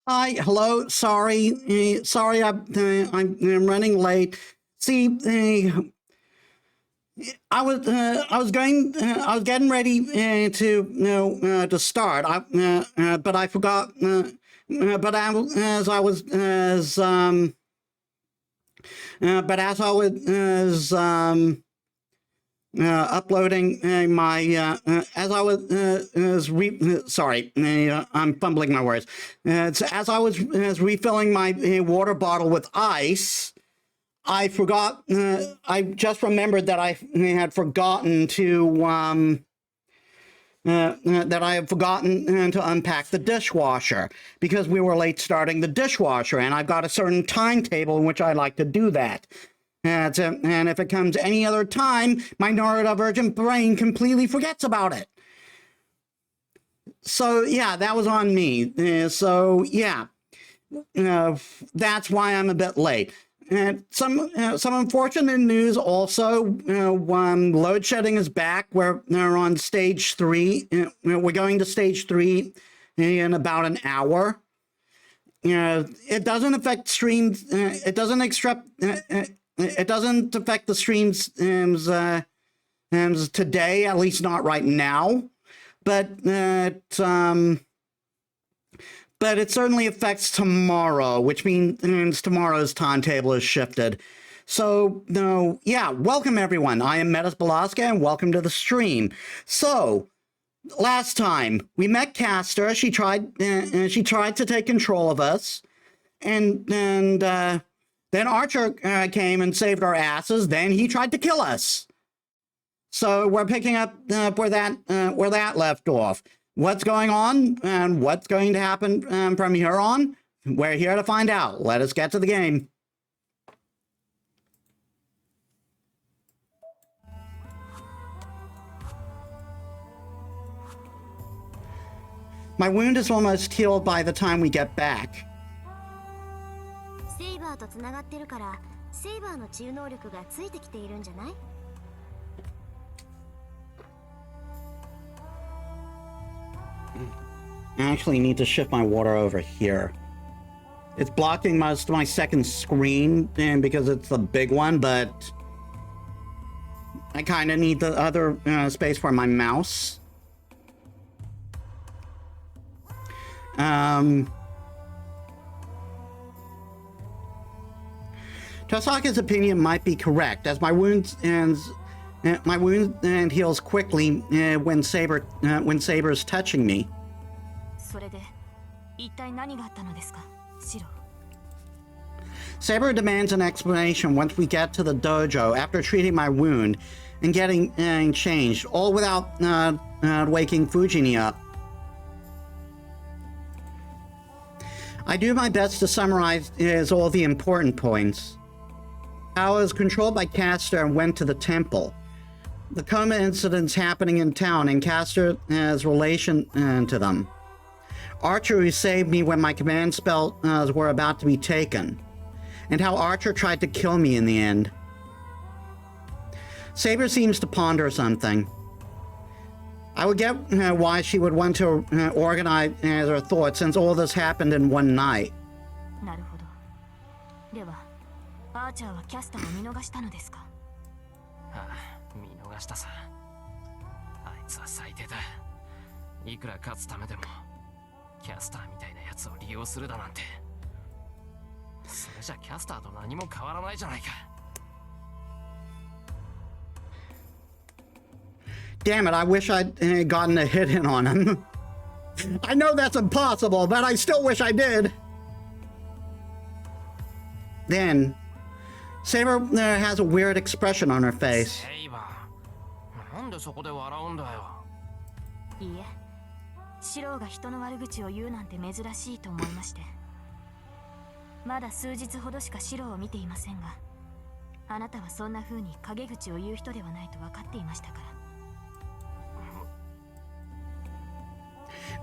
Hi, hello. Sorry, I'm running late. See, I was getting ready to start. But I forgot. But I, as I was but as I was uploading as I was sorry, I'm fumbling my words. As I was refilling my water bottle with ice, I forgot. I just remembered that I had forgotten to. That I had forgotten to unpack the dishwasher because we were late starting the dishwasher, and I've got a certain timetable in which I like to do that. And if it comes any other time, my neurodivergent brain completely forgets about it. So yeah, that was on me. So yeah, that's why I'm a bit late. And some unfortunate news also. Load shedding is back. We're on stage 3. We're going to stage 3 in about an hour. It doesn't affect streams. It doesn't it doesn't affect the streams today, at least not right now. But it certainly affects tomorrow, which means tomorrow's timetable is shifted. So, yeah, welcome everyone. I am Metis Balaska, and welcome to the stream. So, last time we met Caster. She tried to take control of us, and then Archer came and saved our asses. Then he tried to kill us. So we're picking up where that left off. What's going on and what's going to happen from here on? We're here to find out. Let us get to the game. My wound is almost healed by the time we get back. I actually need to shift my water over here. It's blocking most of my second screen because it's the big one, but I kind of need the other space for my mouse. Tosaka's opinion might be correct, as my wound heals quickly when Saber's touching me. Saber demands an explanation once we get to the dojo after treating my wound and getting changed, all without waking Fujini up. I do my best to summarize all the important points. I was controlled by Caster and went to the temple. The coma incidents happening in town and Caster's relation to them. Archer, who saved me when my command spells were about to be taken. And how Archer tried to kill me in the end. Saber seems to ponder something. I would get why she would want to organize her thoughts since all this happened in one night. Damn it, I wish I'd gotten a hit in on him. I know that's impossible, but I still wish I did. Then, Saber has a weird expression on her face.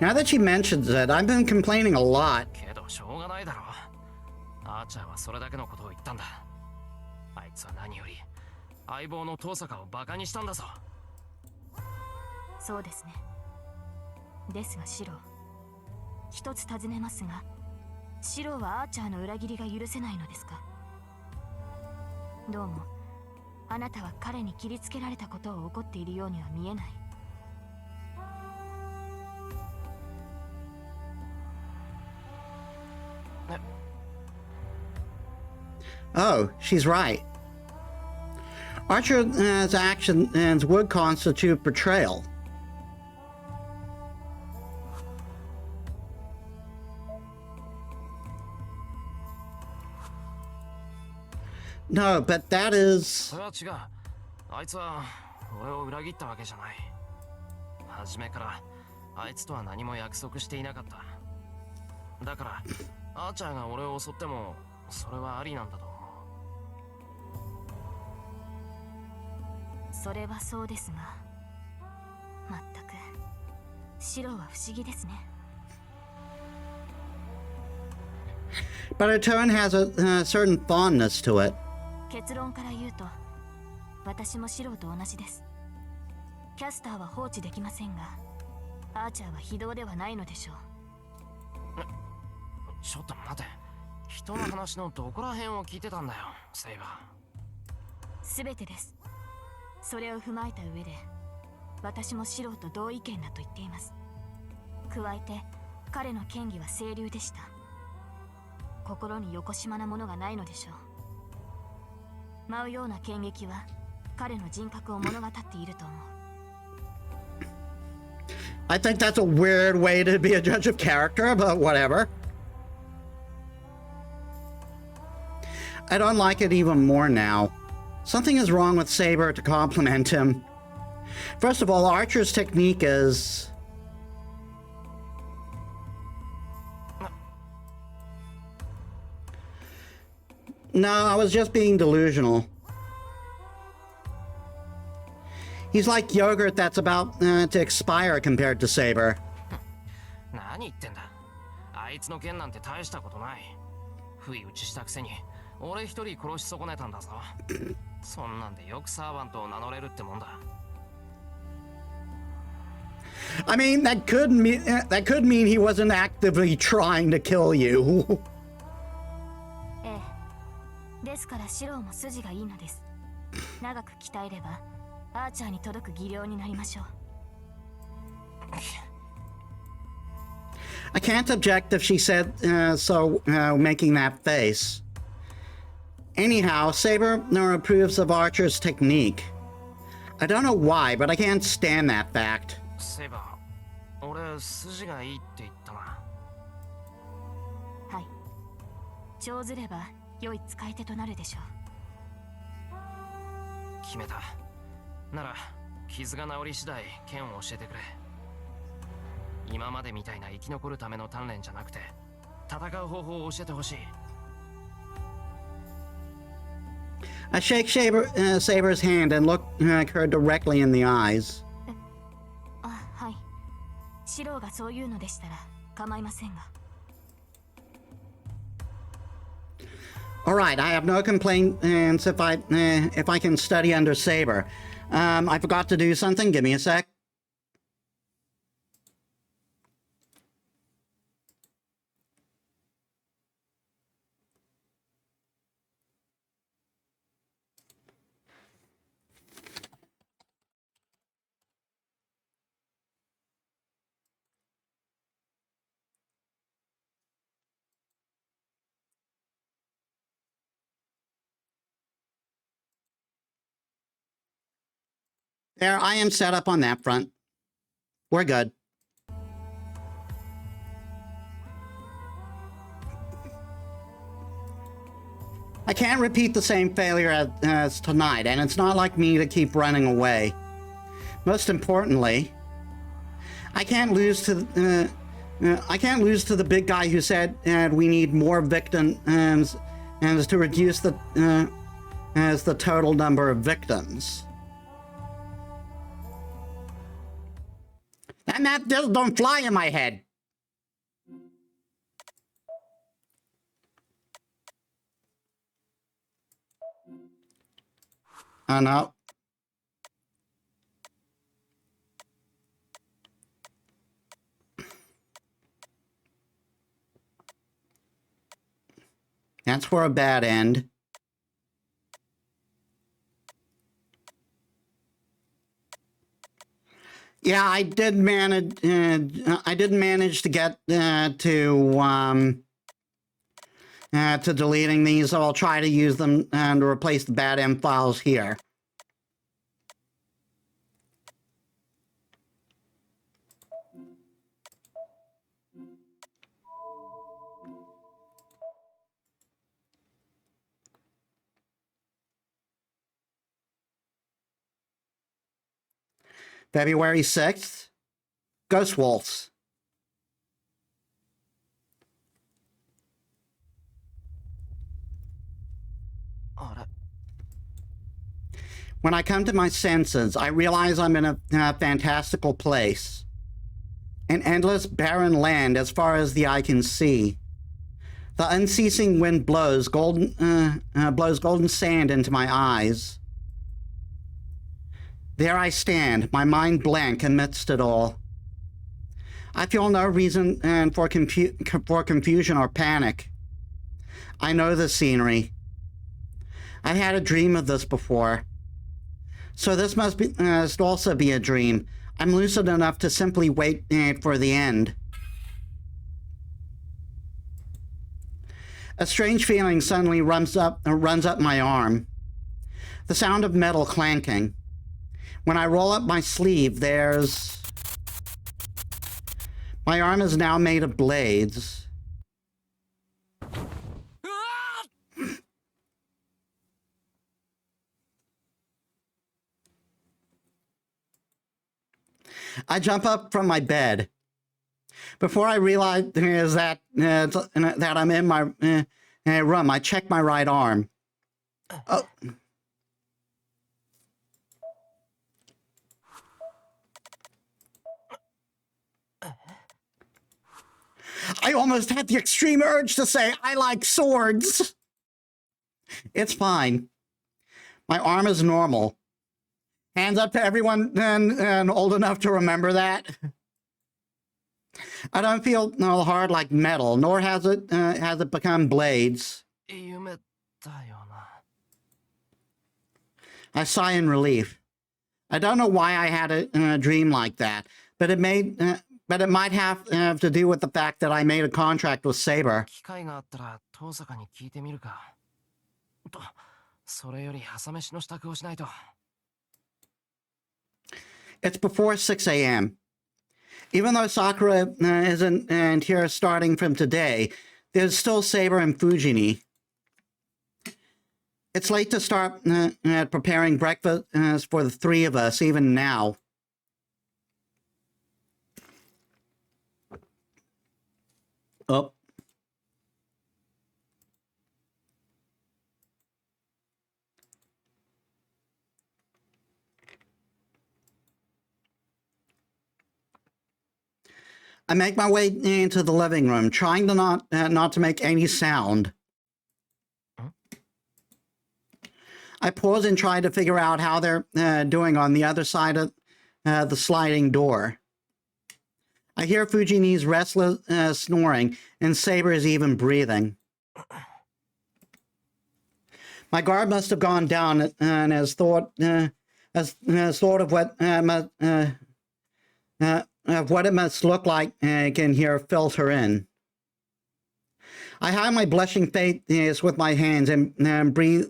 Now that she mentions it, I've been complaining a lot. シロはアーチャーの裏切りが許せないのですか？どうもあなたは彼に切りつけられたことを怒っているようには見えない。Oh, she's right. Archer's actions would constitute betrayal. No, but that is... それは違う。あいつは俺を裏切ったわけじゃない。初めからあいつとは何も約束していなかった。だからアーチャーが俺を襲ってもそれはありなんだと思う。それはそうですが、まったくシロは不思議ですね。But her tone has a certain fondness to it. 結論から言うと、私もシロと同じです。キャスターは放置できませんが、アーチャーは非道ではないのでしょう。ちょっと待て。人の話のどこら辺を聞いてたんだよ、セイバー。すべてです。それを踏まえた上で、私もシロと同意見だと言っています。加えて、彼の嫌疑は清流でした。心によこしまなものがないのでしょう。舞うような剣撃は彼の人格を物語っていると思う。I think that's a weird way to be a judge of character, but whatever. I don't like it even more now. Something is wrong with Saber to compliment him. First of all, Archer's technique is... No, I was just being delusional. He's like yogurt that's about to expire compared to Saber. 何言ってんだ。あいつの剣なんて大したことない。不意打ちしたくせに俺一人殺し損ねたんだぞ。そんなんでよくサーバントを名乗れるってもんだ。I mean, that could mean he wasn't actively trying to kill you. ええ。ですからシローも筋がいいのです。長く鍛えればアーチャーに届く技量になりましょう。I can't object if she said so, making that face. Anyhow, Saber approves of Archer's technique. I don't know why, but I can't stand that fact. セイバー、俺筋がいいって言ったな。はい。長ずれば良い使い手となるでしょう。決めた。なら傷が治り次第剣を教えてくれ。今までみたいな生き残るための鍛錬じゃなくて戦う方法を教えてほしい。I shake Saber's hand and look her directly in the eyes. あ、はい。シローがそう言うのでしたら構いませんが。All right, I have no complaints if I can study under Saber. I forgot to do something. Give me a sec. There, I am set up on that front. We're good. I can't repeat the same failure as tonight, and it's not like me to keep running away. Most importantly, I can't lose to the big guy who said we need more victims to reduce the total number of victims. And that just don't fly in my head. Oh no. That's for a bad end. Yeah, I did manage. I did manage to get to deleting these, so I'll try to use them to replace the bad end files here. February 6th, Ghost Wolves. When I come to my senses, I realize I'm in a fantastical place. An endless barren land as far as the eye can see. The unceasing wind blows golden sand into my eyes. There I stand, my mind blank amidst it all. I feel no reason for confusion or panic. I know the scenery. I had a dream of this before. So this must also be a dream. I'm lucid enough to simply wait for the end. A strange feeling suddenly runs up my arm. The sound of metal clanking. When I roll up my sleeve, there's... My arm is now made of blades. I jump up from my bed. Before I realize that I'm in my room, I check my right arm. Oh. I almost had the extreme urge to say, I like swords. It's fine. My arm is normal. Hands up to everyone and old enough to remember that. I don't feel hard like metal, nor has it become blades. I sigh in relief. I don't know why I had a dream like that, but it might have to do with the fact that I made a contract with Saber. It's before 6 a.m. Even though Sakura isn't here starting from today, there's still Saber and Fujini. It's late to start preparing breakfast for the three of us, even now. Oh. I make my way into the living room, trying to not to make any sound. I pause and try to figure out how they're doing on the other side of the sliding door. I hear Fujini's restless snoring, and Saber is even breathing. My guard must have gone down and has thought of what it must look like can hear filter in. I hide my blushing face with my hands and breathe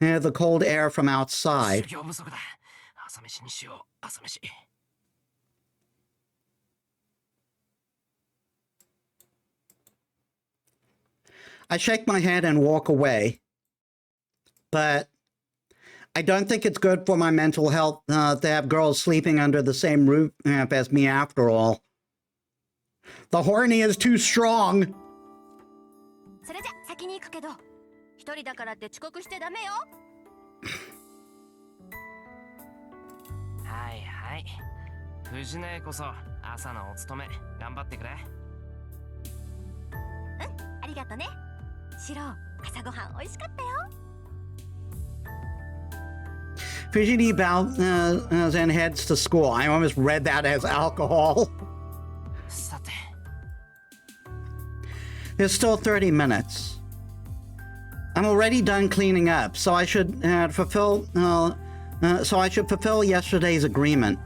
the cold air from outside. I shake my head and walk away. But I don't think it's good for my mental health to have girls sleeping under the same roof as me after all. The horny is too strong. それじゃ先に行くけど、一人だからって遅刻してダメよ。はいはい。藤音こそ朝のお勤め頑張ってくれ。ありがとね。シロ、朝ごはん美味しかったよ。Fujini bows and heads to school. I almost read that as alcohol. There's still 30 minutes. I'm already done cleaning up, so I should fulfill yesterday's agreement.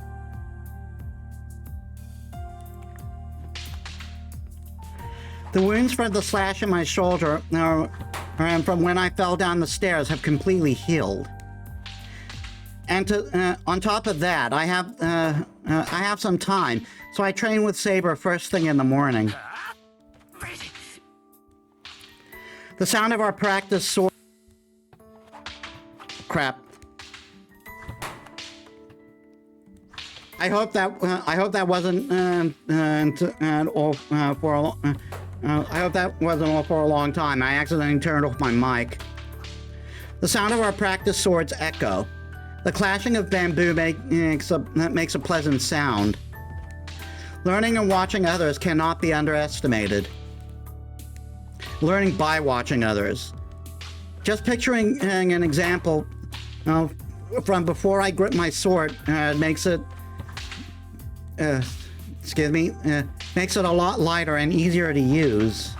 The wounds from the slash in my shoulder and from when I fell down the stairs have completely healed. And on top of that, I have some time, so I train with Saber first thing in the morning. The sound of our practice sword. Crap. I hope that wasn't all for. I hope that wasn't all for a long time. I accidentally turned off my mic. The sound of our practice swords echo. The clashing of bamboo makes a pleasant sound. Learning and watching others cannot be underestimated. Learning by watching others. Just picturing an example from before I grip my sword makes it makes it a lot lighter and easier to use.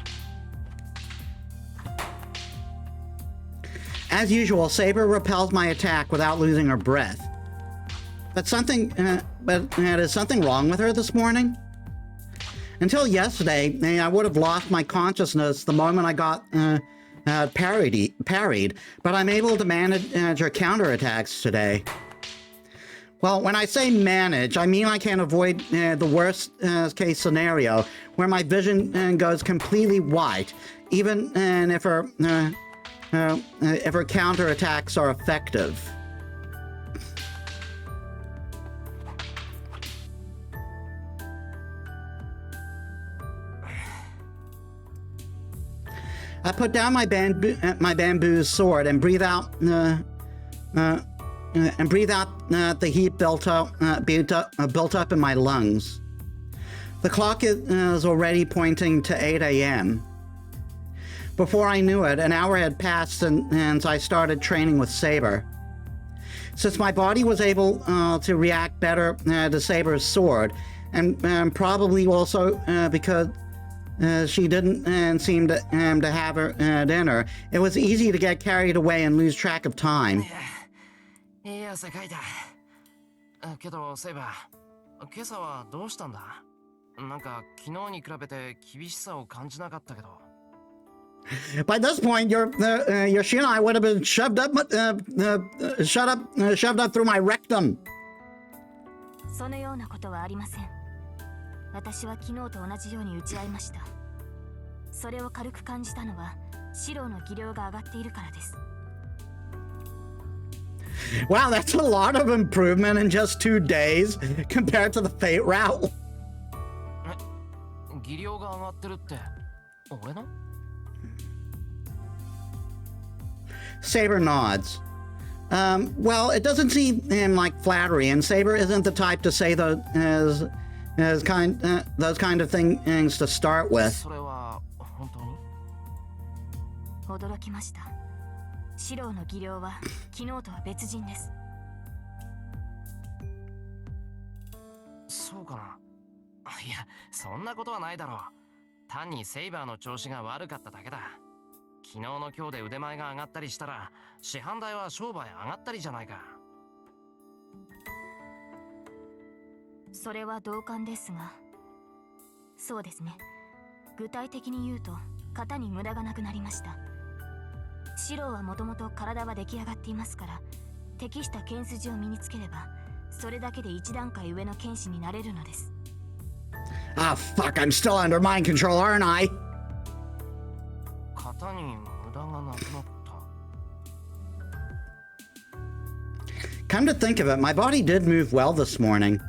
As usual, Saber repels my attack without losing her breath. But is something wrong with her this morning? Until yesterday, I would have lost my consciousness the moment I got parried, but I'm able to manage her counterattacks today. Well, when I say manage, I mean I can avoid the worst case scenario where my vision goes completely white, even if her counterattacks are effective. I put down my bamboo sword and breathe out the heat built up in my lungs. The clock is already pointing to 8 a.m. Before I knew it, an hour had passed and I started training with Saber. Since my body was able to react better to Saber's sword, and probably also because she didn't seem to have her dinner, it was easy to get carried away and lose track of time. いや、世界だ。けど、セイバー、今朝はどうしたんだ？なんか昨日に比べて厳しさを感じなかったけど。By this point, your shinai would have been shoved up through my rectum. そのようなことはありません。私は昨日と同じように打ち合いました。それを軽く感じたのは、シロの技量が上がっているからです。Wow, that's a lot of improvement in just 2 days compared to the Fate route. 技量が上がってるって、俺の？ Saber nods. Well, it doesn't seem like flattery, and Saber isn't the type to say those kind of things to start with. それは本当に？驚きました。シロの技量は昨日とは別人です。そうかな。いや、そんなことはないだろう。単にセイバーの調子が悪かっただけだ。昨日の今日で腕前が上がったりしたら、市販代は商売上がったりじゃないか。それは同感ですが、そうですね。具体的に言うと、型に無駄がなくなりました。シロはもともと体は出来上がっていますから、適した剣筋を身につければ、それだけで一段階上の剣士になれるのです。Ah, fuck, I'm still under mind control, aren't I? 型に無駄がなくなった。Come to think of it, my body did move well this morning.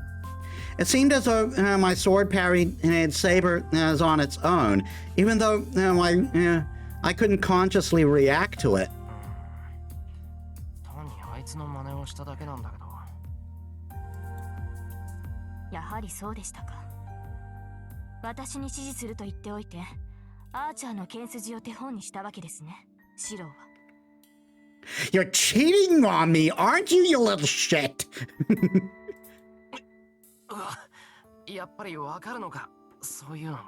It seemed as though my sword parried Saber as on its own, even though I couldn't consciously react to it. 単にあいつの真似をしただけなんだけど。やはりそうでしたか。私に指示すると言っておいて、アーチャーの剣筋を手本にしたわけですね、シロは。You're cheating on me, aren't you, you little shit? やっぱりわかるのか、そういうの。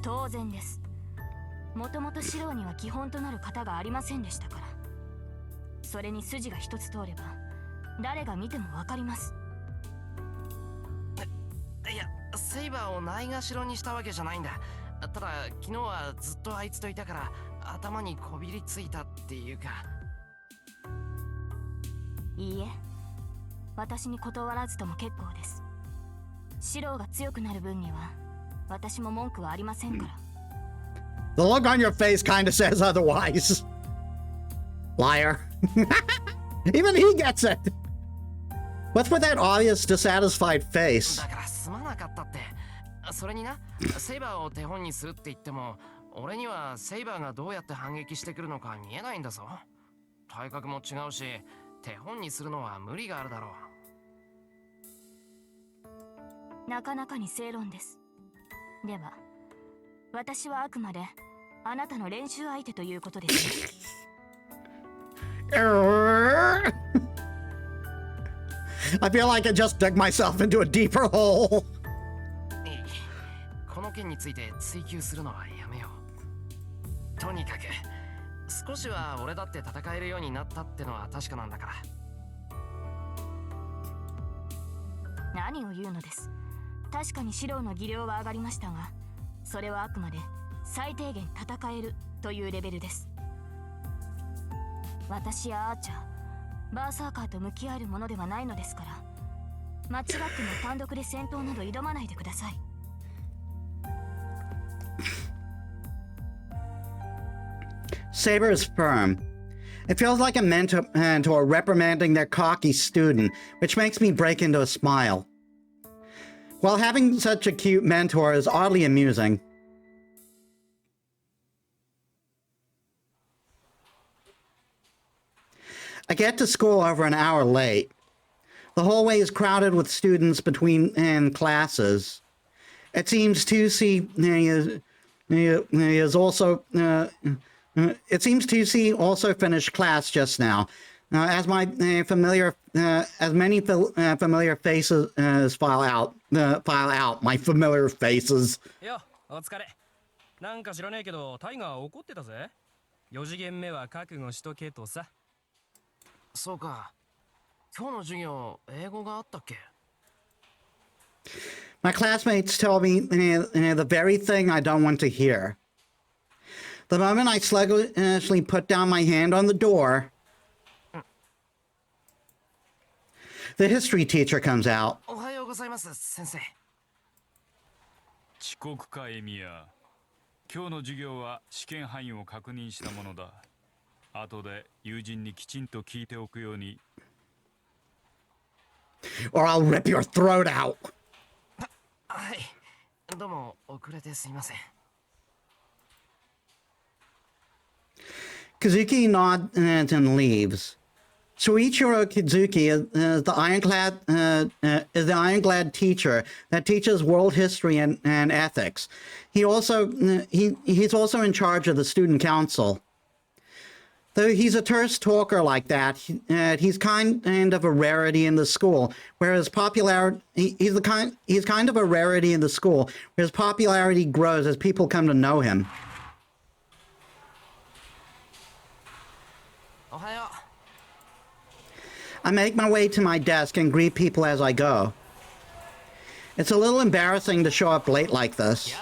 当然です。もともと四郎には基本となる型がありませんでしたから。それに筋が一つ通れば誰が見てもわかります。いや、セイバーをないがしろにしたわけじゃないんだ。ただ昨日はずっとあいつといたから頭にこびりついたっていうか。いいえ、私に断らずとも結構です。四郎が強くなる分には私も文句はありませんから。The look on your face kind of says otherwise. Liar. Even he gets it. What's with that obvious dissatisfied face? だからすまなかったって。それにな、セイバーを手本にするって言っても、俺にはセイバーがどうやって反撃してくるのか見えないんだぞ。体格も違うし、手本にするのは無理があるだろう。なかなかに正論です。では、私はあくまであなたの練習相手ということです。I feel like I just dug myself into a deeper hole. この件について追求するのはやめよう。とにかく少しは俺だって戦えるようになったってのは確かなんだから。何を言うのです。確かに四郎の技量は上がりましたが、それはあくまで最低限戦えるというレベルです。私やアーチャー、バーサーカーと向き合えるものではないのですから、間違っても単独で戦闘など挑まないでください。Saber is firm. It feels like a mentor reprimanding their cocky student, which makes me break into a smile. While having such a cute mentor is oddly amusing. I get to school over an hour late. The hallway is crowded with students between classes. It seems TC is also... it seems TC also finished class just now. As many familiar faces file out my familiar faces. よ、お疲れ。なんか知らねえけど、タイガー怒ってたぜ。4次元目は覚悟しとけとさ。そうか。今日の授業、英語があったっけ? My classmates tell me the very thing I don't want to hear. The moment I sluggishly put down my hand on the door, the history teacher comes out. おはようございます、先生。遅刻かエミヤ。今日の授業は試験範囲を確認したものだ。後で友人にきちんと聞いておくように。Or I'll rip your throat out. はい。どうも遅れてすいません。Kazuki nods and leaves. Shuichiro Kizuki is the ironclad teacher that teaches world history and ethics. He's also in charge of the student council. Though he's a terse talker like that, he's kind of a rarity in the school. Whereas he's kind of a rarity in the school, whereas popularity grows as people come to know him. おはよう。 I make my way to my desk and greet people as I go. It's a little embarrassing to show up late like this.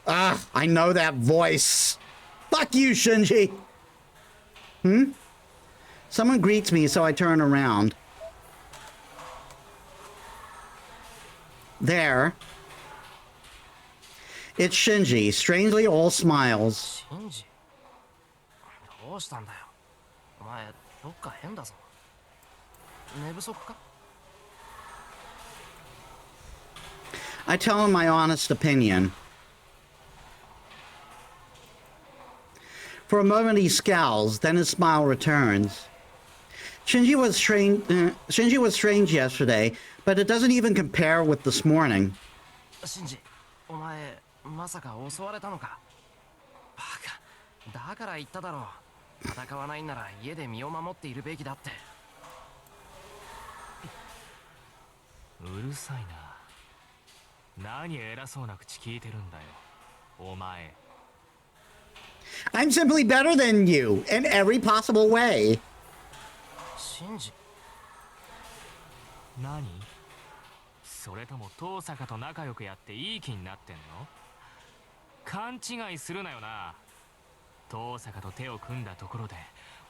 I know that voice. Fuck you, Shinji. Someone greets me, so I turn around. There. It's Shinji, strangely all smiles. シンジ、どうしたんだよ。お前どっか変だぞ。寝不足か? I tell him my honest opinion. For a moment he scowls, then his smile returns. Shinji was strange yesterday, but it doesn't even compare with this morning. シンジ、お前まさか襲われたのか。バカ。だから言っただろう。戦わないんなら家で身を守っているべきだって。うるさいな。何偉そうな口聞いてるんだよ、お前。I'm simply better than you in every possible way. シンジ。何？それとも遠坂と仲良くやっていい気になってんの？勘違いするなよな。遠坂と手を組んだところで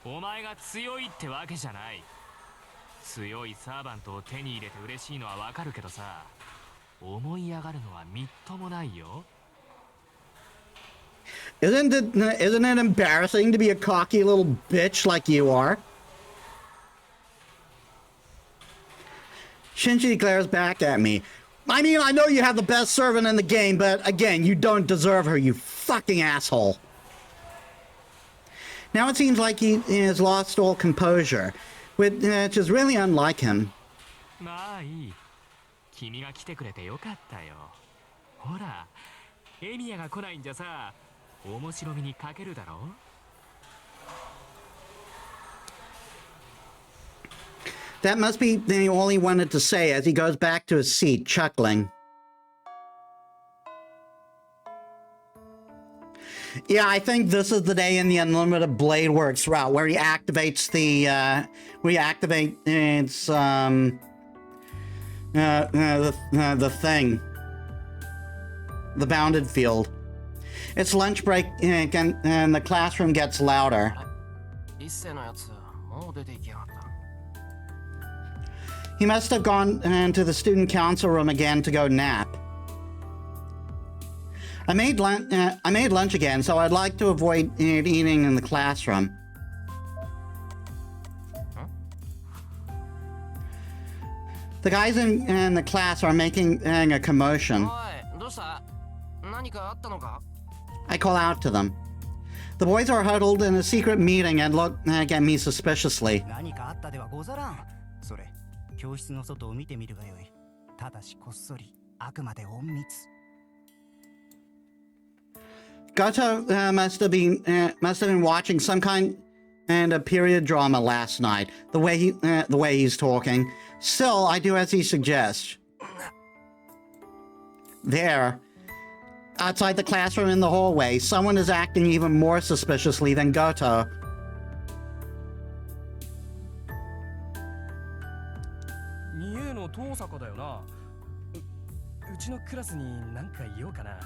お前が強いってわけじゃない。強いサーバントを手に入れて嬉しいのはわかるけどさ、思い上がるのはみっともないよ。Isn't it embarrassing to be a cocky little bitch like you are? Shinji glares back at me. I mean, I know you have the best servant in the game, but again, you don't deserve her, you fucking asshole. Now it seems like he has lost all composure, which is really unlike him. まあいい。君が来てくれてよかったよ。ほら、エミヤが来ないんじゃさ、面白みに欠けるだろ。That must be all he wanted to say as he goes back to his seat, chuckling. Yeah, I think this is the day in the Unlimited Blade Works route where he activates the the thing, the bounded field. It's lunch break and the classroom gets louder. 一世のやつ、もう出て行きやがった。He must have gone to the student council room again to go nap. I made lunch again, so I'd like to avoid eating in the classroom. Huh? The guys in the class are making a commotion. おい、どうした？何かあったのか？ I call out to them. The boys are huddled in a secret meeting and look at me suspiciously. 何かあったではござらん。それ、教室の外を見てみるがよい。ただしこっそり、あくまで隠密。Goto must have been watching some kind of period drama last night. The way he's talking. Still, I do as he suggests. There, outside the classroom in the hallway, someone is acting even more suspiciously than Goto. 2A の遠坂だよな。うちのクラスに何か言おうかな。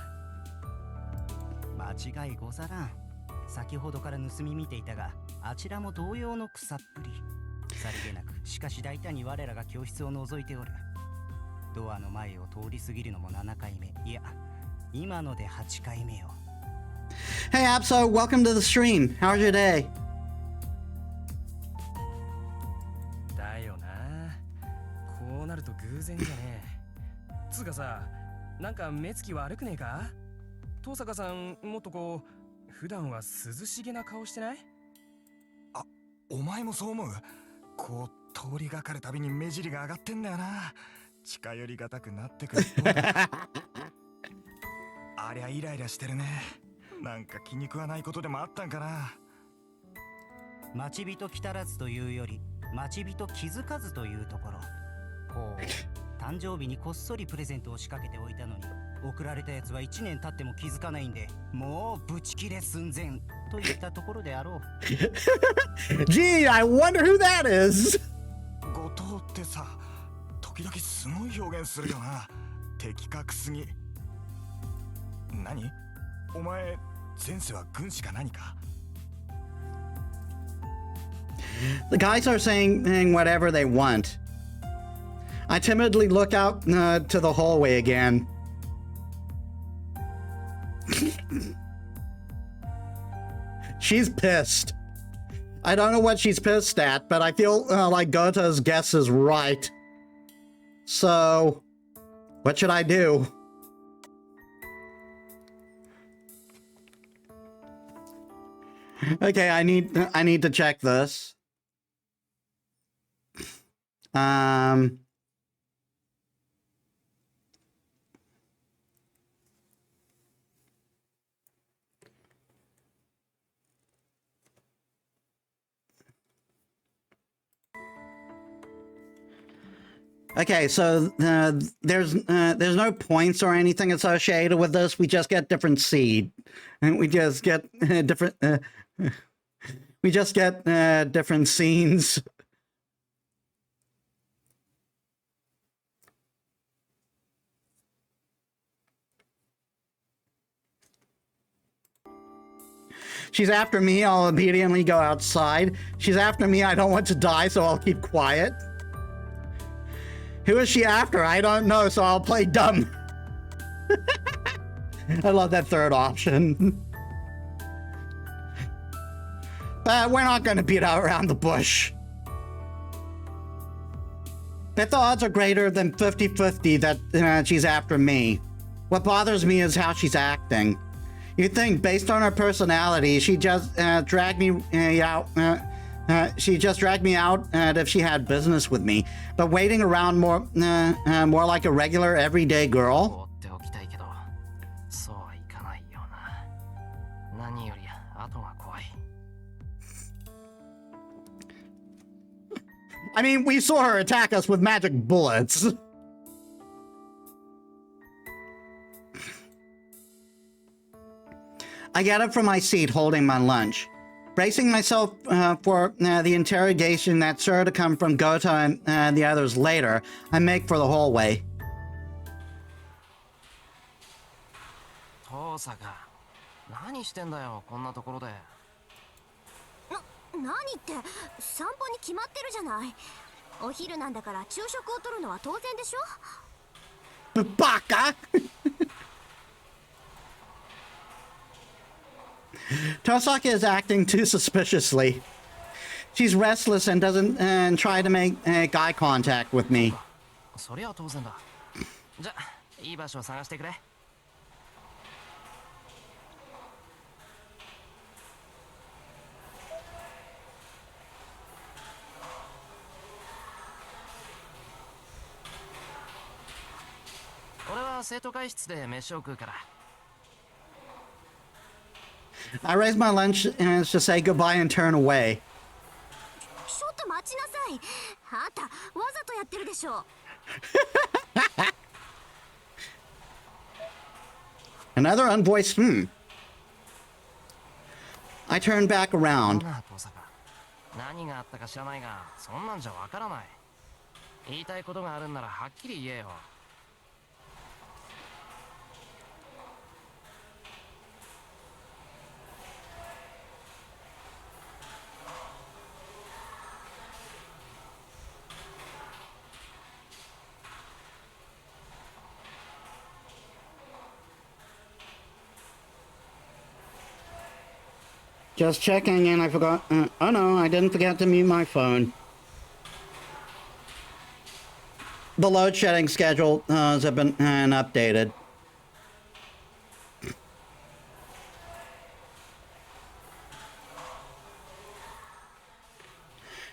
間違いござらん。先ほどから盗み見ていたが、あちらも同様の草っぷり。さりげなく、しかし大胆に我らが教室を覗いておる。ドアの前を通り過ぎるのも7回目。いや、今ので8回目よ。Hey Abso, welcome to the stream. How's your day? だよな。こうなると偶然じゃねえ。つうかさ、なんか目つき悪くねえか？遠坂さん、もっとこう、普段は涼しげな顔してない？あ、お前もそう思う？こう通りがかるたびに目尻が上がってんだよな。近寄りがたくなってくる一方だ。ありゃイライラしてるね。なんか気に食わないことでもあったんかな。待ち人来たらずというより、待ち人気づかずというところ。こう、誕生日にこっそりプレゼントを仕掛けておいたのに、送られたやつは1年経っても気づかないんで、もうブチ切れ寸前といったところであろう。Gee, I wonder who that is. 後藤ってさ、時々すごい表現するよな。的確すぎ。何？お前前世は軍師か何か？ The guys are saying whatever they want. I timidly look out to the hallway again. She's pissed. I don't know what she's pissed at, but I feel like Goto's guess is right. So, what should I do? Okay, I need to check this. Okay, so there's no points or anything associated with this. We just get different seed, and we just get different. We just get different scenes. She's after me, I'll immediately go outside. She's after me, I don't want to die, so I'll keep quiet. Who is she after? I don't know, so I'll play dumb. I love that third option. But we're not going to beat out around the bush. Bet the odds are greater than 50-50 that she's after me. What bothers me is how she's acting. You'd think, based on her personality, she just dragged me out. She just dragged me out if she had business with me. But waiting around more like a regular, everyday girl. I mean, we saw her attack us with magic bullets. I get up from my seat holding my lunch. Bracing myself for the interrogation that's sure to come from Goto and the others later, I make for the hallway. Tosaka, 何してんだよ、こんなところで。何って散歩に決まってるじゃない。お昼なんだから昼食を取るのは当然でしょ。バカTosaka is acting too suspiciously. She's restless and doesn't try to make eye contact with me. そりゃ当然だ。じゃ、いい場所を探してくれ。俺は生徒会室で飯を食うから。I raise my lunch and to say goodbye and turn away. ちょっと待ちなさい。あんたわざとやってるでしょ。Another unvoiced I turn back around. 何があったか知らないが、そんなんじゃわからない。言いたいことがあるんならはっきり言えよ。Just checking and I forgot. Oh no, I didn't forget to mute my phone. The load shedding schedule has been updated.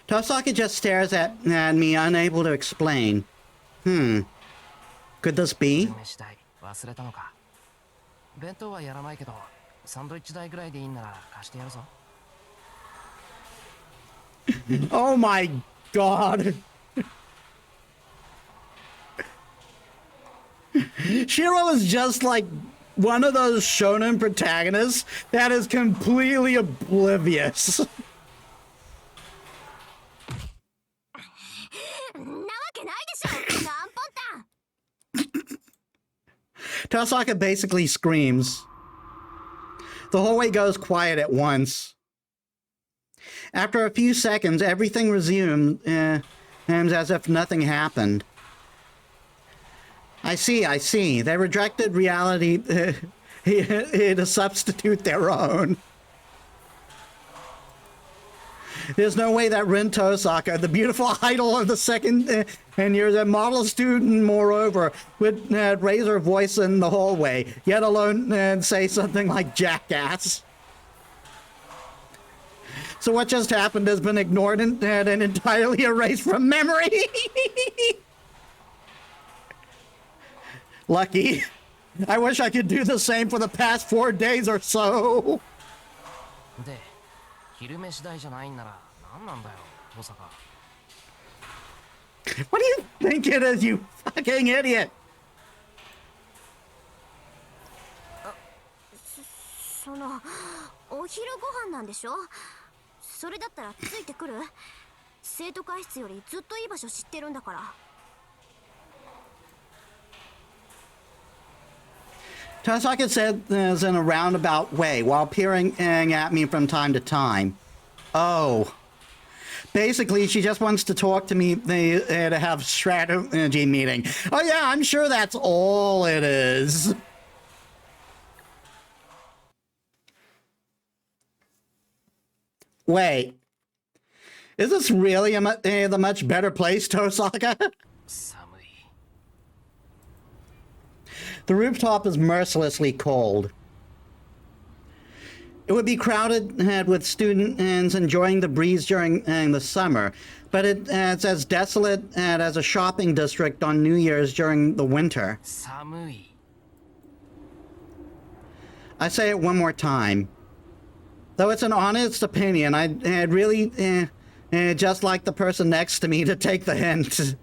Tosaka just stares at me, unable to explain. Could this be? 忘れたのか。弁当はやらないけど、サンドイッチ代ぐらいでいいんなら貸してやるぞ。Oh my god! Shiro is just like one of those shonen protagonists that is completely oblivious. なわけないでしょ。ガンポンタン。 Tosaka basically screams. The hallway goes quiet at once. After a few seconds, everything resumes as if nothing happened. I see. They rejected reality to substitute their own. There's no way that Rin Tosaka, the beautiful idol of the second and years, a model student, moreover, would raise her voice in the hallway, yet alone say something like jackass. So what just happened has been ignored and entirely erased from memory. Lucky. I wish I could do the same for the past 4 days or so. で、昼飯代じゃないんなら何なんだよ、登坂。What do you think it is, you fucking idiot? そのお昼ご飯なんでしょ。それだったらついてくる。生徒会室よりずっといい場所知ってるんだから。Tosaka said this in a roundabout way while peering at me from time to time. Oh. Basically, she just wants to talk to me to have strategy meeting. Oh yeah, I'm sure that's all it is. Wait. Is this really the much better place, Tosaka? 寒い。 The rooftop is mercilessly cold. It would be crowded with students enjoying the breeze during the summer, but it's as desolate as a shopping district on New Year's during the winter. 寒い。 I say it one more time. Though it's an honest opinion, I'd really just like the person next to me to take the hint.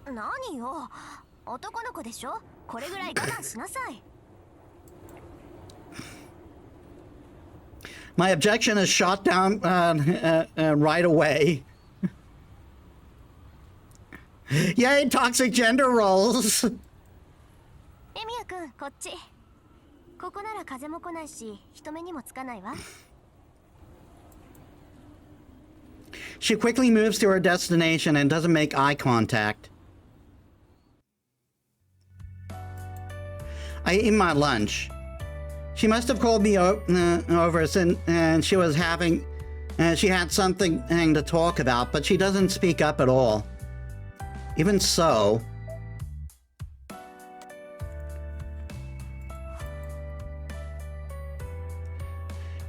何よ、男の子でしょ。これぐらい我慢しなさい。My objection is shot down right away. Yay, toxic gender roles. エミヤ君、こっち。ここなら風も来ないし、人目にもつかないわ。She quickly moves to her destination and doesn't make eye contact. I eat my lunch. She must have called me over and she was having, she had something to talk about, but she doesn't speak up at all. Even so,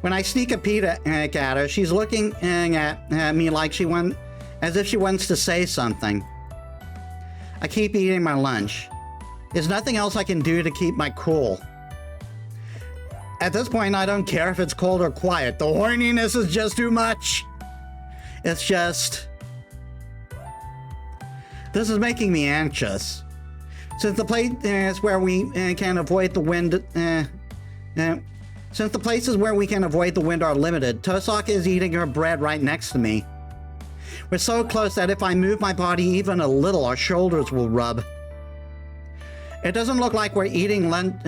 when I sneak a peek at her, she's looking at me like as if she wants to say something. I keep eating my lunch. There's nothing else I can do to keep my cool. At this point, I don't care if it's cold or quiet. The horniness is just too much. It's just... This is making me anxious. Since the place is where we can avoid the wind... Since the places where we can avoid the wind are limited, Tosaka is eating her bread right next to me. We're so close that if I move my body even a little, our shoulders will rub. It doesn't look like we're eating lunch...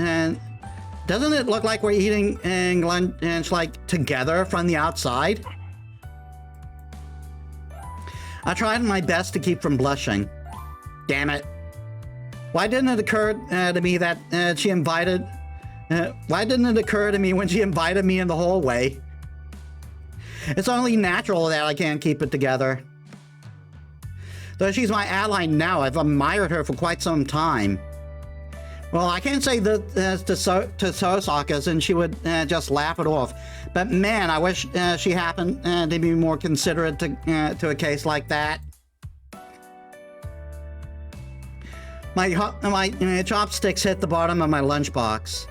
doesn't it look like we're eating lunch like together from the outside? I tried my best to keep from blushing. Damn it. Why didn't it occur to me that she invited... why didn't it occur to me when she invited me in the hallway? It's only natural that I can't keep it together. Though she's my ally now, I've admired her for quite some time. Well, I can't say that to Tosaka, since she would just laugh it off. But man, I wish she happened to be more considerate to a case like that. My chopsticks hit the bottom of my lunchbox.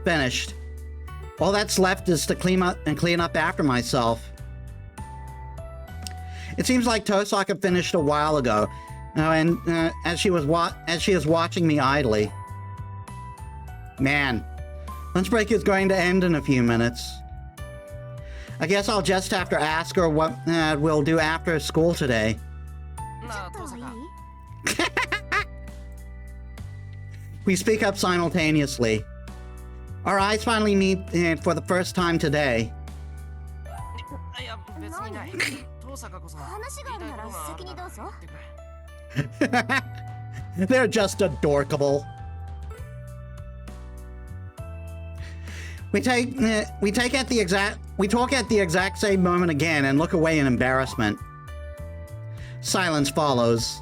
Finished. All that's left is to clean up after myself. It seems like Tosaka finished a while ago, and as she is watching me idly. Man, lunch break is going to end in a few minutes. I guess I'll just have to ask her what we'll do after school today. なあ、父さん。 We speak up simultaneously. Our eyes finally meet for the first time today. いや、別にない。父さんこそ。話があるなら先にどうぞ。 They're just adorkable. We talk at the exact same moment again and look away in embarrassment. Silence follows.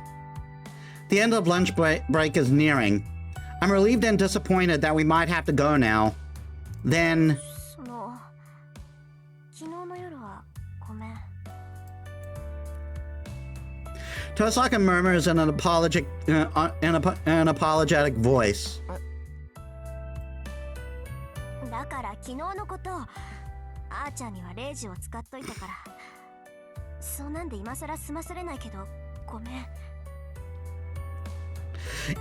The end of lunch break is nearing. I'm relieved and disappointed that we might have to go now. Then... その、昨日の夜はごめん。 Tosaka murmurs in an apologetic voice. だから昨日のこと、あーちゃんには0時を使っといたから。そうなんで今更済まされないけど、ごめん。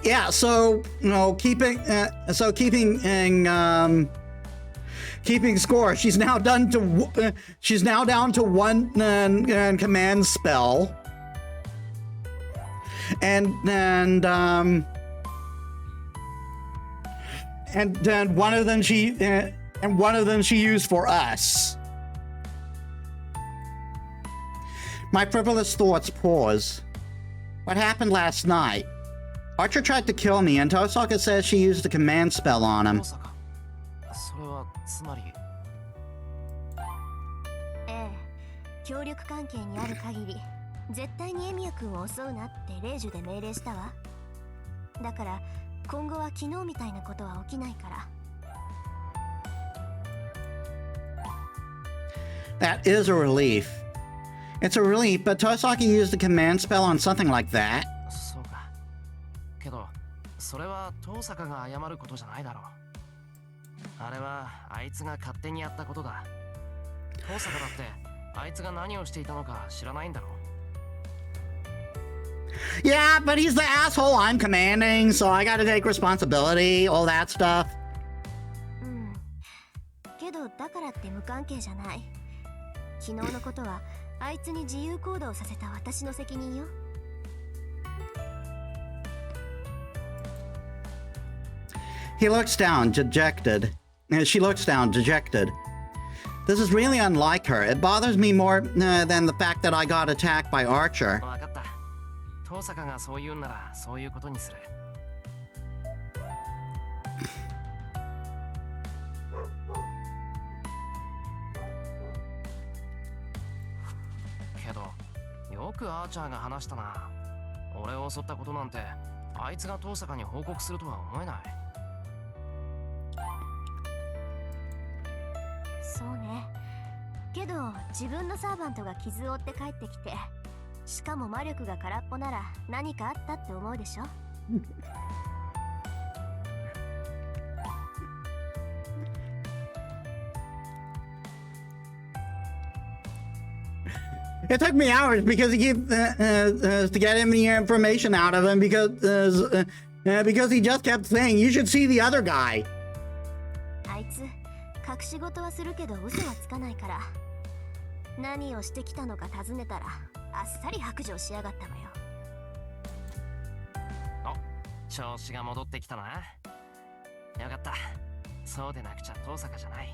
Yeah, so keeping keeping score. She's now down to one command spell, and one of them she used for us. My frivolous thoughts pause. What happened last night? Archer tried to kill me, and Tosaka says she used a command spell on him. それはつまりええ、協力関係にある限り絶対にエミヤ君を襲うなって霊樹で命令したわ。だから今後は昨日みたいなことは起きないから。 That is a relief. It's a relief, but Tosaka used a command spell on something like that. そうか。けどそれは遠坂が謝ることじゃないだろう。あれはあいつが勝手にやったことだ。遠坂だってあいつが何をしていたのか知らないんだろう。 Yeah, but he's the asshole I'm commanding, so I gotta take responsibility, all that stuff. うん。けどだからって無関係じゃない。昨日のことはあいつに自由行動させた私の責任よ。 He looks down, dejected. She looks down, dejected. This is really unlike her. It bothers me more than the fact that I got attacked by Archer. わかった。遠坂がそう言うんならそういうことにする。けどよくアーチャーが話したな。俺を襲ったことなんてあいつが遠坂に報告するとは思えない。 そうね。けど自分のサーバントが傷を負って帰ってきて、しかも魔力が空っぽなら何かあったって思うでしょ。It took me hours because he kept to get any information out of him because he just kept saying you should see the other guy. あいつ隠し事はするけど嘘はつかないから、何をしてきたのか尋ねたらあっさり白状しやがったわよ。お、調子が戻ってきたな。よかった。そうでなくちゃ遠坂じゃない。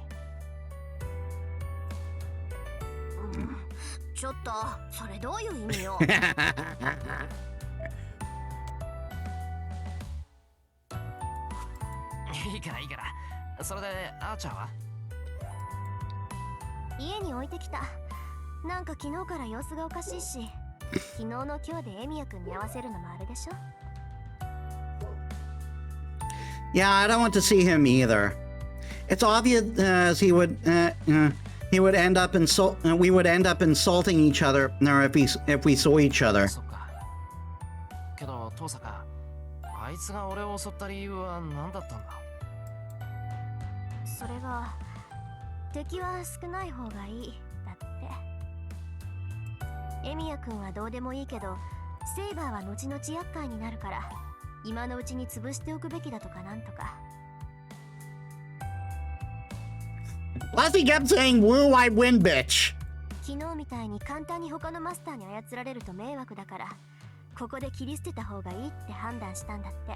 ちょっとそれどういう意味よ。いいからいいから。それでアーチャーは？家に置いてきた。なんか昨日から様子がおかしいし、昨日の今日でエミヤ君に合わせるのもあれでしょ。 Yeah, I don't want to see him either. It's obvious he would end up we would end up insulting each other if we saw each other. そっか。けど遠坂、あいつが俺を襲った理由は何だったんだ？それが敵は少ない方がいいだって。エミヤ君はどうでもいいけど、セイバーは後々厄介になるから今のうちに潰しておくべきだとかなんとか。 Plus he kept saying, "Woo, I win, bitch." 昨日みたいに簡単に他のマスターに操られると迷惑だから、ここで切り捨てた方がいいって判断したんだって。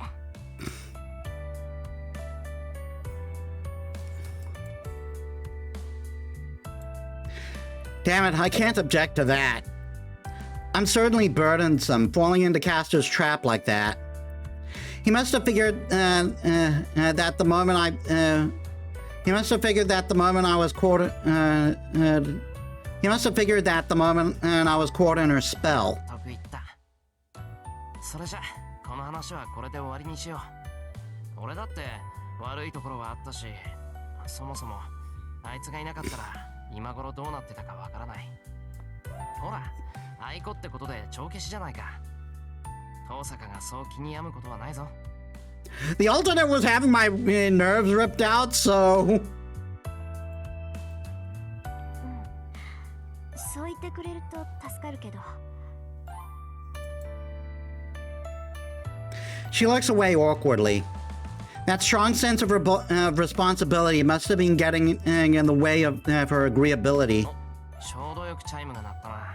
Damn it, I can't object to that. I'm certainly burdensome, falling into Castor's trap like that. He must have figured that the moment I... he must have figured that the moment I was caught... he must have figured that the moment I was caught in her spell. 得言った。それじゃこの話はこれで終わりにしよう。俺だって悪いところはあったし、そもそもあいつがいなかったら今頃どうなってたかわからない。ほら、アイコってことで帳消しじゃないか。遠坂がそう気に病むことはないぞ。 The alternate was having my nerves ripped out, so... そう言ってくれると助かるけど。She looks away awkwardly. That strong sense of responsibility must have been getting in the way of her agreeability. ちょうどよくチャイムが鳴ったな。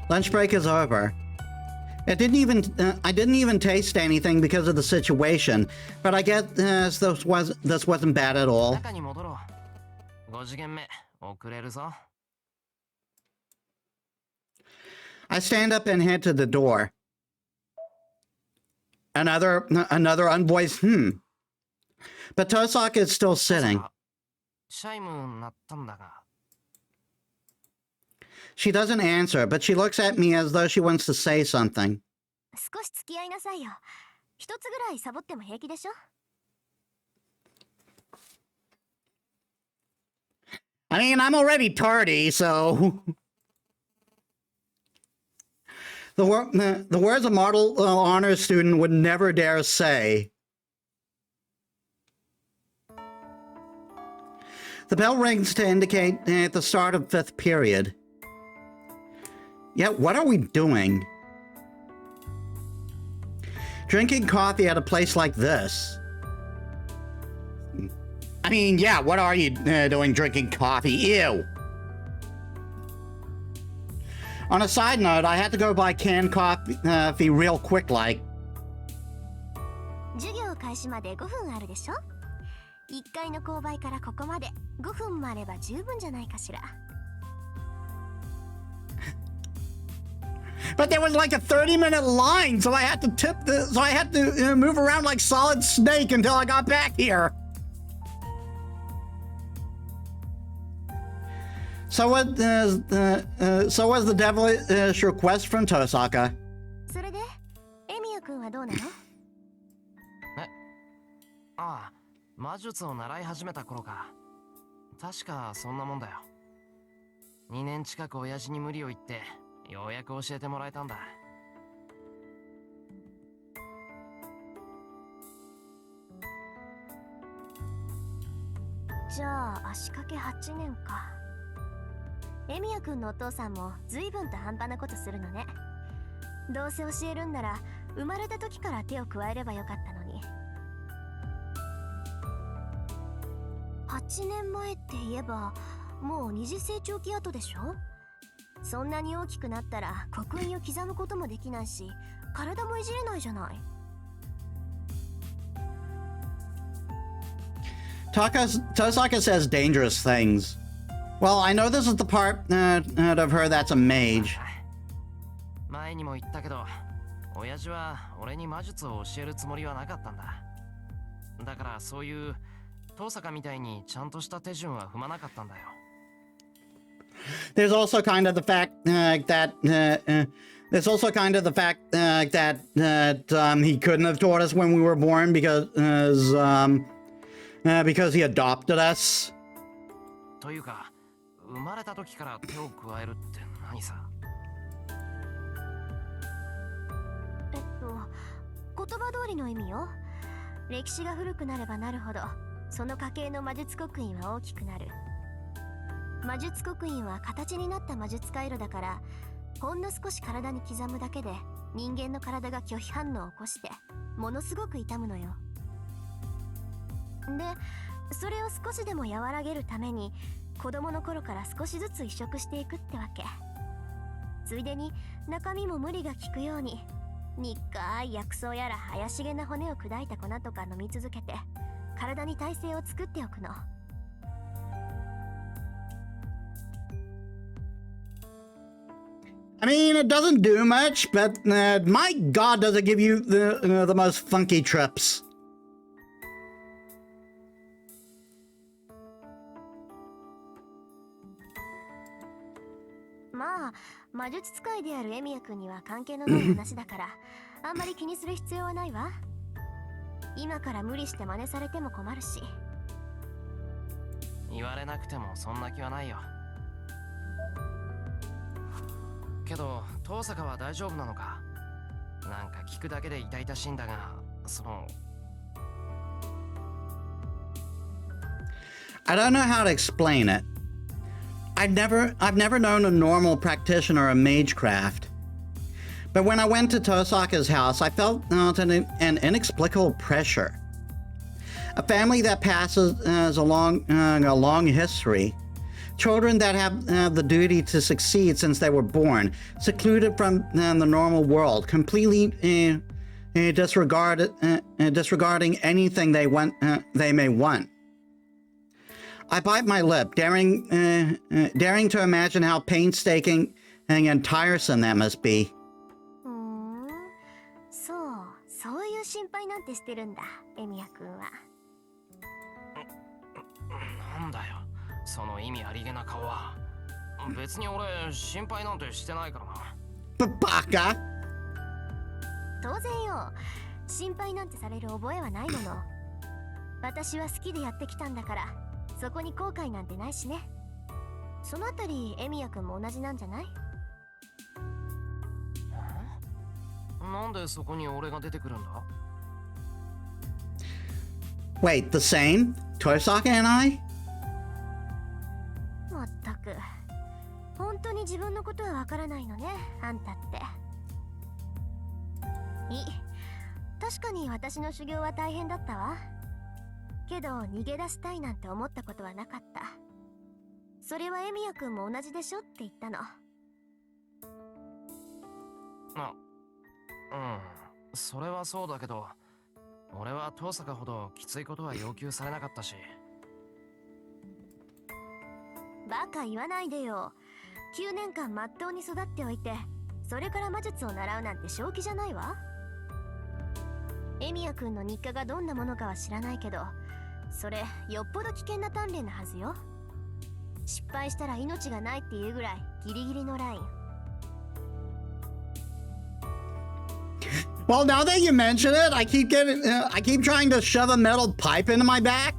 Lunch break is over. I didn't even taste anything because of the situation, but I guess this wasn't bad at all. 中に戻ろう。5次元目、遅れるぞ。I stand up and head to the door. Another unvoiced But Tosaka is still sitting. チャイム鳴ったんだが。She doesn't answer, but she looks at me as though she wants to say something. 少し付き合いなさいよ。一つぐらいサボっても平気でしょ。I mean, I'm already tardy, so... The words a model honors student would never dare say. The bell rings to indicate the start of 5th period. Yeah, what are we doing? Drinking coffee at a place like this. I mean, yeah, what are you doing drinking coffee? Ew. On a side note, I had to go buy canned coffee real quick like. 授業開始まで5分あるでしょ。1階の購買からここまで5分もあれば十分じゃないかしら。But there was like a 30-minute line, so I had to move around like Solid Snake until I got back here. So was the devilish request from Tosaka. それで、エミヤ君はどうなの？ああ、魔術を習い始めた頃か。確かそんなもんだよ。2年近く親父に無理を言って、ようやく教えてもらえたんだ。じゃあ足掛け8年か。エミヤ君のお父さんも随分と半端なことするのね。どうせ教えるんなら生まれた時から手を加えればよかったのに。8年前って言えばもう二次成長期後でしょ。そんなに大きくなったら刻印を刻むこともできないし、体もいじれないじゃない。Tosaka says dangerous things. Well, I know this is the part of her that's a mage. 前にも言ったけど、親父は俺に魔術を教えるつもりはなかったんだ。だからそういう遠坂みたいにちゃんとした手順は踏まなかったんだよ。There's also kind of the fact that he couldn't have taught us when we were born because he adopted us. というか、生まれた時から手を加えるって何さ。言葉通りの意味よ。歴史が古くなればなるほど、その家系の魔術刻印は大きくなる。魔術刻印は形になった魔術回路だから、ほんの少し体に刻むだけで人間の体が拒否反応を起こしてものすごく痛むのよ。で、それを少しでも和らげるために子供の頃から少しずつ移植していくってわけ。ついでに中身も無理が効くように苦い薬草やら怪しげな骨を砕いた粉とか飲み続けて体に耐性を作っておくの。I mean, it doesn't do much, but my God, does it give you the most funky trips. まあ、魔術使いであるエミヤ君には関係のない話だからあんまり気にする必要はないわ。今から無理して真似されても困るし。言われなくてもそんな気はないよ。けど、遠坂は大丈夫なのか。なんか聞くだけで痛々しいんだが、その。I don't know how to explain it. I've never known a normal practitioner of magecraft. But when I went to Tosaka's house, I felt an inexplicable pressure. A family that passes a long history. Children that have the duty to succeed since they were born, secluded from the normal world, completely disregarding anything they may want. I bite my lip, daring to imagine how painstaking and tiresome that must be. そういう心配なんてしてるんだ、エミヤ君は。なんだよ、その意味ありげな顔は。別に俺心配なんてしてないからな。バカ。当然よ、心配なんてされる覚えはないもの。私は好きでやってきたんだから、そこに後悔なんてないしね。そのあたりエミヤ君も同じなんじゃない？なんでそこに俺が出てくるんだ？ Wait, the same? Tosaka and I? まったく、本当に自分のことはわからないのね、あんたって。確かに私の修行は大変だったわ。けど逃げ出したいなんて思ったことはなかった。それはエミヤ君も同じでしょって言ったの。それはそうだけど、俺は遠坂ほどきついことは要求されなかったし。バカ言わないでよ。9年間まっとうに育っておいて、それから魔術を習うなんて正気じゃないわ。エミヤ君の日課がどんなものかは知らないけど、それよっぽど危険な鍛錬のはずよ。失敗したら命がないっていうぐらいギリギリのライン。Well, now that you mention it, I keep trying to shove a metal pipe into my back.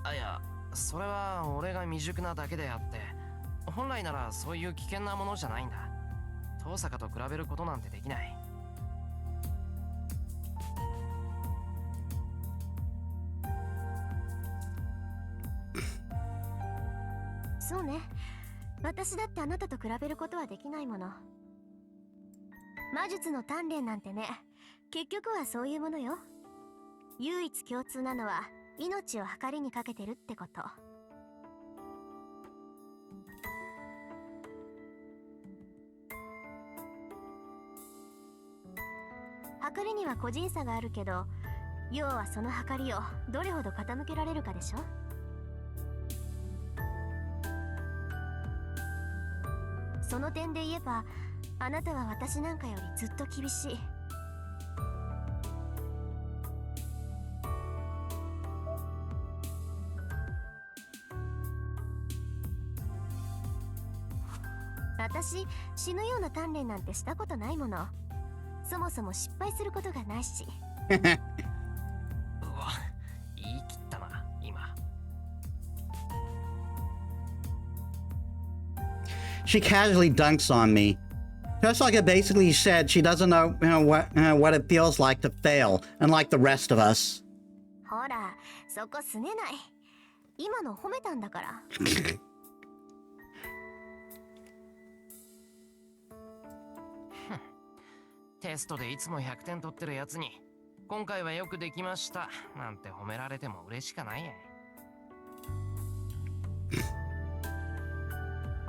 いや、それは俺が未熟なだけであって、本来ならそういう危険なものじゃないんだ。遠坂と比べることなんてできない。そうね。私だってあなたと比べることはできないもの。魔術の鍛錬なんてね、結局はそういうものよ。唯一共通なのは命を計りにかけてるってこと。計りには個人差があるけど、要はその計りをどれほど傾けられるかでしょ。その点で言えば、あなたは私なんかよりずっと厳しい。私、死ぬような鍛錬なんてしたことないもの。そもそも失敗することがないし。うわ、言い切ったな、今。She casually dunks on me. Tosaka basically said she doesn't know, what it feels like to fail, unlike the rest of us. ほら、そこすねない。今の褒めたんだから。テストでいつも100点取ってるやつに、今回はよくできましたなんて褒められても嬉しかないや。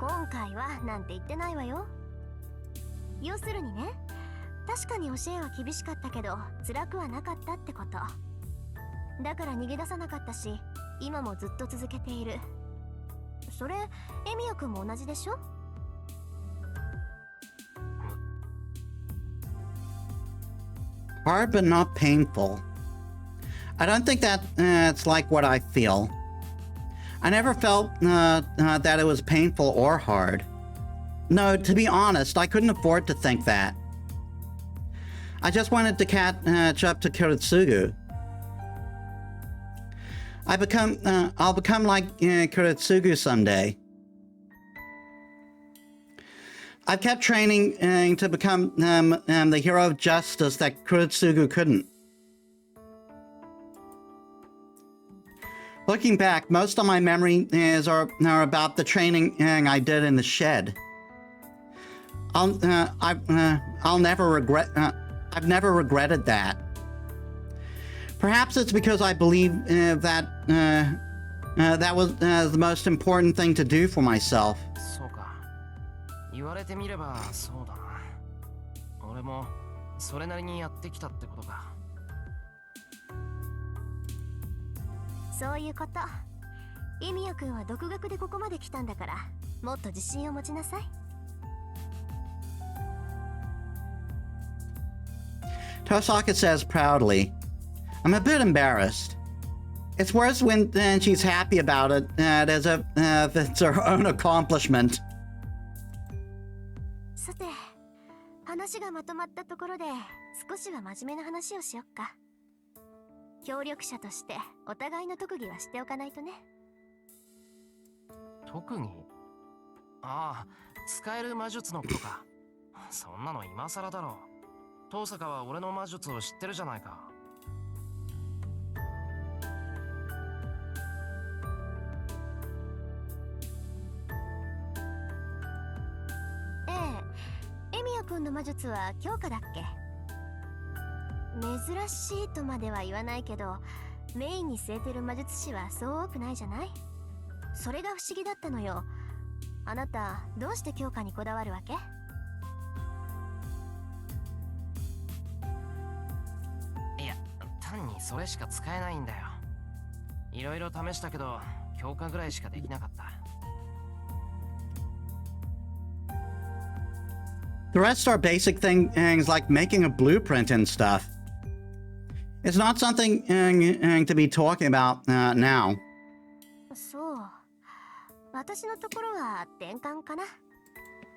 今回はなんて言ってないわよ。要するにね、確かに教えは厳しかったけど辛くはなかったってこと。だから逃げ出さなかったし、今もずっと続けている。それエミヤ君も同じでしょ。Hard but not painful. I don't think that it's like what I feel. I never felt that it was painful or hard. No, to be honest, I couldn't afford to think that. I just wanted to catch up to Kuretsugu. I'll become like Kuretsugu someday. I've kept training to become the hero of justice that Kuretsugu couldn't. Looking back, most of my memory are about the training I did in the shed. I'll never regret. I've never regretted that. Perhaps it's because I believe that was the most important thing to do for myself. そうか。言われてみればそうだな。俺もそれなりにやってきたってことか。そういうこと。エミヤ君は独学でここまで来たんだから、もっと自信を持ちなさい。Tosaka says proudly, I'm a bit embarrassed. It's worse when she's happy about it, as if it's her own accomplishment. さて、話がまとまったところで、少しは真面目な話をしよっか。協力者としてお互いの特技は知っておかないとね。特技？ああ、使える魔術のことか。そんなの今更だろう。遠坂は俺の魔術を知ってるじゃないか。ええ、エミヤ君の魔術は強化だっけ？珍しいとまでは言わないけど、メインに据えてる魔術師はそう多くないじゃない？それが不思議だったのよ。あなた、どうして強化にこだわるわけ？いや、単にそれしか使えないんだよ。いろいろ試したけど、強化ぐらいしかできなかった。The rest are basic things like making a blueprint and stuff. It's not something to be talking about now. そう。私のところは転換かな。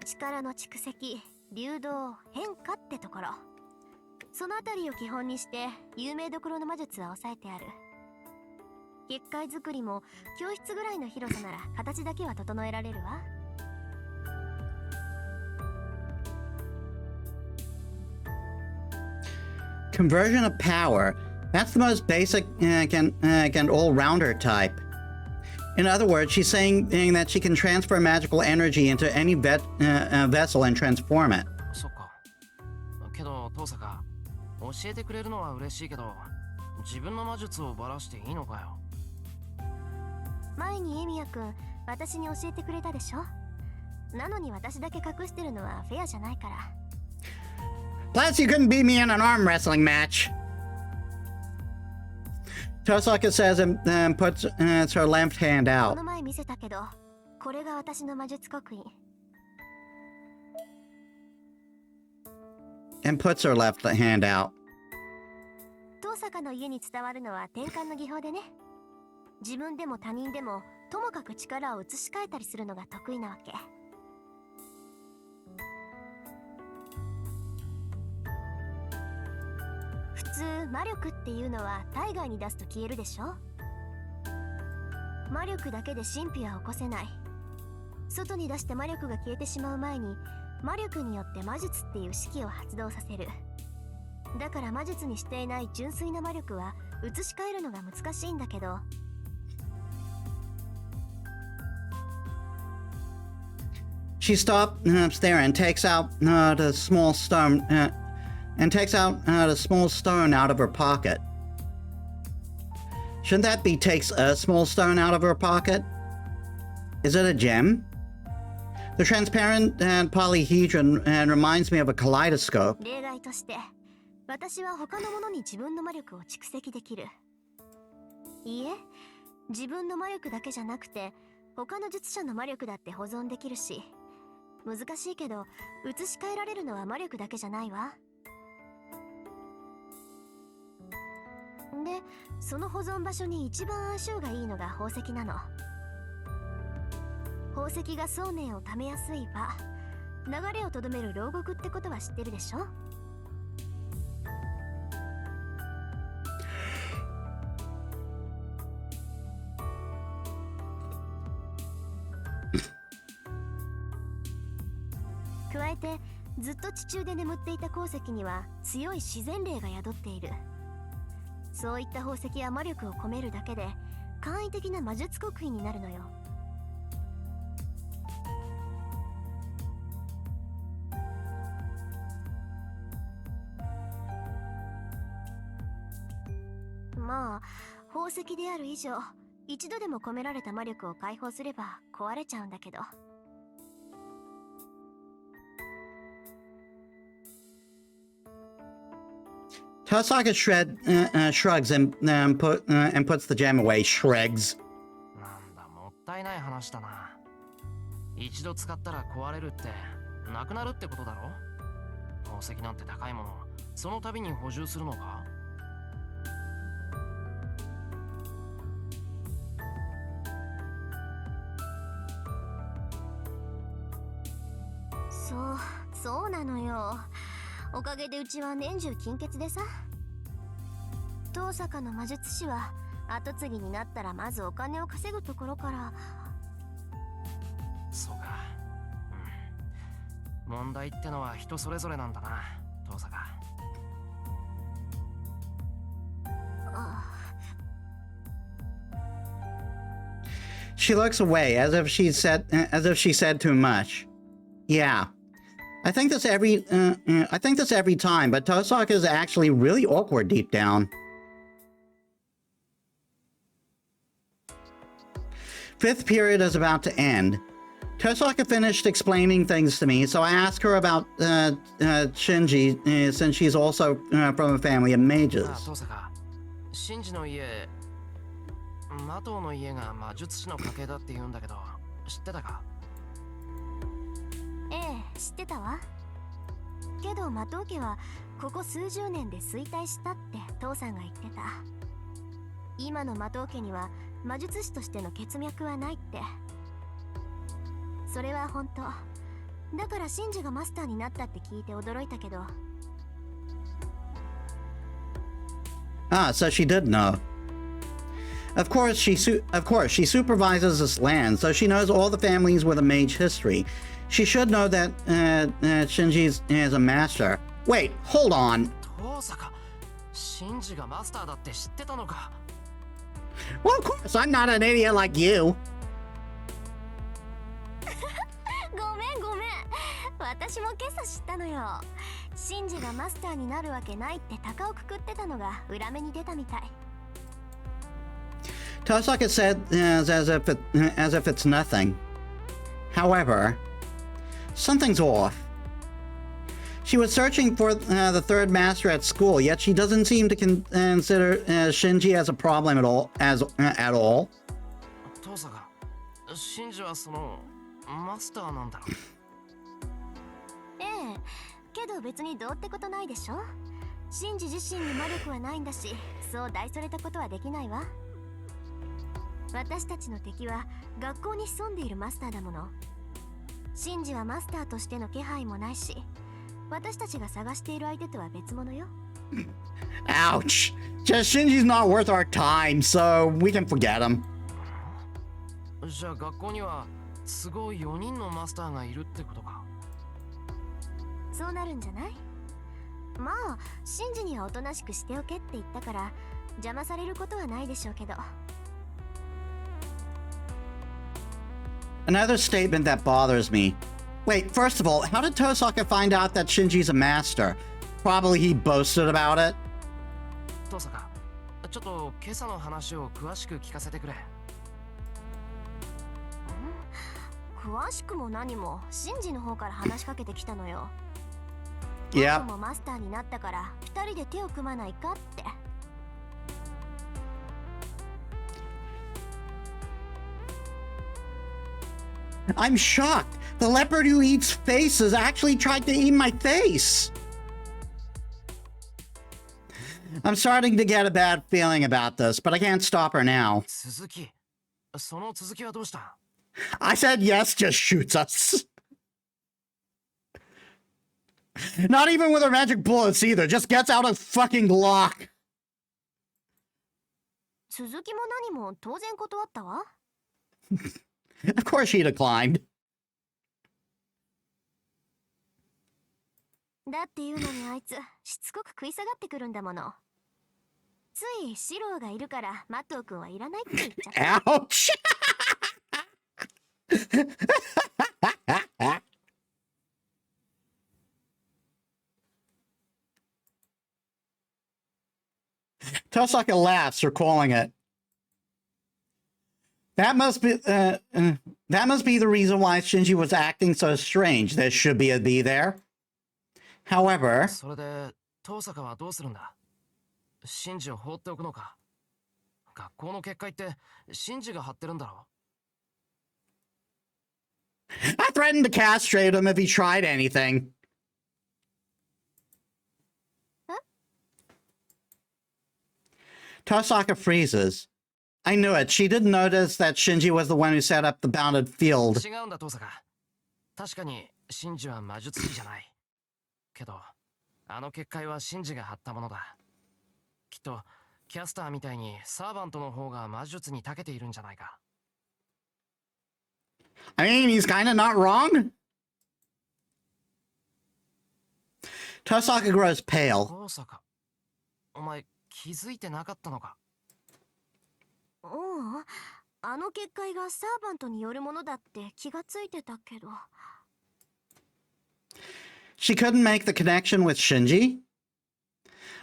力の蓄積、流動、変化ってところ。そのあたりを基本にして有名どころの魔術は抑えてある。結界作りも教室ぐらいの広さなら形だけは整えられるわ。Conversion of power. That's the most basic and all-rounder type. In other words, she's saying that she can transfer magical energy into any vessel and transform it. そっか。けど、遠坂、教えてくれるのは嬉しいけど、自分の魔術をばらしていいのかよ。前にエミヤ君、私に教えてくれたでしょ？なのに私だけ隠してるのはフェアじゃないから。Plus, you couldn't beat me in an arm wrestling match. Tosaka says and puts her left hand こ out の前見せたけど、これが私の魔術刻印。and puts her left hand out. 遠坂の家に伝わるのは転換の技法でね。自分でも他人でもともかく力を移し替えたりするのが得意なわけ。普通魔力っていうのは体外に出すと消えるでしょ。魔力だけで神秘は起こせない。外に出して魔力が消えてしまう前に魔力によって魔術っていう式を発動させる。だから魔術にしていない純粋な魔力は移し替えるのが難しいんだけど。She stops there and takes out the small stone and takes out a small stone out of her pocket. Shouldn't that be takes a small stone out of her pocket? Is it a gem? The transparent polyhedron reminds me of a kaleidoscope. 例外として私は他のものに自分の魔力を蓄積できる。いいえ、自分の魔力だけじゃなくて他の術者の魔力だって保存できるし、難しいけど移し替えられるのは魔力だけじゃないわ。で、その保存場所に一番相性がいいのが宝石なの。宝石が想念をためやすい場、流れをとどめる牢獄ってことは知ってるでしょ。加えてずっと地中で眠っていた鉱石には強い自然霊が宿っている。そういった宝石は魔力を込めるだけで簡易的な魔術国費になるのよ。まあ宝石である以上、一度でも込められた魔力を解放すれば壊れちゃうんだけど。Tosaka shrugs and puts the gem away. Shrugs. なんだ、もったいない話だな。一度使ったら壊れるってなくなるってことだろ。宝石なんて高いもの、その度に補充するのか。そうなのよ。おかげでうちは年中金欠でさ。東坂の魔術師は後継ぎになったらまずお金を稼ぐところから。そうか。問題ってのは人それぞれなんだな、東坂。She looks away as if she said too much. Yeah. I think this every time, but Tosaka is actually really awkward deep down. Fifth period is about to end. Tosaka finished explaining things to me, so I asked her about Shinji, since she's also from a family of mages. 東坂、シンジの家、マトウの家が魔術師の家系だって言うんだけど、知ってたか？ええ、知ってたわ。けどマトウ家はここ数十年で衰退したって父さんが言ってた。今のマトウ家には魔術師としての血脈はないって。それは本当。だからシンジがマスターになったって聞いて驚いたけど。Ah, so she did know. Of course, she supervises this land, so she knows all the families with a mage history. She should know that Shinji is a master. Wait, hold on. 東坂、シンジがマスターだって知ってたのか？ Well, of course, I'm not an idiot like you. ごめん。私も今朝知ったのよ。シンジがマスターになるわけないって鷹をくくってたのが裏目に出たみたい。Tosaka said as if it's nothing. However, something's off. She was searching for the third master at school, yet she doesn't seem to consider Shinji as a problem at all. 東坂、シンジはそのマスターなんだろ？ええ、けど別にどうってことないでしょ。シンジ自身に魔力はないんだし、そう大それたことはできないわ。私たちの敵は学校に潜んでいるマスターだもの。シンジはマスターとしての気配もないし、私たちが探している相手とは別物よ。Ouch! Just Shinji's not worth our time, so we can forget him. じゃあ学校には都合4人のマスターがいるってことか？そうなるんじゃない？まあ、シンジにはおとなしくしておけって言ったから邪魔されることはないでしょうけど。Another statement that bothers me. Wait, first of all, how did Tosaka find out that Shinji's a master? Probably he boasted about it. 東坂、ちょっと今朝の話を詳しく聞かせてくれ。詳しくも何もシンジの方から話しかけてきたのよ。Yeah. 僕もマスターになったから2人で手を組まないかって。I'm shocked. The leopard who eats faces actually tried to eat my face. I'm starting to get a bad feeling about this, but I can't stop her now. 続き、その続きはどうした？ I said yes, just shoots us. Not even with her magic bullets either, just gets out a fucking Glock. 続きも何も当然断ったわ。Of course she declined. だっていうのにあいつしつこく食い下がってくるんだもの。ついシローがいるからマトウ君はいらないって言っちゃった。 Ouch! Tosaka laughs, recalling it. That must be the reason why Shinji was acting so strange. There should be a B there. However, それで遠坂はどうするんだ？シンジを放っておくのか？学校の結界ってシンジが張ってるんだろ？ I threatened to castrate him if he tried anything. Huh? Tosaka freezes. I knew it. She didn't notice that Shinji was the one who set up the bounded field. 違うんだ遠坂。確かにシンジは魔術師じゃない。けどあの結界はシンジが張ったものだ。きっとキャスターみたいにサーバントの方が魔術に長けているんじゃないか。 I mean, he's kind of not wrong. Tosaka grows pale. 遠坂、お前気づいてなかったのか？ううん、あの結界がサーバントによるものだって気がついてたけど。 She couldn't make the connection with Shinji.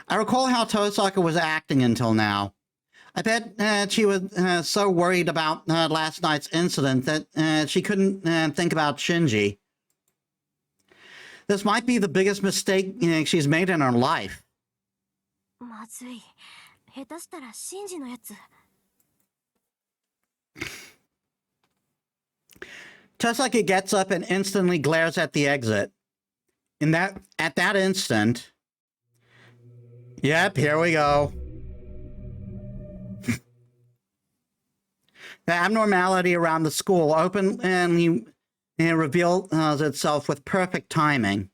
I recall how Tosaka was acting until now. I bet she was so worried about last night's incident that she couldn't think about Shinji. This might be the biggest mistake she's made in her life. まずい。下手したらシンジのやつ。 Tosaka gets up and instantly glares at the exit. At that instant, yep, here we go. The abnormality around the school openly reveals itself with perfect timing.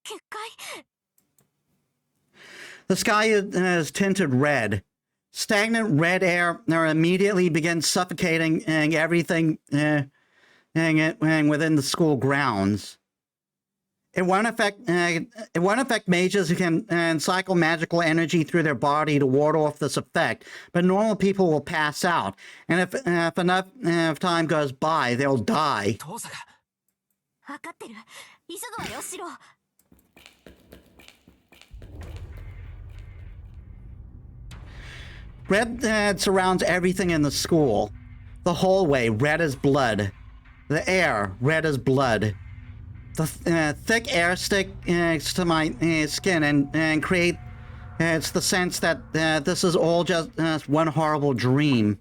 結界。 The sky is tinted red. Stagnant red air immediately begins suffocating everything within the school grounds. It won't affect mages who can cycle magical energy through their body to ward off this effect, but normal people will pass out, and if enough time goes by, they'll die. 遠坂。分かってる。急ぐわよ、シロー。 Red surrounds everything in the school. The hallway, red as blood. The air, red as blood. The thick air sticks to my skin and create it's the sense that this is all just one horrible dream.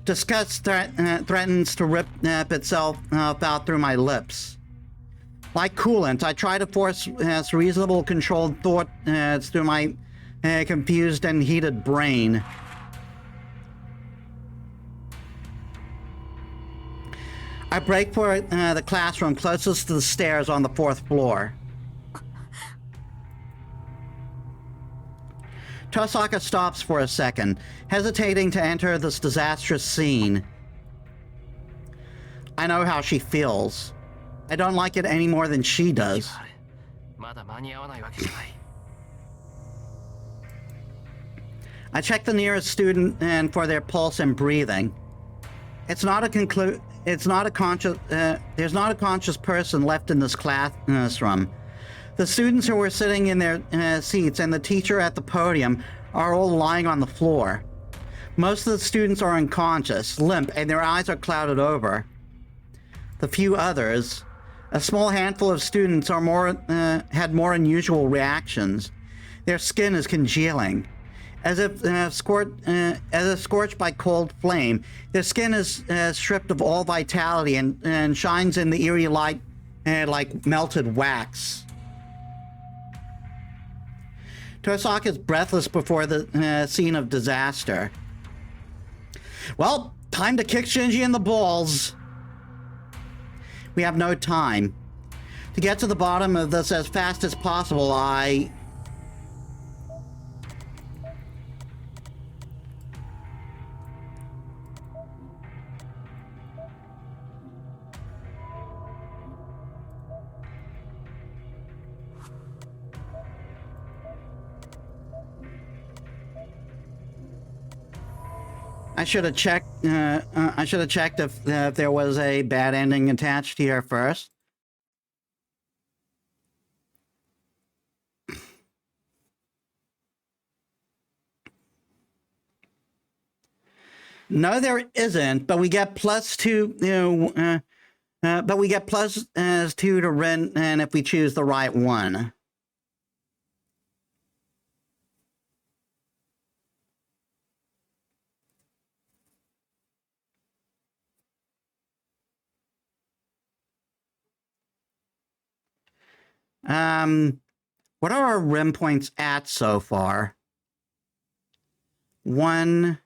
Disgust threatens to rip itself out through my lips. Like coolant, I try to force reasonable, controlled thought through my confused and heated brain. I break for the classroom closest to the stairs on the 4th floor. Tosaka stops for a second, hesitating to enter this disastrous scene. I know how she feels. I don't like it any more than she does. まだ間に合わないわけじゃない。 I check the nearest student and for their pulse and breathing. There's not a conscious person left in this classroom. The students who were sitting in their seats and the teacher at the podium are all lying on the floor. Most of the students are unconscious, limp, and their eyes are clouded over. The few others, a small handful of students, had more unusual reactions. Their skin is congealing. As if scorched by cold flame, their skin is stripped of all vitality and shines in the eerie light like melted wax. Tosaka is breathless before the scene of disaster. Well, time to kick Shinji in the balls. We have no time. To get to the bottom of this as fast as possible, I should have checked. I should have checked if there was a bad ending attached here first. No, there isn't. But we get +2. But we get +2 to rent, and if we choose the right one. What are our rim points at so far? 1.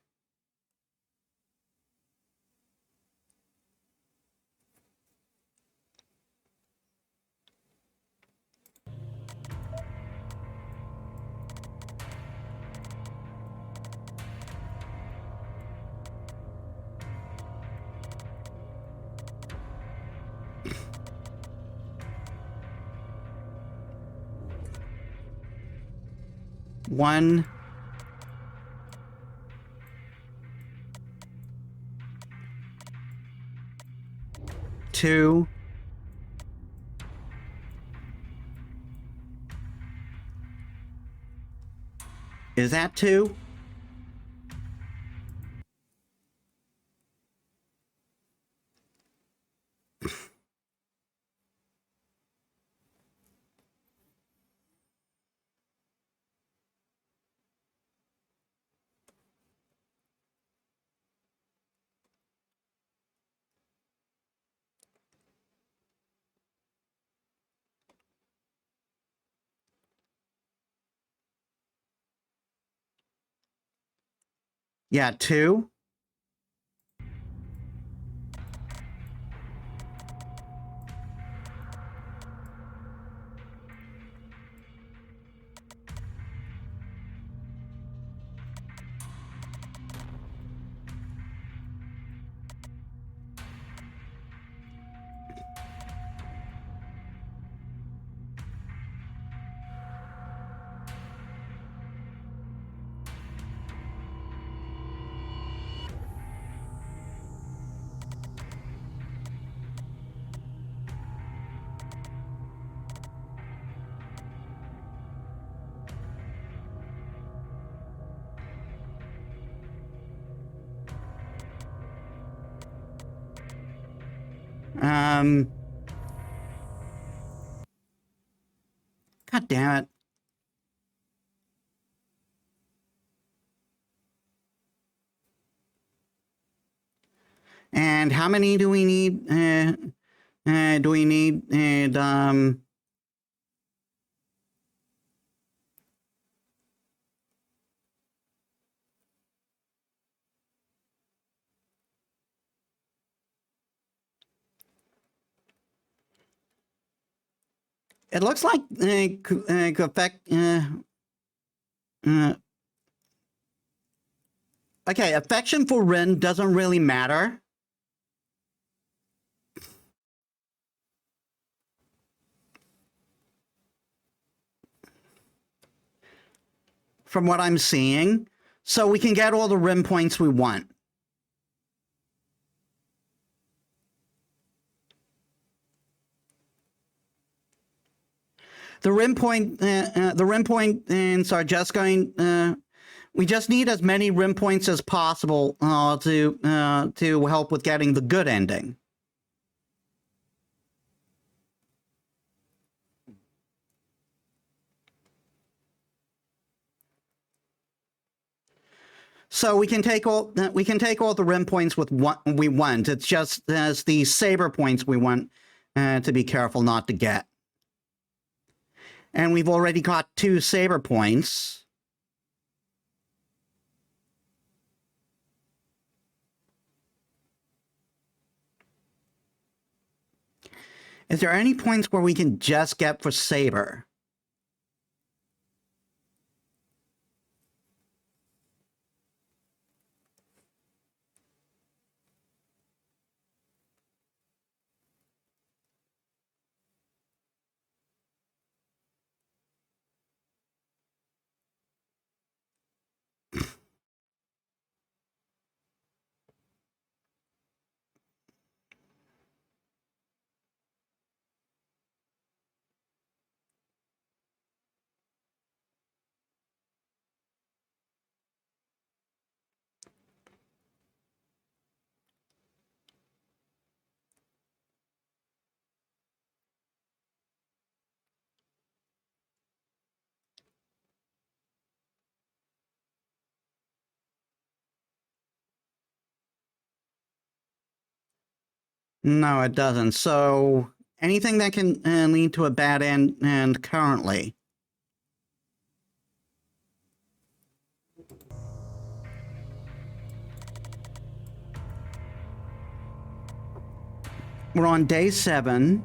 One, 2, is that 2? Yeah, 2. God damn it. And how many do we need? Do we need? And it looks like could affect. Okay, affection for Rin doesn't really matter. From what I'm seeing. So we can get all the Rin points we want. The rim points are just going. We just need as many rim points as possible to help with getting the good ending. So we can take all the rim points with what we want. It's just as the saber points we want to be careful not to get. And we've already got 2 saber points. Is there any points where we can just get for saber? No, it doesn't. So anything that can lead to a bad end and currently. We're on day 7.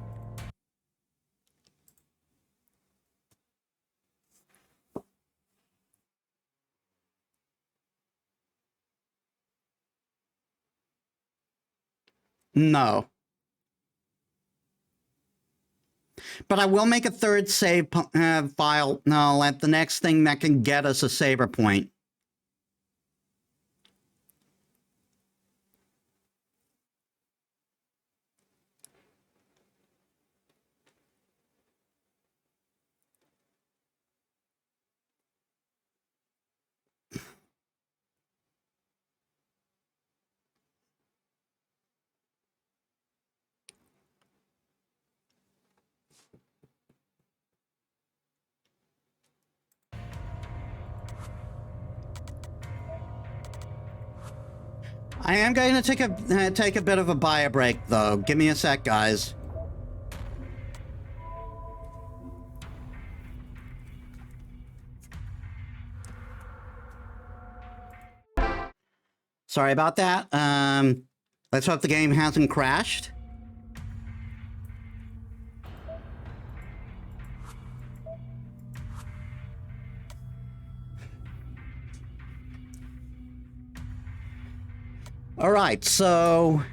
No. But I will make a third save file at the next thing that can get us a saber point. I am going to take a bit of a bio break, though. Give me a sec, guys. Sorry about that. Let's hope the game hasn't crashed. All right, so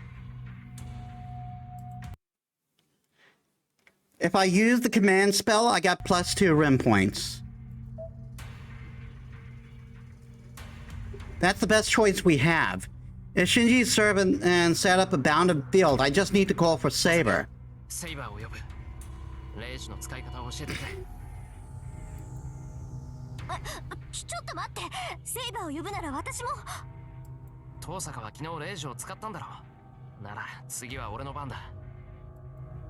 if I use the command spell, I got +2 rim points. That's the best choice we have. If Shinji's servant and set up a bounded field, I just need to call for Saber. セイバーを呼ぶ。レイジの使い方を教えてくれ。ちょっと待って。セイバーを呼ぶなら私も。遠坂は昨日レイジを使ったんだろう。なら次は俺の番だ。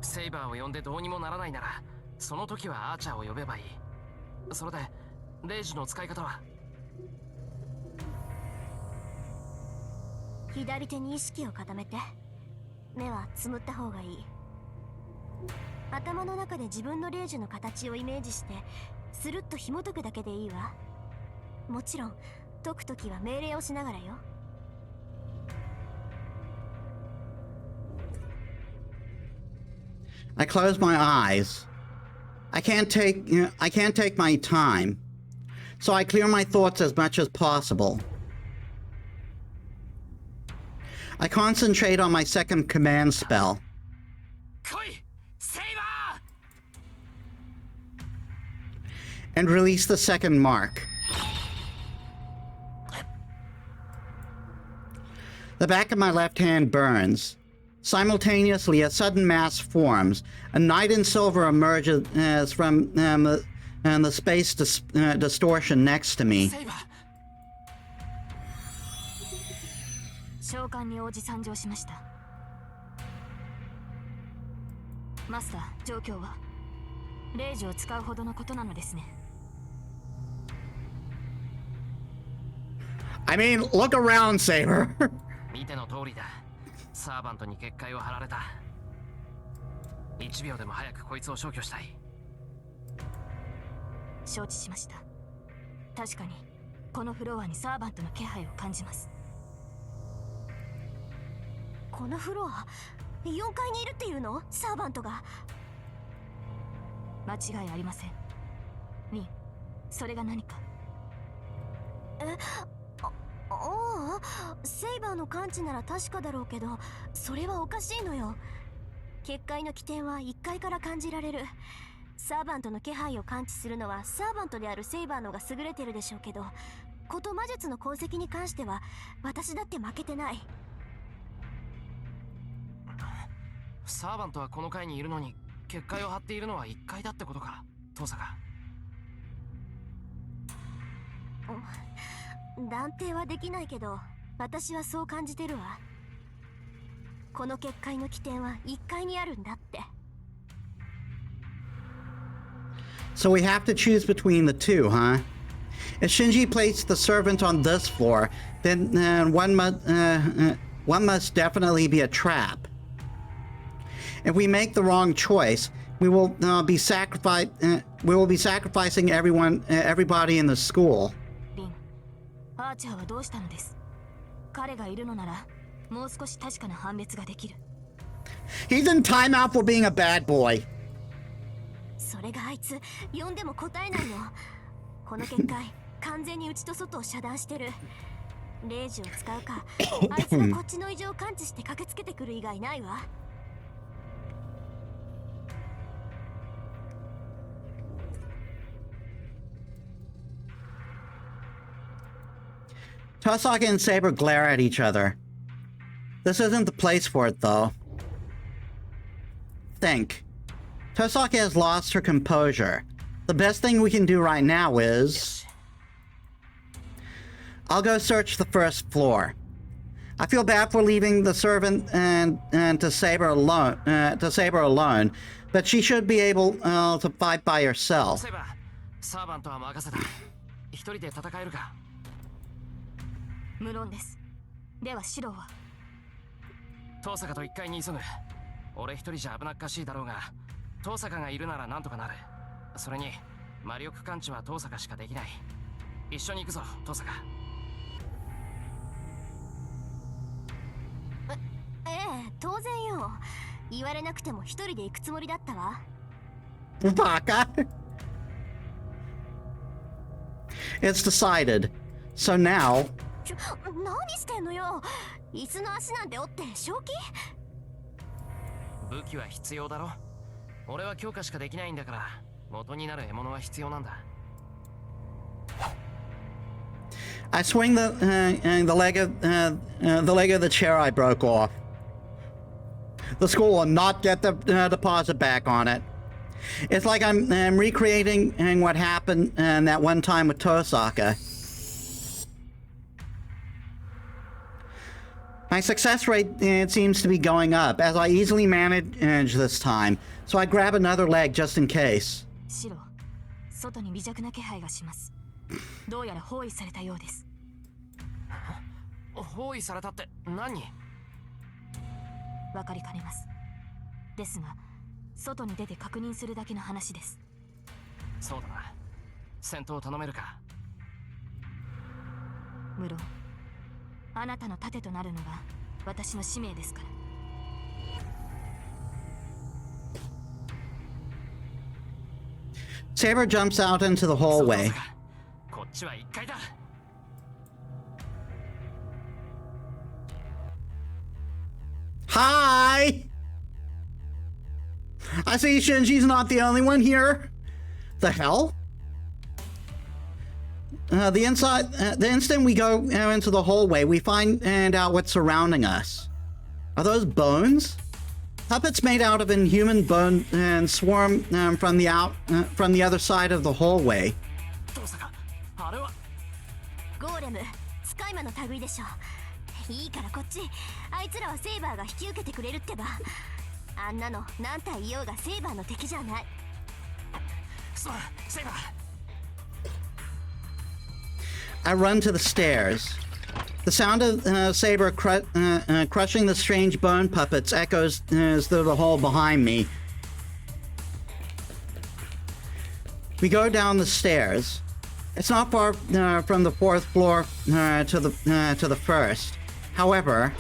セイバーを呼んでどうにもならないなら、その時はアーチャーを呼べばいい。それでレイジの使い方は？左手に意識を固めて。目はつむった方がいい。頭の中で自分のレイジの形をイメージしてスルッと紐解くだけでいいわ。もちろん解くときは命令をしながらよ。I close my eyes. I can't take my time, so I clear my thoughts as much as possible. I concentrate on my second command spell. 来い、セイバー！ And release the second mark. The back of my left hand burns. Simultaneously, a sudden mass forms. A knight in silver emerges from the space distortion next to me. セイバー！ 召喚に応じ参上しました。マスター、状況はレイジを使うほどのことなのですね。I mean, look around, Saber. 見ての通りだ。サーバントに結界を張られた。1秒でも早くこいつを消去したい。承知しました。確かにこのフロアにサーバントの気配を感じます。このフロア4階にいるっていうの？サーバントが。間違いありません。ウィン、それが何か？おう、セイバーの感知なら確かだろうけど、それはおかしいのよ。結界の起点は1階から感じられる。サーバントの気配を感知するのはサーバントであるセイバーのが優れてるでしょうけど、こと魔術の功績に関しては私だって負けてない。サーバントはこの階にいるのに、結界を張っているのは1階だってことか、遠坂。断定はできないけど、私はそう感じてるわ。この結界の起点は1階にあるんだって。So we have to choose between the two, huh? If Shinji placed the servant on this floor, then one must definitely be a trap. If we make the wrong choice, we will be sacrificing everybody in the school. リン、アーチャーはどうしたのです？彼がいるのなら、もう少し確かな判別ができる。He's in timeout for being a bad boy. それがあいつ、呼んでも答えないの。この結界、完全に内と外を遮断してる。レイジを使うか、あいつがこっちの異常を感知して駆けつけてくる以外ないわ。Tosaka and Saber glare at each other. This isn't the place for it, though. Think. Tosaka has lost her composure. The best thing we can do right now is... I'll go search the first floor. I feel bad for leaving the servant and to Saber alone, but she should be able to fight by herself. そういえば、サーバントは任せた。一人で戦えるか？無論です。ではシロは？遠坂と一回に急ぐ。俺一人じゃ危なっかしいだろうが、遠坂がいるならなんとかなる。それに魔力感知は遠坂しかできない。一緒に行くぞ、遠坂。ええ、当然よ。言われなくても一人で行くつもりだったわ。Baka. It's decided. So now... 何してんのよ。椅子の足なんて折って正気？武器は必要だろ。俺は強化しかできないんだから、元になる獲物は必要なんだ。I swing the leg of the chair I broke off. The school will not get the deposit back on it. It's like I'm recreating what happened that one time with Tosaka. My success rate seems to be going up as I easily manage this time, so I grab another leg just in case. シロ、外に微弱な気配がします。どうやら包囲されたようです。包囲されたって何？わかりかねます。ですが、外に出て確認するだけの話です。そうだな。戦闘を頼めるか？無論、あなたの盾となるのが私の使命ですから。Saber jumps out into the hallway. こっちは1階だ。Hi! I see Shinji's not the only one here. The hell? The instant we go into the hallway, we find out what's surrounding us. Are those bones? Puppets made out of inhuman bone and swarm from the other side of the hallway. あれはゴーレム、使い魔の類でしょ。いいからこっち。あいつらはセイバーが引き受けてくれるってば。あんなの何体いようがセイバーの敵じゃない。そうだ、セイバー。I run to the stairs. The sound of Saber crushing the strange bone puppets echoes through the hall behind me. We go down the stairs. It's not far from the fourth floor to the first. However,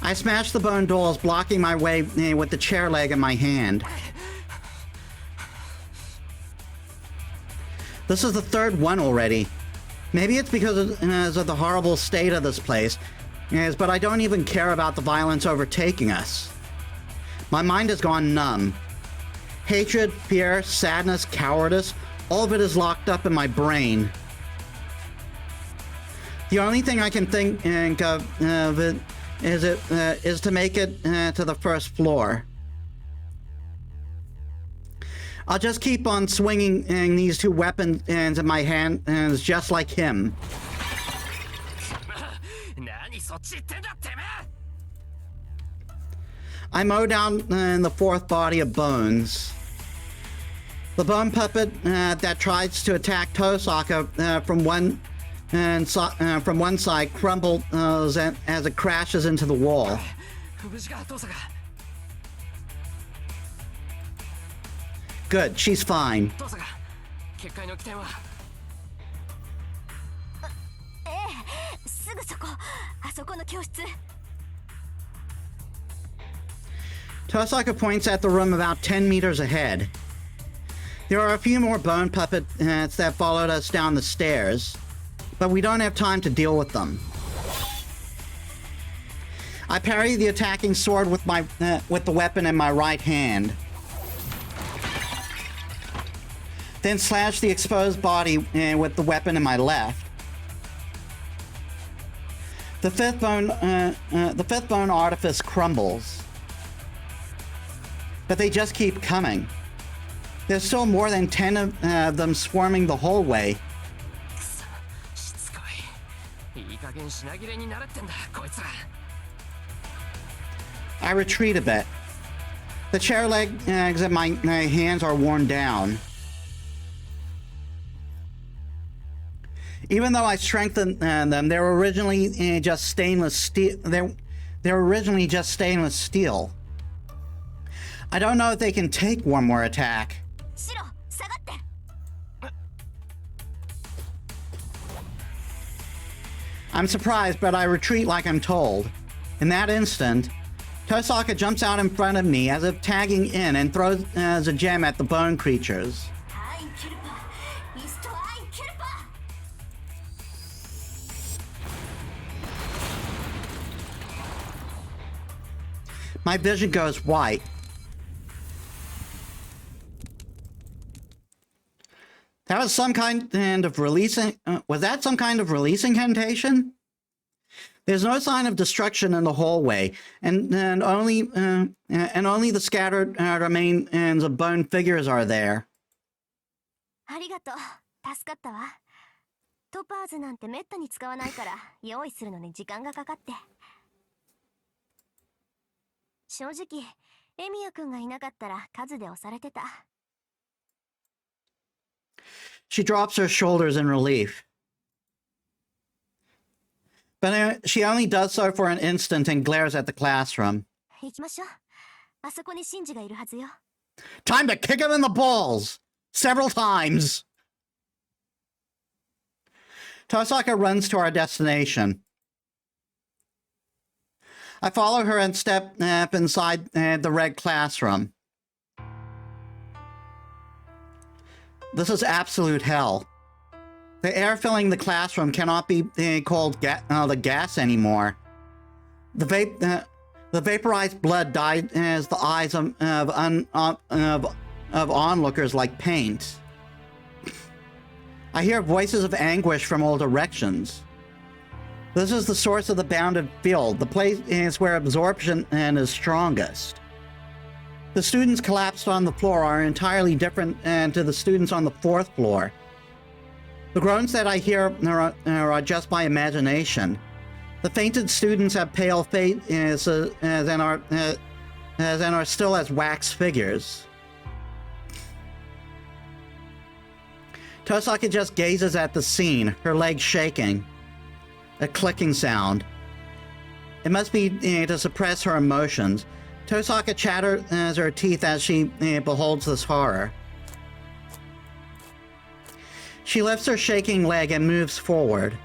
I smash the bone doors, blocking my way with the chair leg in my hand. This is the third one already. Maybe it's because of the horrible state of this place, but I don't even care about the violence overtaking us. My mind has gone numb. Hatred, fear, sadness, cowardice, all of it is locked up in my brain. The only thing I can think of is to make it to the first floor. I'll just keep on swinging these two weapons in my hands just like him. I mow down the fourth body of bones. The bone puppet that tries to attack Tosaka from one from one side crumbles as it crashes into the wall. 無事か登坂。 Good, she's fine. 登坂、結界の起点は。ええ、すぐそこ、あそこの教室。 Tosaka points at the room about 10 meters ahead. There are a few more bone puppets that followed us down the stairs, but we don't have time to deal with them. I parry the attacking sword with the weapon in my right hand, then slash the exposed body with the weapon in my left. The fifth bone artifice crumbles, but they just keep coming. There's still more than 10 of them swarming the hallway. しつこい。いい加減品切れになれってんだこいつら。 I retreat a bit. The chair legs and my hands are worn down. Even though I strengthened them, they were originally just stainless steel. They were originally just stainless steel. I don't know if they can take one more attack. シロ、下がって。 I'm surprised, but I retreat like I'm told. In that instant, Tosaka jumps out in front of me as if tagging in and throws a gem at the bone creatures. アインキルパー、イストアインキルパー。 My vision goes white. That was some kind of releasing. Was that some kind of release incantation? There's no sign of destruction in the hallway, and only the scattered remains of bone figures are there. ありがとう、助かったわ。トパーズなんてめったに使わないから用意するのに時間がかかって。正直、エミヤくんがいなかったら数で押されてた。 She drops her shoulders in relief. But she only does so for an instant and glares at the classroom. 行きましょう。あそこにシンジがいるはずよ。 Time to kick him in the balls! Several times! Tosaka runs to our destination. I follow her and step inside the red classroom. This is absolute hell. The air filling the classroom cannot be called the gas anymore. The vaporized blood dyed as the eyes of onlookers like paint. I hear voices of anguish from all directions. This is the source of the bounded field, the place is where absorption is strongest. The students collapsed on the floor are entirely different to the students on the fourth floor. The groans that I hear are just my imagination. The fainted students have pale faces and are still as wax figures. Tosaka just gazes at the scene, her legs shaking. A clicking sound. It must be to suppress her emotions. Tosaka chatters her teeth as she beholds this horror. She lifts her shaking leg and moves forward.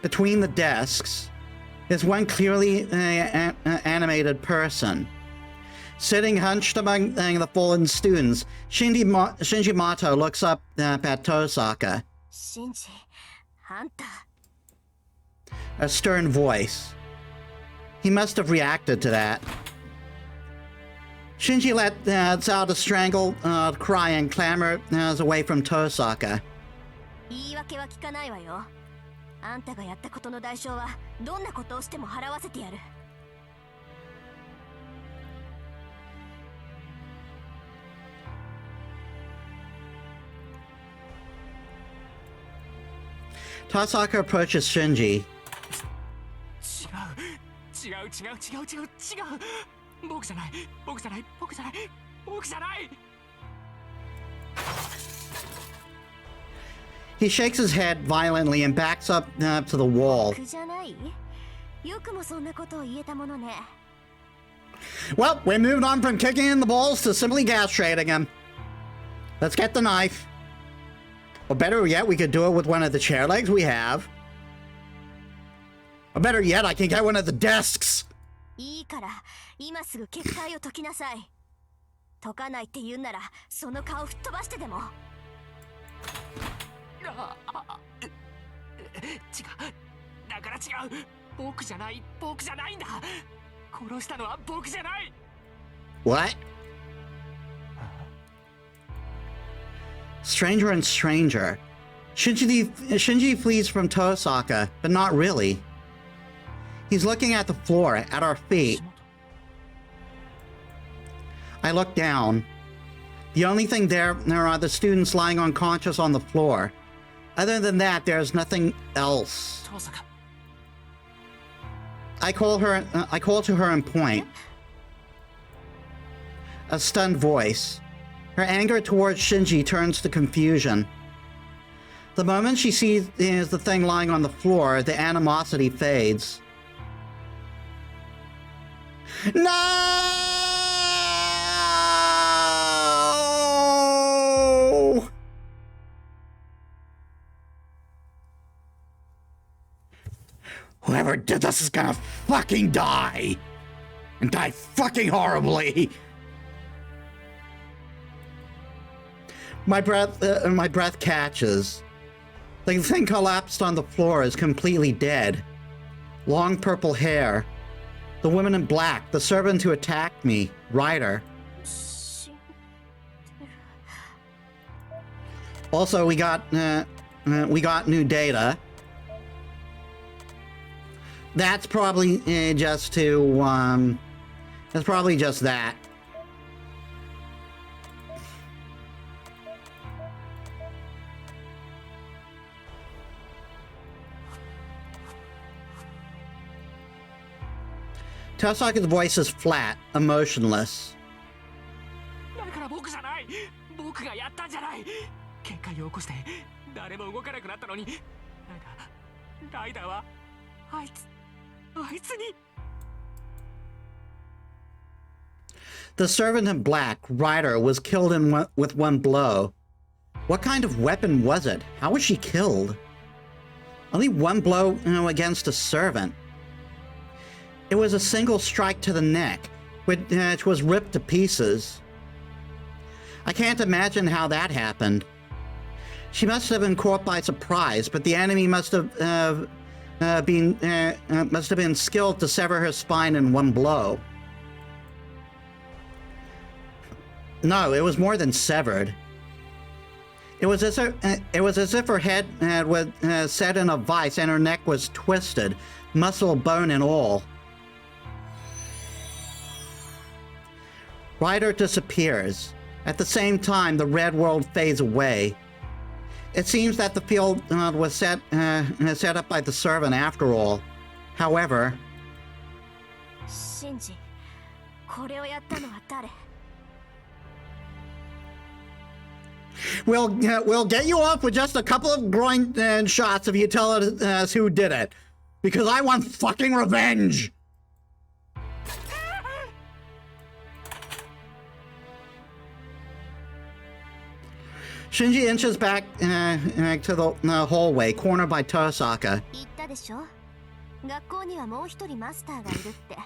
Between the desks is one clearly animated person. Sitting hunched among the fallen students, Shinji Mato looks up at Tosaka. シンジ、あんた。 A stern voice. He must have reacted to that. Shinji lets out a strangled cry and clambers away from Tosaka. 言い訳は聞かないわよ。あんたがやったことの代償はどんなことをしても払わせてやる。 Tosaka approaches Shinji. 違う。僕じゃない。He shakes his head violently and backs up to the wall. 僕じゃない？よくもそんなことを言えたものね。Well, we moved on from kicking in the balls to simply castrating him. Let's get the knife. Or better yet, we could do it with one of the chair legs we have. Or better yet, I can get one of the desks. いいから今すぐ結界を解きなさい。解かないって言うならその顔吹っ飛ばしてでも。違う、だから違う、僕じゃないんだ。殺したのは僕じゃない。 What? Stranger and stranger. Shinji flees from Tosaka, but not really. He's looking at the floor, at our feet. I look down. The only thing there are the students lying unconscious on the floor. Other than that, there's nothing else. 遠坂。 I call to her and point. A stunned voice. Her anger towards Shinji turns to confusion. The moment she sees the thing lying on the floor, the animosity fades. No! Whoever did this is gonna fucking die! And die fucking horribly! My breath catches. The thing collapsed on the floor is completely dead. Long purple hair. The woman in black, the servant who attacked me, Ryder. Also, we got new data. That's probably just to that's probably just that. Tosaka's voice is flat, emotionless. だから僕じゃない。僕がやったんじゃない。結界を起こして誰も動かなくなったのに、ライダーはあいつに。 The servant in black, Ryder, was killed with one blow. What kind of weapon was it? How was she killed? Only one blow, against a servant. It was a single strike to the neck, which was ripped to pieces. I can't imagine how that happened. She must have been caught by surprise, but the enemy must have been skilled to sever her spine in one blow. No, it was more than severed. It was as if her head was set in a vice and her neck was twisted, muscle, bone, and all. Ryder disappears. At the same time, the red world fades away. It seems that the field was set up by the servant after all. However, シンジ、これをやったのは誰？ we'll get you off with just a couple of groin shots if you tell us who did it. Because I want fucking revenge! Shinji inches back to the hallway, cornered by Tosaka. 言ったでしょ？学校にはもう一人マスターがいるって。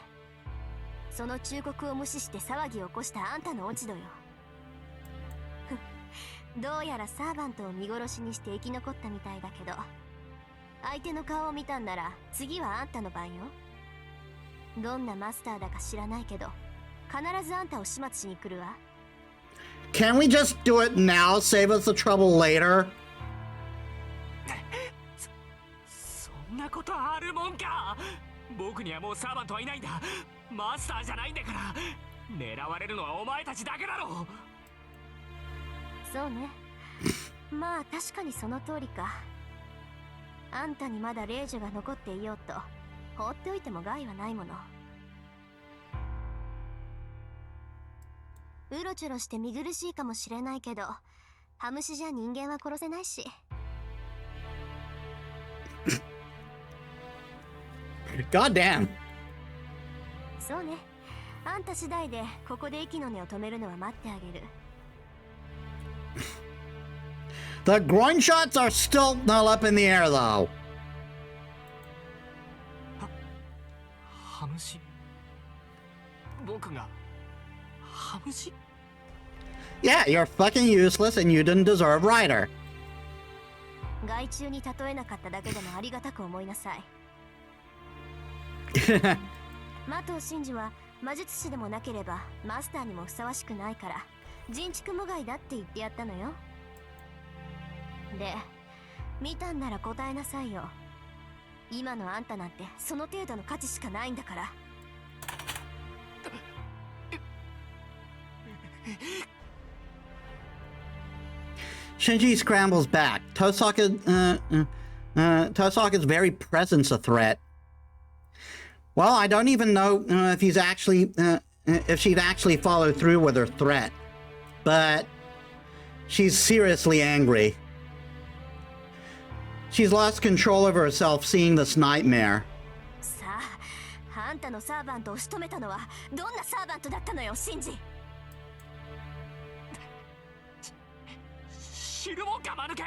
その忠告を無視して騒ぎを起こしたあんたの落ち度よ。どうやらサーバントを見殺しにして生き残ったみたいだけど、相手の顔を見たんなら次はあんたの番よ。どんなマスターだか知らないけど、必ずあんたを始末しに来るわ。Can we just do it now? Save us the trouble later? そんなことあるもんか。僕にはもうサーバントはいないんだ。マスターじゃないんだから。狙われるのはお前たちだけだろ。そうね。まあ確かにその通りか。あんたにまだ霊樹が残っていようと放っておいても害はないもの。うろちょろして見苦しいかもしれないけど、ハムシじゃ人間は殺せないし。God damn. そうね。あんた次第でここで息の根を止めるのは待ってあげる。The groin shots are still not up in the air, though. ハムシ僕がハムシ Yeah, you're fucking useless and you didn't deserve Ryder. 害虫に例えなかっただけでもありがたく思いなさい。マトウシンジは魔術師でもなければマスターにもふさわしくないから人畜無害だって言ってやったのよ。で、見たんなら答えなさいよ。今のあんたなんてその程度の価値しかないんだから。Shinji scrambles back. Tosaka's very presence a threat. Well, I don't even know if she'd actually follow through with her threat, but she's seriously angry. She's lost control of herself seeing this nightmare. さあ、あんたのサーバントを仕留めたのはどんなサーバントだったのよ、シンジ。知るも我慢抜け。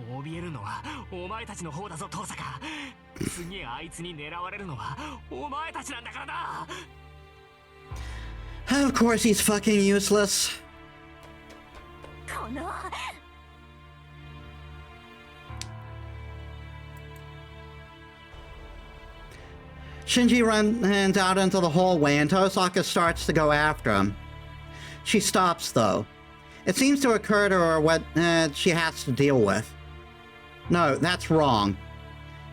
怯えるのはお前たちの方だぞ、遠坂。次あいつに狙われるのはお前たちなんだからな。Of course he's fucking useless. このShinji runs out into the hallway and Tosaka starts to go after him. She stops, though. It seems to occur to her what she has to deal with. No, that's wrong.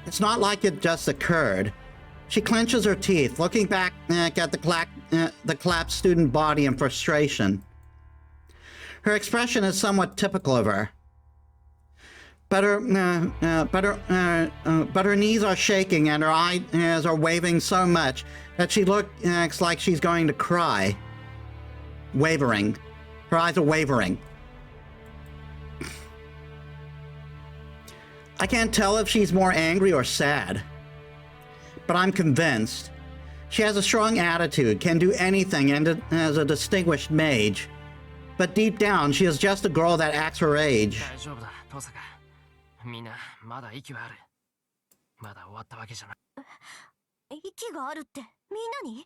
It's not like it just occurred. She clenches her teeth, looking back at the collapsed student body in frustration. Her expression is somewhat typical of her. But her knees are shaking and her eyes are waving so much that she looks like she's going to cry. Wavering. Her eyes are wavering. I can't tell if she's more angry or sad. But I'm convinced. She has a strong attitude, can do anything, and as a distinguished mage. But deep down, she is just a girl that acts her age. 大丈夫だ、遠坂。みんなまだ息はある。まだ終わったわけじゃない。息があるってみんなに？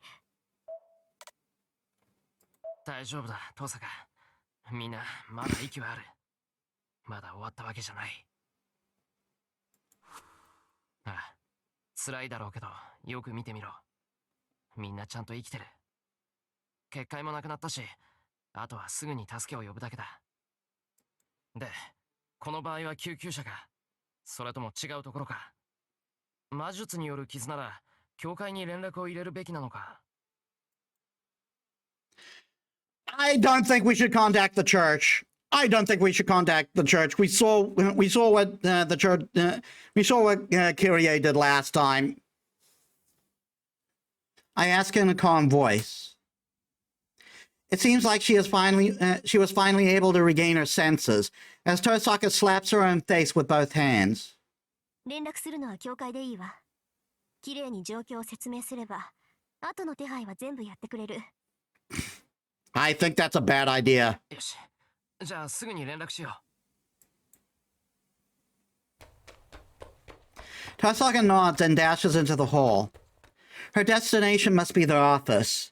大丈夫だ、遠坂。みんなまだ息はある。まだ終わったわけじゃない。ああ、辛いだろうけど、よく見てみろ。みんなちゃんと生きてる。結界もなくなったし、あとはすぐに助けを呼ぶだけだ。で、この場合は救急車か、それとも違うところか。魔術による傷なら、教会に連絡を入れるべきなのか。I don't think we should contact the church. I don't think we should contact the church. We saw what the church we saw what Kyrie did last time. I ask in a calm voice. It seems like she was finally able to regain her senses as Tosaka slaps her own face with both hands. 連絡するのは教会でいいわ。綺麗に状況を説明すれば、後の手配は全部やってくれる。I think that's a bad idea. よし。じゃあすぐに連絡しよう。Tosaka nods and dashes into the hall. Her destination must be the office.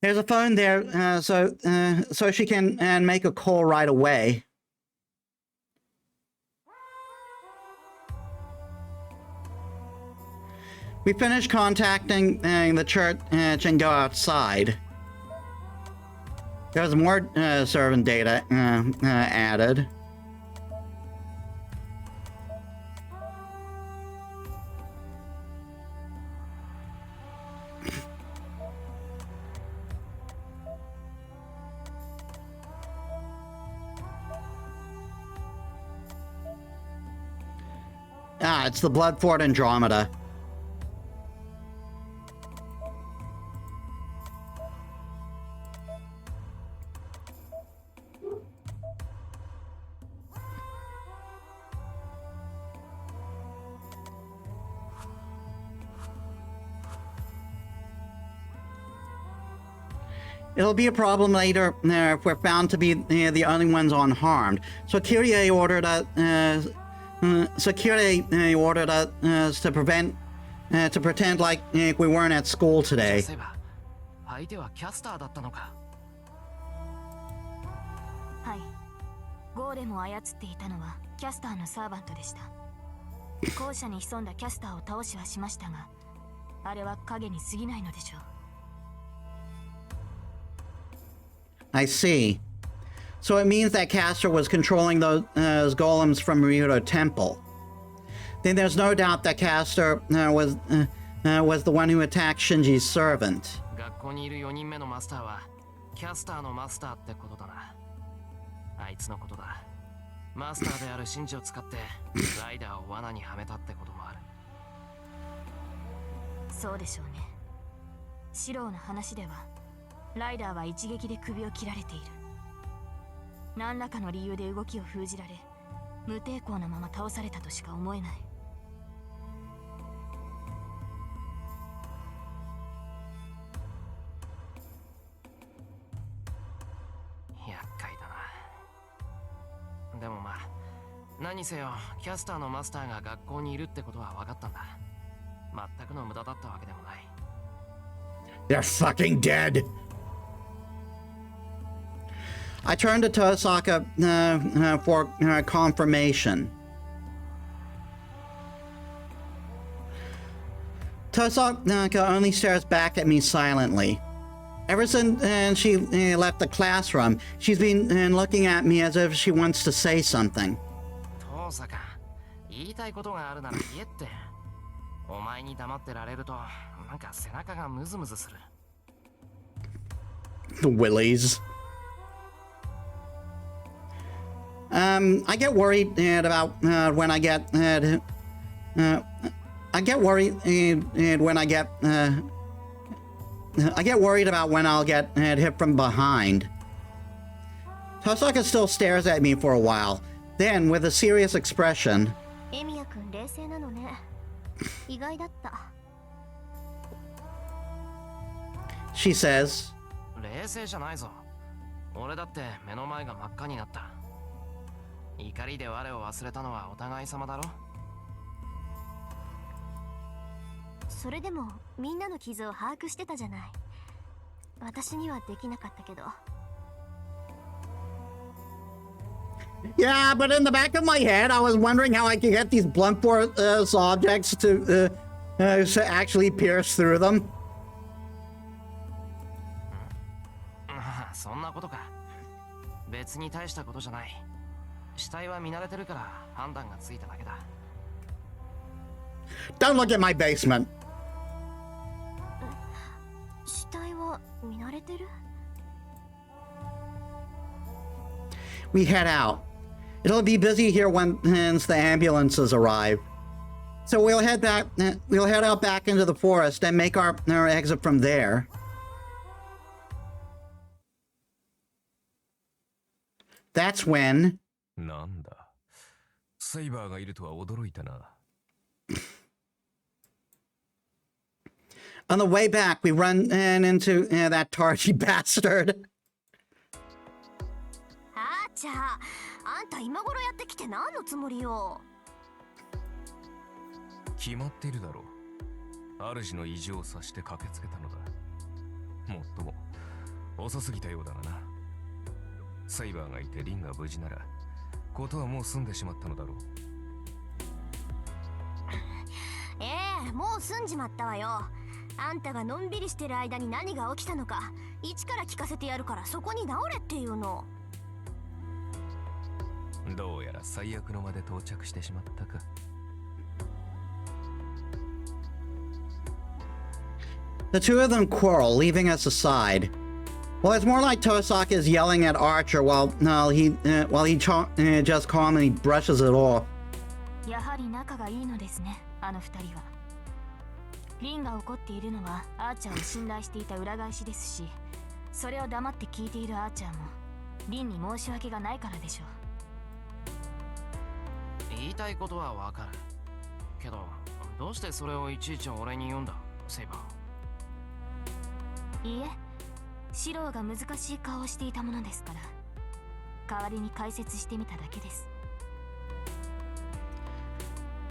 There's a phone there, so she can make a call right away. We finish contacting the church and go outside. There's more servant data added. Ah, it's the Blood Fort Andromeda. It'll be a problem later if we're found to be the only ones unharmed. So Kyrie ordered us to pretend like we weren't at school じゃあ today. そういえば相手はキャスターだったのか。はい。ゴーレムを操っていたのはキャスターのサーバントでした。校舎に潜んだキャスターを倒しはしましたが、あれは影に過ぎないのでしょう。I see. So it means that Castor was controlling those golems from Ryudo Temple. Then there's no doubt that Castor was the one who attacked Shinji's servant. 学校にいる4人目のマスターはキャスターのマスターってことだな。あいつのことだ。マスターであるシンジを使ってライダーを罠にはめたってこともある。そうでしょうね。シローの話ではライダーは一撃で首を切られている。何らかの理由で動きを封じられ、無抵抗なまま倒されたとしか思えない。厄介だな。でもまあ何せよキャスターのマスターが学校にいるってことは分かったんだ。全くの無駄だったわけでもない。 They're fucking dead. I turned to Tosaka for confirmation. Tosaka only stares back at me silently. Ever since she left the classroom, she's been looking at me as if she wants to say something. 父さか、言いたいことがあるなら言えって。お前に黙ってられるとなんか背中がムズムズする。 The Willies. I get worried about when I get about when I'll get hit from behind. Tosaka still stares at me for a while. Then, with a serious expression, エミヤ君冷静なのね。意外だった。 she says, 冷静じゃないぞ。俺だって目の前が真っ赤になった。怒りで我を忘れたのはお互い様だろ。それでもみんなの傷を把握してたじゃない。私にはできなかったけど。 yeah, but in the back of my head, I was wondering how I could get these blunt force objects to actually pierce through them. そんなことか。別に大したことじゃない。死体は見慣れてるから判断がついただけだ。 Don't look at my basement. 死体は見慣れてる？ We head out. It'll be busy here once the ambulances arrive. So we'll head out back into the forest and make our exit from there. That's when なんだ。サイバーがいるとは驚いたな。on the way back we run into that tardy bastard. あーちゃあ、あんた今頃やってきて何のつもりよ。決まっているだろう。主の異常を察して駆けつけたのだ。もっとも遅すぎたようだがな。サイバーがいてリンが無事ならことはもう済んでしまったのだろう。もう済んじまったわよ。あんたがのんびりしてる間に何が起きたのか一から聞かせてやるから、そこに直れっていうの。どうやら最悪のまで到着してしまったか。The two of them quarrel, leaving us aside. Well, it's more like Tosaka is yelling at Archer while he just calmly brushes it off. やはり仲がいいのですね、あの二人は。リンが怒っているのはアーチャーを信頼していた裏返しですし、それを黙って聞いているアーチャーもリンに申し訳がないからでしょう。言いたいことはわかるけど、どうしてそれをいちいち俺に言うんだ、セイバー。いいえ、シローが難しい顔をしていたものですから、代わりに解説してみただけです。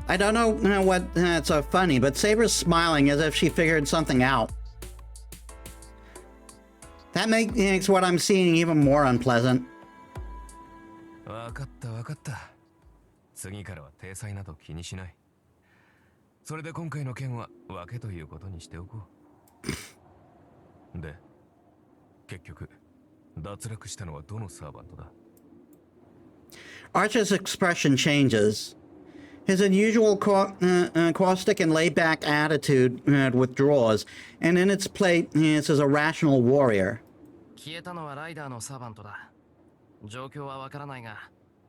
I don't know what's so funny, but Saber's smiling as if she figured something out. That makes what I'm seeing even more unpleasant. わかったわかった。次からは体裁など気にしない。それで今回の件は分けということにしておこう。で、結局脱落したのはどのサーバントだ？ Archer's expression changes. His unusual caustic and laid-back attitude withdraws, and in its place is a rational warrior. 消えたのはライダーのサーバントだ。状況はわからないが、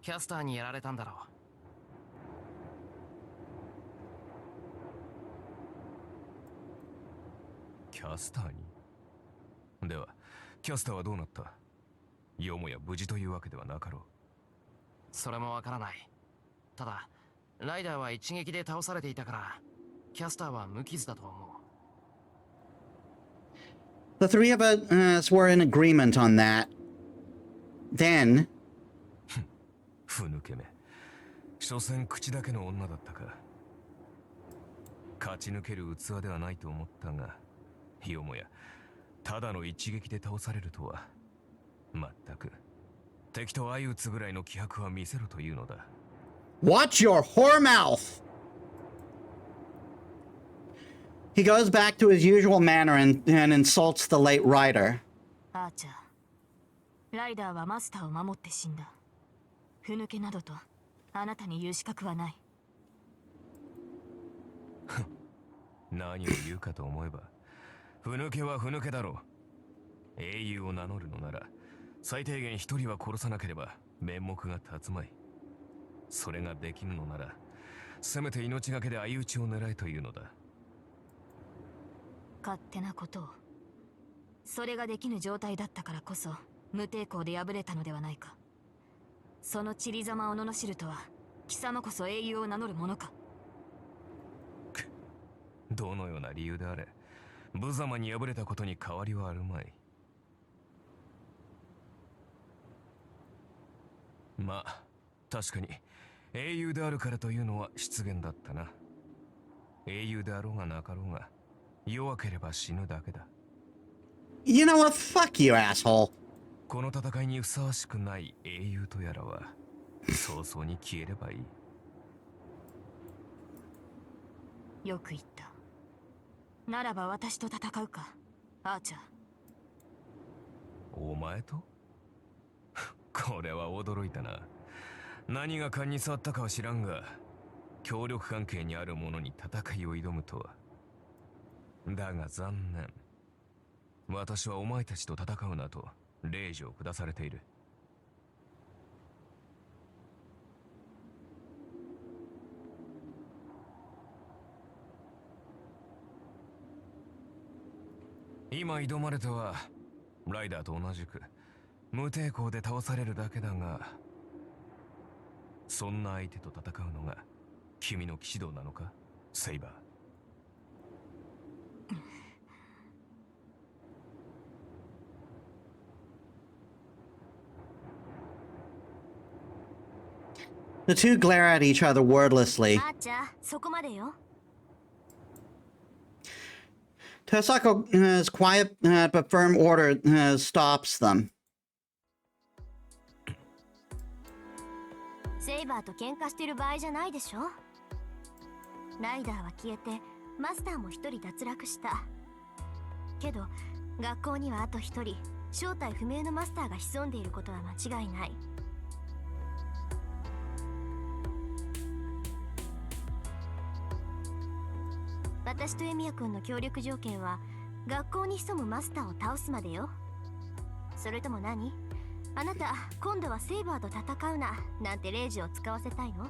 キャスターにやられたんだろう。キャスターに？では、キャスターはどうなった？よもや無事というわけではなかろう。それもわからない。ただ、ライダーは一撃で倒されていたから、キャスターは無傷だと思う。The three of us were in agreement on that. Then... ふぬけめ。所詮口だけの女だったか。勝ち抜ける器ではないと思ったが、よもや、ただの一撃で倒されるとは。まったく。敵と相打つぐらいの気迫は見せろというのだ。Watch your whore mouth! He goes back to his usual manner and insults the late rider. アーチャー、ライダーはマスターを守って死んだ。ふぬけなどとあなたに言う資格はない。何を言うかと思えば、ふぬけはふぬけだろう。英雄を名乗るのなら、最低限一人は殺さなければ面目が立つまい。それができぬのなら、せめて命がけで相打ちを狙えというのだ。勝手なことを。それができぬ状態だったからこそ、無抵抗で敗れたのではないか。その散りざまを罵るとは、貴様こそ英雄を名乗るものか。どのような理由であれ、無様に敗れたことに変わりはあるまい。まあ、確かに英雄であるからというのは失言だったな。英雄であろうがなかろうが、弱ければ死ぬだけだ。You know what? Fuck you, asshole. この戦いにふさわしくない英雄とやらは、早々に消えればいい。よく言った。ならば私と戦うか、アーチャー。お前と？これは驚いたな。何が勘に触ったかは知らんが、協力関係にある者に戦いを挑むとは。だが残念。私はお前たちと戦うなと令状を下されている。今挑まれてはライダーと同じく無抵抗で倒されるだけだが、そんな相手と戦うのが君の騎士道なのか、セイバー。The two glare at each other wordlessly. アーチャー、そこまでよ。Tosako's quiet but firm order stops them. セイバーと喧嘩してる場合じゃないでしょ。ライダーは消えてマスターも一人脱落した。けど学校にはあと一人正体不明のマスターが潜んでいることは間違いない。私とエミヤ君の協力条件は学校に潜むマスターを倒すまでよ。それとも何？あなた今度はセイバーと戦うななんて令状を使わせたいの？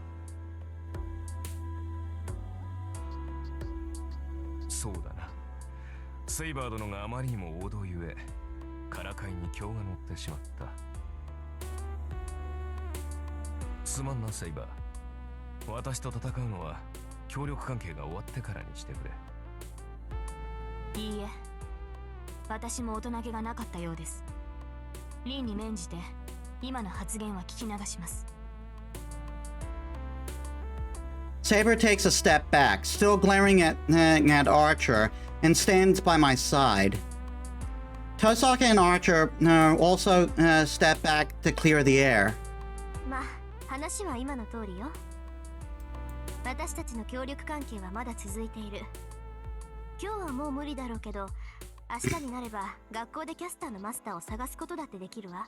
そうだな。セイバー殿があまりにも王道ゆえ、からかいに興が乗ってしまった。すまんなセイバー。私と戦うのは協力関係が終わってからにしてくれ。いいえ、私も大人げがなかったようです。凛に免じて今の発言は聞き流します。 Saber takes a step back, still glaring at Archer, and stands by my side. Tosaka and Archer also step back to clear the air. まあ話は今の通りよ。私たちの協力関係はまだ続いている。今日はもう無理だろうけど、明日になれば学校でキャスターのマスターを探すことだってできるわ。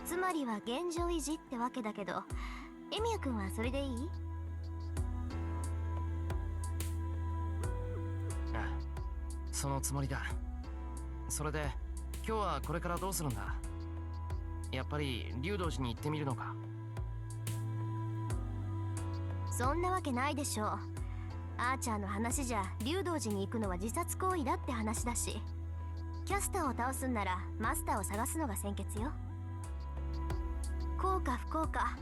つまりは現状維持ってわけだけど、エミヤ君はそれでいい？ああ、そのつもりだ。それで今日はこれからどうするんだ？やっぱり竜道寺に行ってみるのか？そんなわけないでしょう。アーチャーの話じゃ竜道寺に行くのは自殺行為だって話だし、キャスターを倒すんならマスターを探すのが先決よ。こうか不幸か、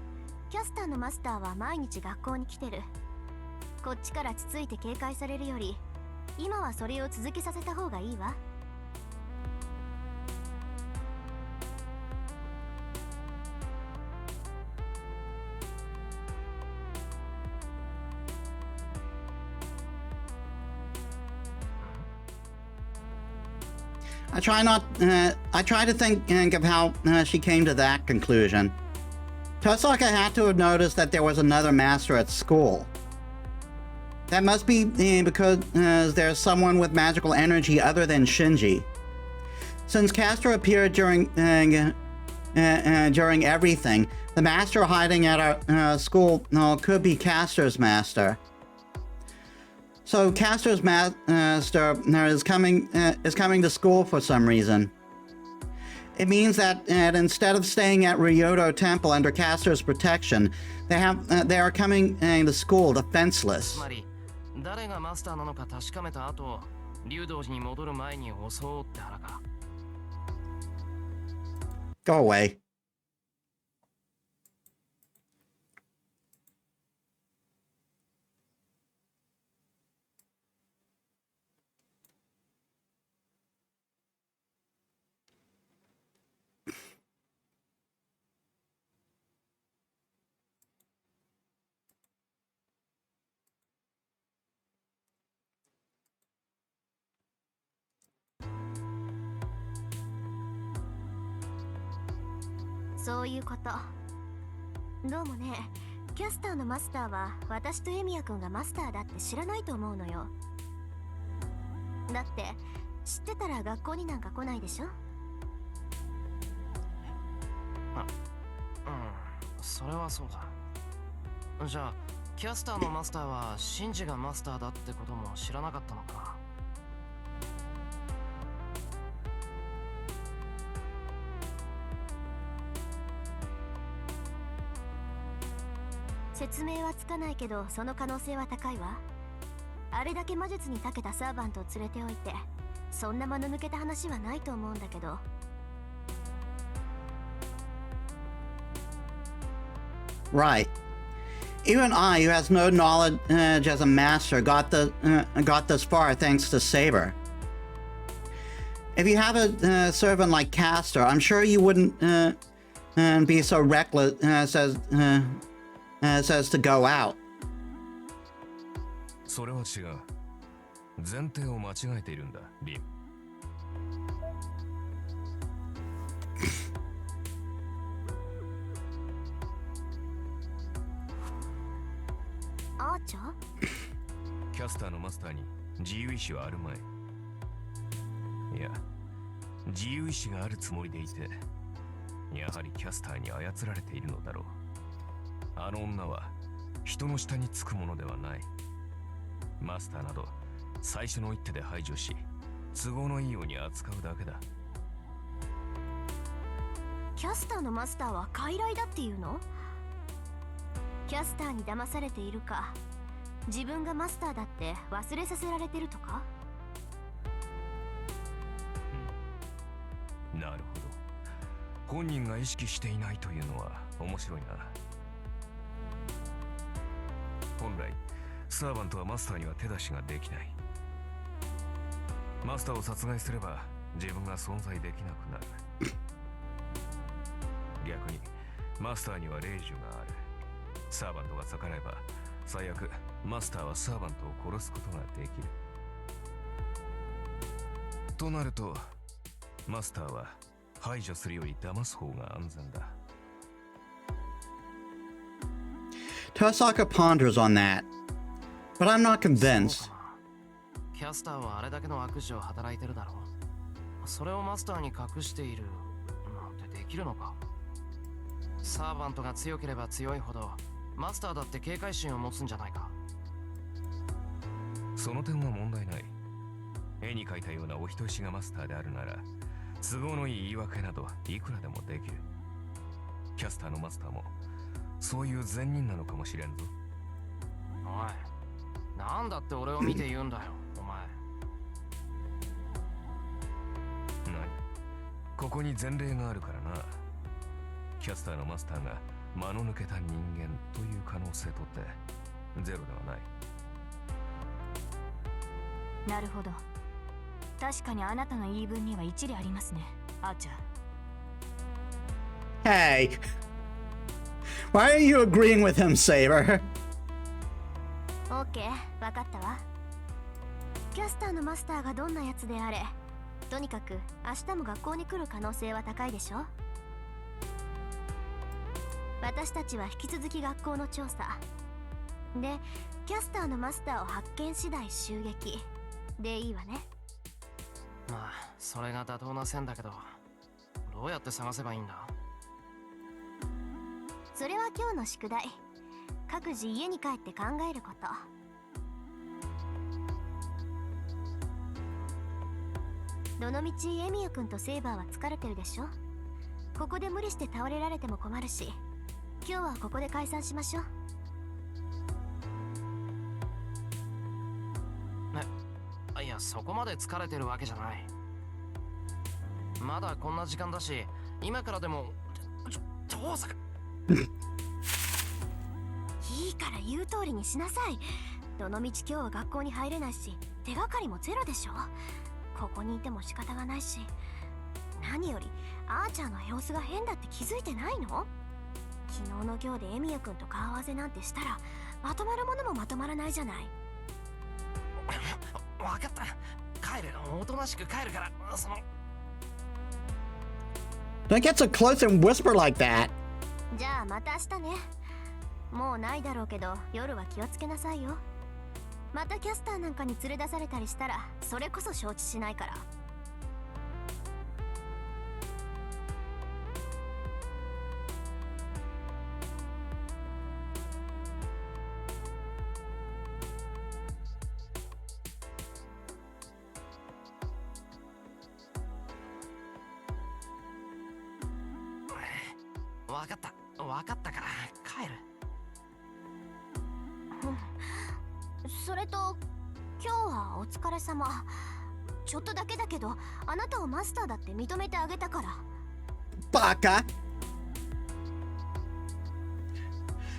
キャスターのマスターは毎日学校に来てる。こっちからつついて警戒されるより、今はそれを続けさせた方がいいわ。I try to think of how she came to that conclusion. Tosaka had to have noticed that there was another master at school. That must be because there's someone with magical energy other than Shinji. Since Castor appeared during everything, the master hiding at our school could be Castor's master. So Castor's master is coming to school for some reason. It means that instead of staying at Ryoto Temple under Castor's protection, they are coming to school defenseless. つまり誰がマスターなのか確かめた後、竜道寺に戻る前に襲おうって腹か。Go away. .そういうこと。どうもね、キャスターのマスターは私とエミヤ君がマスターだって知らないと思うのよ。だって知ってたら学校になんか来ないでしょ。それはそうだ。じゃあキャスターのマスターはシンジがマスターだってことも知らなかったのかな。説明はつかないけど、その可能性は高いわ。あれだけ魔術に長けたサーバントを連れておいて、そんな間の抜けた話はないと思うんだけど。Right. Even I, who has no knowledge as a master, got this far thanks to Saber. If you have a servant like Castor, I'm sure you wouldn't be so reckless as to go out. それは違う。前提を間違えているんだ、リン。アーチャー？キャスターのマスターに自由意志はあるまい。いや、自由意志があるつもりでいて、やはりキャスターに操られているのだろう。あの女は人の下につくものではない。マスターなど最初の一手で排除し、都合のいいように扱うだけだ。キャスターのマスターは傀儡だっていうの？キャスターに騙されているか、自分がマスターだって忘れさせられてるとか？なるほど。本人が意識していないというのは面白いな。本来サーバントはマスターには手出しができない。マスターを殺害すれば自分が存在できなくなる。逆にマスターには霊樹がある。サーバントが逆らえば最悪マスターはサーバントを殺すことができる。となるとマスターは排除するより騙す方が安全だ。 Tosaka ponders on that, but I'm not そう convinced. かな。キャスターはあれだけの悪事を働いてるだろう。それをマスターに隠しているなんてできるのか。サーバントが強ければ強いほどマスターだって警戒心を持つんじゃないか。その点は問題ない。絵に描いたようなお人よしがマスターであるなら都合のいい言い訳などいくらでもできる。キャスターのマスターもそういう善人なのかもしれんぞ。おい、なんだって俺を見て言うんだよ、お前。何？ここに前例があるからな。キャスターのマスターが間の抜けた人間という可能性とってゼロではない。なるほど。確かにあなたの言い分には一理ありますね、アーチャー。 Hey, why are you agreeing with him, Saber? オッケー、わかったわ。キャスターのマスターがどんなやつであれ、とにかく明日も学校に来る可能性は高いでしょ。私たちは引き続き学校の調査で、キャスターのマスターを発見次第襲撃でいいわね。まあ、それが妥当な線だけど、どうやって探せばいいんだ？それは今日の宿題。各自家に帰って考えること。どのみちエミユ君とセイバーは疲れてるでしょ。ここで無理して倒れられても困るし、今日はここで解散しましょう。いや、そこまで疲れてるわけじゃない。まだこんな時間だし、今からでも遠坂。いいから言う通りにしなさい。どのみち今日は学校に入れないし、手がかりもゼロでしょ。ここにいても仕方がないし、何よりアーチャーの様子が変だって気づいてないの？昨日の今日でエミヤ君と顔合わせなんてしたらまとまるものもまとまらないじゃない。分かった、帰る。おとなしく帰るから。その Don't get so close and whisper like that. じゃあまた明日ね。もうないだろうけど夜は気をつけなさいよ。またキャスターなんかに連れ出されたりしたらそれこそ承知しないから。分かった、分かったから帰る。それと今日はお疲れ様。ちょっとだけだけどあなたをマスターだって認めてあげたから。 Baka.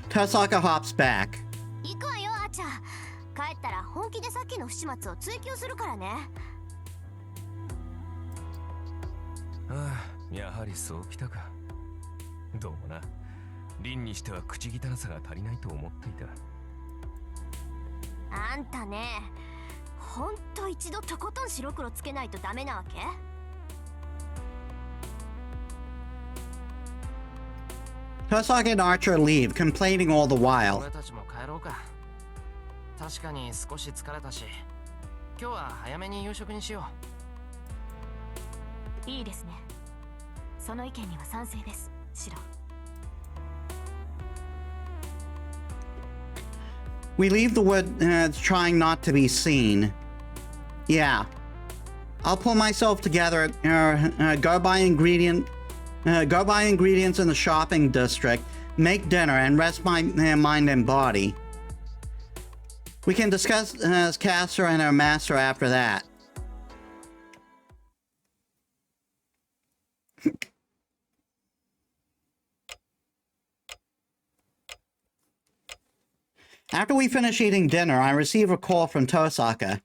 Tosaka hops back. 行くわよアーチャー。帰ったら本気でさっきの不始末を追求するからね。ああ、やはりそうきたか。どうもな、凛にしては口汚さが足りないと思っていた。あんたね、ほんと一度とことん白黒つけないとダメなわけ？ Tosaka and Archer leave, complaining all the while. 俺たちも帰ろうか。確かに少し疲れたし、今日は早めに夕食にしよいいですね。その意見には賛成です、シロ。We leave the wood, trying not to be seen. Yeah. I'll pull myself together, go buy ingredients in the shopping district, make dinner, and rest my mind and body. We can discuss Caster and our master after that. After we finish eating dinner, I receive a call from Tosaka.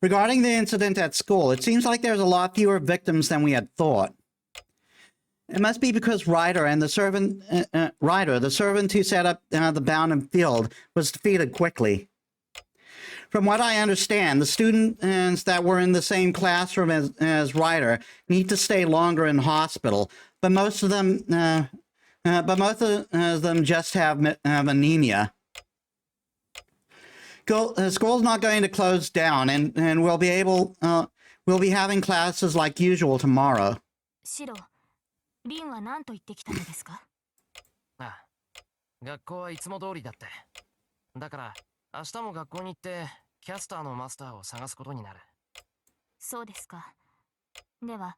Regarding the incident at school, it seems like there's a lot fewer victims than we had thought. It must be because Ryder, the servant who set up the bound and field, was defeated quickly. From what I understand, the students that were in the same classroom as Ryder need to stay longer in hospital, but most of them just have anemia. School's not going to close down, and we'll be having classes like usual tomorrow. シロ、リンは何と言ってきたのですか？ああ、学校はいつも通りだって。だから明日も学校に行ってキャスターのマスターを探すことになる。そうですか。では、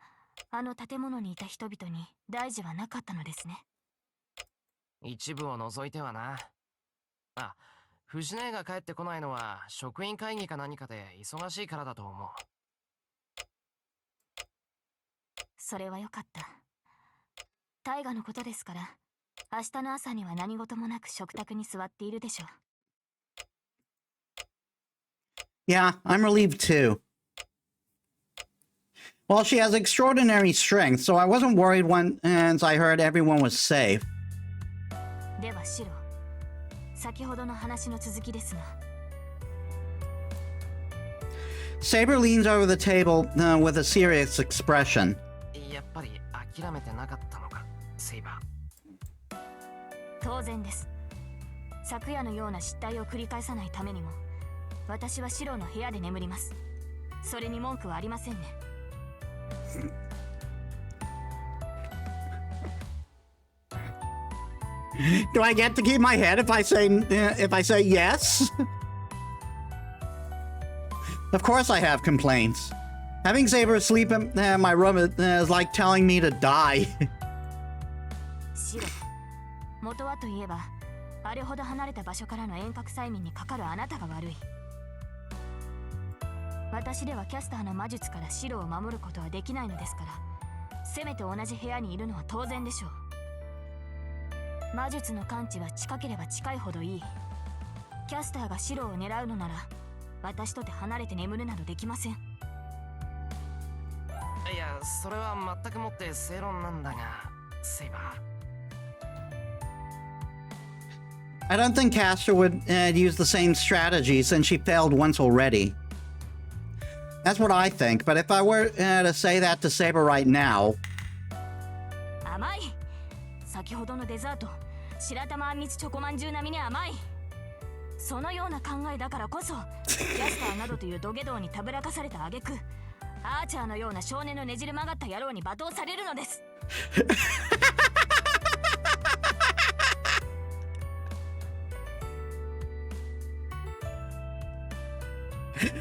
あの建物にいた人々に大事はなかったのですね。一部を除いてはな。あ、藤姉が帰ってこないのは職員会議か何かで忙しいからだと思う。それはよかった。大河のことですから、明日の朝には何事もなく食卓に座っているでしょう。Yeah, I'm relieved too. Well, she has extraordinary strength, so I wasn't worried once I heard everyone was safe. ではシロ、先ほどの話の続きですが。Saber leans over the table with a serious expression. やっぱり諦めてなかったのか、セイバー。当然です。昨夜のような失態を繰り返さないためにも、私はシロの部屋で眠ります。それに文句はありませんね。Do I get to keep my head if I say yes? Of course I have complaints. Having Saber asleep in my room is like telling me to die. シロ、元はといえば、あれほど離れた場所からの遠隔催眠にかかるあなたが悪い。私ではキャスターの魔術からシロを守ることはできないのですから、せめて同じ部屋にいるのは当然でしょう。魔術の感知は近ければ近いほどいい。キャスターがシロを狙うのなら、私とて離れて眠るなどできません。いや、それは全くもって正論なんだが、セイバー。I don't think Castor would use the same strategy since she failed once already. That's what I think, but if I were to say that to Saber right now... 甘い。先ほどのデザート、白玉あんみつチョコまんじゅう並みに甘い。そのような考えだからこそ、キャスターなどという土下道にたぶらかされた挙句、アーチャーのような少年のねじれ曲がった野郎に罵倒されるのです。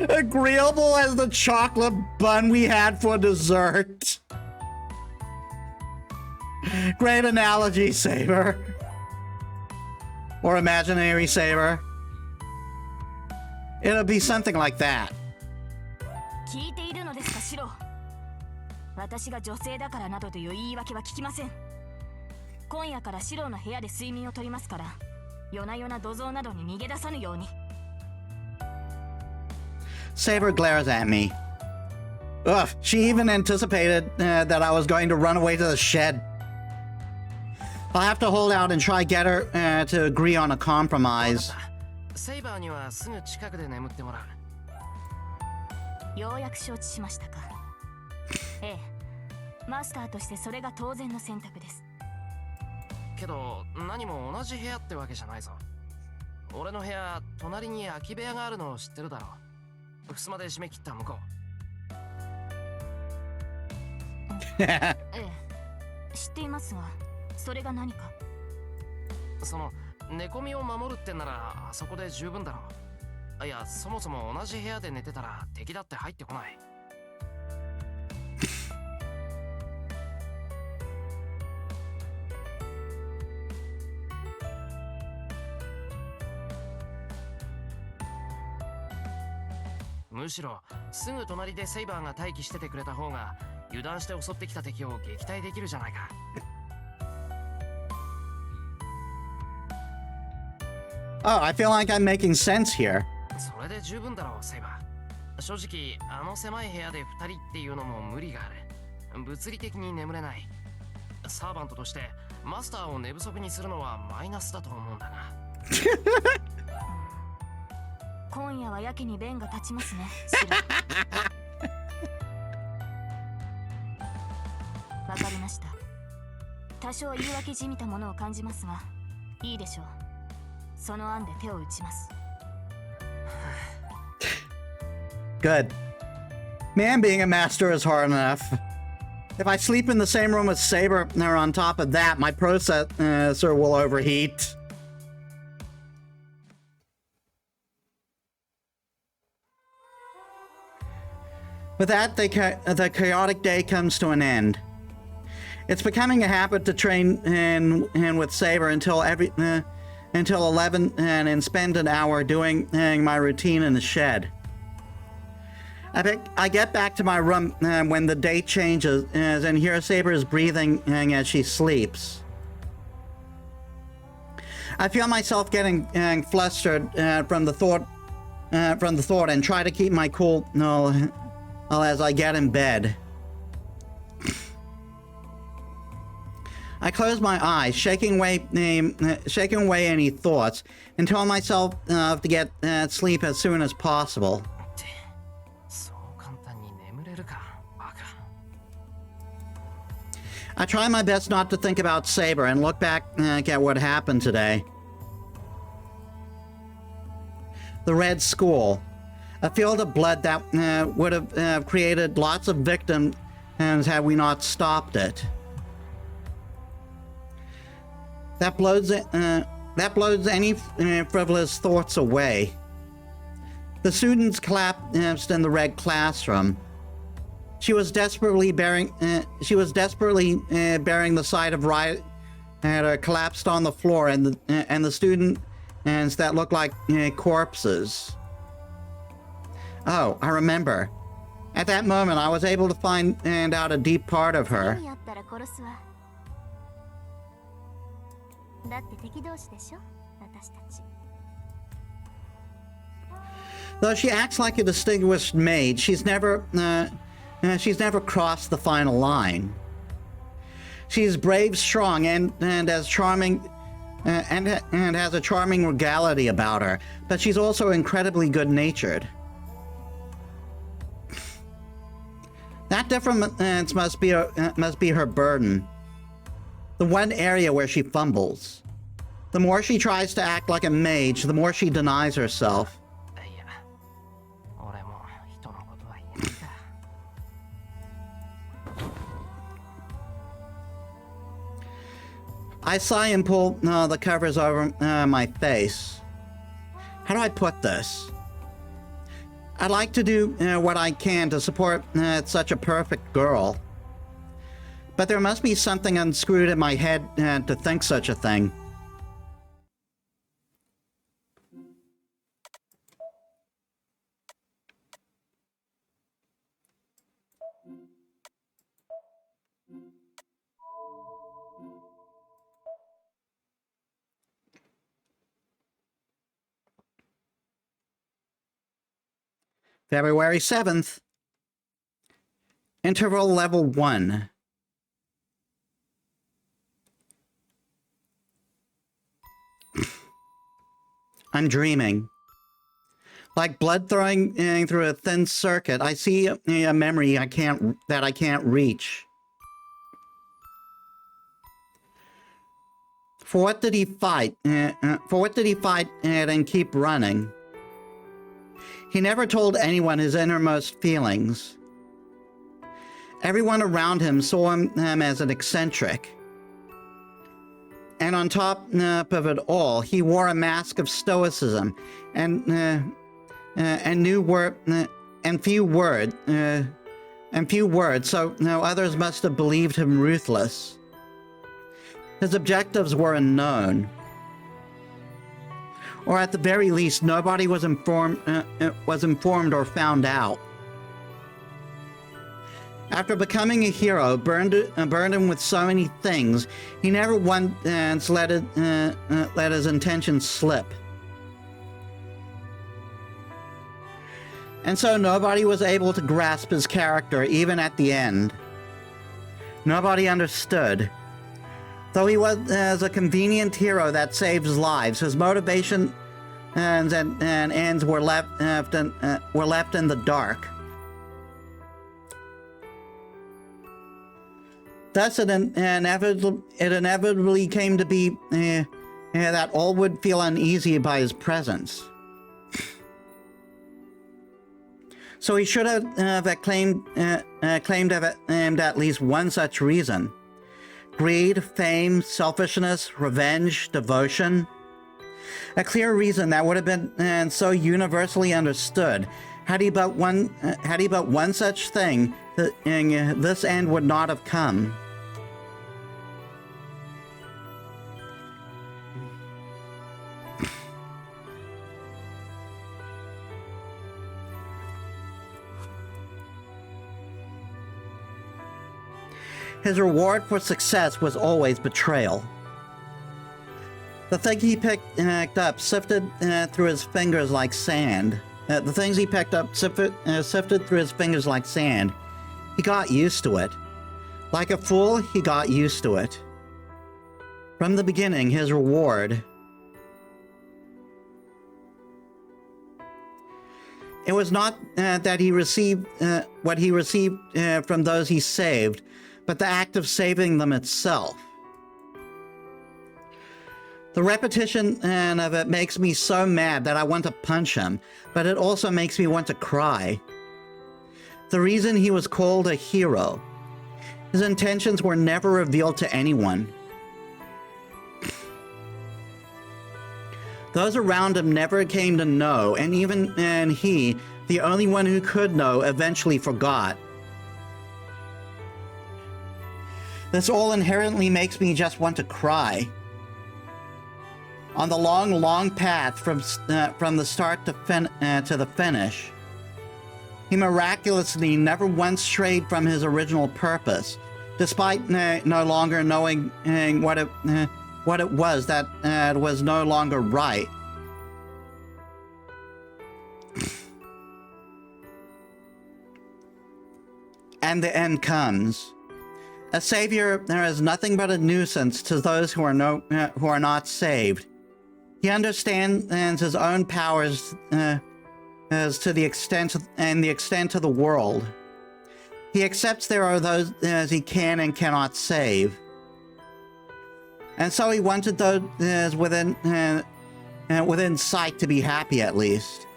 Agreeable as the chocolate bun we had for dessert. Great analogy, Saber. Or imaginary Saber. It'll be something like that. 聞いているのですか、シロ。私が女性だからなどという言い訳は聞きません。今夜からシロの部屋で睡眠をとりますから、夜な夜な土蔵などに逃げ出さぬように。Saber glares at me. Ugh, she even anticipated that I was going to run away to the shed. I'll have to hold out and try get her to agree on a compromise. セイバーにはすぐ近くで眠ってもらう。ようやく承知しましたか。ええ、マスターとしてそれが当然の選択です。けど何も同じ部屋ってわけじゃないぞ。俺の部屋、隣に空き部屋があるのを知ってるだろう。襖で締め切った向こう。ええ、知っていますが、それが何か。その寝込みを守るってんならあそこで十分だろう。いや、そもそも同じ部屋で寝てたら敵だって入ってこない。むしろすぐ隣でセイバーが待機しててくれた方が油断して襲ってきた敵を撃退できるじゃないか。Oh, I feel like I'm making sense here. それで十分だろう、セイバー。正直、あの狭い部屋で2人っていうのも無理がある。物理的に眠れない。サーバントとしてマスターを寝不足にするのはマイナスだと思うんだな。今夜はやけに弁が立ちますね、シロ。わかりました。多少言い訳じみたものを感じますが、いいでしょう。その案で手を打ちます。Good. Man, being a master is hard enough. If I sleep in the same room with Saber, or on top of that, my processor will overheat. With that, the chaotic day comes to an end. It's becoming a habit to train and with Saber until 11 and spend an hour doing my routine in the shed. I get back to my room when the day changes and hear Saber's breathing as she sleeps. I feel myself getting flustered from the thought and try to keep my cool as I get in bed. I close my eyes, shaking away any thoughts, and tell myself to get sleep as soon as possible. I try my best not to think about Saber and look back at what happened today. The Red School. A field of blood that would have created lots of victims had we not stopped it. That blows any frivolous thoughts away. The students collapsed in the red classroom. She was desperately bearing the sight of Riot had collapsed on the floor, and the students that looked like corpses. Oh, I remember. At that moment, I was able to find out a deep part of her. Though she acts like a distinguished maid, she's never crossed the final line. She's brave, strong, and as charming, and has a charming regality about her. But she's also incredibly good-natured. That difference must be her burden. The one area where she fumbles. The more she tries to act like a mage, the more she denies herself. I sigh and pull the covers over my face. How do I put this? I'd like to do what I can to support such a perfect girl. But there must be something unscrewed in my head to think such a thing. February 7th. Interval level 1. I'm dreaming. Like blood throwing through a thin circuit, I see a memory that I can't reach. For what did he fight? And keep running? He never told anyone his innermost feelings. Everyone around him saw him as an eccentric. And on top of it all, he wore a mask of stoicism and few words. So others must have believed him ruthless. His objectives were unknown. Or at the very least, nobody was informed or found out. After becoming a hero, burdened with so many things, he never once let his intentions slip. And so nobody was able to grasp his character even at the end. Nobody understood. Though he was a convenient hero that saves lives, his motivation and ends were left in the dark. Thus, it inevitably came to be that all would feel uneasy by his presence. So he should have claimed at least one such reason. Greed, fame, selfishness, revenge, devotion. A clear reason that would have been so universally understood. Had he but one such thing, this end would not have come. His reward for success was always betrayal. The thing he picked up sifted through his fingers like sand. The things he picked up sifted through his fingers like sand. He got used to it. Like a fool, he got used to it. From the beginning, his reward. It was not that he received what he received from those he saved, but the act of saving them itself. The repetition of it makes me so mad that I want to punch him, but it also makes me want to cry. The reason he was called a hero. His intentions were never revealed to anyone. Those around him never came to know, and even he, the only one who could know, eventually forgot. This all inherently makes me just want to cry. On the long, long path from the start to the finish, he miraculously never once strayed from his original purpose, despite no longer knowing what it was that was no longer right. And the end comes. A savior is nothing but a nuisance to those who are not saved. He understands his own powers as to the extent of the world. He accepts there are those as he can and cannot save. And so he wanted those within sight to be happy at least.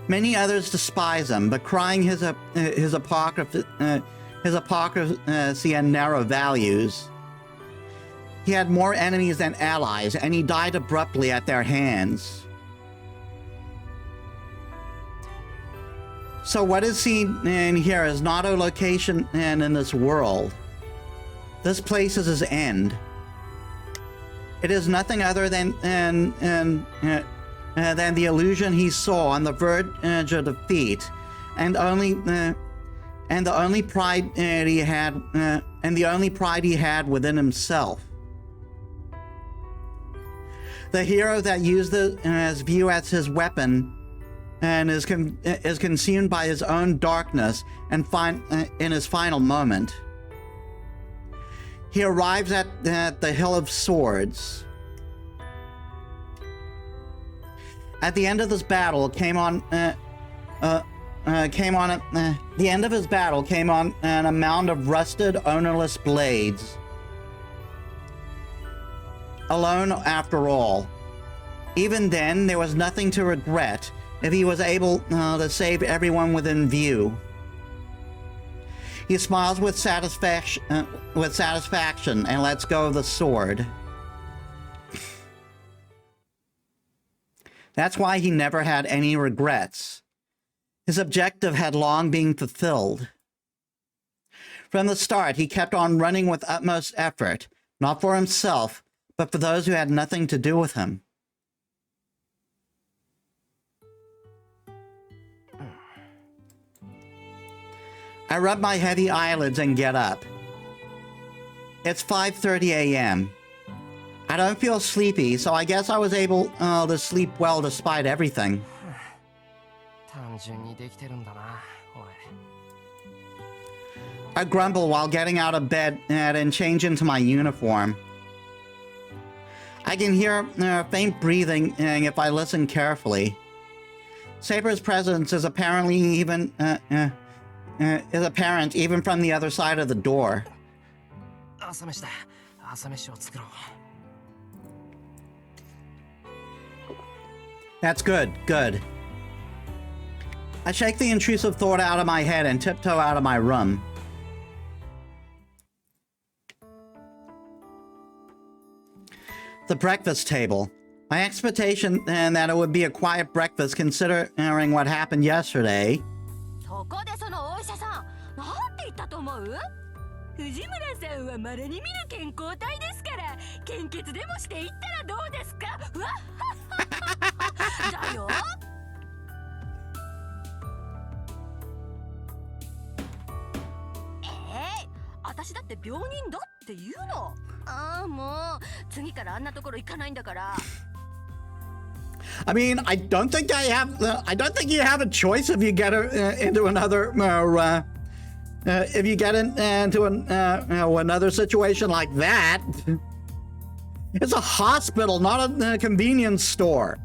Many others despise him, but crying his hypocrisy and narrow values. He had more enemies than allies, and he died abruptly at their hands. So what is seen in here is not a location in this world. This place is his end. It is nothing other than the illusion he saw on the verge of defeat, and the only pride he had within himself. The hero that used his view as his weapon and is consumed by his own darkness and in his final moment. He arrives at the Hill of Swords. At the end of this battle came on a mound of rusted, ownerless blades. Alone after all. Even then, there was nothing to regret if he was able to save everyone within view. He smiles with satisfaction and lets go of the sword. That's why he never had any regrets. His objective had long been fulfilled. From the start, he kept on running with utmost effort, not for himself, but for those who had nothing to do with him. I rub my heavy eyelids and get up. It's 5:30 a.m. I don't feel sleepy, so I guess I was able to sleep well despite everything. 単純にできてるんだな、俺。 I grumble while getting out of bed and change into my uniform. I can hear faint breathing if I listen carefully. Saber's presence is apparent even from the other side of the door. 朝飯だ。朝飯を作ろう。 That's good, good. I shake the intrusive thought out of my head and tiptoe out of my room. The breakfast table. My expectation that it would be a quiet breakfast considering what happened yesterday. そこでそのお医者さん、なんて言ったと思う？藤村さんは稀に見る健康体ですから、献血でもしていったらどうですか？うわっだよ。私だって病人だって言うの。ああ、もう次からあんなところ行かないんだから。I mean, I don't think you have a choice if you get into another if you get into another situation like that. It's a hospital, not a convenience store.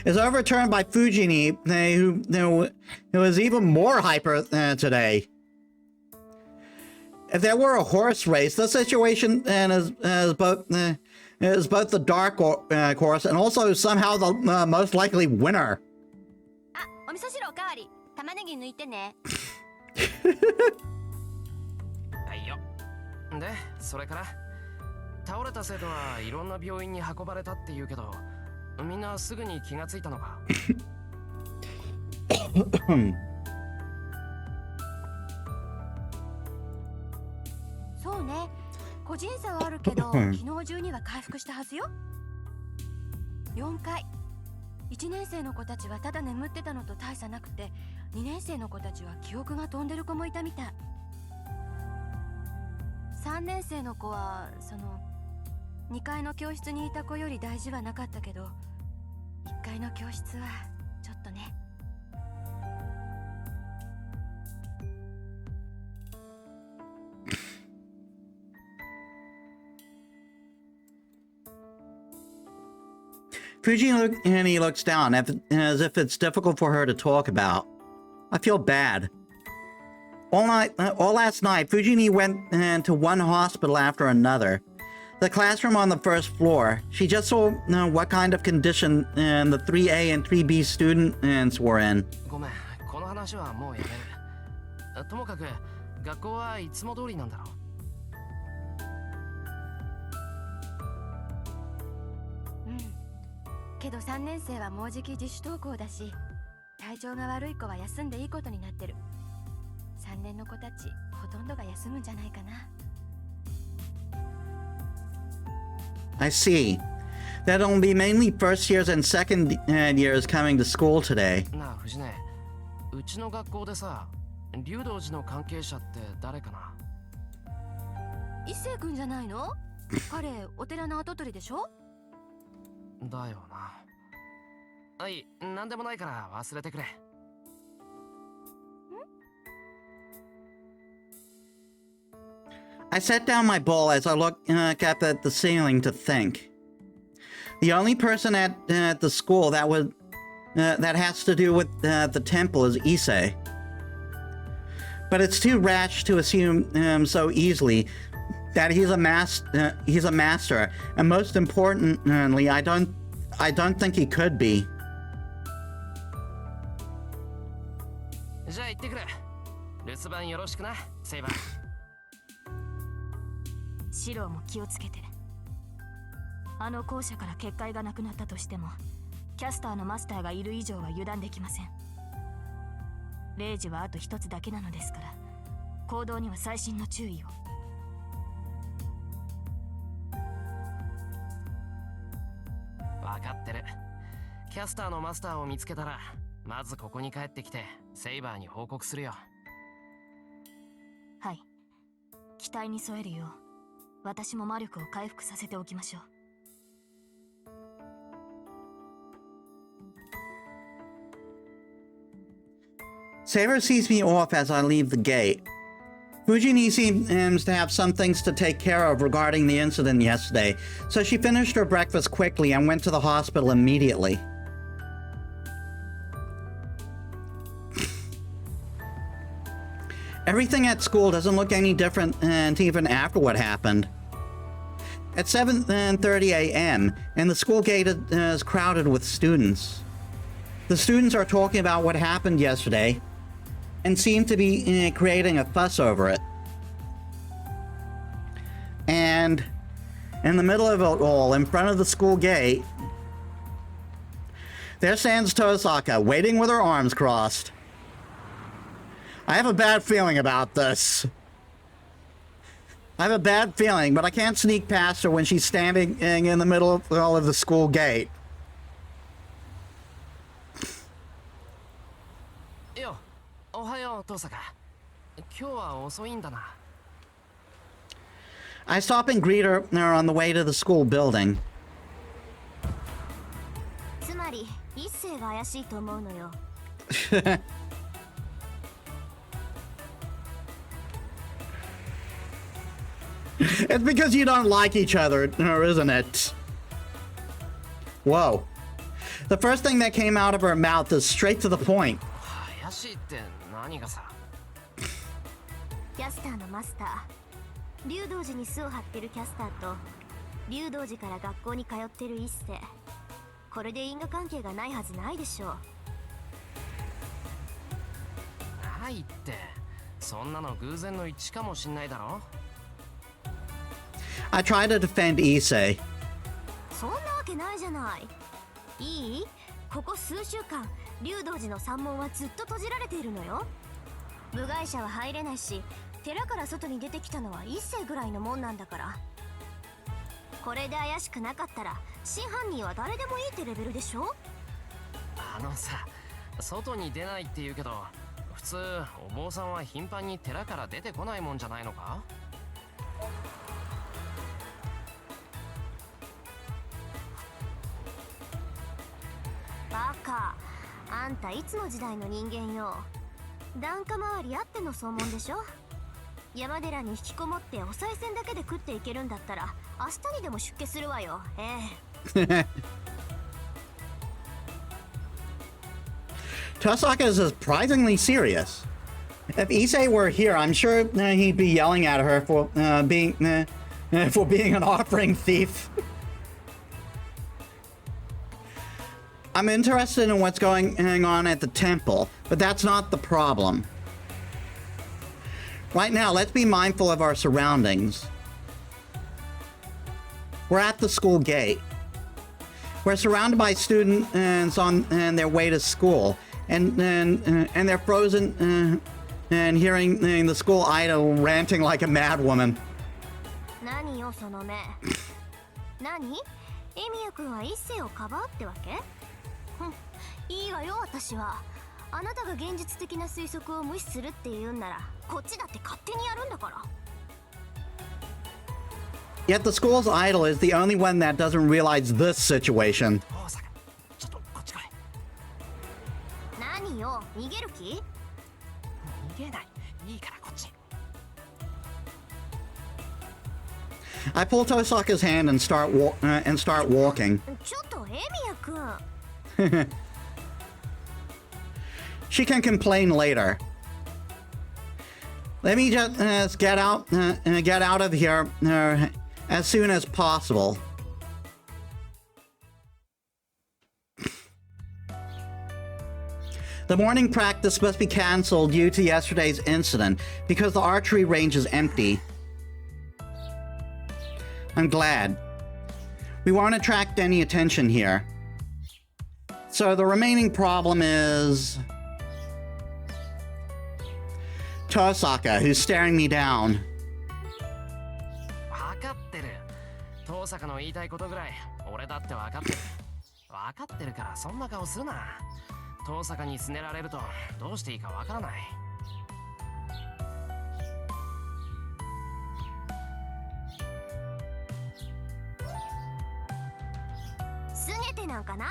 Is overturned by Fujini, who was even more hyper today. If there were a horse race, the situation is both the dark course and also somehow the most likely winner. あ、お味噌汁おかわり。玉ねぎ抜いてね。はいよ。で、それから倒れた生徒はいろんな病院に運ばれたって言うけど、みんなすぐに気がついたのか？そうね。個人差はあるけど、昨日中には回復したはずよ。4回。1年生の子たちはただ眠ってたのと大差なくて、2年生の子たちは記憶が飛んでる子もいたみたい。3年生の子は2階の教室にいた子より大事はなかったけど、1階の教室はちょっとね。Fujini looks down as if it's difficult for her to talk about. I feel bad. All last night, Fujini went to one hospital after another. The classroom on the first floor. She just saw what kind of condition the 3A and 3B students were in. ごめん、この話はもうやめる。ともかく学校はいつも通りなんだろう。けど3年生はもうじき自主登校だし、体調が悪い子は休んでいいことになってる。3年の子たちほとんどが休むんじゃないかな。I see. That'll be mainly first years and second years coming to school today. なあ、藤根、うちの学校でさ、竜道寺の関係者って誰かな？一星くんじゃないの？彼、お寺の跡取りでしょ？だよな。はい、なんでもないから忘れてくれ。I set down my bowl as I look up at the ceiling to think. The only person at the school that has to do with the temple is Issei. But it's too rash to assume so easily that he's a master, and most importantly, I don't think he could be. じゃあ行ってくる。留守番よろしくな、セイバー。シローも気をつけて。あの校舎から結界がなくなったとしても、キャスターのマスターがいる以上は油断できません。0時はあと一つだけなのですから、行動には細心の注意を。わかってる。キャスターのマスターを見つけたら、まずここに帰ってきてセイバーに報告するよ。はい。期待に添えるよう、私も魔力を回復させておきましょう。Saber sees me off as I leave the gate. Fujini seems to have some things to take care of regarding the incident yesterday, so she finished her breakfast quickly and went to the hospital immediately. Everything at school doesn't look any different even after what happened. At 7:30 a.m., and the school gate is crowded with students. The students are talking about what happened yesterday and seem to be creating a fuss over it. And in the middle of it all, in front of the school gate, there stands Tosaka, waiting with her arms crossed. I have a bad feeling about this. I have a bad feeling, but I can't sneak past her when she's standing in the middle of the school gate. Yo, ohayo, Tosaka. 今日は遅いんだな。 I stop and greet her on the way to the school building. つまり一星が怪しいと思うのよ。It's because you don't like each other, isn't it? Whoa. The first thing that came out of her mouth is straight to the point. 怪しいって何がさ。キャスターのマスター、竜道寺に巣を張ってるキャスターと竜道寺から学校に通ってる一星。これで因果関係がないはずないでしょう。ないって、そんなの偶然の一致かもしんないだろ。 I try to defend Issei. そんなわけないじゃない。いい？ここ数週間、竜道寺の山門はずっと閉じられているのよ。部外者は入れないし、寺から外に出てきたのは一星ぐらいのもんなんだから。これで怪しくなかったら、真犯人は誰でもいいってレベルでしょ？あのさ、外に出ないって言うけど、普通お坊さんは頻繁に寺から出てこないもんじゃないのか？ バカ、あんたいつの時代の人間よ。檀家周りあっての総門でしょ。山寺に引きこもってお賽銭だけで食っていけるんだったら明日にでも出家するわよ。Tosaka is surprisingly serious. If Issei were here, I'm sure he'd be yelling at her for being an offering thief. I'm interested in what's going on at the temple, but that's not the problem. Right now, let's be mindful of our surroundings. We're at the school gate. We're surrounded by students on their way to school, and they're frozen and hearing the school idol ranting like a madwoman. 何よその目。何？エミヤ君は一星をかばうってわけ？いいわよ私は。あなたが現実的な推測を無視するって言うんなら、こっちだって勝手にやるんだから。Yet the school's idol is the only one that doesn't realize this situation. ちょっとこっち来い。何よ、逃げる気？逃げない。いいからこっち。 I pull Tosaka's hand and start walking. ちょっとエミヤ君。She can complain later. Let me just get out of here as soon as possible. The morning practice must be cancelled due to yesterday's incident because the archery range is empty. I'm glad. We won't attract any attention here. So the remaining problem is Tosaka, who's staring me down. 分かってる。遠坂の言いたいことぐらい俺だって分かってる。分かってるからそんな顔するな。遠坂にすねられるとどうしていいか分からない。すねてなんかない。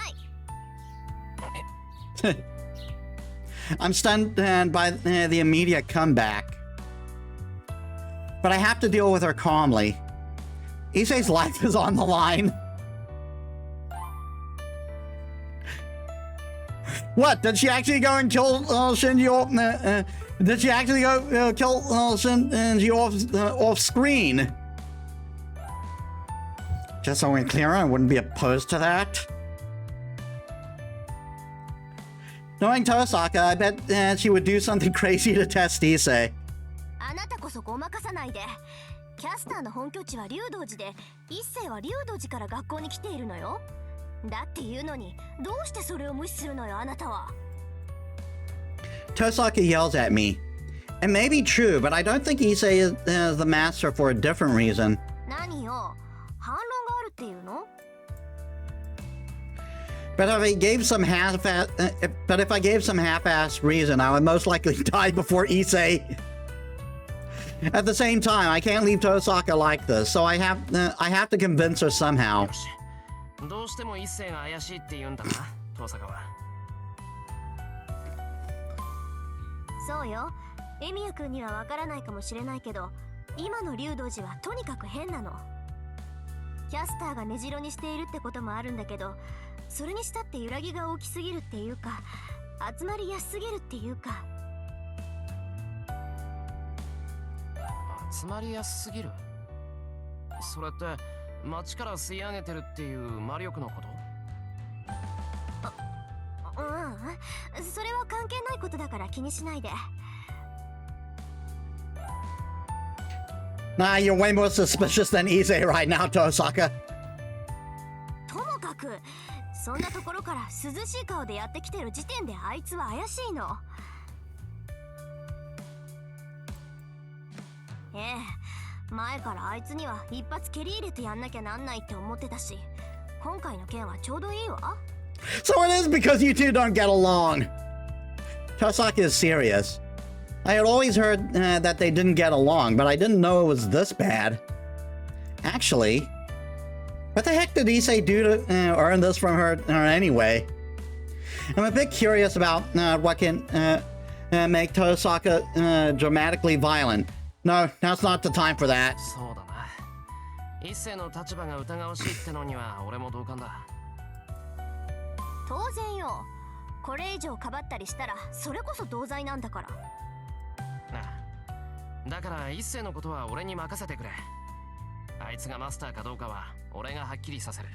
I'm stunned by the immediate comeback. But I have to deal with her calmly. Issei's life is on the line. What? Did she actually go and kill Shinji off? Did she actually go kill Shinji off screen? Just so we're clear, I wouldn't be opposed to that. Knowing Tosaka, I bet she would do something crazy to test Issei. あなたこそごまかさないで。キャスターの本拠地は竜道寺で、一世は竜道寺から学校に来ているのよ。だっていうのに、どうしてそれを無視するのよ、あなたは。Tosaka yells at me. It may be true, but I don't think Issei is the master for a different reason. 何よ、反論があるっていうの？ But if I gave some half-assed reason, I would most likely die before Issei. At the same time, I can't leave Tosaka like this, so I have to convince her somehow. どうしても一世が怪しいって言うんだな、遠坂は。そうよ。エミヤ君にはわからないかもしれないけど、今の竜道寺はとにかく変なの。キャスターが根城にしているってこともあるんだけど、それにしたって揺らぎが大きすぎるっていうか、集まりやすすぎるっていうか。集まりやすすぎる？それって街から吸い上げてるっていう魔力のこと？それは関係ないことだから気にしないで。Nah, you're way more suspicious than Issei right now, Tosaka. ともかく、そんなところから涼しい顔でやってきてる時点であいつは怪しいの。ええ、前からあいつには一発蹴り入れてやんなきゃなんないって思ってたし、今回の件はちょうどいいわ。So it is because you two don't get along. Tosaka is serious. I had always heard that they didn't get along, but I didn't know it was this bad. Actually, what the heck did Issei do to earn this from her anyway? I'm a bit curious about what can make Tosaka dramatically violent. No, now's not the time for that. そうだな。一世の立場が疑わしいってのには俺も同感だ。当然よ。これ以上かばったりしたらそれこそ同罪なんだから。だから一世のことは俺に任せてくれ。あいつがマスターかどうかは俺がはっきりさせる。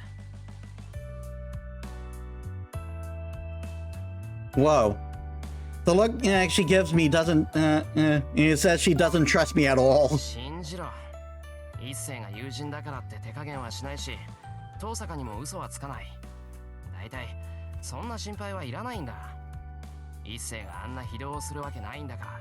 Whoa. The look she gives me doesn't, it says she doesn't trust me at all. 信じろ。一世が友人だからって手加減はしないし、遠坂にも嘘はつかない。だいたいそんな心配はいらないんだ。一世があんな非道をするわけないんだから。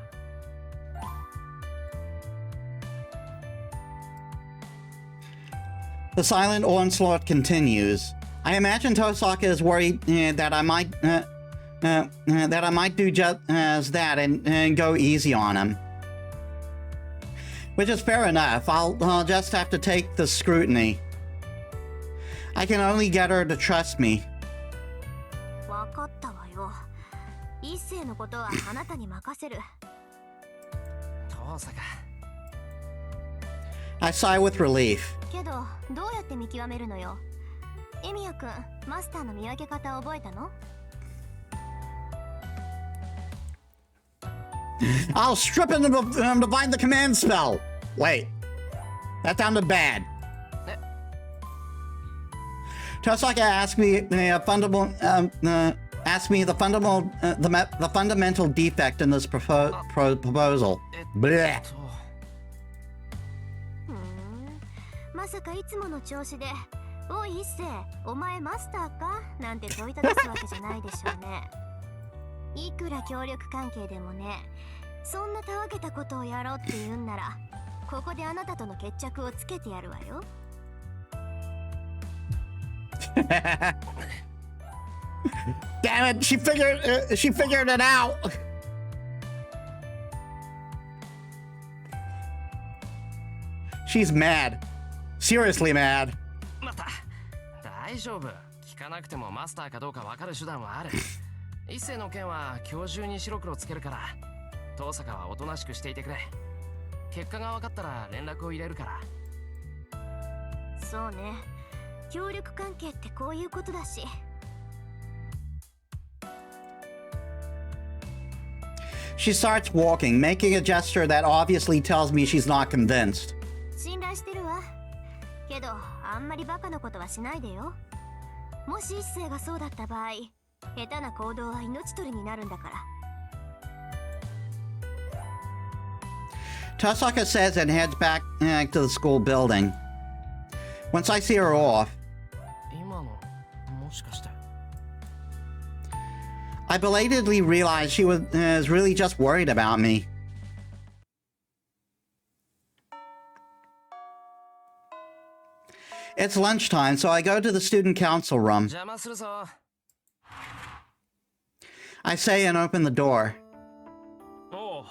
The silent onslaught continues. I imagine Tosaka is worried that I might do just as that and go easy on him. Which is fair enough. I'll just have to take the scrutiny. I can only get her to trust me. わかったわよ。一世のことはあなたに任せる。遠坂。I sigh with relief. けど、どうやって見極めるのよ。エミヤ君、マスターの見分け方覚えたの？ I'll strip him to find the command spell. Wait, that sounded bad. Tosaka asked me the fundamental defect in this proposal. Blech. まさかいつもの調子で、おい一世、お前マスターかなんて問いただすわけじゃないでしょうね。いくら協力関係でもね、そんなたわけたことをやろうって言うんなら、ここであなたとの決着をつけてやるわよ。Damn it, she figured it out. She's mad. Seriously mad. また大丈夫。聞かなくてもマスターかどうかわかる手段はある。一世の件は今日中に白黒つけるから、遠坂はおとなしくしていてくれ。結果が分かったら連絡を入れるから。そうね、協力関係ってこういうことだし。She starts walking, making a gesture that obviously tells me she's not convinced. 信頼してるわ。けどあんまりバカなことはしないでよ。もし一世がそうだった場合、下手な行動は命取りになるんだから。Tosaka says and heads back to the school building. Once I see her off, 今のもしかして。I belatedly realized she was really just worried about me. It's lunchtime, so I go to the student council room. 邪魔するぞ。I say and open the door. おう、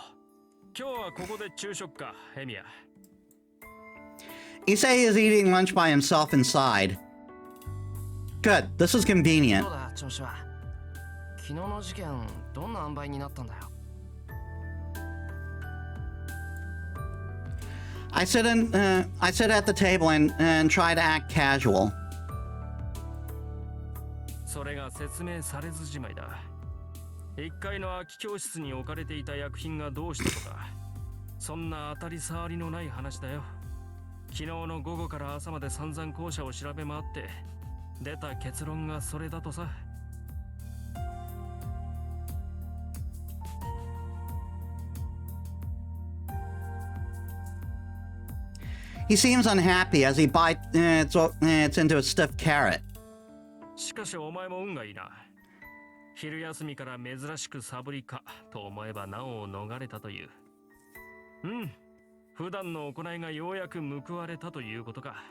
今日はここで昼食か、エミヤ。Issei is eating lunch by himself inside. Good, this is ど convenient. うだ調子は。昨日の事件どんな塩梅になったんだよ。I sit at the table and try to act casual. それが説明されずじまいだ。1階の空き教室に置かれていた薬品がどうしたとか、そんな当たり障りのない話だよ。昨日の午後から朝まで散々校舎を調べ回って出た結論がそれだとさ。He seems unhappy as he bites into a stiff carrot. しかしお前も運がいいな。昼休みから珍しくサボりかと思えばなお逃れたという。うん、普段の行いがようやく報われたということか。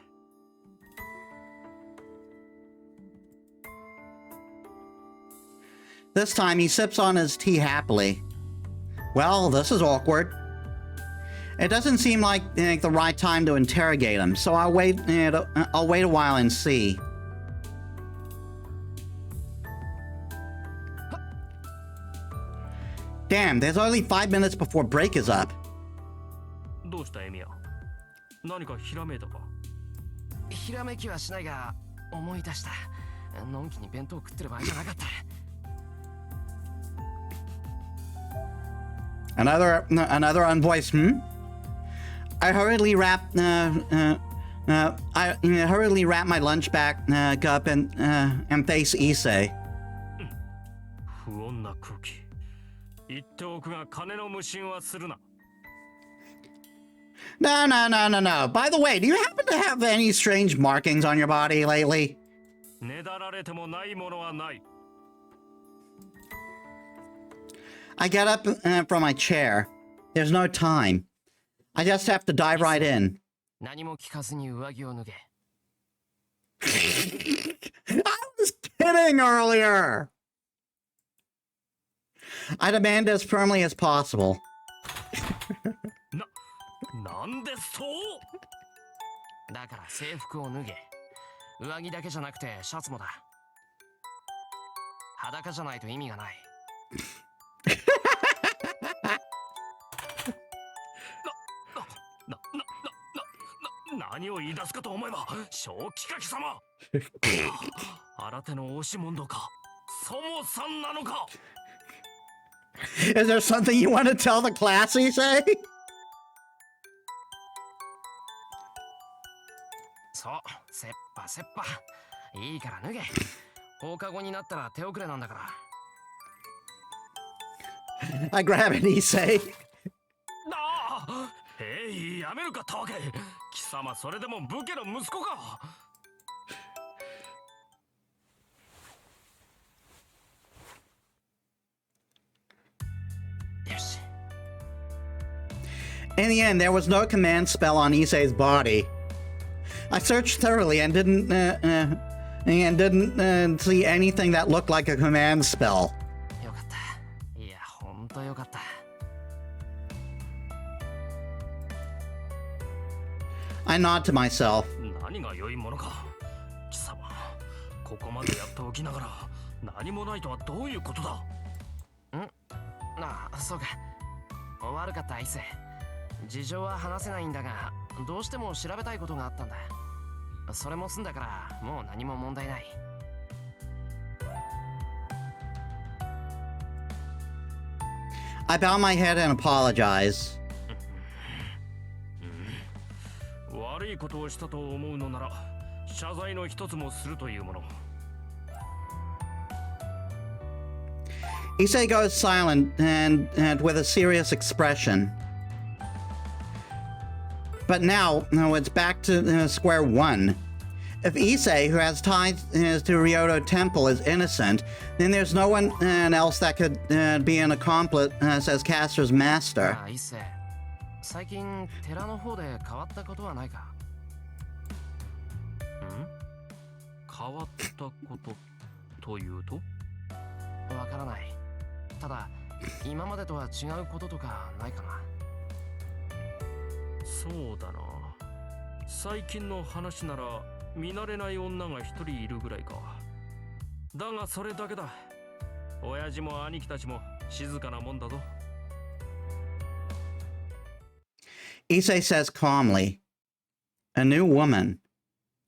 This time he sips on his tea happily. Well, this is awkward. It doesn't seem like the right time to interrogate him, so I'll wait a while and see. Damn, there's only 5 minutes before break is up. どうしたエミヤ？何かひらめいたか？ひらめきはしないが思い出した。のんきに弁当食ってる場合じゃなかった。Another unvoiced, I hurriedly wrap my lunch bag up and face Issei. 不穏な空気。言っておくが金の無心はするな。No. By the way, do you happen to have any strange markings on your body lately? ねだられてもないものはない。I get up from my chair. There's no time. I just have to dive right in. 何も聞かずに上着を脱げ。I was kidding earlier. I demand as firmly as possible. なんでそうだから制服を脱げ。上着だけじゃなくてシャツもだ。裸じゃないと意味がない。何を言い出すかと思えば正気か貴様新手の押し問答かそもさんなのか Is there something you want to tell the class, Issei? そう、せっぱせっぱ。いいから脱げ。放課後になったら手遅れなんだから。I grab it, Issei. やめるかたわけ貴様それでも武家の息子かよし。In the end, there was no command spell on Issei's body. I searched thoroughly and didn't see anything that looked like a command spell. よかった。いや、ほんとよかった。I nod to myself. 何が良いものか貴様ここまでやっておきながら何もないとはどういうことだああ、そうか。悪かった、伊勢。事情は話せないんだが、どうしても調べたいことがあったんだ。それも済んだから、もう何も問題ない。I bow my head and apologize. 悪いことをしたと思うのなら謝罪の一つもするというもの。 Issei goes silent and with a serious expression. But now it's back to square one. If Issei, who has ties to Ryoto Temple, is innocent, then there's no one else that could be an accomplice as Caster's master. ああ、伊勢。最近、寺の方で変わったことはないか？変わったことというと？わからない。ただ、今までとは違うこととかないかな。そうだな。最近の話なら見慣れない女が一人いるぐらいか。だがそれだけだ。親父も兄貴たちも静かなもんだぞ。 Issei says calmly, "A new woman.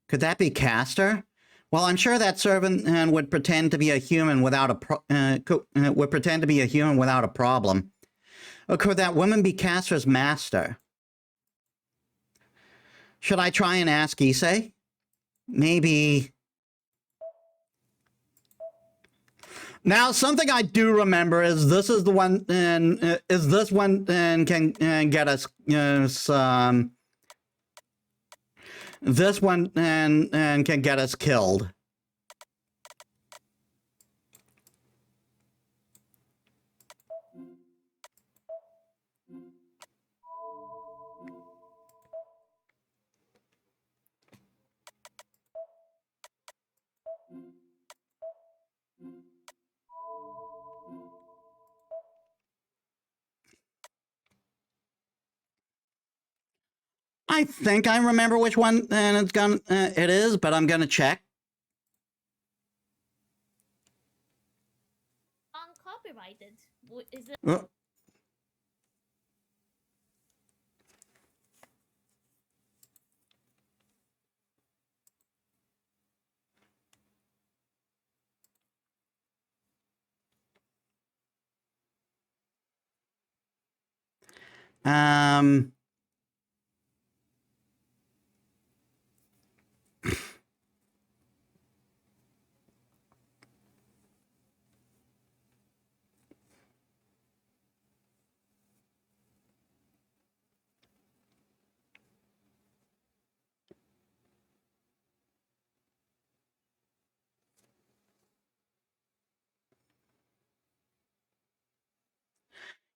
Could that be Caster? Well, I'm sure that servant would pretend to be a human without a problem. Or could that woman be Caster's master? Should I try and ask Issei? Maybe." Now, something I do remember is this is the one, and is this one can get us some. This one and can get us killed. I think I remember which one it is, but I'm gonna check. Uncopyrighted. Is it?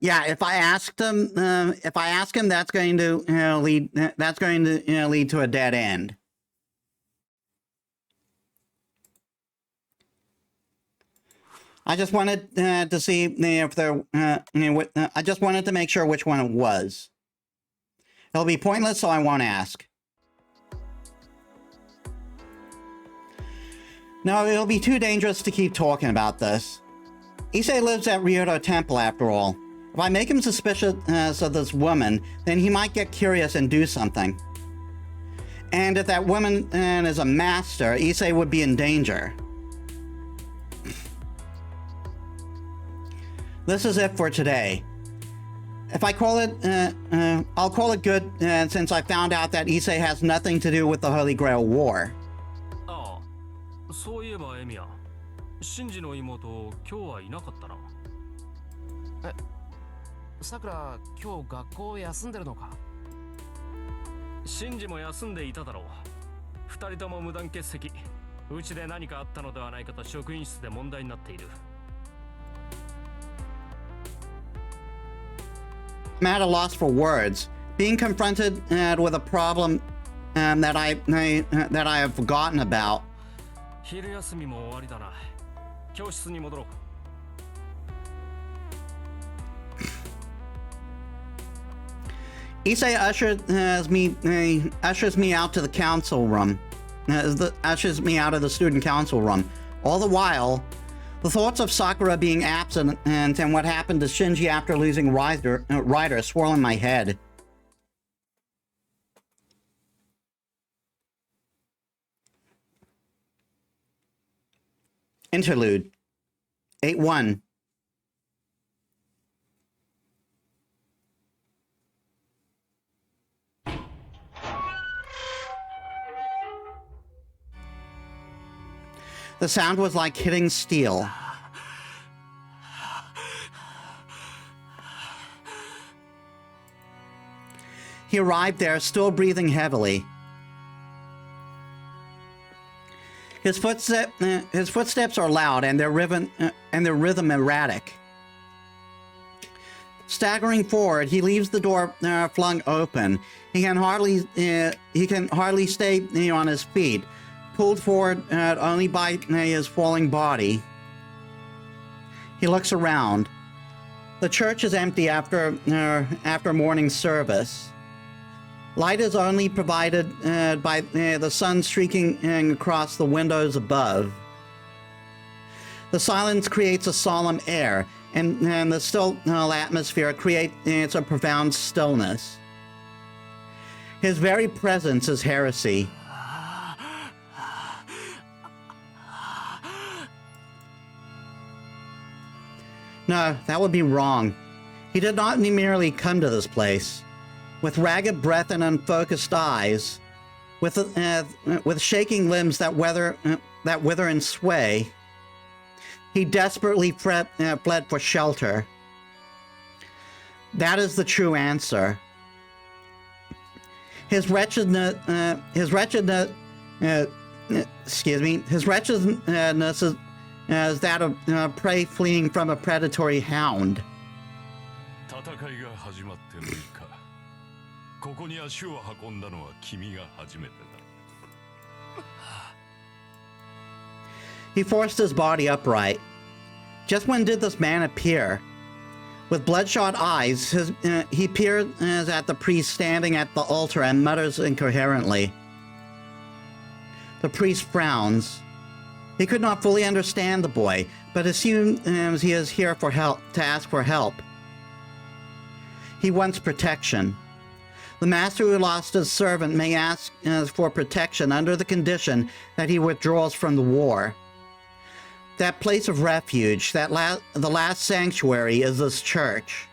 Yeah, if I ask him, that's going to lead. That's going to lead to a dead end. I just wanted to see if there. I just wanted to make sure which one it was. It'll be pointless, so I won't ask. No, it'll be too dangerous to keep talking about this. Issei lives at Ryoto Temple, after all. If I make him suspicious of this woman, then he might get curious and do something. And if that woman is a master, Issei would be in danger. This is it for today. If I call it, I'll call it good since I found out that Issei has nothing to do with the Holy Grail War. ああ、そういえばエミヤ、シンジの妹、今日はいなかったな。さくら、今日学校休んでるのか？シンジも休んでいただろう。二人とも無断欠席。うちで何かあったのではないかと職員室で問題になっている。I'm at a loss for words. Being confronted with a problem that I have forgotten about. 昼休みも終わりだな。教室に戻ろう。Issei ushers me out to the council room. Ushers me out of the student council room. All the while, The thoughts of Sakura being absent and what happened to Shinji after losing Ryder swirl in my head. Interlude 8-1. The sound was like hitting steel. He arrived there, still breathing heavily. His footsteps are loud and their rhythm erratic. Staggering forward, he leaves the door flung open. He can hardly stay on his feet, pulled forward only by his falling body. He looks around. The church is empty after morning service. Light is only provided by the sun streaking across the windows above. The silence creates a solemn air, and the still atmosphere creates a profound stillness. His very presence is heresy. No, that would be wrong. He did not merely come to this place. With ragged breath and unfocused eyes, with shaking limbs that wither and sway, he desperately fled for shelter. That is the true answer. His wretchedness is that of prey fleeing from a predatory hound. He forced his body upright. Just when did this man appear? With bloodshot eyes, he peers at the priest standing at the altar and mutters incoherently. The priest frowns. He could not fully understand the boy, but assumes he is here to ask for help. He wants protection. The master who lost his servant may ask for protection under the condition that he withdraws from the war. That place of refuge, the last sanctuary, is this church.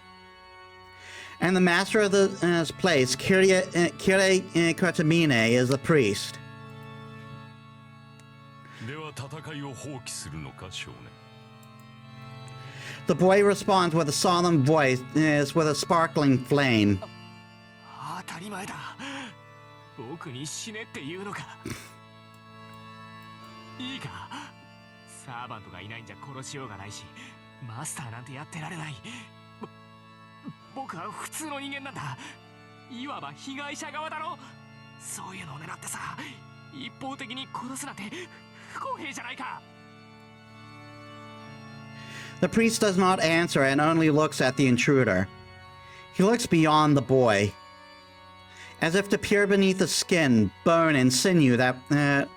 And the master of this place, Kyrie Kotamine, is the priest. The boy responds with a solemn voice, with a sparkling flame. The priest does not answer and only looks at the intruder. He looks beyond the boy, as if to peer beneath the skin, bone, and sinew to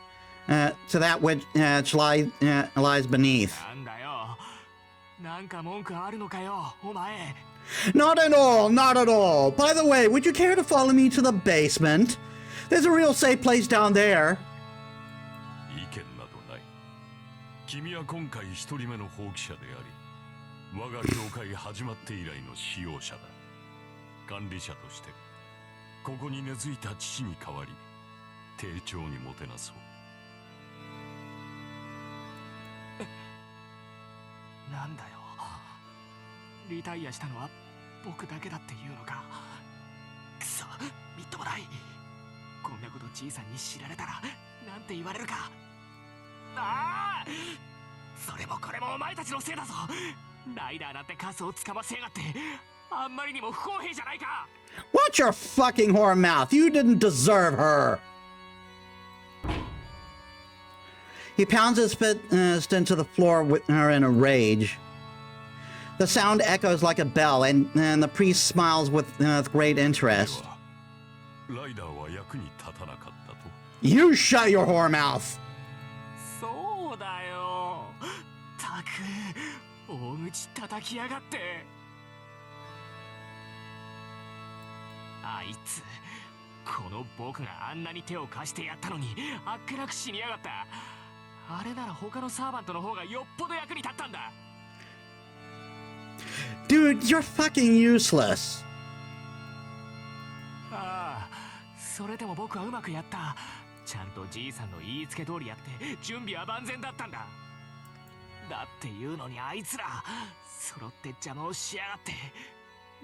that which lies beneath. Not at all, not at all. By the way, would you care to follow me to the basement? There's a real safe place down there. Watch your fucking whore mouth. You didn't deserve her. He pounds his fist into the floor with her in a rage. The sound echoes like a bell, and the priest smiles with great interest. You shut your whore mouth. 大口叩きやがって。あいつ、この僕があんなに手を貸してやったのにあっけなく死にやがった。あれなら他のサーバントの方がよっぽど役に立ったんだ。Dude, you're fucking useless. ああ、それでも僕はうまくやった。ちゃんとじいさんの言いつけ通りやって準備は万全だったんだ。だっていうのにあいつら揃って邪魔をしやがって。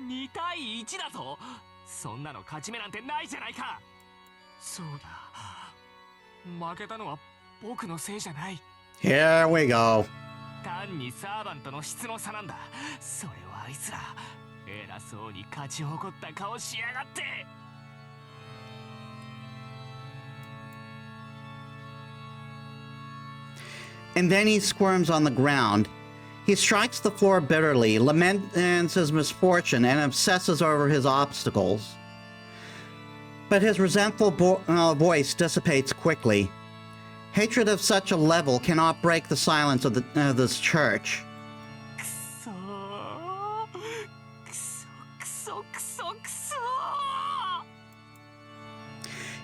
2対1だぞ。そんなの勝ち目なんてないじゃないか。そうだ、負けたのは僕のせいじゃない。 Here we go. 単にサーバントの質の差なんだ。それをあいつら偉そうに勝ち誇った顔しやがって。And then he squirms on the ground. He strikes the floor bitterly, laments his misfortune, and obsesses over his obstacles. But his resentful voice dissipates quickly. Hatred of such a level cannot break the silence of this church. くそくそくそくそくそ。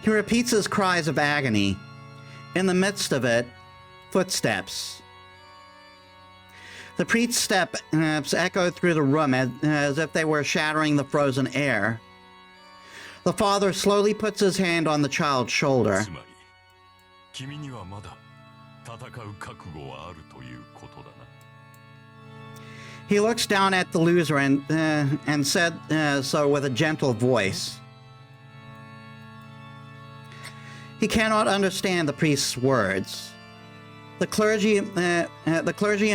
He repeats his cries of agony. In the midst of it, footsteps. The priest's steps echo through the room as if they were shattering the frozen air. The father slowly puts his hand on the child's shoulder. つまり君にはまだ戦う覚悟はあるということだな。 He looks down at the loser and said so with a gentle voice. He cannot understand the priest's words. The clergy in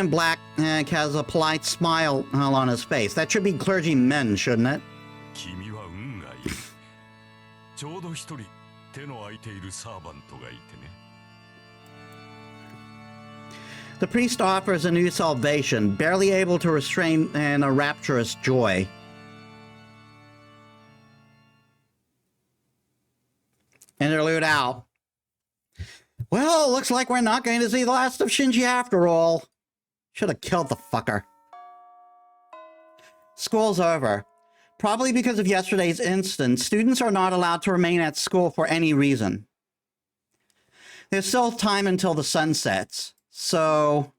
black has a polite smile on his face. That should be clergymen, shouldn't it? 君は運がいい。ちょうど一人手の空いているサーバントがいてね。 The priest offers a new salvation, barely able to restrain a rapturous joy. Interlude out. Well, looks like we're not going to see the last of Shinji after all. Should have killed the fucker. School's over. Probably because of yesterday's incident, students are not allowed to remain at school for any reason. There's still time until the sun sets, so...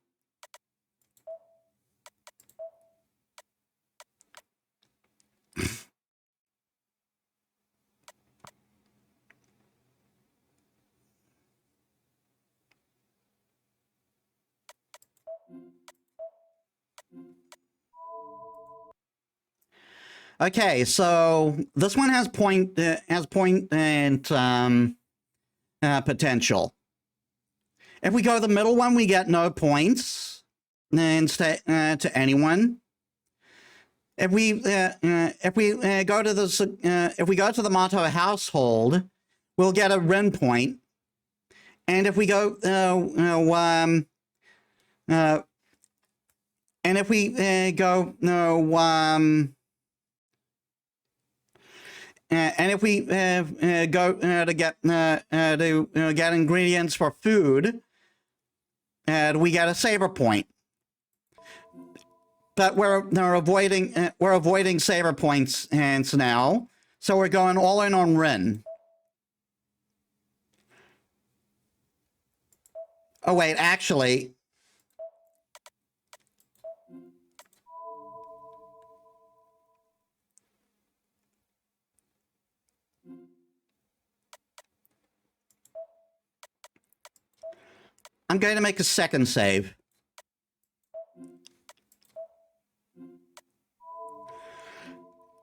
Okay, so this one has point and potential. If we go to the middle one, we get no points to anyone. If we go to this, if we go to the Mato household, we'll get a Ren point. And if we go, and if we go, and if we go to get ingredients for food, we get a saber point. But we're avoiding saber points and now, so we're going all in on Rin. Oh wait, actually. I'm going to make a second save.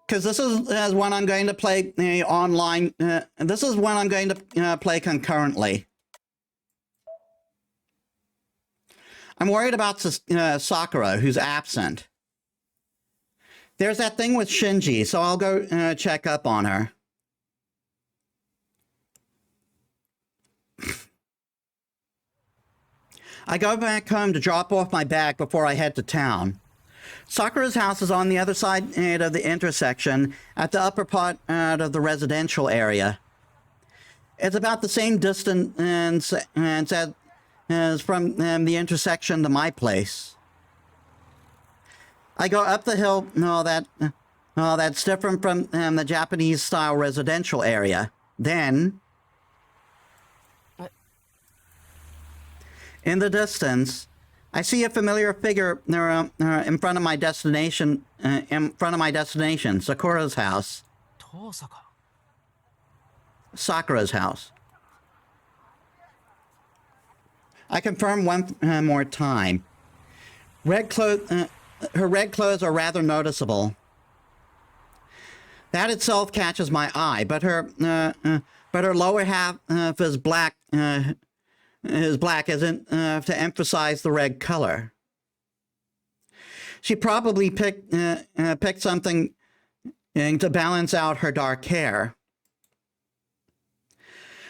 Because this is one I'm going to play online. This is one I'm going to play concurrently. I'm worried about Sakura, who's absent. There's that thing with Shinji, so I'll go check up on her. I go back home to drop off my bag before I head to town. Sakura's house is on the other side of the intersection at the upper part of the residential area. It's about the same distance as from the intersection to my place. I go up the hill. No, that's different from the Japanese-style residential area. Then, in the distance, I see a familiar figure in front of my destination. Sakura's house. Sakura's house. I confirm one more time. Her red clothes are rather noticeable. That itself catches my eye, but her lower half is black. Isn't to emphasize the red color. She probably picked something to balance out her dark hair.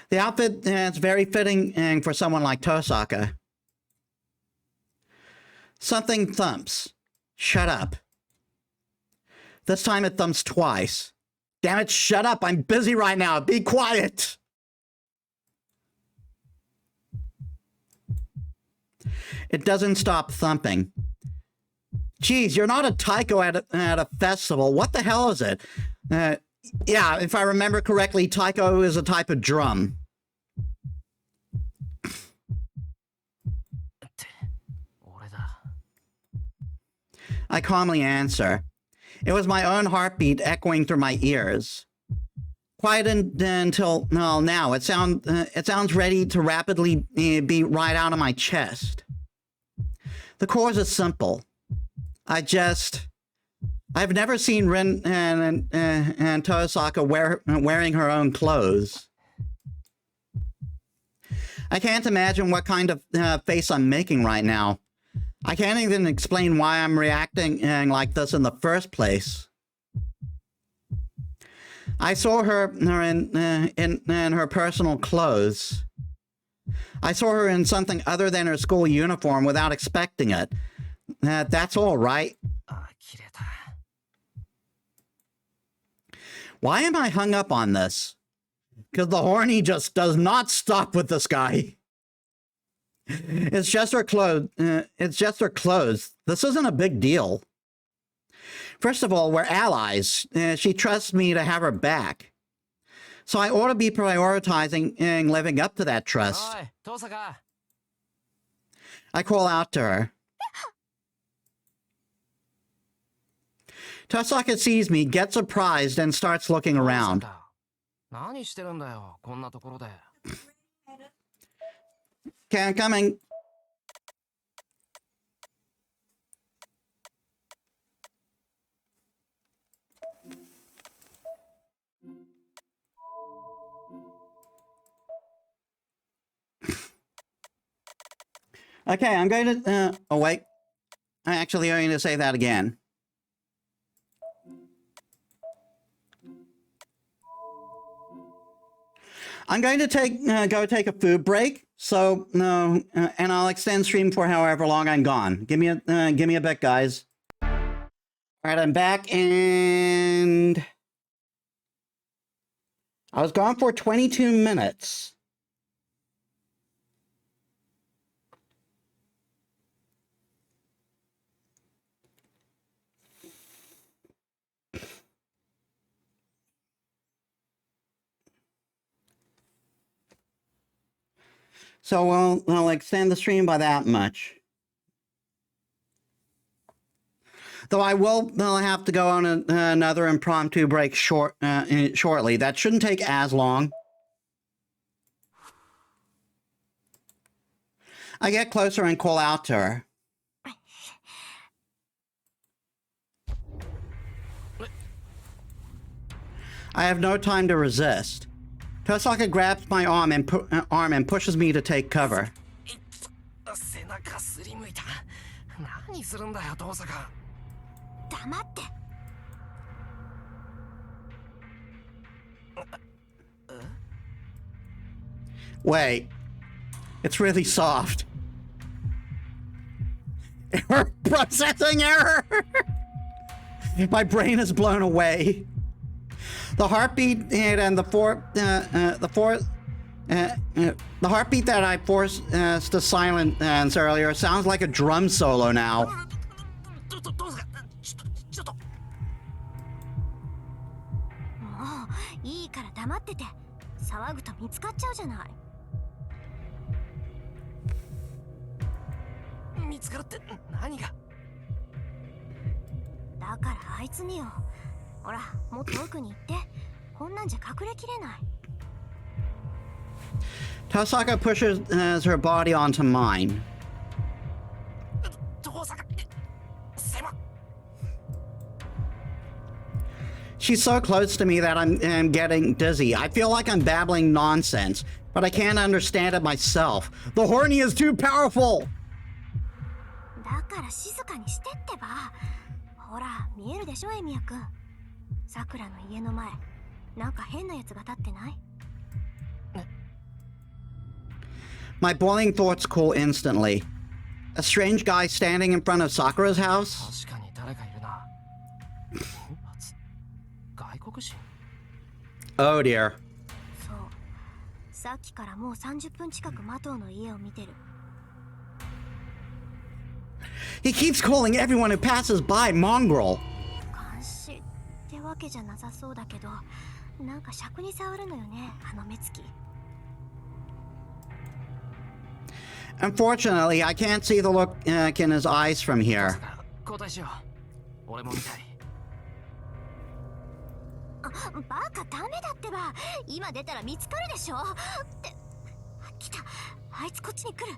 The outfit is very fitting for someone like Tosaka. Something thumps. Shut up. This time it thumps twice. Damn it, shut up. I'm busy right now. Be quiet. It doesn't stop thumping. Geez, you're not a taiko at a festival. What the hell is it? Yeah, if I remember correctly, taiko is a type of drum. I calmly answer. It was my own heartbeat echoing through my ears. Quiet until now. It sounds ready to rapidly be right out of my chest. The cause is simple. I've never seen Rin and Tosaka wearing her own clothes. I can't imagine what kind of face I'm making right now. I can't even explain why I'm reacting like this in the first place. I saw her in her personal clothes. I saw her in something other than her school uniform without expecting it. That's all right. Why am I hung up on this? Because the horny just does not stop with this guy. It's just her clothes. This isn't a big deal. First of all, we're allies. She trusts me to have her back. So I ought to be prioritizing and living up to that trust. I call out to her. Tosaka sees me, gets surprised, and starts looking around. Okay, I'm coming. Okay, I'm going to, oh wait. I'm actually going to say that again. I'm going to go take a food break. So, and I'll extend stream for however long I'm gone. Give me a bit, guys. All right, I'm back, and I was gone for 22 minutes. So we'll extend the stream by that much. Though I will have to go on another impromptu break shortly. That shouldn't take as long. I get closer and call out to her. I have no time to resist. Tosaka grabs my arm and pushes me to take cover. Wait, it's really soft. Error, processing error. My brain is blown away. The heartbeat and the heartbeat that I forced to silence earlier sounds like a drum solo now. 見つかっちゃうじゃない。見つかるって何が？だからあいつによ。ほら、もっと奥に行って。こんなんじゃ隠れきれない。Tosaka pushes her body onto mine. 遠坂狭っ。 She's so close to me that I'm getting dizzy. I feel like I'm babbling nonsense, but I can't understand it myself. The horny is too powerful! だから静かにしてってば。ほら、見えるでしょ、エミヤくん。さくらの家の前、なんか変なやつが立ってない？ My boiling thoughts cool instantly. A strange guy standing in front of Sakura's house? 確かに誰かいるな。金髪？外国人？ Oh dear. そう。さっきからもう30分近くマトウの家を見てる。He keeps calling everyone who passes by mongrel. 監視ってわけじゃなさそうだけど、なんか尺に触るのよね、あの目つき。 Unfortunately, I can't see the look in his eyes from here. 交代しよう。俺も見たい。あ、バカダメだってば。今出たら見つかるでしょ。って、来た。あいつこっちに来る。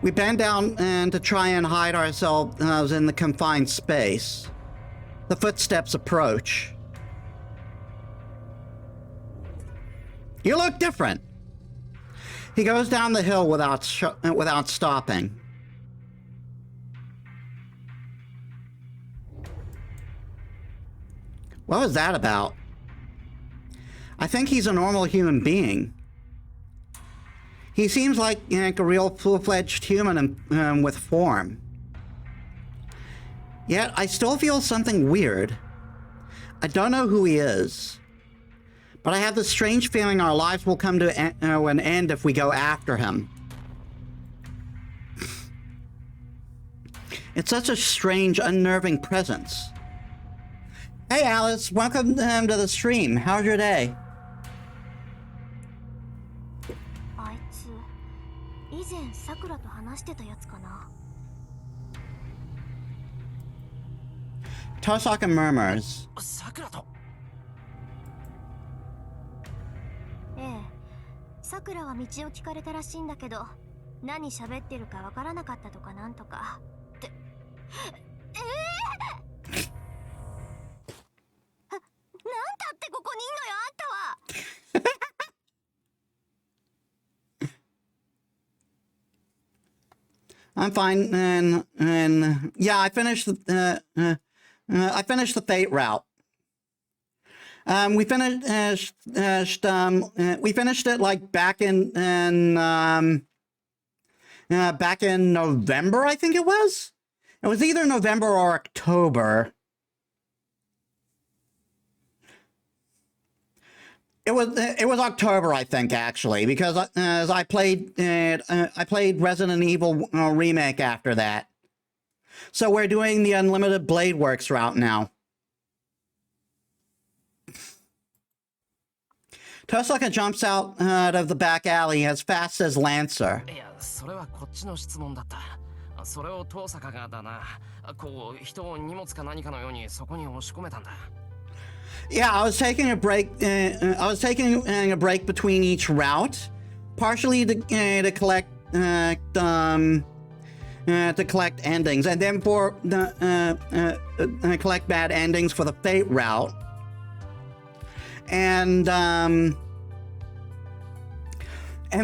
We bend down to try and hide ourselves in the confined space. The footsteps approach. You look different. He goes down the hill without stopping. What was that about? I think he's a normal human being. He seems like a real full-fledged human with form. Yet I still feel something weird. I don't know who he is, but I have this strange feeling our lives will come to an end if we go after him. It's such a strange, unnerving presence. Hey Alice, welcome to the stream. How's your day? あいつ、以前さくらと話してたやつかな。 Tosaka murmurs. さくらと。ええ、さくらは道を聞かれたらしいんだけど、何喋ってるかわからなかったとかなんとか。って、なんだってここにいんのよ、あんたは。 I'm fine, and yeah, I finished the fate route. We finished it like back in November, I think it was. It was either November or October. It was October, I think, actually, because as I played Resident Evil Remake after that. So we're doing the Unlimited Blade Works route now. Tosaka jumps out of the back alley as fast as Lancer. いや、それはこっちの質問だった。それを遠坂がだな。こう人を荷物か何かのようにそこに押し込めたんだ。 Yeah, I was taking a break. I was taking a break between each route, partially to collect endings, and then for collect bad endings for the Fate route. And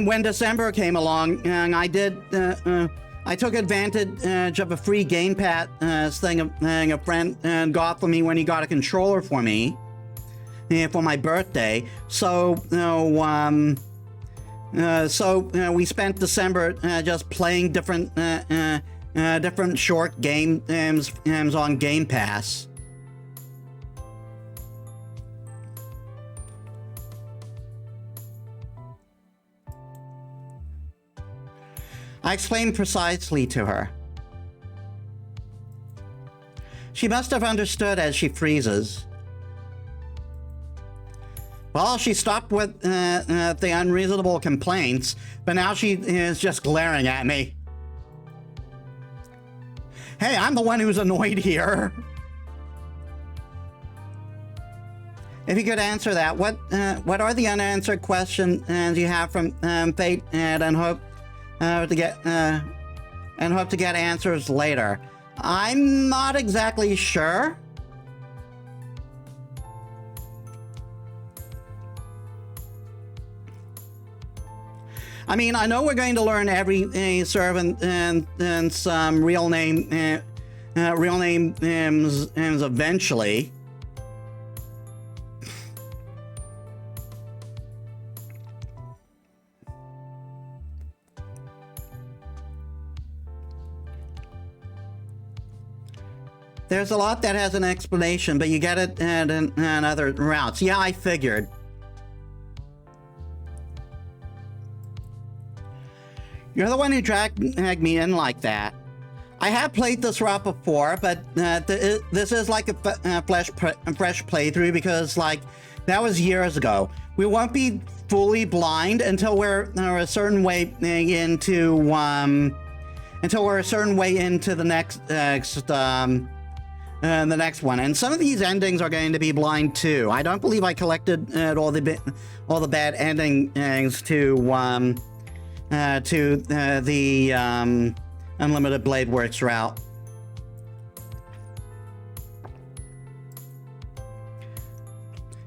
when December came along, I took advantage of a free Game Pass thing a friend got for me when he got a controller for me. For my birthday, so we spent December just playing different short games on Game Pass. I explained precisely to her. She must have understood as she freezes. Well, she stopped with the unreasonable complaints, but now she is just glaring at me. Hey, I'm the one who's annoyed here. If you could answer that, what are the unanswered questions you have from Fate and hope to get answers later? I'm not exactly sure. I mean, I know we're going to learn every servant and some real names eventually. There's a lot that has an explanation, but you get it in other routes. Yeah, I figured. You're the one who dragged me in like that. I have played this route before, but this is like a fresh playthrough because, like, that was years ago. We won't be fully blind until we're a certain way into the next one. And some of these endings are going to be blind too. I don't believe I collected all the bad endings to the Unlimited Blade Works route.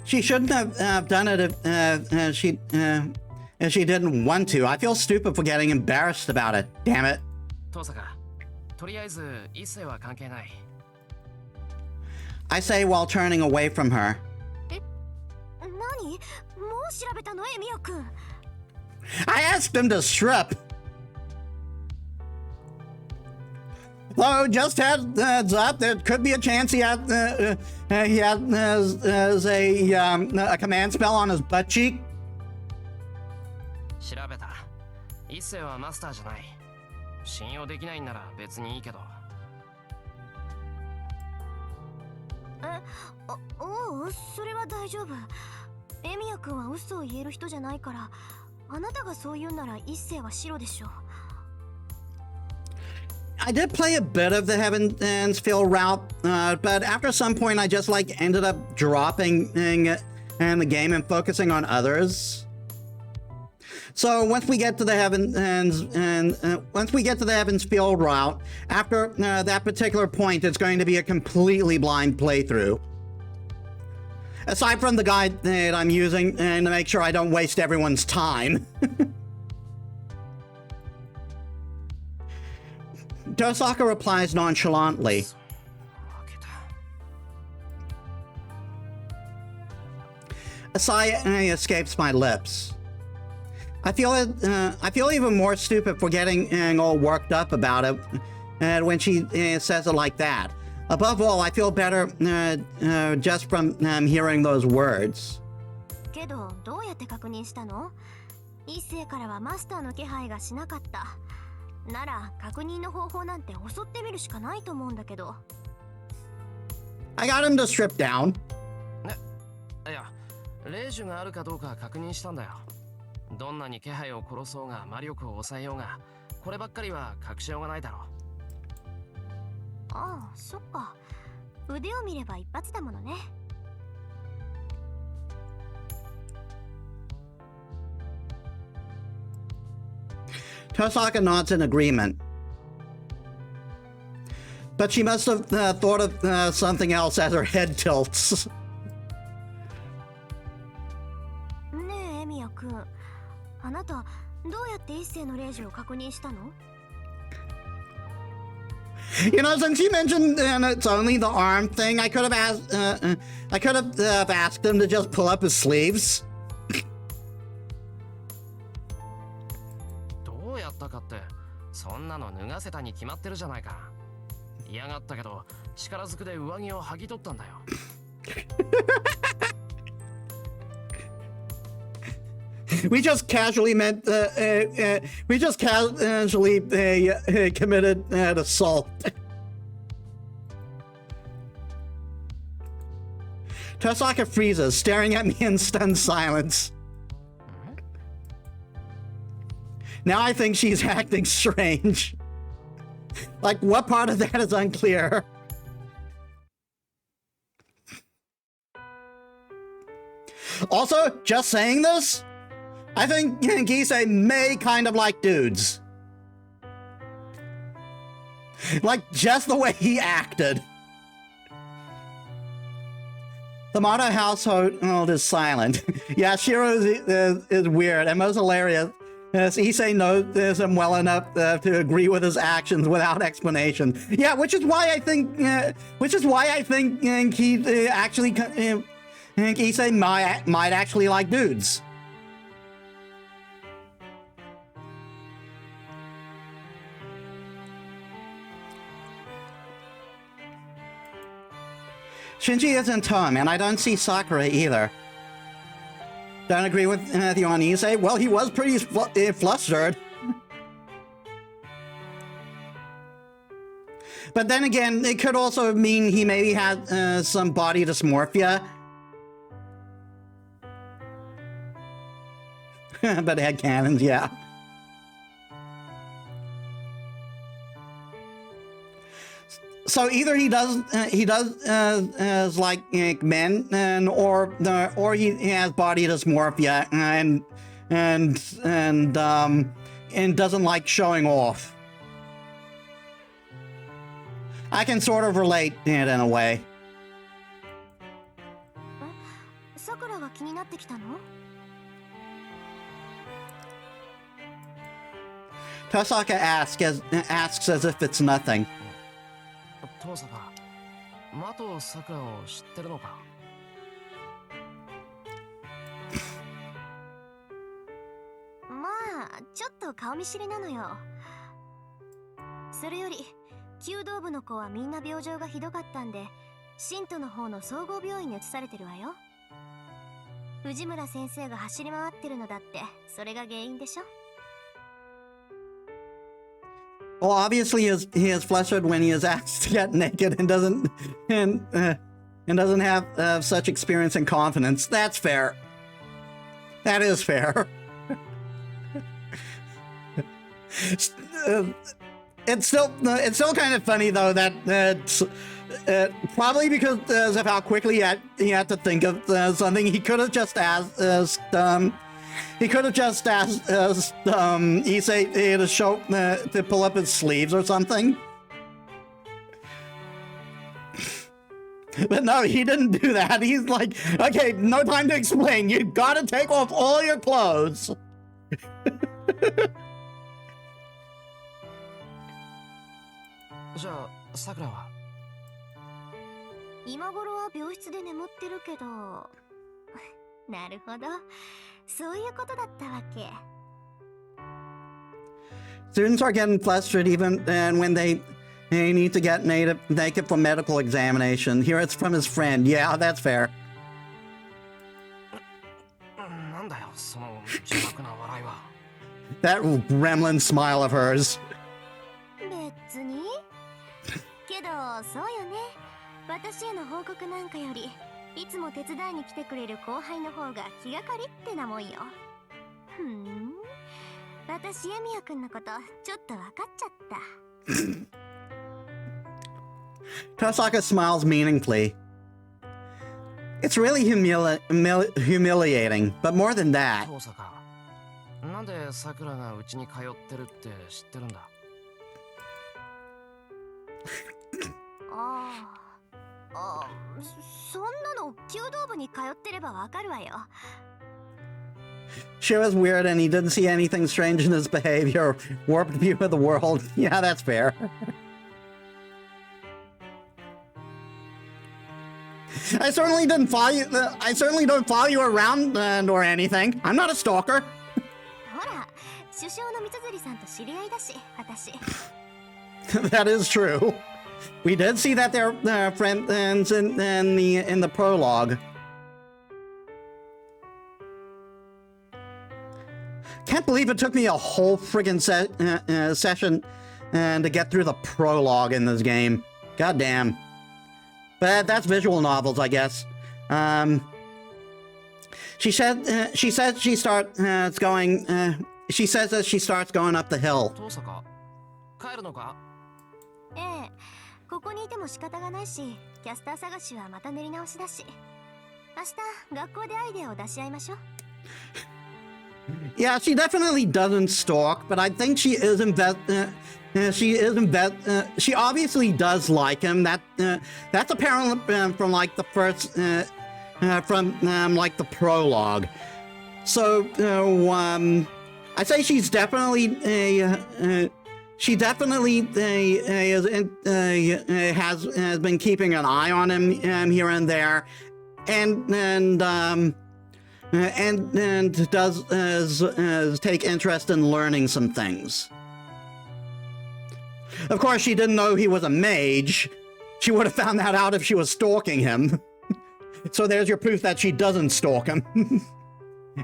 She shouldn't have done it if she didn't want to. I feel stupid for getting embarrassed about it. Damn it. 遠坂、とりあえず一世は関係ない。 I say while turning away from her. 何？もう調べたの、エミヤ君。 I asked him to strip. Though, just heads up, there could be a chance he has a command spell on his butt cheek. 調べた。一世はマスターじゃない。信用できないんなら別にいいけど。おう、それは大丈夫。エミヤ君は嘘を言える人じゃないから、あなたがそう言うなら一世は白でしょ。 I did play a bit of the Heaven's Field route, but after some point I just ended up dropping in the game and focusing on others. So once we get to the Heaven's Field route, after that particular point, it's going to be a completely blind playthrough. Aside from the guide that I'm using and to make sure I don't waste everyone's time. Dosaka replies nonchalantly. A sigh escapes my lips. I feel even more stupid for getting all worked up about it when she says it like that. Above all, I feel better just from hearing those words. けど、どうやって確認したの？一世からはマスターの気配がしなかった。なら確認の方法なんて襲ってみるしかないと思うんだけど。I got him to strip down. いや、霊樹があるかどうか確認したんだよ。どんなに気配を殺そうが魔力を抑えようが、こればっかりは隠しようがないだろう。ああ、そっか。腕を見れば一発だものね。Tosaka nods in agreement. But she must have thought of something else as her head tilts. ねえ、エミヤ君。あなた、どうやって一世の霊樹を確認したの？ You know, since you mentioned it's only the arm thing, I could have asked him to just pull up his sleeves. どうやったかって、そんなの脱がせたに決まってるじゃないか。嫌がったけど、力ずくで上着を剥ぎ取ったんだよ。We just casually committed an assault. Tosaka freezes, staring at me in stunned silence. Now I think she's acting strange. Like, what part of that is unclear? Also, just saying this, I think Gisei may kind of like dudes. Like, just the way he acted. The Mata household is silent. Yeah, Shiro is weird, and most hilarious. Issei knows him well enough to agree with his actions without explanation. Yeah, which is why I think he actually Issei might actually like dudes. Shinji isn't home, and I don't see Sakura either. Don't agree with you on Issei? Well, he was pretty flustered. But then again, it could also mean he maybe had some body dysmorphia. But headcanons, yeah. So either he does as like men, or he has body dysmorphia and doesn't like showing off. I can sort of relate it in a way. Sakura が気になってきたの? Tosaka asks as if it's nothing. 父さんが的さくらを知ってるのか? まあ、ちょっと顔見知りなのよ。それより、弓道部の子はみんな病状がひどかったんで、信徒の方の総合病院に移されてるわよ。藤村先生が走り回ってるのだって、それが原因でしょ? Well, obviously he is flustered when he is asked to get naked and doesn't have such experience and confidence. That's fair. That is fair. It's still kind of funny though that probably because of how quickly he had to think of something, he could have just asked Issei to show to pull up his sleeves or something. But no, he didn't do that. He's like, okay, no time to explain. You gotta take off all your clothes. じゃあ、さくらは? 今頃は病室で眠ってるけど。なるほど。そういうことだったわけ。 Students are getting flustered even when they need to get naked for medical examination. Here it's from his friend. Yeah, that's fair. なんだよ、その邪悪な笑いは。 That gremlin smile of hers. 別に。けど、そうよね。私への報告なんかより、いつも手伝いに来てくれる後輩の方が気がかりってなもんよ。ふん。私、ヤミヤくんのこと、ちょっと分かっちゃった。Tosaka smiles meaningfully. It's really humiliating, but more than that. 父さか。なんでさくらがうちに通ってるって知ってるんだ? そんなの弓道部に通ってればわかるわよ。 She was weird and he didn't see anything strange in his behavior, warped view of the world. Yeah, that's fair. I certainly don't follow you around or anything. I'm not a stalker. ほら、首相の三辻さんと知り合いだし、私。 That is true. We did see that they're friends in the prologue. Can't believe it took me a whole friggin' session to get through the prologue in this game. God damn. But that's visual novels, I guess. She said she says she starts going. She says that she starts going up the hill. 遠坂帰るのか？ええ、ここにいても仕方がないし、キャスター探しはまた練り直しだし、明日学校でアイデアを出し合いましょう。Yeah, she definitely doesn't stalk, but I think she is she obviously does like him. That's apparent from like the first from like the prologue. So I say she's definitely has been keeping an eye on him here and there, and does take interest in learning some things. Of course, she didn't know he was a mage. She would have found that out if she was stalking him. So there's your proof that she doesn't stalk him.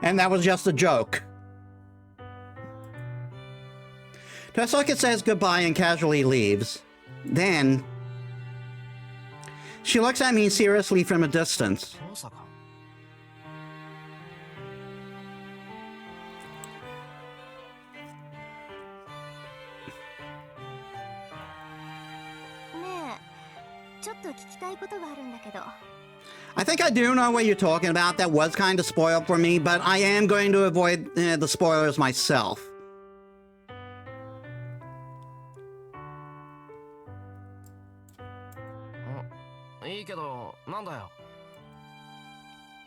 And that was just a joke. Tosaka says goodbye and casually leaves. Then she looks at me seriously from a distance. 遠坂 I think I do know what you're talking about. That was kind of spoiled for me, but I am going to avoid the spoilers myself. Oh, いいけど、なんだよ。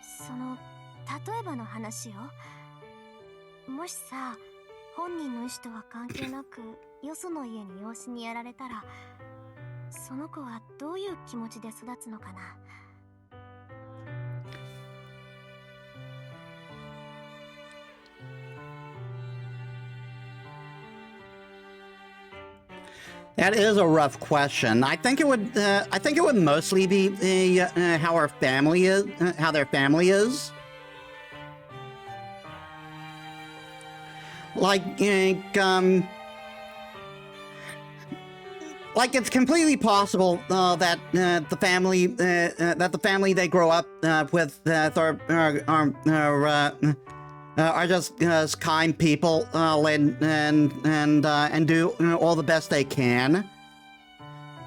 その例えばの話よ。もしさ、本人の意思とは関係なくよその家に養子にやられたら、その子はどういう気持ちで育つのかな。That is a rough question. I think it would mostly be how our family is, how their family is. Like it's completely possible that the family they grow up with are just kind people and do all the best they can.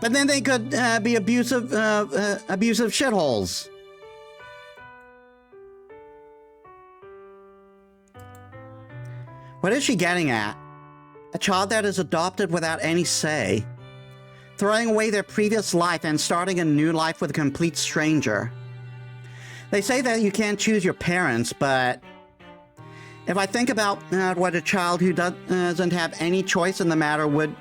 But then they could be abusive shitholes. What is she getting at? A child that is adopted without any say, throwing away their previous life and starting a new life with a complete stranger. They say that you can't choose your parents, but if I think about what a child who doesn't have any choice in the matter would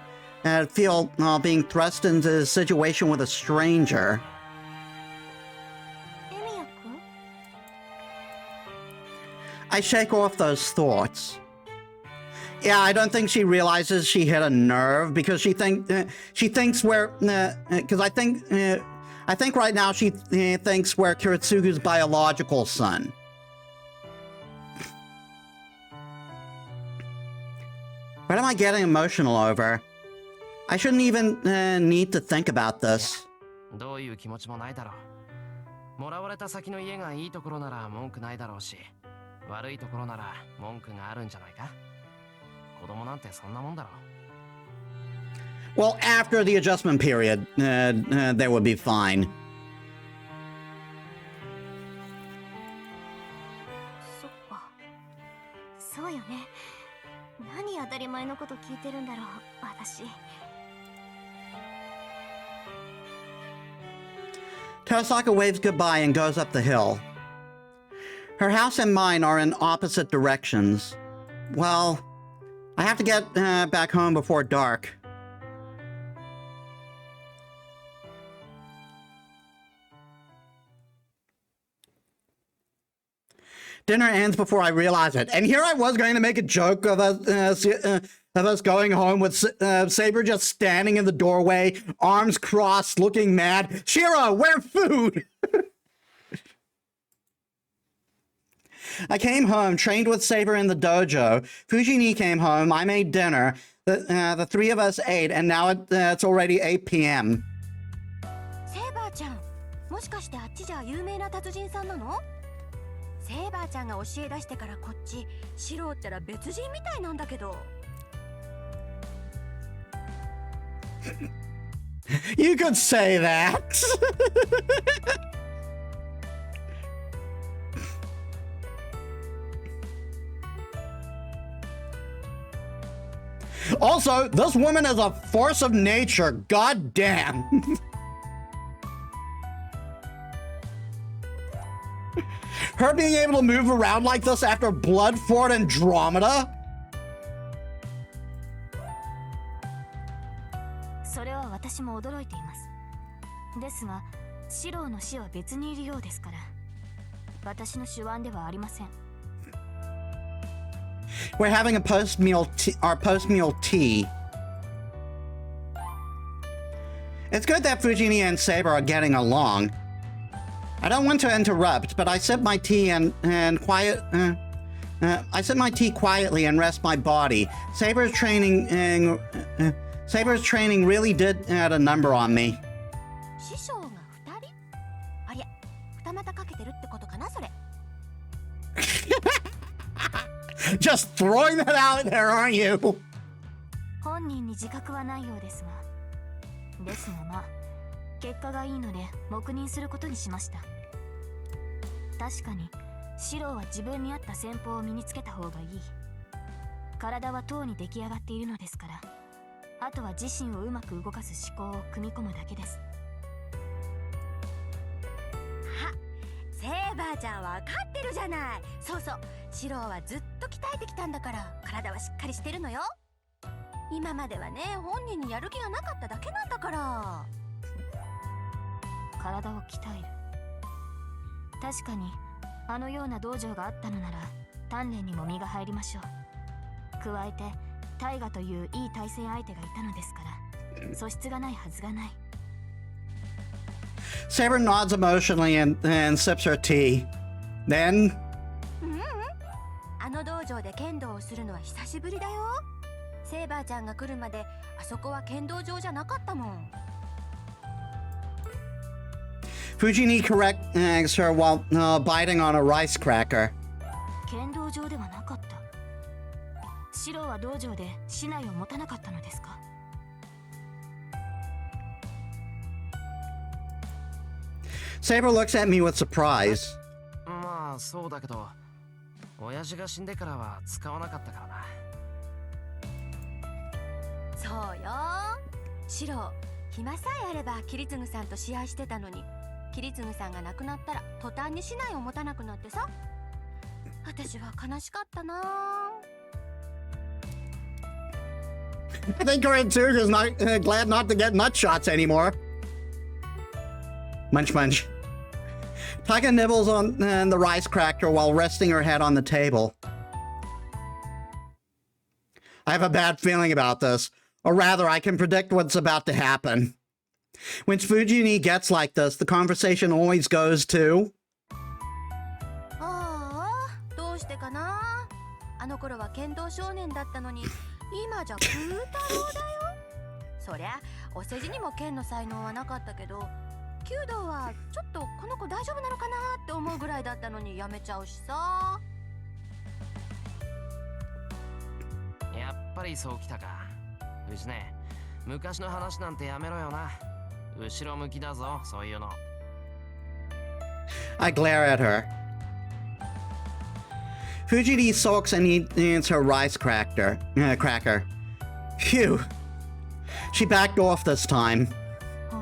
feel being thrust into a situation with a stranger. I shake off those thoughts. Yeah, I don't think she realizes she hit a nerve because she thinks where because I think right now she thinks we're Kiritsugu's biological son. What am I getting emotional over? I shouldn't even need to think about this. どういう気持ちもないだろう。もらわれた先の家がいいところなら文句ないだろうし、悪いところなら文句があるんじゃないか。子供なんてそんなもんだろう。Well, after the adjustment period, they would be fine. そっか。そうよね。何当たり前のこと聞いてるんだろう、私。Tosaka waves goodbye and goes up the hill. Her house and mine are in opposite directions. Well, I have to get back home before dark. Dinner ends before I realize it. And here I was going to make a joke of us going home with Saber just standing in the doorway, arms crossed, looking mad. Shiro, where's food? I came home, trained with Saber in the dojo. Fujini came home, I made dinner. The three of us ate, and now it's already 8 p.m. もしかしてあっちじゃ有名な達人さんなの？セイバーちゃんが教え出してからこっちシローったら別人みたいなんだけど。You could say that. Also, this woman is a force of nature. God damn. Her being able to move around like this after Blood Fort Andromeda? それは私も驚いています。ですが、シローの死は別にいるようですから、私の手腕ではありません。We're having our post-meal tea. It's good that Fujini and Saber are getting along. I don't want to interrupt, but I sip my tea I sip my tea quietly and rest my body. Saber's training really did add a number on me. 師匠が2人？ありゃ、二股かけてるってことかなそれ。Just throwing that out there, aren't you? 本人に自覚はないようですが、ですがまあ、結果がいいので黙認することにしました。確かにシローは自分に合った戦法を身につけた方がいい。体はとうに出来上がっているのですから、あとは自身をうまく動かす思考を組み込むだけです。あ、セイバーちゃんわかってるじゃない。そうそう、シローはずっと鍛えてきたんだから、体はしっかりしてるのよ。今まではね、本人にやる気がなかっただけなんだから。体を鍛える。確かにあのような道場があったのなら鍛錬にも身が入りましょう。加えてタイガといういい対戦相手がいたのですから素質がないはずがない。 Saber nods emotionally and sips her tea. Then あの道場で剣道をするのは久しぶりだよ。セイバーちゃんが来るまであそこは剣道場じゃなかったもん。Fujini corrects her while biting on a rice cracker. 剣道場ではなかった。シローは道場で竹刀を持たなかったのですか？ Saber looks at me with surprise. まあそうだけど、親父が死んでからは使わなかったからな。そうよ。シロー、暇さえあればキリツグさんと試合してたのに、キリツグさんが亡くなったら途端に竹刀を持たなくなってさ。私は悲しかったな。I think Koretsuga is not glad not to get nut shots anymore. Munch munch. Taka nibbles on the rice cracker while resting her head on the table. I have a bad feeling about this, or rather, I can predict what's about to happen. When Fujini gets like this, the conversation always goes to... ああ、どうしてかな。あの頃は剣道少年だったのに、今じゃ空太郎だよ。そりゃお世辞にも剣の才能はなかったけど、弓道はちょっとこの子大丈夫なのかなって思うぐらいだったのにやめちゃうしさ。やっぱりそうきたか。藤ね、昔の話なんてやめろよな。後ろ向きだぞ、そういうの。I glare at her. Fujini sulks and eats her rice cracker. Phew. She backed off this time. ほう、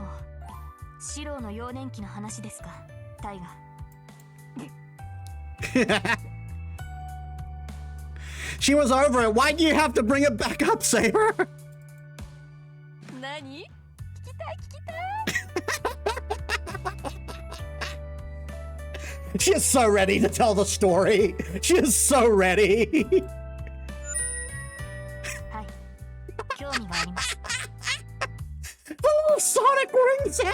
シローの幼年期の話ですか、タイガ。She was over it. Why do you have to bring it back up, Saber? 何？聞きたい聞きたい。She is so ready to tell the story. She is so ready. はい、興味があります。The little sonic ring sound.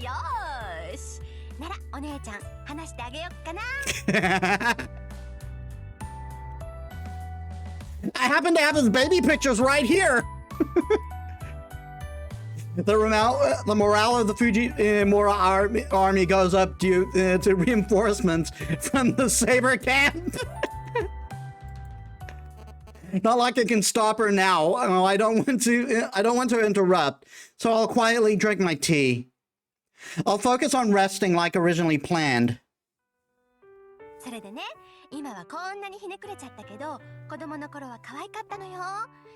よーし。ならお姉ちゃん話してあげよっかな。I happen to have his baby pictures right here. The morale of the Fujimura army goes up due to reinforcements from the Saber camp. Not like I can stop her now. I don't want to interrupt, so I'll quietly drink my tea. I'll focus on resting like originally planned. それでね、今はこんなにひねくれちゃったけど、子供の頃は可愛かったのよ。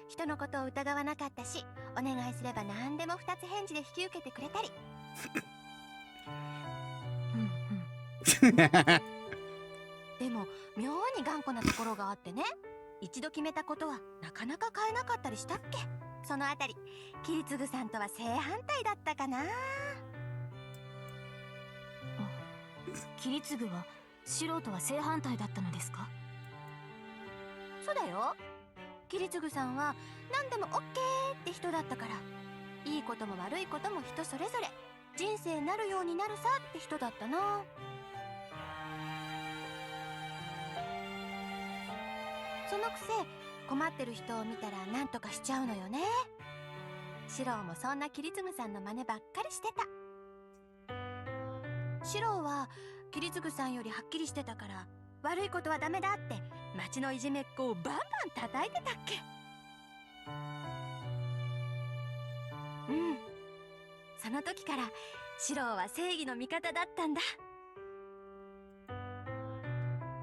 人のことを疑わなかったし、お願いすれば何でも二つ返事で引き受けてくれたり。でも妙に頑固なところがあってね、一度決めたことはなかなか変えなかったりしたっけ。そのあたり、桐次さんとは正反対だったかな。桐次は素人は正反対だったのですか？そうだよ。桐次さんは何でもオッケーって人だったから、いいことも悪いことも人それぞれ、人生なるようになるさって人だったな。そのくせ困ってる人を見たら何とかしちゃうのよね。シローもそんな桐次さんの真似ばっかりしてた。シローは桐次さんよりはっきりしてたから、悪いことはダメだって町のいじめっ子をバンバン叩いてたっけ。うん、その時からシローは正義の味方だったんだ。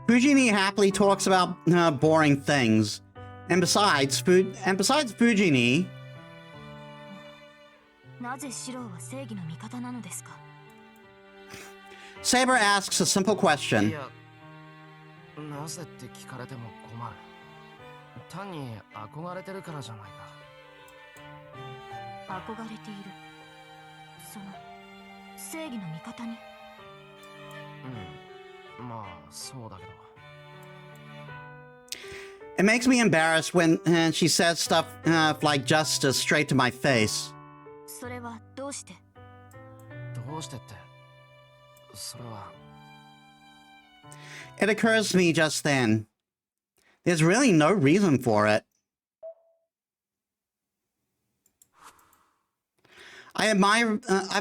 Fujini happily talks about boring things, and besides Fujini, なぜシローは正義の味方なのですか？ Saber asks a simple い question. や、なぜって聞かれても困る。単に憧れてるからじゃないか。憧れている。その正義の味方に。うん、まあそうだけど。It makes me embarrassed when she says stuff like justice straight to my face. それはどうして？どうしてって、それは。It occurs to me just then. There's really no reason for it. I've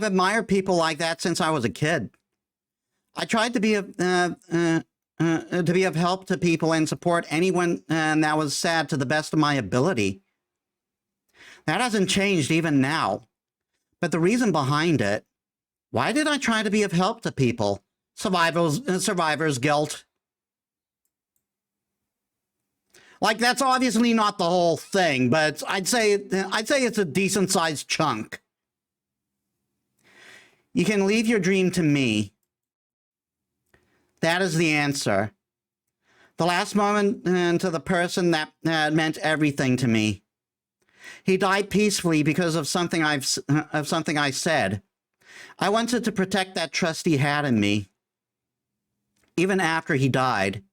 admired people like that since I was a kid. I tried to be of help to people and support anyone that was sad to the best of my ability. That hasn't changed even now. But the reason behind it, why did I try to be of help to people? Survivor's guilt. Like, that's obviously not the whole thing, but I'd say it's a decent-sized chunk. You can leave your dream to me. That is the answer. The last moment to the person that meant everything to me. He died peacefully because of something I said. I wanted to protect that trust he had in me, even after he died,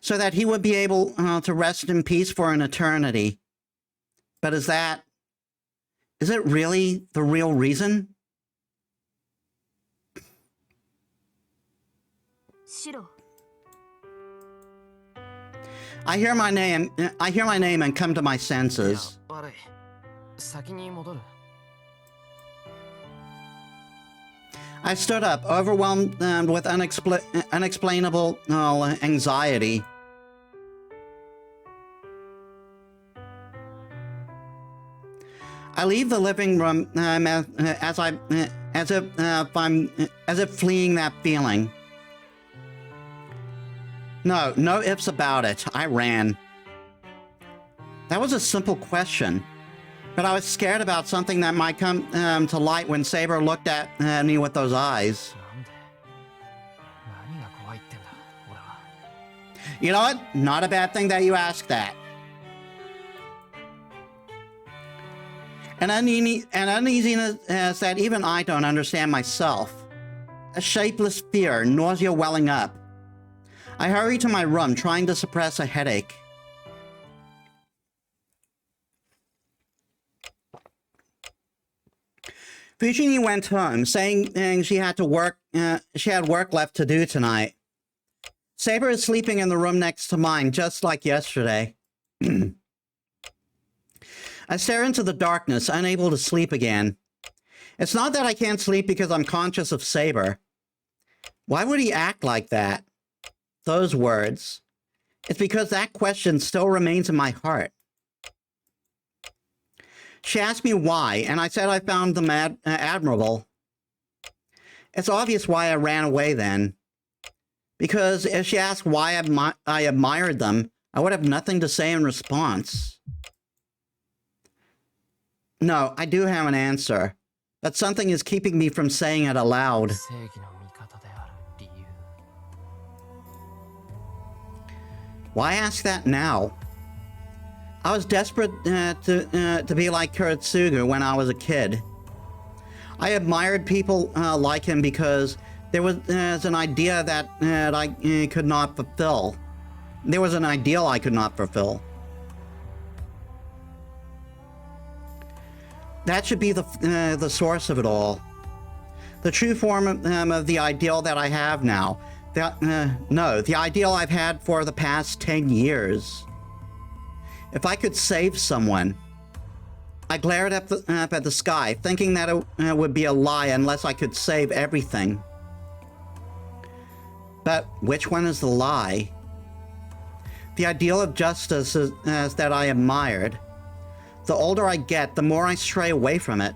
so that he would be able to rest in peace for an eternity. But is it really the real reason? シロ。 I hear my name and come to my senses. 悪い。先に戻る。I stood up, overwhelmed with unexplainable anxiety. I leave the living room as if fleeing that feeling. No ifs about it. I ran. That was a simple question, but I was scared about something that might come to light when Saber looked at me with those eyes. なんで？何が怖いってんだ、俺は。You know what? Not a bad thing that you asked that. An uneasiness that even I don't understand myself. A shapeless fear, nausea welling up. I hurry to my room, trying to suppress a headache. Fujini went home, saying she had work left to do tonight. Saber is sleeping in the room next to mine, just like yesterday. I stare into the darkness, unable to sleep again. It's not that I can't sleep because I'm conscious of Saber. Why would he act like that? Those words. It's because that question still remains in my heart. She asked me why, and I said I found them admirable. It's obvious why I ran away then. Because if she asked why I admired them, I would have nothing to say in response. No, I do have an answer, but something is keeping me from saying it aloud. Why ask that now? I was desperate to be like Kuretsugu when I was a kid. I admired people like him because there was an idea that I could not fulfill. There was an ideal I could not fulfill. That should be the source of it all. The true form of the ideal that I have now. The ideal I've had for the past 10 years. If I could save someone. I glared up at the sky, thinking that it would be a lie unless I could save everything. But which one is the lie? The ideal of justice is that I admired. The older I get, the more I stray away from it.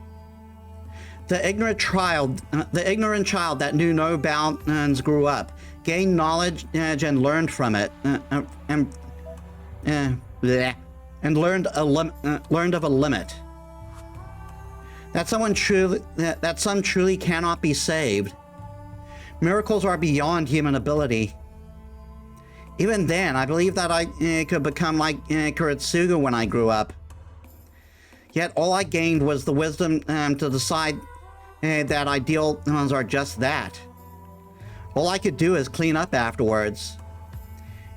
The ignorant child that knew no bounds grew up, gained knowledge and learned from it, and learned of a limit. That some truly cannot be saved. Miracles are beyond human ability. Even then, I believe that I could become like Kuretsugu when I grew up. Yet all I gained was the wisdom to decide that ideals are just that. All I could do is clean up afterwards.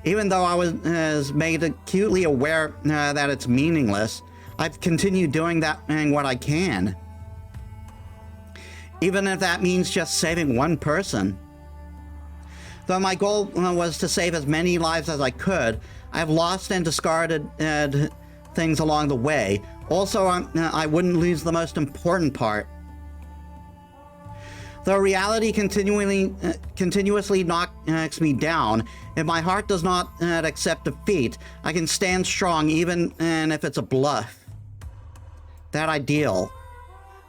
Even though I was made acutely aware that it's meaningless, I've continued doing that and what I can. Even if that means just saving one person. Though my goal was to save as many lives as I could, I've lost and discarded things along the way. Also, I wouldn't lose the most important part. Though reality continuously knocks me down, if my heart does not accept defeat, I can stand strong even if it's a bluff. That ideal,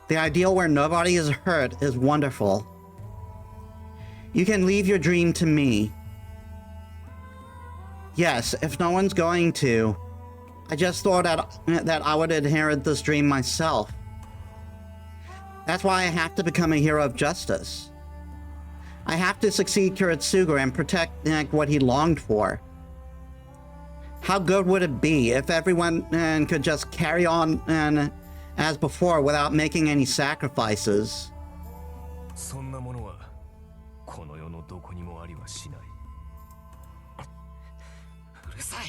the ideal where nobody is hurt, is wonderful. You can leave your dream to me. Yes, if no one's going to. I just thought that I would inherit this dream myself. That's why I have to become a hero of justice. I have to succeed Kuretsugu and protect what he longed for. How good would it be if everyone could just carry on as before without making any sacrifices? そんなものはこの世のどこにもありはしない。うるさい。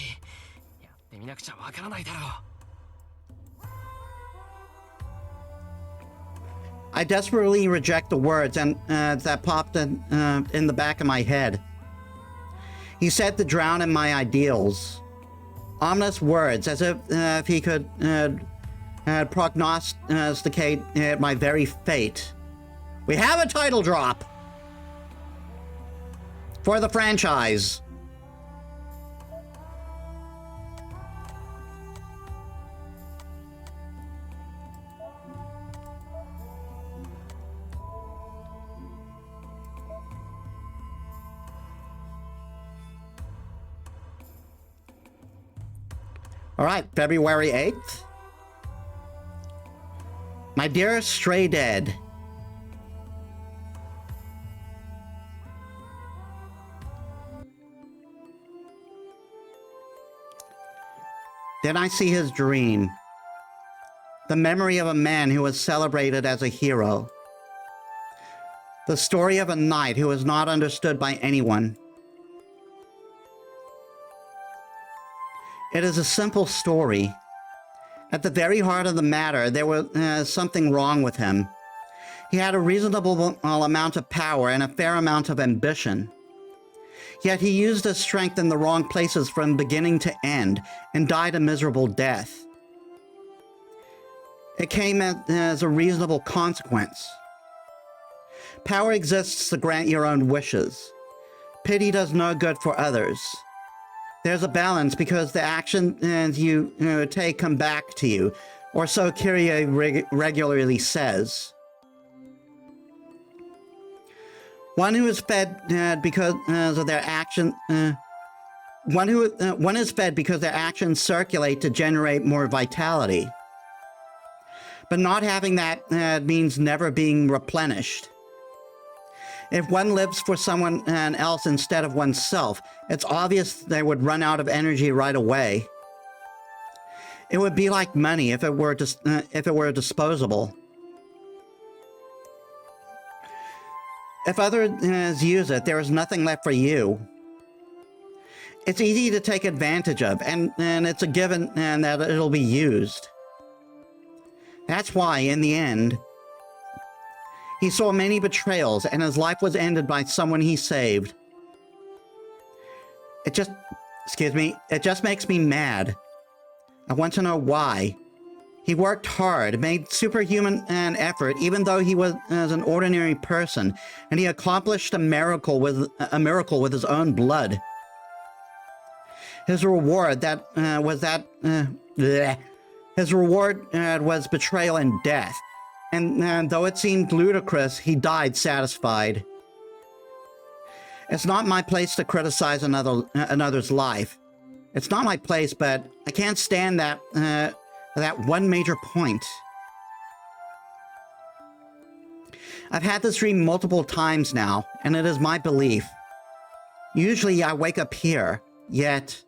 やってみなくちゃわからないだろう。I desperately reject the words that popped in the back of my head. He said to drown in my ideals. Ominous words, as if he could prognosticate my very fate. We have a title drop for the franchise. All right, February 8th. My dear Stray Dead. Then I see his dream. The memory of a man who was celebrated as a hero. The story of a knight who was not understood by anyone. It is a simple story. At the very heart of the matter, there was something wrong with him. He had a reasonable amount of power and a fair amount of ambition. Yet he used his strength in the wrong places from beginning to end and died a miserable death. It came as a reasonable consequence. Power exists to grant your own wishes. Pity does no good for others. There's a balance because the actions you take come back to you, or so Kyrie regularly says. One who is fed because of their action. One is fed because their actions circulate to generate more vitality. But not having that means never being replenished. If one lives for someone else instead of oneself, it's obvious they would run out of energy right away. It would be like money if it were disposable. If others use it, there is nothing left for you. It's easy to take advantage of, and it's a given that it'll be used. That's why, in the end, he saw many betrayals, and his life was ended by someone he saved. It just makes me mad. I want to know why. He worked hard, made superhuman effort, even though he was an ordinary person, and he accomplished a miracle with his own blood. His reward was betrayal and death. And though it seemed ludicrous, he died satisfied. It's not my place to criticize another's life. It's not my place, but I can't stand that one major point. I've had this dream multiple times now, and it is my belief. Usually I wake up here, yet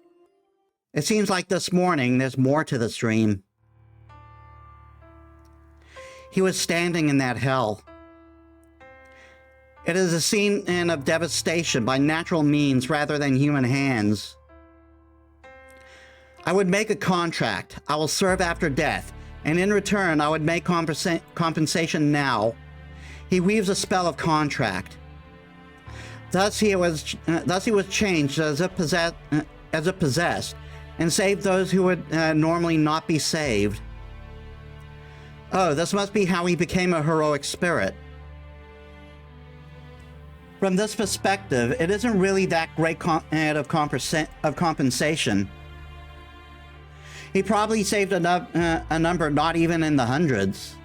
it seems like this morning there's more to this dream. He was standing in that hell. It is a scene of devastation by natural means rather than human hands. I would make a contract. I will serve after death, and in return I would make compensation now. He weaves a spell of contract. Thus he was changed as if possessed, and saved those who would normally not be saved. Oh, this must be how he became a heroic spirit. From this perspective, it isn't really that great of compensation. He probably saved a number not even in the hundreds.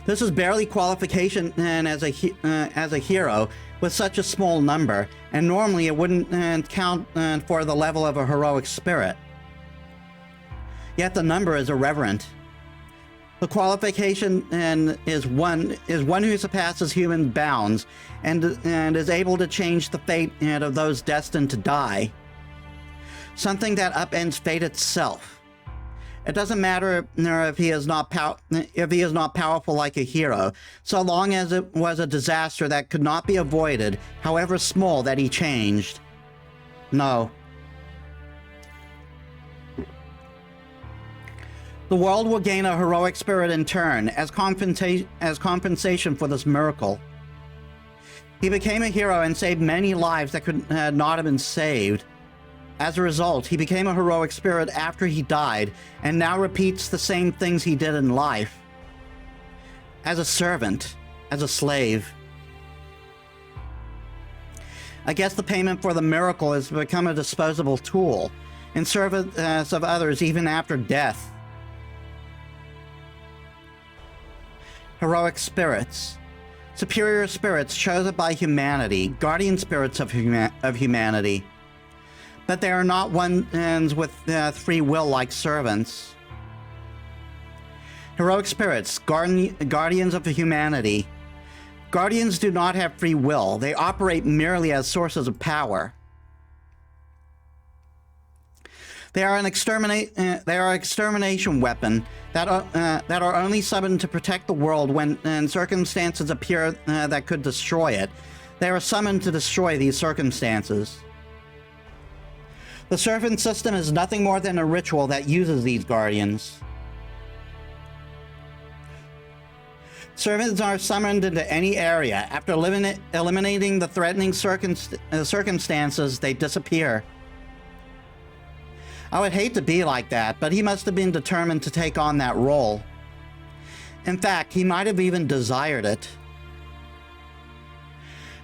This is barely qualification as a hero with such a small number, and normally it wouldn't count for the level of a heroic spirit. Yet the number is irreverent. The qualification is one who surpasses human bounds and is able to change the fate of those destined to die. Something that upends fate itself. It doesn't matter if he is not powerful like a hero, so long as it was a disaster that could not be avoided, however small, that he changed. No. The world will gain a heroic spirit in turn, as compensation for this miracle. He became a hero and saved many lives that could not have been saved. As a result, he became a heroic spirit after he died, and now repeats the same things he did in life. As a servant, as a slave. I guess the payment for the miracle has become a disposable tool, in service of others even after death. Heroic spirits. Superior spirits chosen by humanity, guardian spirits of humanity. But they are not ones with free will like servants. Heroic spirits, guardians of humanity. Guardians do not have free will. They operate merely as sources of power. They are an extermination weapon that are only summoned to protect the world when circumstances appear that could destroy it. They are summoned to destroy these circumstances. The servant system is nothing more than a ritual that uses these guardians. Servants are summoned into any area. After eliminating the threatening circumstances, they disappear. I would hate to be like that, but he must have been determined to take on that role. In fact, he might have even desired it.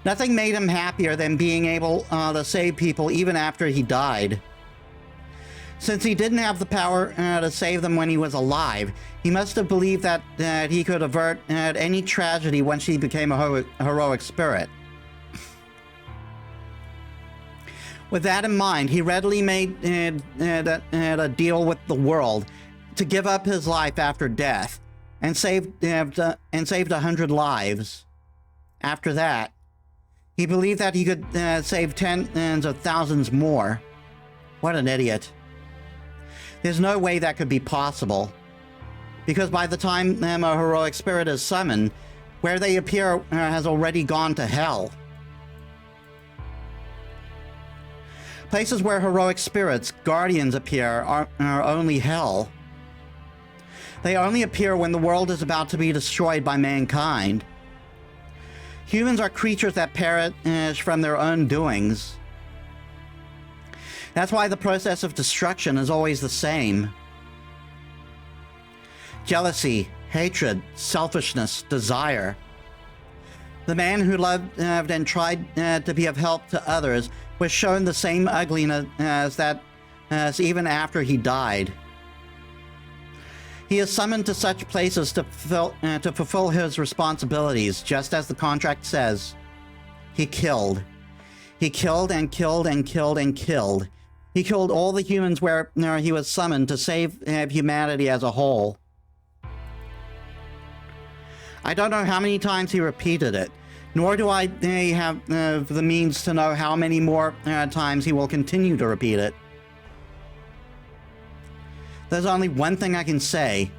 Nothing made him happier than being able to save people even after he died. Since he didn't have the power to save them when he was alive, he must have believed that he could avert any tragedy once he became a heroic spirit. With that in mind, he readily made a deal with the world to give up his life after death and saved 100 lives. After that, he believed that he could save tens of thousands more. What an idiot. There's no way that could be possible. Because by the time a heroic spirit is summoned, where they appear has already gone to hell. Places where heroic spirits, guardians, appear are only hell. They only appear when the world is about to be destroyed by mankind. Humans are creatures that perish from their own doings. That's why the process of destruction is always the same. Jealousy, hatred, selfishness, desire. The man who loved and tried to be of help to others was shown the same ugliness as even after he died. He is summoned to such places to fulfill his responsibilities, just as the contract says. He killed. He killed and killed and killed and killed. He killed all the humans where he was summoned to save humanity as a whole. I don't know how many times he repeated it, nor do I have the means to know how many more times he will continue to repeat it. There's only one thing I can say.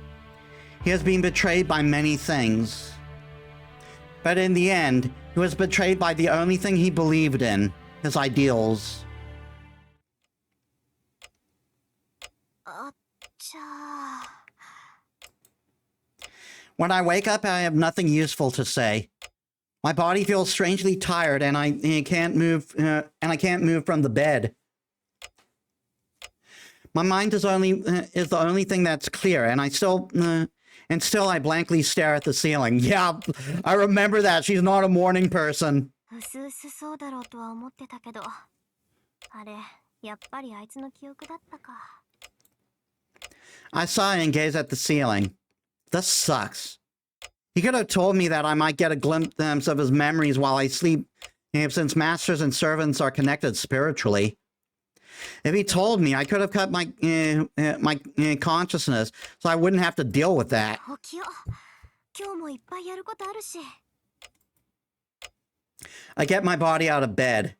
He has been betrayed by many things. But in the end, he was betrayed by the only thing he believed in, his ideals. When I wake up, I have nothing useful to say. My body feels strangely tired, and I can't move from the bed. My mind is the only thing that's clear, and still I blankly stare at the ceiling. Yeah, I remember that. She's not a morning person. I sigh and gaze at the ceiling. This sucks. He could have told me that I might get a glimpse of his memories while I sleep, since masters and servants are connected spiritually. If he told me, I could have cut my consciousness so I wouldn't have to deal with that. I get my body out of bed.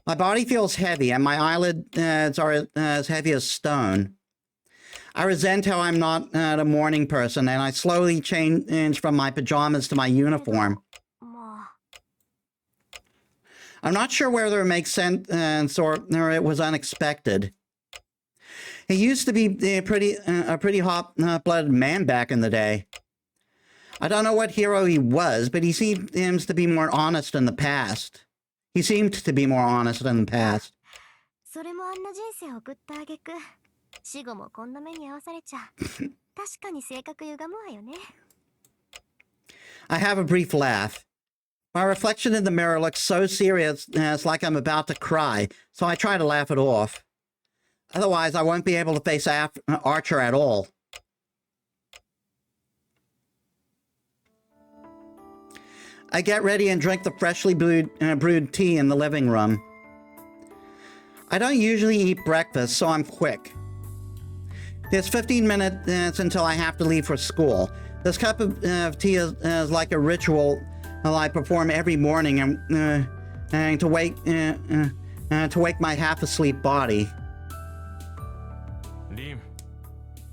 My body feels heavy, and my eyelids are as heavy as stone. I resent how I'm not a morning person, and I slowly change from my pajamas to my uniform. I'm not sure whether it makes sense or it was unexpected. He used to be a pretty hot-blooded man back in the day. I don't know what hero he was, but he seems to be more honest in the past. He seemed to be more honest in the past. I have a brief laugh. My reflection in the mirror looks so serious, it's like I'm about to cry, so I try to laugh it off. Otherwise, I won't be able to face Archer at all. I get ready and drink the freshly brewed tea in the living room. I don't usually eat breakfast, so I'm quick. There's 15 minutes until I have to leave for school. This cup of tea is like a ritual I perform every morning and to wake my half-asleep body. Lim,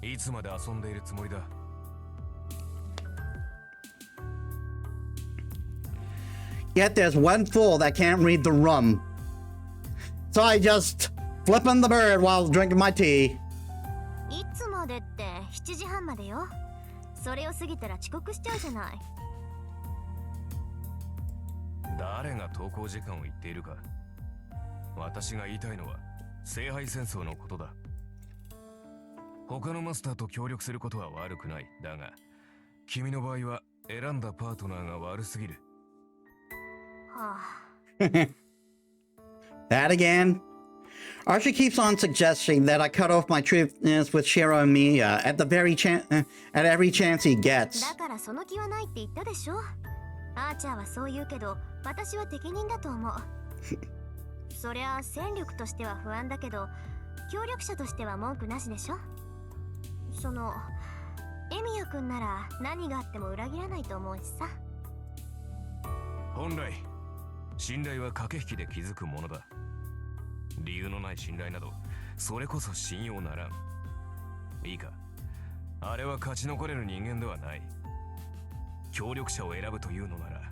いつまで遊んでいるつもりだ? Yet there's one fool that can't read the room. So I just flip on the bird while drinking my tea. いつまでって7時半までよ。それを過ぎたら遅刻しちゃうじゃない。誰が登校時間を言っているか。私が言いたいのは聖杯戦争のことだ。他のマスターと協力することは悪くない。だが、君の場合は選んだパートナーが悪すぎる。はあ。That again? Archer keeps on suggesting that I cut off my trip with Shiro and Mia at every chance he gets. だからその気はないって言ったでしょ。アーチャーはそう言うけど、私は適任だと思う。そりゃ戦力としては不安だけど、協力者としては文句なしでしょ。そのエミヤ君なら何があっても裏切らないと思うしさ。本来信頼は駆け引きで築くものだ。理由のない信頼などそれこそ信用ならん。いいか、あれは勝ち残れる人間ではない。協力者を選ぶというのなら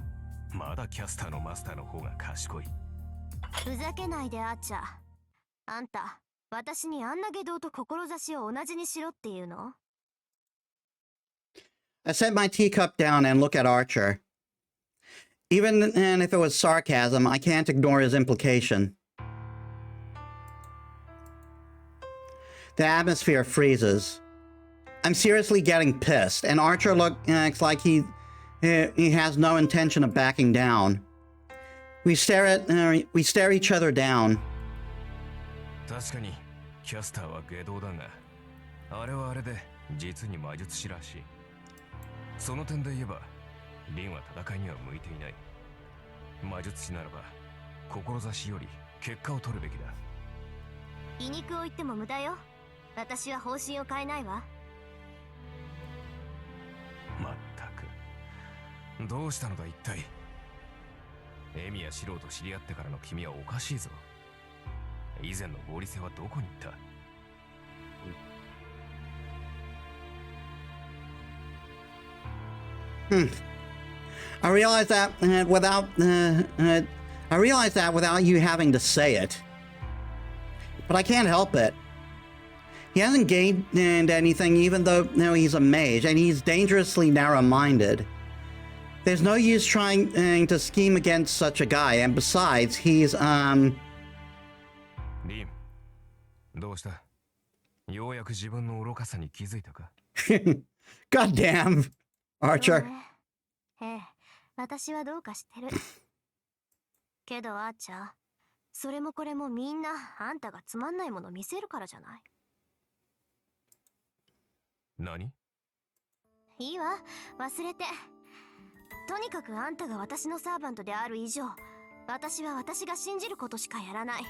まだキャスターのマスターの方が賢い。ふざけないでアーチャー。あんた私にあんな下道と志を同じにしろっていうの？ I set my teacup down and look at Archer. Even if it was sarcasm, I can't ignore his implication. The atmosphere freezes. I'm seriously getting pissed, and Archer looks like he has no intention of backing down. We stare each other down. 確かにキャスターは下道だが、あれはあれで実に魔術師らしい。その点で言えばリンは戦いには向いていない。魔術師ならば志より結果を取るべきだ。皮肉を言っても無駄よ。私は方針を変えないわ。まったくどうしたのだ一体。エミやシローと知り合ってからの君はおかしいぞ。以前の合理性はどこに行った？I realize that without you having to say it. But I can't help it. He hasn't gained anything, even though he's a mage, and he's dangerously narrow-minded. There's no use trying to scheme against such a guy, and besides, he's, リン、どうした？ようやく自分の愚かさに気づいたか？ God damn, Archer. ええ、私はどうかしてる。けどアーチャー、それもこれもみんなあんたがつまんないもの見せるからじゃない。何？いいわ、忘れて。とにかくあんたが私のサーバントである以上、私は私が信じることしかやらない。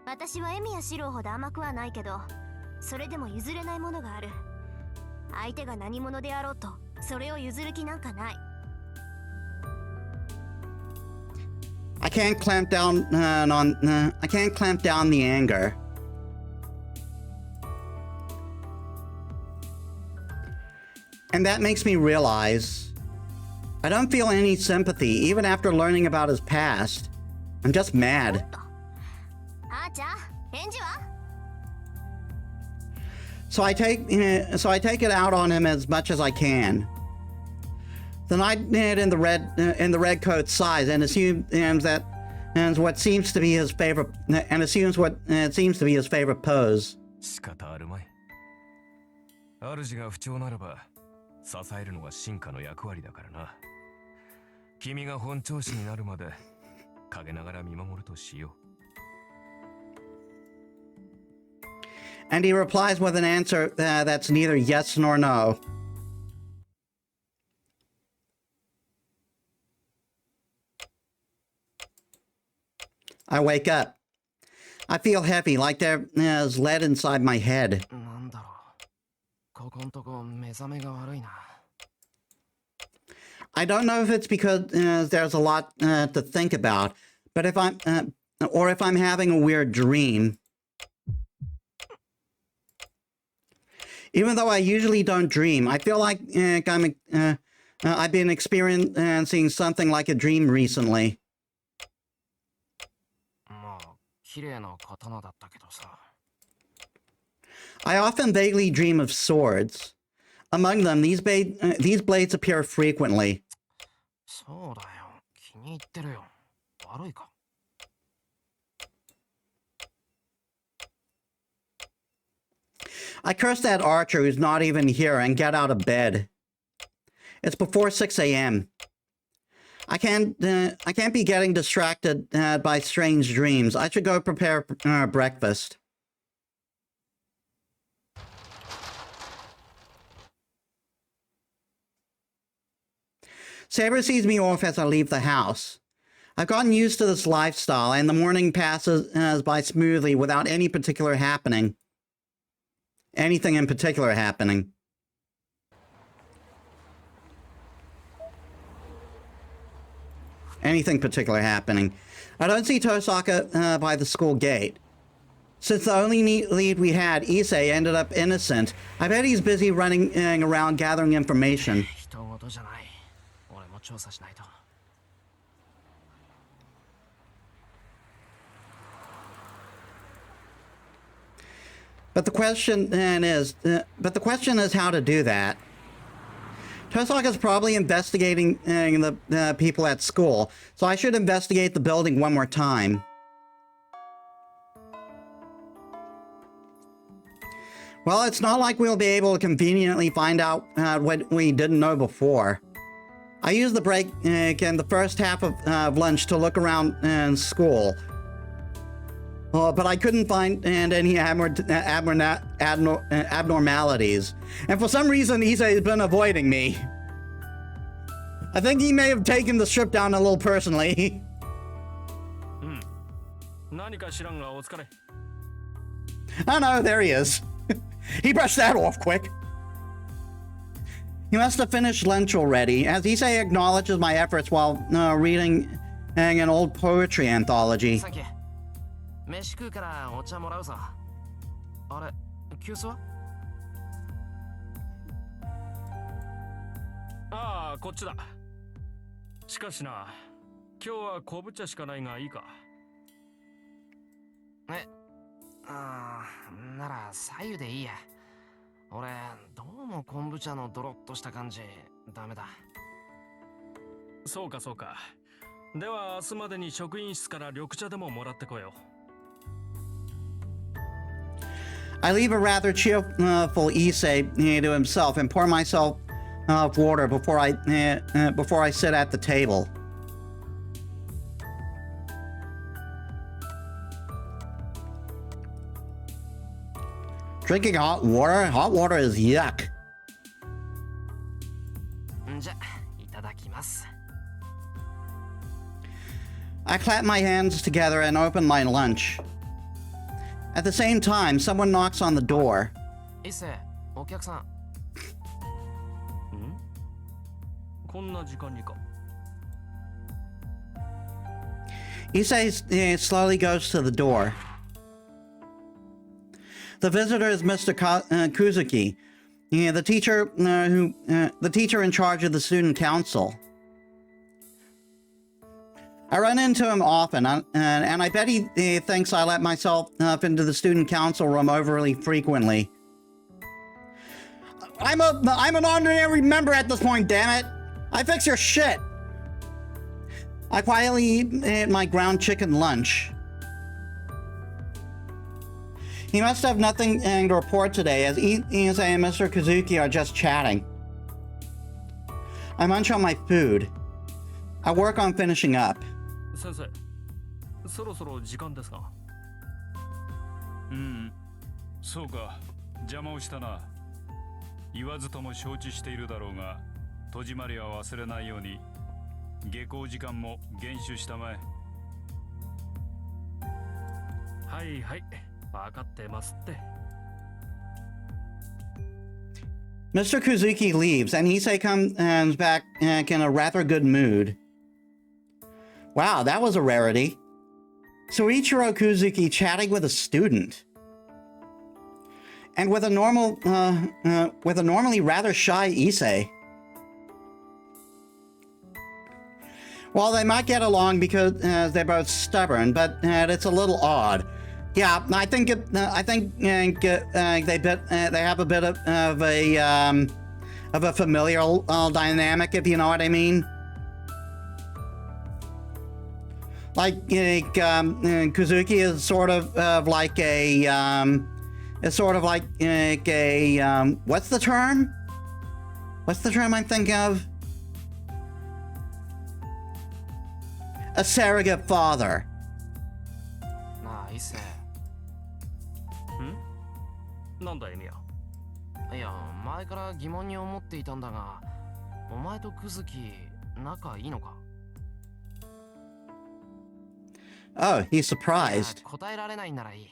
私はエミやシローほど甘くはないけど、それでも譲れないものがある。相手が何者であろうと、それを譲る気なんかない。I can't clamp down the anger. And that makes me realize I don't feel any sympathy even after learning about his past. I'm just mad. あーちゃん、返事は？ So I take it out on him as much as I can. The knight in the red coat sighs and assumes what seems to be his favorite pose. 仕方あるまい。主が不調ならば支えるのは進化の役割だからな。君が本調子になるまで陰ながら見守るとしよう。And he replies with an answer that's neither yes nor no. I wake up. I feel heavy, like there's lead inside my head. なんだろう。ここんとこ目覚めが悪いな。I don't know if it's because there's a lot to think about, but if I'm having a weird dream. Even though I usually don't dream, I feel like I've been experiencing something like a dream recently. まあ、綺麗な刀だったけどさ。I often vaguely dream of swords. Among them, these blades appear frequently. そうだよ。気に入ってるよ。悪いか。I curse that archer who's not even here and get out of bed. It's before 6 a.m. I can't be getting distracted by strange dreams. I should go prepare breakfast. Saber sees me off as I leave the house. I've gotten used to this lifestyle, and the morning passes by smoothly without any particular happening. Anything in particular happening. Anything particular happening. I don't see Tosaka by the school gate. Since the only lead we had, Issei, ended up innocent, I bet he's busy running around gathering information. But the question is how to do that. Tosaka's probably investigating the people at school, so I should investigate the building one more time. Well, it's not like we'll be able to conveniently find out what we didn't know before. I used the break in the first half of lunch to look around school. But I couldn't find any abnormalities. And for some reason, Issei has been avoiding me. I think he may have taken the strip down a little personally. Oh no, there he is. He brushed that off quick. He must have finished lunch already, as Issei acknowledges my efforts while reading an old poetry anthology. 飯食うからお茶もらうさ。あれ、急須は？ああ、こっちだ。しかしな、今日は昆布茶しかないがいいか。なら左右でいいや。俺、どうも昆布茶のドロッとした感じ、ダメだ。そうかそうか。では明日までに職員室から緑茶でももらってこよう。I leave a rather cheerful Issei to himself and pour myself water before I sit at the table. Drinking hot water? Hot water is yuck. じゃ、いただきます。I clap my hands together and open my lunch. At the same time, someone knocks on the door. Issei, お客さん。こんな時間にか。Issei slowly goes to the door. The visitor is Mr. Kuzuki, the teacher the teacher in charge of the student council. I run into him often, and I bet he thinks I let myself into the student council room overly frequently. I'm an ordinary member at this point, damn it! I fix your shit! I quietly eat my ground chicken lunch. He must have nothing to report today, as Issei and Mr. Kazuki are just chatting. I munch on my food. I work on finishing up. 先生、そろそろ時間ですが。そうか、邪魔をしたな。言わずとも承知しているだろうが、戸締まりは忘れないように、下校時間も厳守したまえ。はいはい、分かってますって。Mr. Kuzuki leaves, and Issei comes back in a rather good mood. Wow, that was a rarity. Soichiro Kuzuki chatting with a student. And with a normally rather shy Issei. Well, they might get along because they're both stubborn, but it's a little odd. Yeah, I think they have a bit of a familial dynamic, if you know what I mean. Like Kuzuki is sort of like a It's sort of like a what's the term? What's the term I'm thinking of? A surrogate father. なあ、伊勢。なんだエミヤ。いや、前から疑問に思っていたんだが、お前とクズキ、仲いいのか？ Oh, he's いや surprised. 答えられないならいい。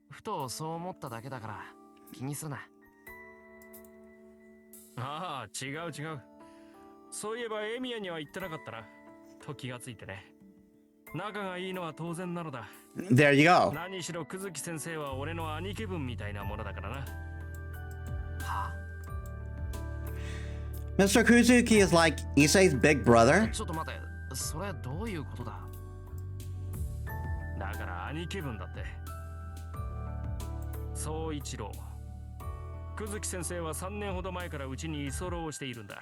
ふとそう思っただけだから気にするな。ああ、違う違う。そういえばエミヤには言ってなかったな。と気がついてね。仲がいいのは当然なのだ。There you go. 何しろクズキ先生は俺の兄貴分みたいなものだからな。はあ？ Mr. Kuzuki is like Issei's big brother. ちょっと待て、それどういうことだ？だから兄貴分だって。総一郎。久月先生は3年ほど前からうちに居候をしているんだ。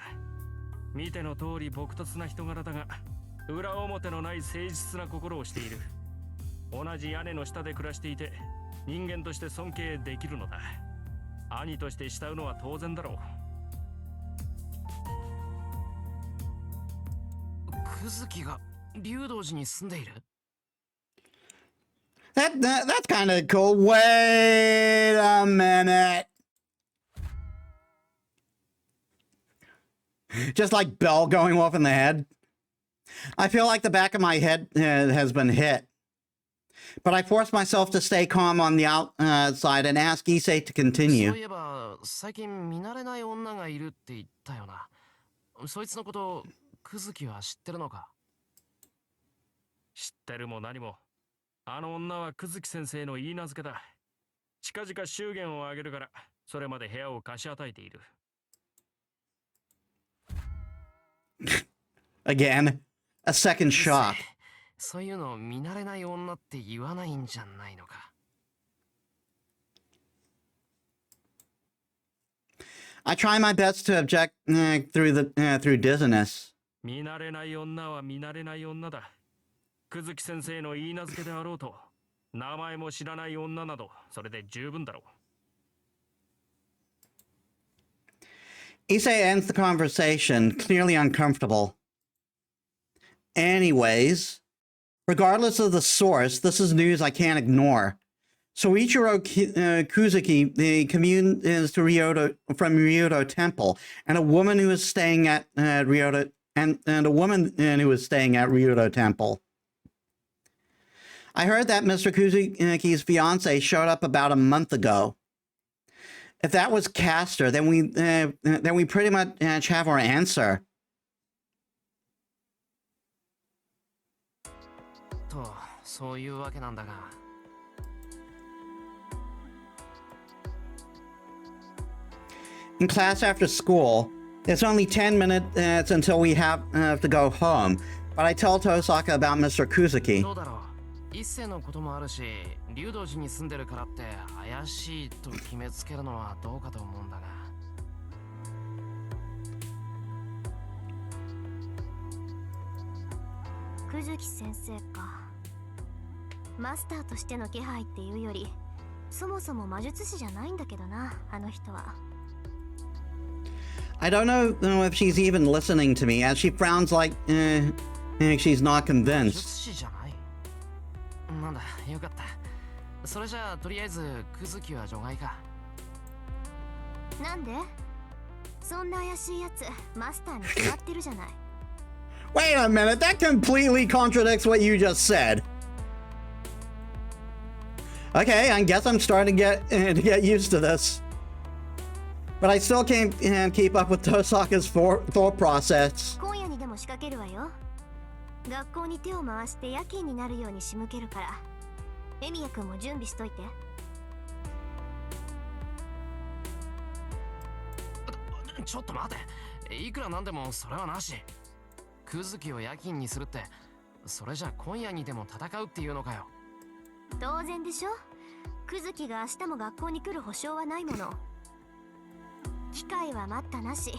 見ての通り朴突な人柄だが、裏表のない誠実な心をしている。同じ屋根の下で暮らしていて、人間として尊敬できるのだ。兄として慕うのは当然だろう。クズキが竜道寺に住んでいる？ That's kind of cool. Wait a minute. Just like bell going off in the head. I feel like the back of my head has been hit. But I forced myself to stay calm on the outside and ask Issei to そう continue. いえば最近見慣れない女がいるって言ったよな。そいつのことクズキは知ってるのか？知ってるも何も。あの女は久月先生の言い名付けだ。近々祝言をあげるから、それまで部屋を貸し与えている。Again, a second shock. そういうの見慣れない女って言わないんじゃないのか。I try my best to object through dizziness. 見慣れない女は見慣れない女だ。久月先生の言い名付けであろうと、名前も知らない女など、それで十分だろう。Issei ends the conversation, clearly uncomfortable. Anyways, regardless of the source, this is news I can't ignore. Soichiro Kuzuki communes to from Ryoto Temple, and a woman who is staying at Ryoto and a woman who is staying at Ryoto Temple. I heard that Mr. Kuzuki's fiance showed up about a month ago. If that was Castor, then we pretty much have our answer. と、そういうわけなんだが。In class after school, it's only 10 minutes until we have to go home, but I tell Tosaka about Mr. Kuzuki. どうだろう。一世のこともあるし、竜道寺に住んでるからって怪しいと決めつけるのはどうかと思うんだが。久月先生か。マスターとしての気配っていうより、そもそも魔術師じゃないんだけどな、あの人は。I don't know if she's even listening to me, as she frowns like she's not 魔 convinced. 術師じゃない。なんだ、よかった。それじゃあとりあえずクズキは除外か。なんで？そんな怪しいやつ、マスターに決まってるじゃない。Wait a minute, that completely contradicts what you just said. Okay, I guess I'm starting to get used to this. But I still can't keep up with Tosaka's thought process. 今夜にでも仕掛けるわよ。学校に手を回して夜勤になるように仕向けるから。エミヤ君も準備しといて。ちょっと待て。いくらなんでもそれはなし。クズキを夜勤にするって、それじゃ今夜にでも戦うっていうのかよ。当然でしょ。クズキが明日も学校に来る保証はないもの。機会は待ったなし。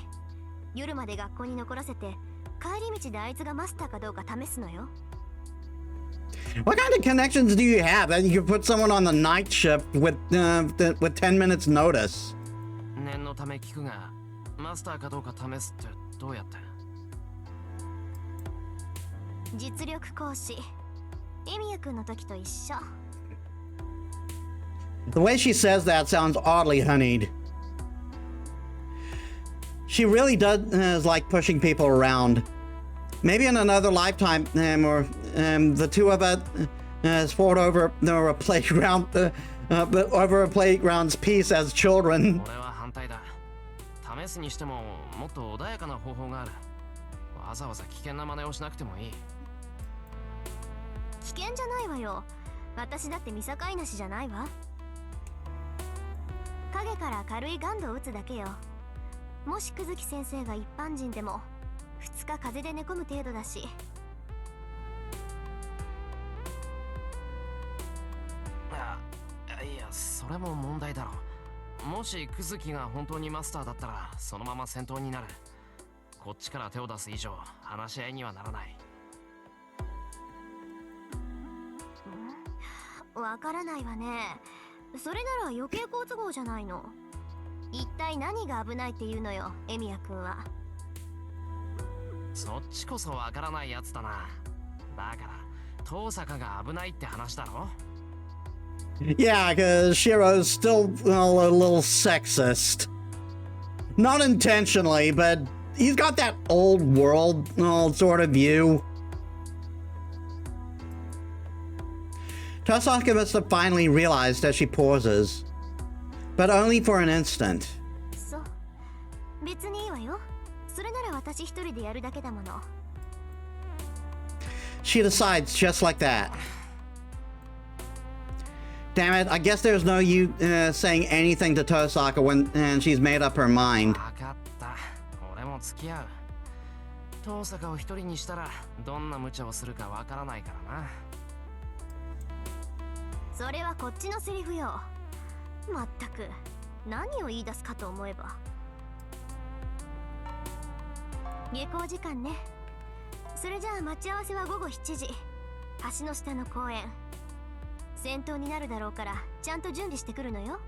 夜まで学校に残らせて、帰り道であいつがマスターかどうか試すのよ。What kind of connections do you have that you can put someone on the night shift with 10 minutes notice? 念のため聞くが、マスターかどうか試すってどうやって？実力行使。エミヤ君の時と一緒。The way she says that sounds oddly honeyed. She really does like pushing people around. Maybe in another lifetime, the two of us fought over a playground, over a playground's peace as children. 俺は反対だ。試すにしてももっと穏やかな方法がある。わざわざ危険な真似をしなくてもいい。危険じゃないわよ。私だって見境なしじゃないわ。影から軽いガンドを撃つだけよ。もし久月先生が一般人でも2日風邪で寝込む程度だし。いや、それも問題だろう。もし久月が本当にマスターだったらそのまま戦闘になる。こっちから手を出す以上話し合いにはならない。わからないわね。それなら余計好都合じゃないの。一体何が危ないっていうのよ、エミヤ君は。そっちこそわからないやつだな。だから遠坂が危ないって話だろ。Yeah, because Shiro's still a little sexist. Not intentionally, but he's got that old world sort of view. Tosaka must have finally realized as she pauses, but only for an instant. そう。別にいいわよ。それなら私一人でやるだけだもの。She decides just like that. Damn it, I guess there's no you saying anything to Tosaka when she's made up her mind. わかった。俺も付き合う。遠坂を一人にしたらどんな無茶をするかわからないからな。それはこっちのセリフよ。まったく何を言い出すかと思えば。下校時間ね。それじゃあ待ち合わせは午後7時。橋の下の公園。戦闘になるだろうからちゃんと準備してくるのよ。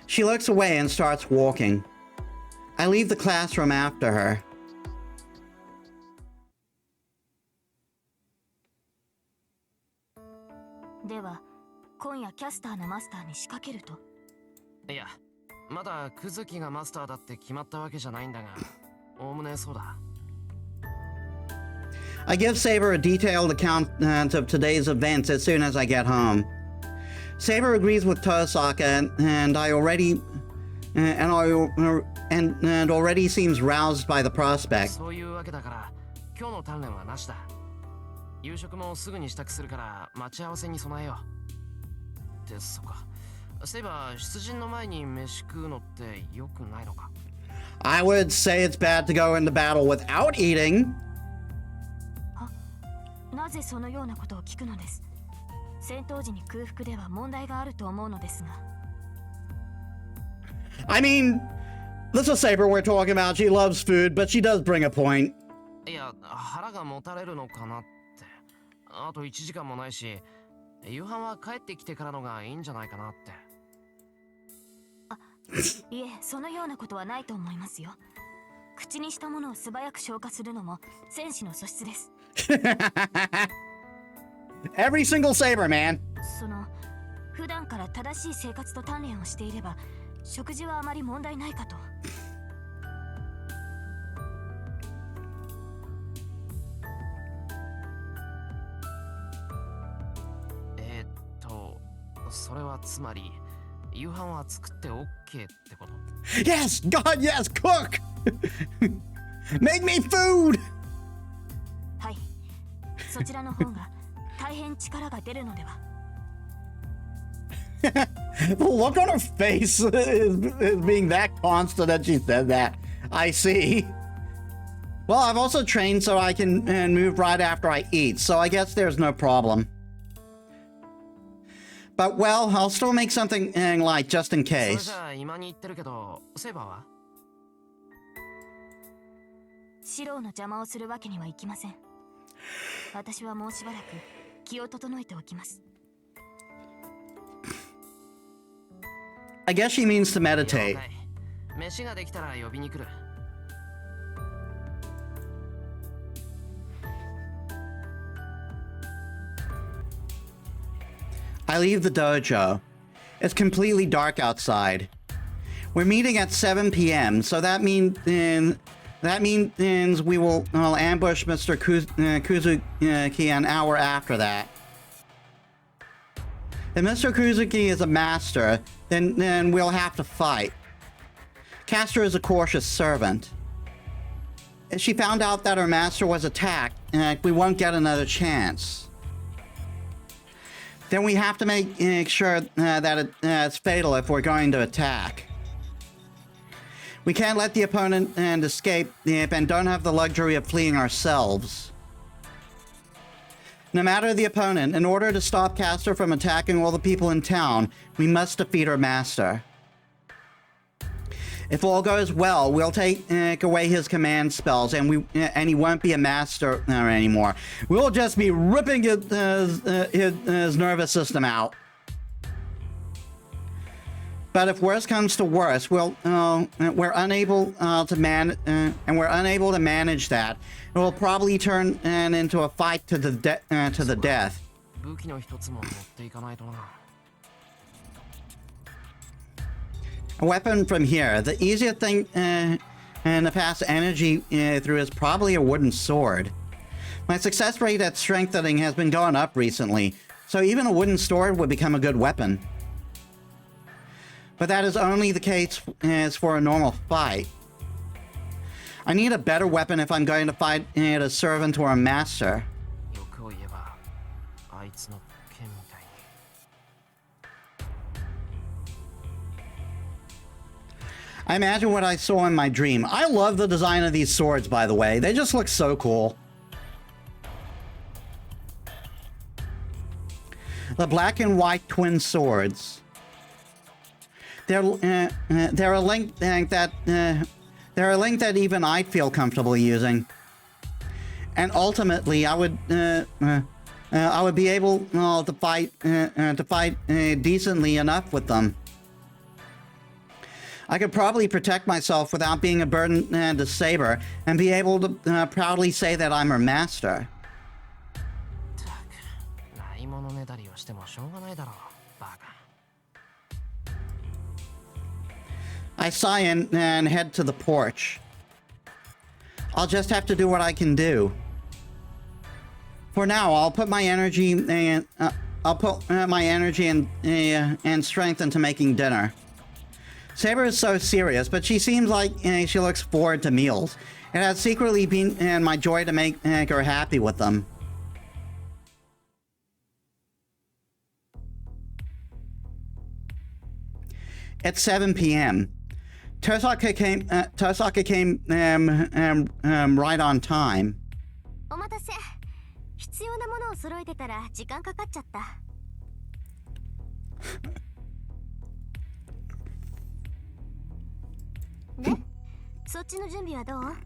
She looks away and starts walking. I leave the classroom after her. では今夜キャスターのマスターに仕掛けると。いや、まだ久月がマスターだって決まったわけじゃないんだが、おおむねそうだ。I give Saber a detailed account of today's events as soon as I get home. Saber agrees with Tosaka, and already seems roused by the prospect. そういうわけだから今日の鍛錬はなしだ。夕食もすぐに支度するから待ち合わせに備えよう。ですか。そういえば出陣の前に飯食うのって良くないのか。I would say it's bad to go into battle without eating. なぜそのようなことを聞くのです。戦闘時に空腹では問題があると思うのですが。I mean, this is Saber we're talking about. She loves food, but she does bring a point. いや、腹がもたれるのかなって。あと1時間もないし、夕飯は帰ってきてからのがいいんじゃないかなって。いえ、そのようなことはないと思いますよ。口にしたものを素早く消化するのも戦士の素質です。Every single Saber, man. 普段から正しい生活と鍛錬をしていれば食事はあまり問題ないかと。それはつまり夕飯は作って OK ってこと？ Yes, God, yes, cook. Make me food. はい、そちらの方が大変力が出るのでは。The look on her face is being that constant that she said that. I see. Well, I've also trained so I can move right after I eat, so I guess there's no problem. But, well, I'll still make something light just in それ case. じゃあ今に言ってるけど、セイバーは？シローの邪魔をするわけにはいきません。私はもうしばらく気を整えておきます。 I guess she means to meditate. 了解。飯ができたら呼びに来る。I leave the dojo. It's completely dark outside. We're meeting at 7 p.m., so that means we will ambush Mr. Kuzuki an hour after that. If Mr. Kuzuki is a master, then we'll have to fight. Castor is a cautious servant. If she found out that her master was attacked, we won't get another chance. Then we have to make sure that it's fatal if we're going to attack. We can't let the opponent escape and don't have the luxury of fleeing ourselves. No matter the opponent, in order to stop Castor from attacking all the people in town, we must defeat her master. If all goes well, we'll take away his command spells, and he won't be a master anymore. We'll just be ripping his nervous system out. But if worse comes to worse, we're unable to manage that. It will probably turn into a fight to the death. 武器の一つも持っていかないとな。 A weapon from here. The easiest thing to pass energy through is probably a wooden sword. My success rate at strengthening has been going up recently, so even a wooden sword would become a good weapon. But that is only the case for a normal fight. I need a better weapon if I'm going to fight a servant or a master. 欲を言えば、あいつの剣みたいに。 I imagine what I saw in my dream. I love the design of these swords, by the way. They just look so cool. The black and white twin swords. They're a length that even I'd feel comfortable using. And ultimately, I would be able to fight decently enough with them. I could probably protect myself without being a burden to Saber, and be able to proudly say that I'm her master. ないものねだりをしてもしょうがないだろう、バカ。 I sigh and head to the porch. I'll just have to do what I can do. For now, I'll put my energy and strength into making dinner. Saber is so serious, but she seems like she looks forward to meals. It has secretly been my joy to make her happy with them. It's 7 p.m. Tosaka came right on time. お待たせ。必要なものを揃えてたら時間かかっちゃった。で、そっちの準備はどう？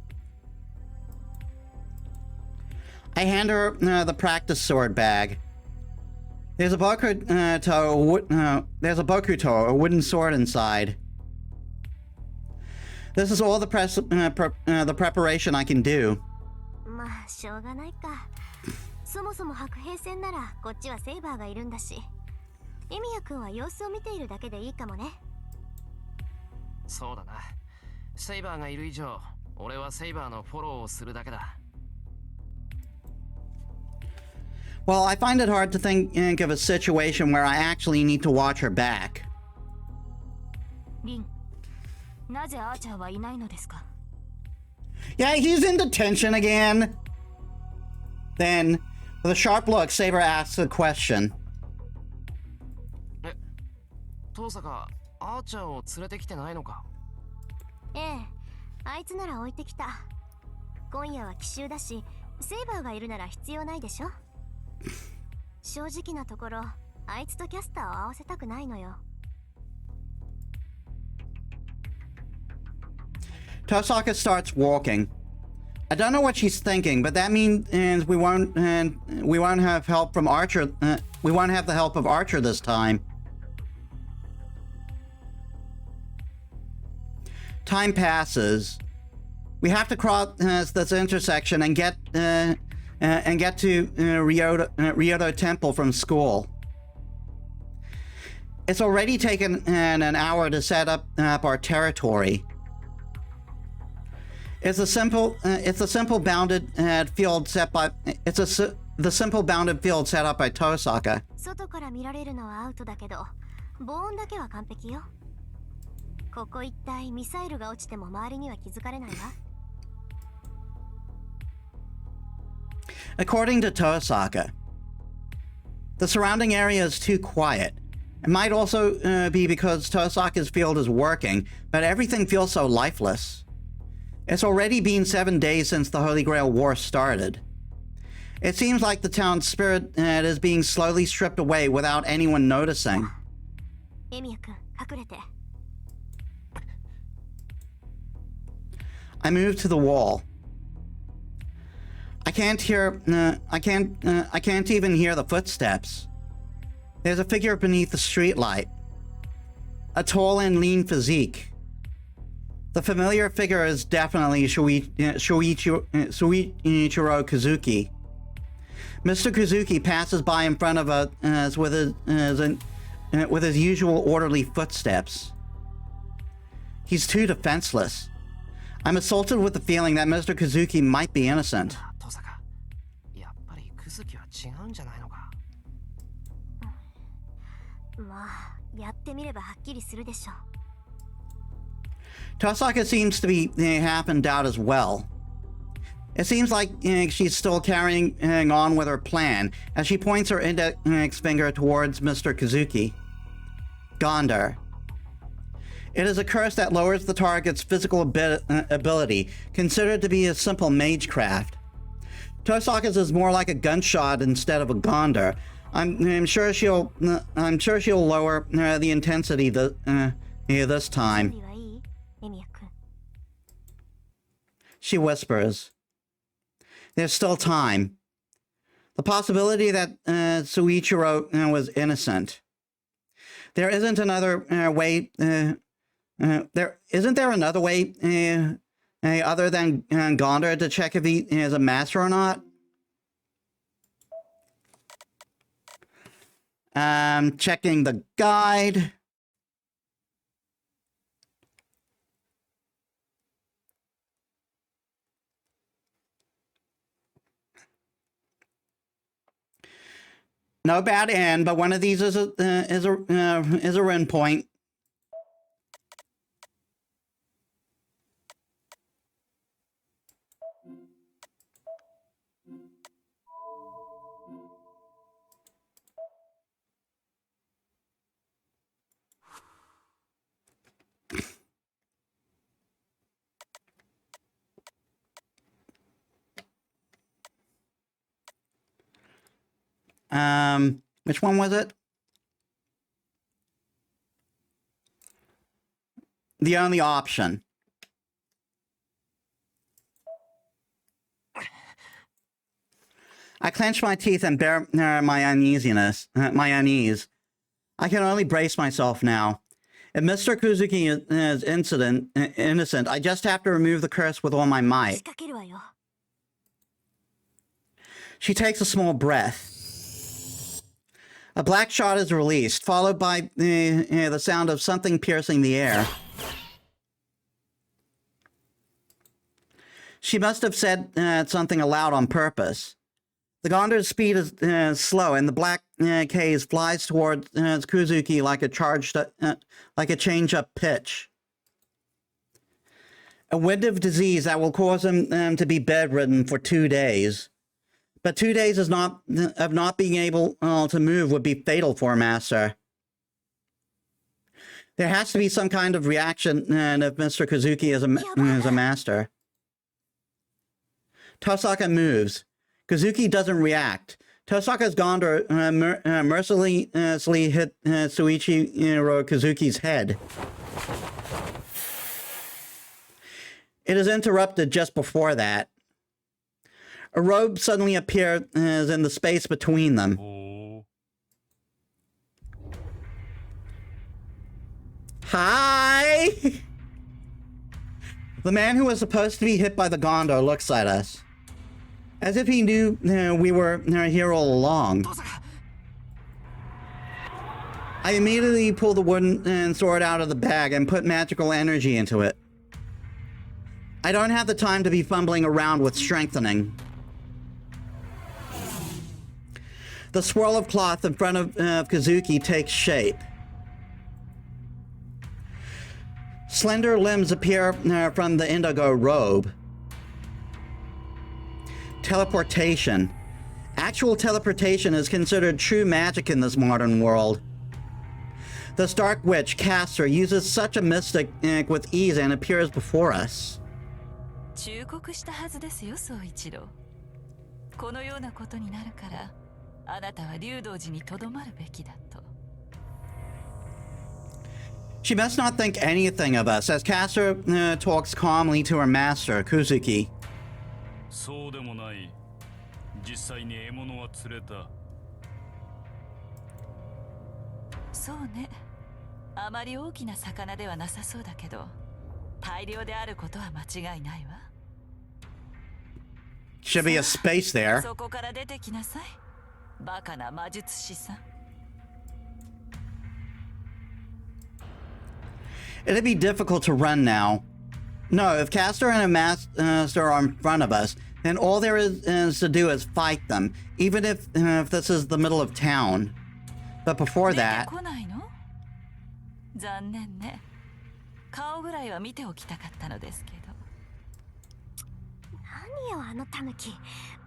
I hand her the practice sword bag. There's a bokuto, a wooden sword inside. This is all the preparation I can do. まあ、しょうがないか。そもそも白兵戦ならこっちはセイバーがいるんだし、エミヤ君は様子を見ているだけでいいかもね。そうだな。セイバーがいる以上、俺はセイバーのフォローをするだけだ。 Well, I find it hard to think of a situation where I actually need to watch her back. リン、なぜアーチャーはいないのですか？ Yeah, he's in detention again. Then, with a sharp look, Saber asks a question. え、遠坂、アーチャーを連れてきてないのか？ ええ、あいつなら置いてきた。今夜は奇襲だし、セイバーがいるなら必要ないでしょ。正直なところ、あいつとキャスターを合わせたくないのよ。 Tosaka starts walking. I don't know what she's thinking, but that means we won't have help from Archer. We won't have the help of Archer this time. Time passes. We have to cross this intersection and get to Ryoto Temple from school. It's already taken an hour to set up our territory. It's a simple bounded field set by the simple bounded field set up by Tosaka. 外から見られるのはアウトだけど、防音だけは完璧よ。ここ一帯ミサイルが落ちても周りには気づかれないわ。According to Tosaka, the surrounding area is too quiet. It might also be because Tosaka's field is working, but everything feels so lifeless. It's already been 7 days since the Holy Grail War started. It seems like the town's spirit is being slowly stripped away without anyone noticing. エミヤ君、隠れて。I move to the wall. I can't even hear the footsteps. There's a figure beneath the streetlight. A tall and lean physique. The familiar figure is definitely Shuichiro Kazuki. Mr. Kazuki passes by in front of us with his usual orderly footsteps. He's too defenseless. I'm assaulted with the feeling that Mr. Kazuki might be innocent. 登坂、やっぱりクズキは違うんじゃないのか。まあ、やってみればはっきりするでしょう。Tosaka seems to be half in doubt as well. It seems like she's still carrying on with her plan as she points her index finger towards Mr. Kazuki. Gondar. It is a curse that lowers the target's physical ability, considered to be a simple magecraft. Tosaka's is more like a gunshot instead of a Gondar. I'm sure she'll lower the intensity this time. 準備はいい？エミヤ君。She whispers. There's still time. The possibility that Suichiro was innocent. There isn't another way. Isn't there another way other than Gondar to check if he is a master or not? Checking the guide. No bad end, but one of these is a run point. Which one was it? The only option. I clench my teeth and bear my uneasiness, my unease. I can only brace myself now. If Mr. Kazuki is innocent, I just have to remove the curse with all my 仕 might. 掛けるわよ。 She takes a small breath. A black shot is released, followed by the sound of something piercing the air. She must have said something aloud on purpose. The Gondar's speed is slow, and the black case flies towards Kuzuki like a change-up pitch. A wind of disease that will cause him to be bedridden for 2 days. But 2 days of not being able to move would be fatal for a master. There has to be some kind of reaction if Mr. Kazuki is a master. Tosaka moves. Kazuki doesn't react. Tosaka's Gondar mercilessly hit Suichiro Kazuki's head. It is interrupted just before that. A robe suddenly appears in the space between them. ほう Hi! The man who was supposed to be hit by the gondola looks at us, as if he knew we were here all along. I immediately pull the wooden sword out of the bag and put magical energy into it. I don't have the time to be fumbling around with strengthening. The swirl of cloth in front of Kazuki takes shape. Slender limbs appear from the indigo robe. Teleportation. Actual teleportation is considered true magic in this modern world. This dark witch, Caster, uses such a mystic with ease and appears before us. 忠告したはずですよ、宗一郎。このようなことになるから、あなたは竜道寺にとどまるべきだと。She must not think anything of us as Caster talks calmly to her master, Kuzuki. そうでもない。実際に獲物は釣れた。そうね。あまり大きな魚ではなさそうだけど、大量であることは間違いないわ。Should be a space there. そこから出てきなさい。バカな魔術師さん。It'd be difficult to run now. No, if Caster and a master are in front of us, then all there is to do is fight them, even if this is the middle of town. But before that... 出てこないの？残念ね。顔ぐらいは見ておきたかったのですけど。何よあのタヌキ。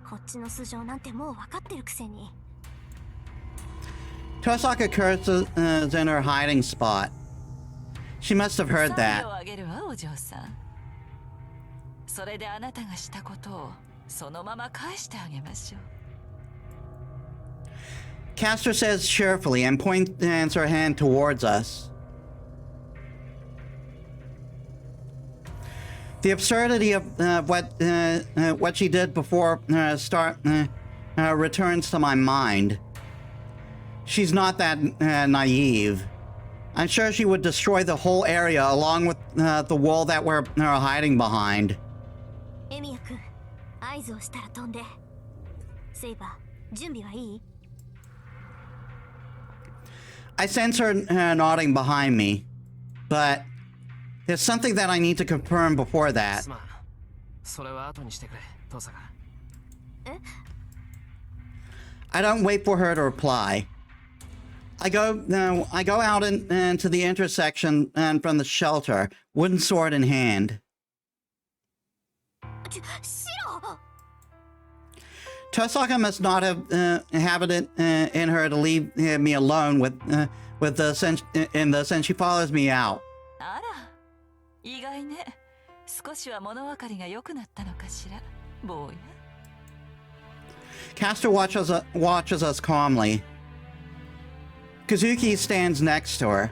こっちの素性なんてもう分かってるくせに。Tosaka curses in her hiding spot. She must have heard that. をあげるわ、お嬢さん。それであなたがしたことをそのまま返してあげましょう。Caster says cheerfully and points her hand towards us. The absurdity of what she did before returns to my mind. She's not that naive. I'm sure she would destroy the whole area along with the wall that we're hiding behind. エミヤ君、合図をしたら飛んで。セイバー、準備はいい？ I sense her nodding behind me, but there's something that I need to confirm before that. すまん。それは後にしてくれ、トサカ。え？ I don't wait for her to reply. I go out into the intersection and from the shelter, wooden sword in hand. シロ！ Tosaka must not have it in her to leave me alone with this and she follows me out. あら、意外ね。少しは物分かりが良くなったのかしら、坊や。Caster watches us calmly. Kazuki stands next to her.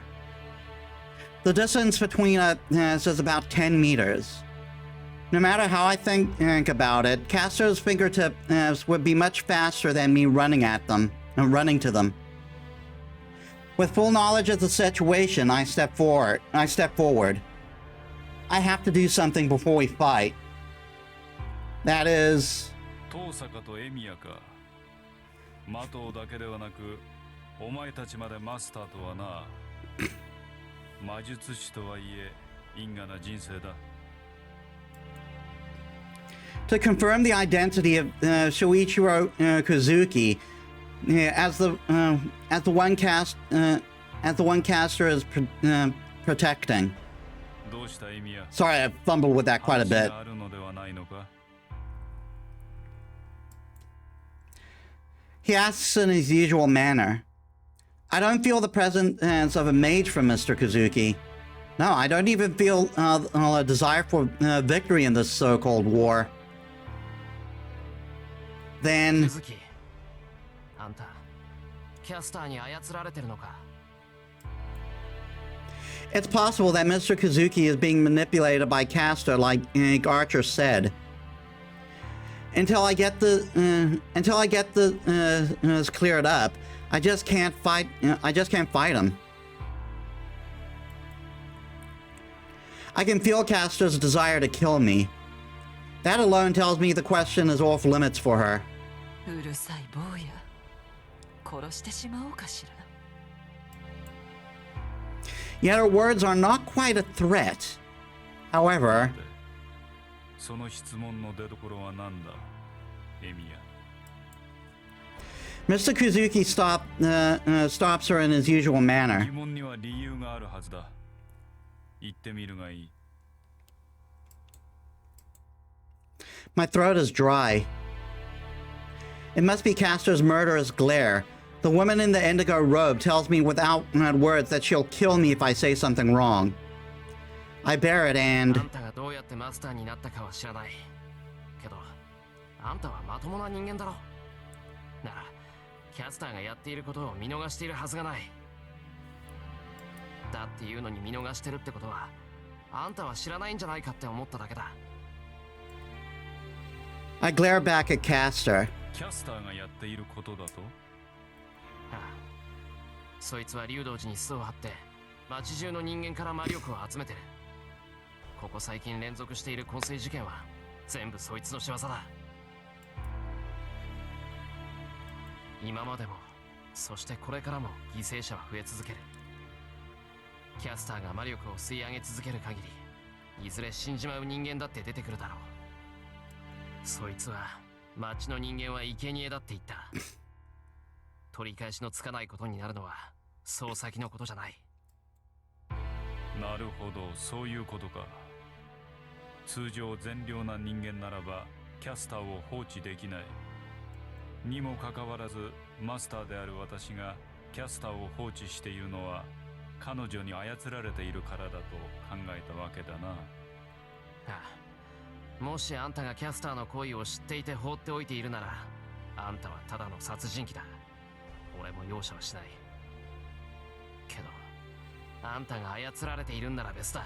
The distance between us is about 10 meters. No matter how I think about it, Caster's fingertips would be much faster than me running to them. With full knowledge of the situation, I step forward. I have to do something before we fight. That is... 遠坂とエミヤか。マトウだけではなく、お前たちまでマスターとはな。魔術師とはいえ、因果な人生だ。To confirm the identity of Shoichiro Kazuki as the one caster is protecting. どうしたエミヤ？ Sorry, I fumbled with that quite a bit. あるのではないのか？ He asks in his usual manner. I don't feel the presence of a mage from Mr. Kazuki. No, I don't even feel a desire for victory in this so-called war. Then... 鈴木、あんた、キャスターに操られてるのか？ It's possible that Mr. Kazuki is being manipulated by Caster like Archer said. until I get the cleared up. I just can't fight him. I can feel Castor's desire to kill me. That alone tells me the question is off limits for her. うるさい坊や。殺してしまおうかしら。 Yet her words are not quite a threat. However, その質問の出所は何だ、エミヤ。 Mr. Kuzuki stops her in his usual manner. 疑問には理由があるはずだ。言ってみるがいい。 My throat is dry. It must be Castor's murderous glare. The woman in the indigo robe tells me without words that she'll kill me if I say something wrong. I bear it あ and... んたがどうやってマスターになったかは知らない。けど、あんたはまともな人間だろ。なら、キャスターがやっていることを見逃しているはずがない。だっていうのに見逃してるってことは、あんたは知らないんじゃないかって思っただけだ。 I glare back at Castor. キャスターがやっていることだと？ああ、そいつは竜道寺に巣を張って町中の人間から魔力を集めてる。ここ最近連続している混成事件は全部そいつの仕業だ。今までもそしてこれからも犠牲者は増え続ける。キャスターが魔力を吸い上げ続ける限りいずれ死んじまう人間だって出てくるだろう。そいつは町の人間は生贄だって言った。取り返しのつかないことになるのはそう先のことじゃない。なるほど、そういうことか。通常善良な人間ならばキャスターを放置できない。にもかかわらずマスターである私がキャスターを放置しているのは彼女に操られているからだと考えたわけだな。ああ、もしあんたがキャスターの行為を知っていて放っておいているなら、あんたはただの殺人鬼だ。俺も容赦はしない。けどあんたが操られているんなら別だ。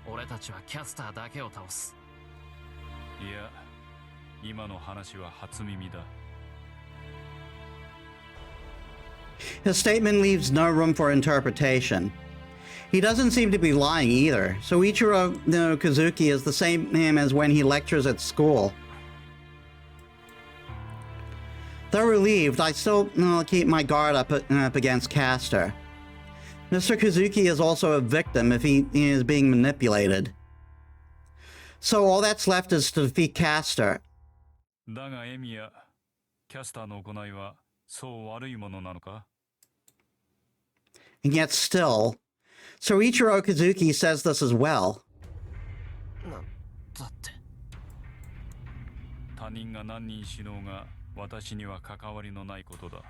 俺たちはキャスターだけを倒す。いや、今の話は初耳だ。His statement leaves no room for interpretation. He doesn't seem to be lying either. Soichiro Kazuki is the same as when he lectures at school. Though relieved, I still keep my guard up against Castor. Mr. Kazuki is also a victim if he is being manipulated. So all that's left is to defeat Castor. だがエミヤ、キャスターの行いはそう悪いものなのか？ And yet still, Soichiro Kazuki says this as well. だって他人が何人死のうが私には関わりのないことだ。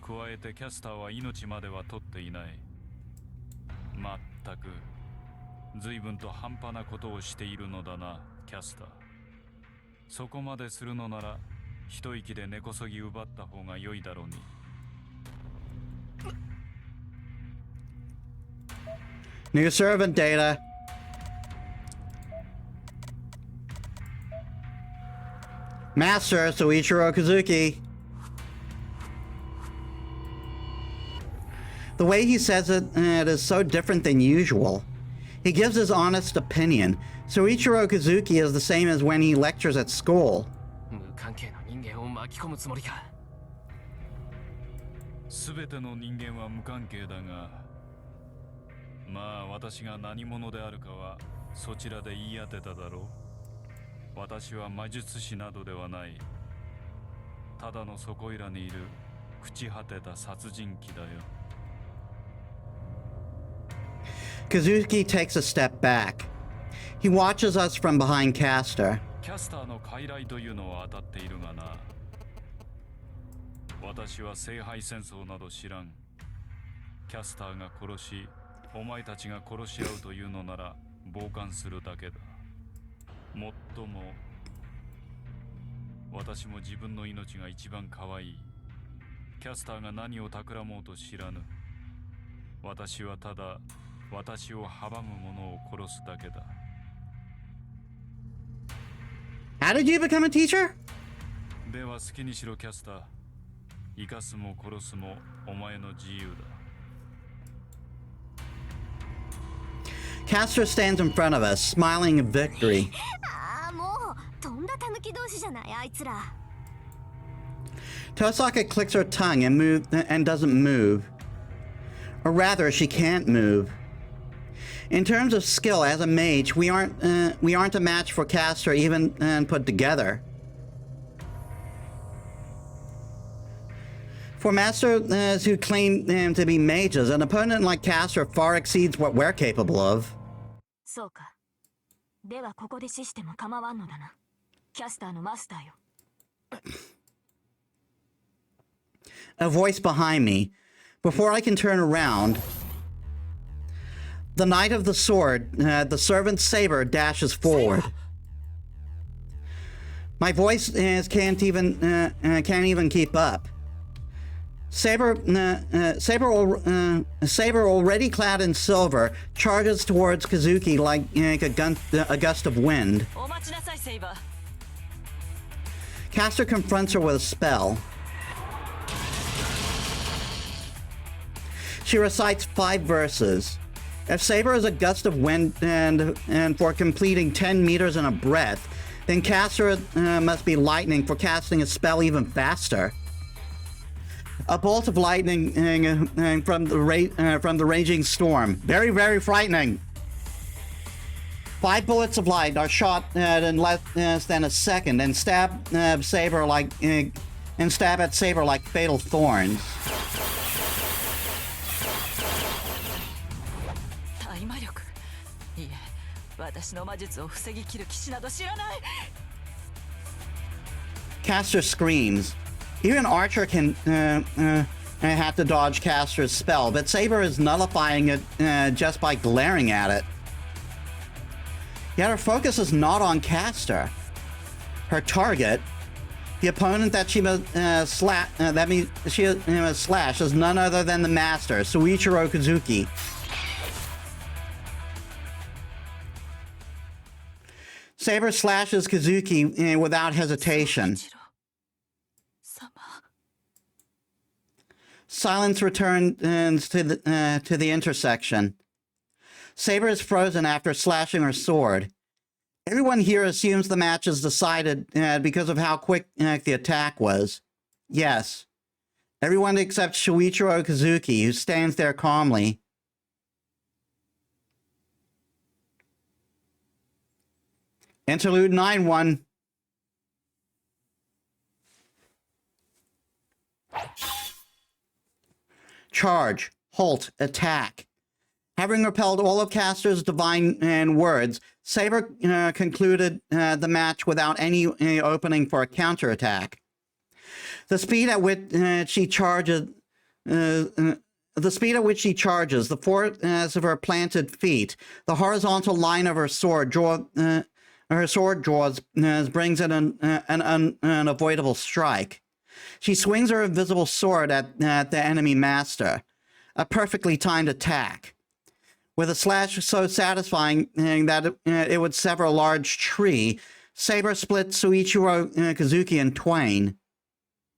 加えてキャスターは命までは取っていない。まったく随分と半端なことをしているのだな、キャスター。そこまでするのなら一息で根こそぎ奪った方が良いだろうに。New servant data. Master Soichiro Kazuki. The way he says it is so different than usual. He gives his honest opinion. Soichiro Kazuki is the same as when he lectures at school. 無関係な人間を巻き込むつもりか。すべての人間は無関係だが、まあ私が何者であるかはそちらで言い当てただろう。私は魔術師などではない。ただのそこいらにいる朽ち果てた殺人鬼だよ。Kazuki takes a step back. He watches us from behind Castor. キャスターの傀儡というのは当たっているがな。私は聖杯戦争など知らん。キャスターが殺し、お前たちが殺し合うというのなら傍観するだけだ。もっとも、私も自分の命が一番可愛い。キャスターが何を企もうと知らぬ。私はただ、私を阻む者を殺すだけだ。How did you become a teacher? では好きにしろキャスター。生かすも殺すもお前の自由だ。Castor stands in front of us, smiling in victory. ああ、もうとんだタヌキ同士じゃない、あいつら。Tosaka clicks her tongue and doesn't move. Or rather, she can't move. In terms of skill as a mage, we aren't a match for Castor even put together. For masters who claim to be mages, an opponent like Castor far exceeds what we're capable of. そうか。ではここで死しても構わんのだな。キャスターのマスターよ。A voice behind me. Before I can turn around, the Knight of the Sword, the Servant Saber, dashes forward. My voice can't even keep up. Saber, already clad in silver, charges towards Kazuki like a gust of wind. Castor confronts her with a spell. She recites 5 verses. If Saber is a gust of wind and for completing 10 meters in a breath, then Castor must be lightning for casting a spell even faster. A bolt of lightning from the raging storm. Very, very frightening. 5 bullets of light are shot in less than a second and stab at Saber like fatal thorns. Castor screams. Even Archer can have to dodge Castor's spell, but Saber is nullifying it just by glaring at it. Yet her focus is not on Castor. Her target, the opponent that she must slash, is none other than the master, Soichiro Kazuki. Saber slashes Kazuki without hesitation. Silence returns to the intersection. Saber is frozen after slashing her sword. Everyone here assumes the match is decided because of how quick the attack was. Yes. Everyone except Shuichiro Kazuki, who stands there calmly. Interlude 9-1. Charge, halt, attack. Having repelled all of Castor's divine words, Saber concluded the match without any opening for a counterattack. The speed at which she charges, the force of her planted feet, the horizontal line of her sword draws brings in an unavoidable strike. She swings her invisible sword at the enemy master, a perfectly timed attack. With a slash so satisfying that it would sever a large tree, Saber split Soichiro Kazuki in twain.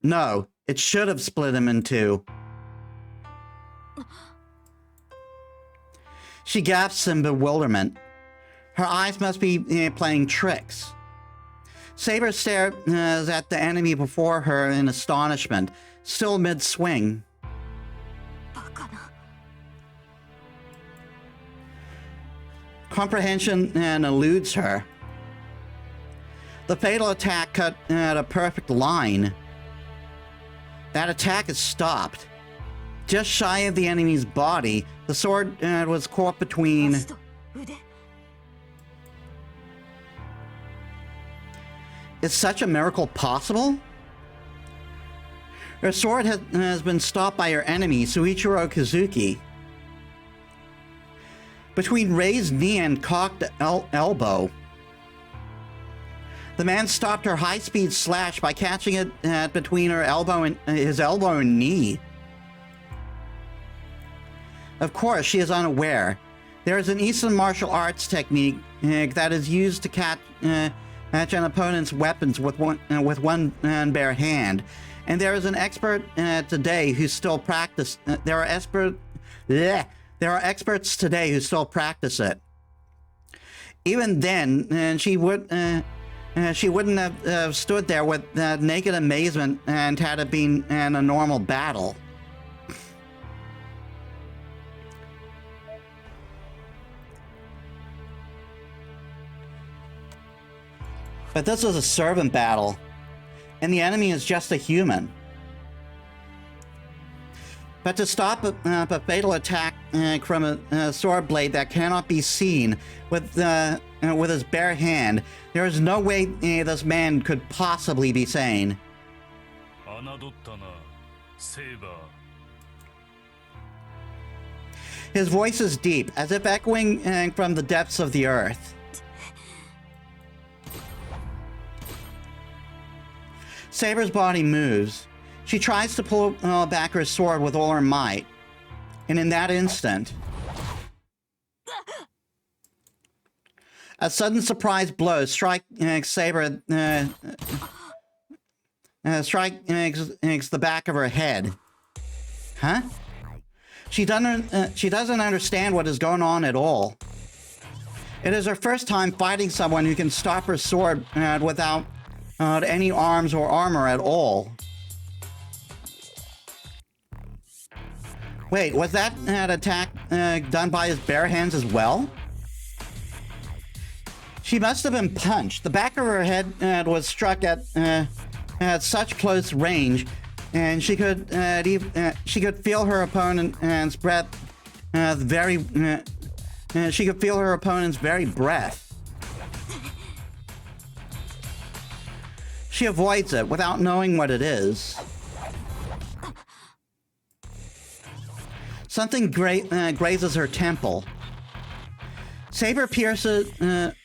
No, it should have split him in two. She gasps in bewilderment. Her eyes must be playing tricks. Saber stares at the enemy before her in astonishment, still mid-swing. Comprehension eludes her. The fatal attack cut at a perfect line. That attack is stopped. Just shy of the enemy's body, the sword was caught between... Is such a miracle possible? Her sword has been stopped by her enemy, Soichiro Kazuki. Between raised knee and cocked elbow. The man stopped her high-speed slash by catching it between her elbow and his elbow and knee. Of course, she is unaware. There is an Eastern martial arts technique that is used to match an opponent's weapons with one bare hand. And there is an expert today who still practice. There are experts today who still practice it. Even then, she wouldn't have stood there with naked amazement and had it been in a normal battle. But this is a servant battle, and the enemy is just a human. But to stop a fatal attack from a sword blade that cannot be seen with his bare hand, there is no way this man could possibly be sane. His voice is deep, as if echoing from the depths of the earth. Saber's body moves. She tries to pull back her sword with all her might. And in that instant, a sudden surprise blow strikes Saber, strikes the back of her head. Huh? She doesn't understand what is going on at all. It is her first time fighting someone who can stop her sword without any arms or armor at all. Wait, was that attack done by his bare hands as well? She must have been punched. The back of her head was struck at such close range, and she could feel her opponent's breath. She could feel her opponent's very breath. She avoids it without knowing what it is. Something grazes her temple. Saber perceives that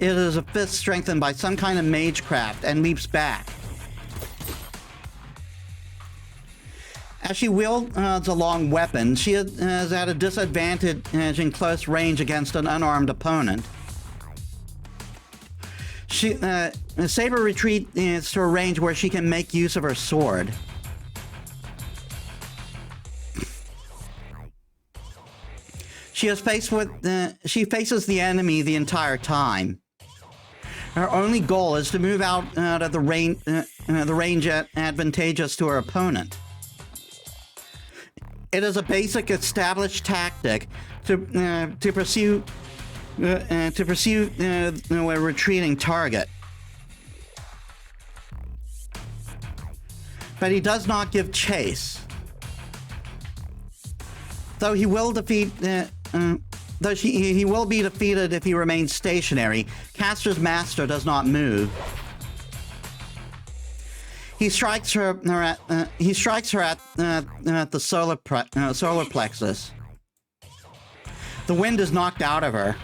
it is a fist strengthened by some kind of magecraft and leaps back. As she wields a long weapon, she is at a disadvantage in close range against an unarmed opponent. Saber retreats to a range where she can make use of her sword. She faces the enemy the entire time. Her only goal is to move out of the range advantageous to her opponent. It is a basic established tactic to pursue a retreating target. But he does not give chase. Though he will defeat, he will be defeated if he remains stationary. Caster's master does not move. He strikes her at the solar plexus. The wind is knocked out of her.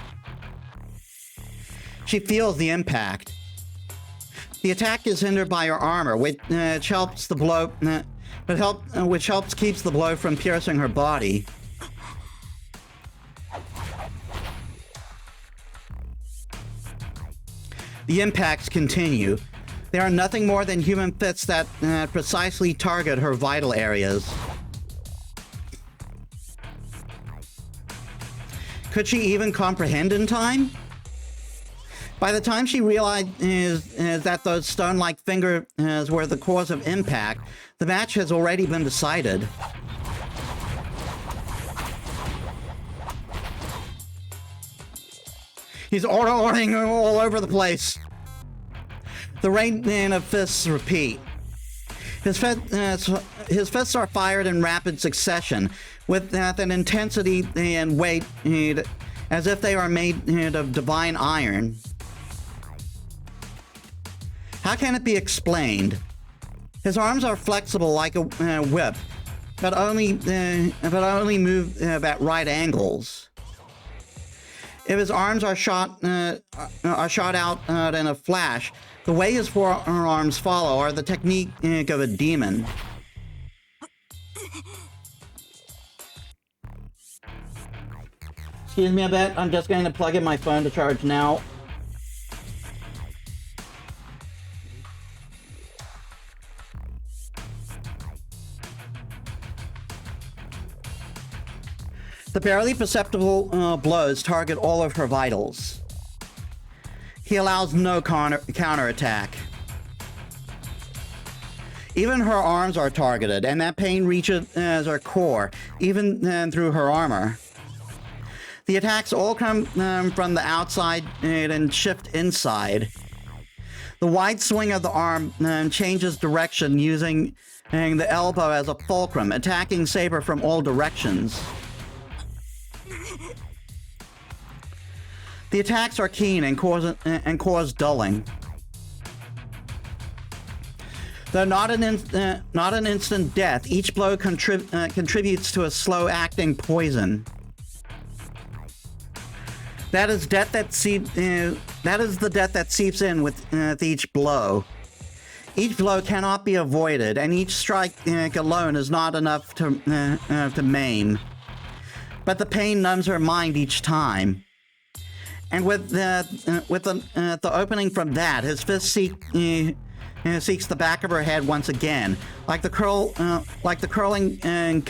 She feels the impact. The attack is hindered by her armor, which helps keeps the blow from piercing her body. The impacts continue. They are nothing more than human fists that precisely target her vital areas. Could she even comprehend in time? By the time she realizes that those stone-like fingers were the cause of impact, the match has already been decided. He's ordering all over the place. The rain of fists repeat. His fists are fired in rapid succession, with an intensity and weight as if they are made of divine iron. How can it be explained? His arms are flexible like a whip, but only move at right angles. If his arms are shot out in a flash, the way his forearms follow are the technique of a demon. Excuse me a bit. I'm just going to plug in my phone to charge now. The barely perceptible blows target all of her vitals. He allows no counterattack. Even her arms are targeted, and that pain reaches her core, even through her armor. The attacks all come from the outside and shift inside. The wide swing of the arm changes direction using the elbow as a fulcrum, attacking Saber from all directions. The attacks are keen and cause dulling. Though not an instant death, each blow contributes to a slow-acting poison. That is the death that seeps in with each blow. Each blow cannot be avoided, and each strike alone is not enough to maim. But the pain numbs her mind each time. And with the opening from that, his fist seeks the back of her head once again, like the curling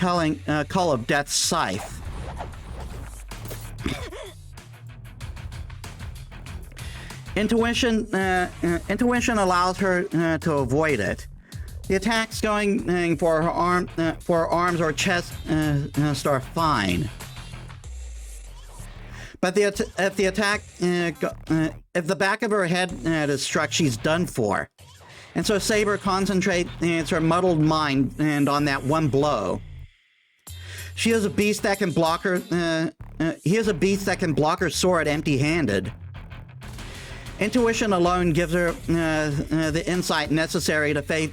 cull of Death's scythe. Intuition allows her to avoid it. The attacks going for her arms or chest are fine. But if the back of her head is struck, she's done for. And so Saber concentrates her muddled mind on that one blow. He is a beast that can block her sword empty-handed. Intuition alone gives her the insight necessary to face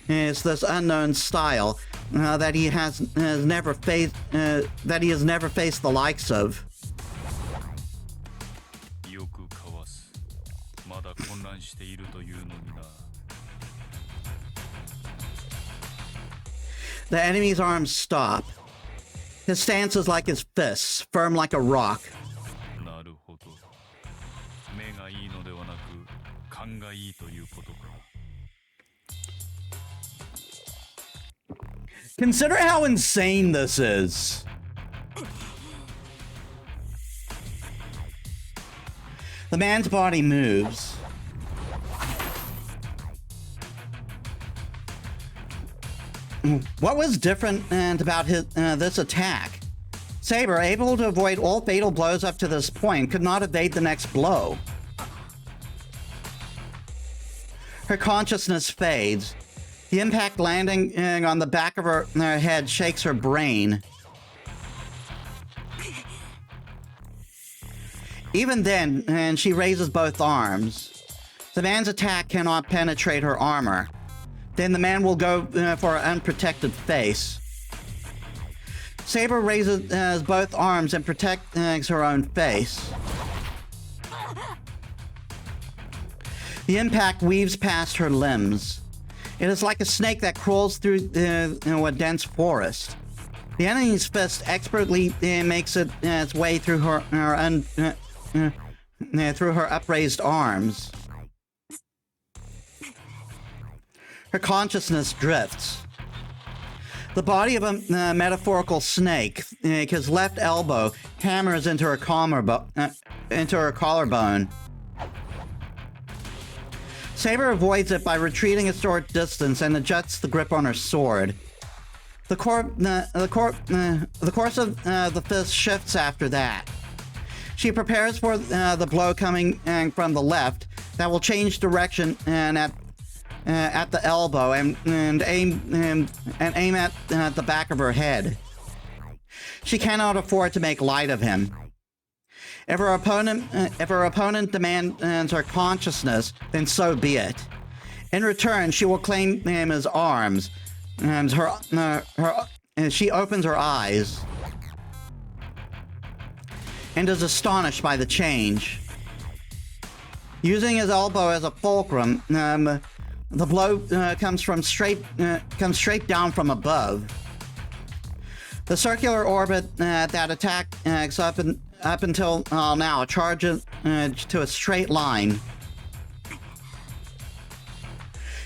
this unknown style that he has never faced the likes of. The enemy's arms stop. His stance is like his fists, firm like a rock. Consider how insane this is. The man's body moves. What was different about this attack? Saber, able to avoid all fatal blows up to this point, could not evade the next blow. Her consciousness fades. The impact landing on the back of her head shakes her brain. Even then, she raises both arms. The man's attack cannot penetrate her armor. Then the man will go for an unprotected face. Saber raises both arms and protects her own face. The impact weaves past her limbs. It is like a snake that crawls through a dense forest. The enemy's fist expertly makes its way through her upraised arms. Her consciousness drifts. The body of a metaphorical snake, his left elbow hammers into her collarbone. Saber avoids it by retreating a short distance and adjusts the grip on her sword. The course of the fist shifts after that. She prepares for the blow coming from the left that will change direction and at the elbow and aim at the back of her head. She cannot afford to make light of him. If her opponent demands her consciousness, then so be it. In return, she will claim him as arms, and she opens her eyes and is astonished by the change. Using his elbow as a fulcrum, the blow comes straight down from above. The circular orbit that attacks up until now, charges to a straight line.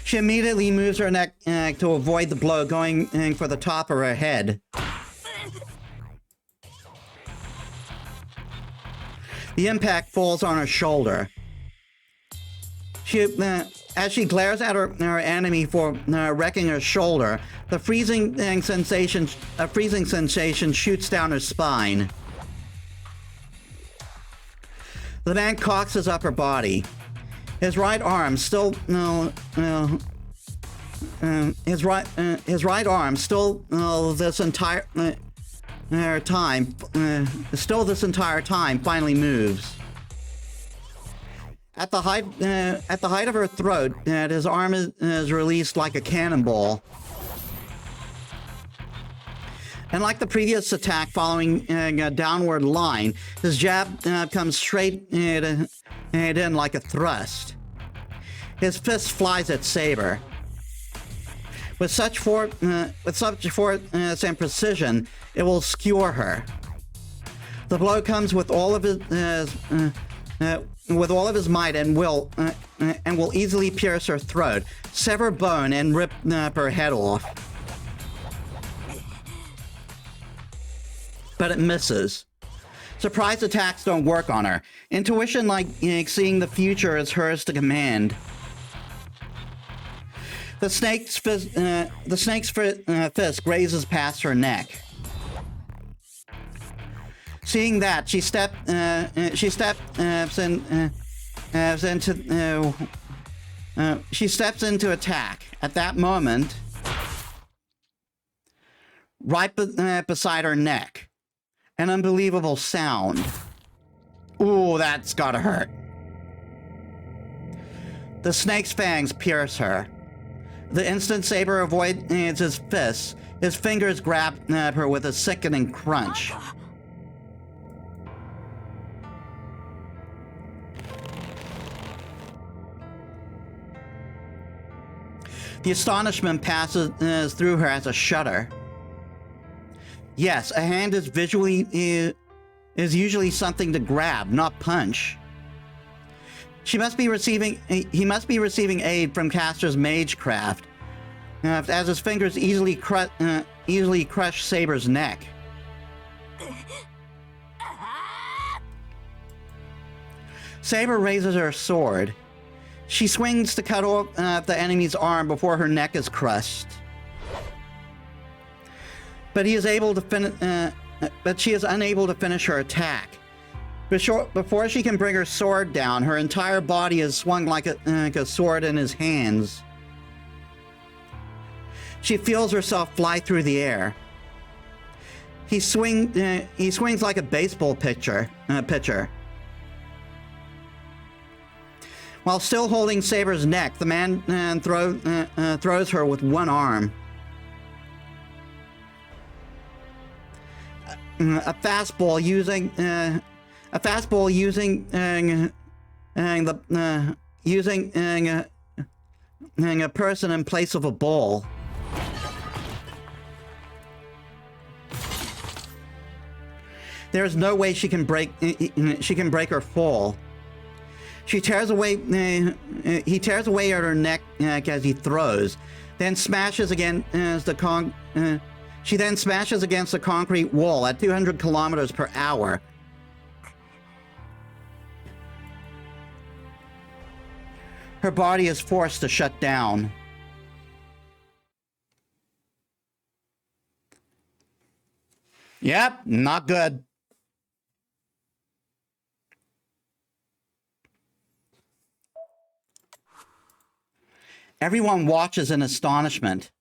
She immediately moves her neck to avoid the blow, going for the top of her head. The impact falls on her shoulder. As she glares at her enemy for wrecking her shoulder, the freezing sensation shoots down her spine. The man cocks his upper body. His right arm still this entire time finally moves. At the height of her throat, his arm is released like a cannonball. And like the previous attack following a downward line, his jab comes straight in like a thrust. His fist flies at Saber. With such force and precision, it will skewer her. The blow comes with all of his might and will easily pierce her throat, sever bone, and rip her head off. But it misses. Surprise attacks don't work on her. Intuition, like seeing the future, is hers to command. The snake's fist grazes past her neck. Seeing that, she steps into attack. At that moment, right beside her neck, an unbelievable sound. Ooh, that's gotta hurt. The snake's fangs pierce her. The instant Saber avoids his fists, his fingers grab her with a sickening crunch. The astonishment passes through her as a shudder. Yes, a hand is usually something to grab, not punch. He must be receiving aid from Castor's magecraft, as his fingers easily crush Saber's neck. Saber raises her sword. She swings to cut off the enemy's arm before her neck is crushed. But she is unable to finish her attack. Before she can bring her sword down, her entire body is swung like a sword in his hands. She feels herself fly through the air. He swings like a baseball pitcher. While still holding Saber's neck, the man throws her with one arm. A fastball using a person in place of a ball. There is no way she can break her fall. He tears away at her neck as he throws, then smashes against the She then smashes against the concrete wall at 200 kilometers per hour. Her body is forced to shut down. Yep, not good. Everyone watches in astonishment.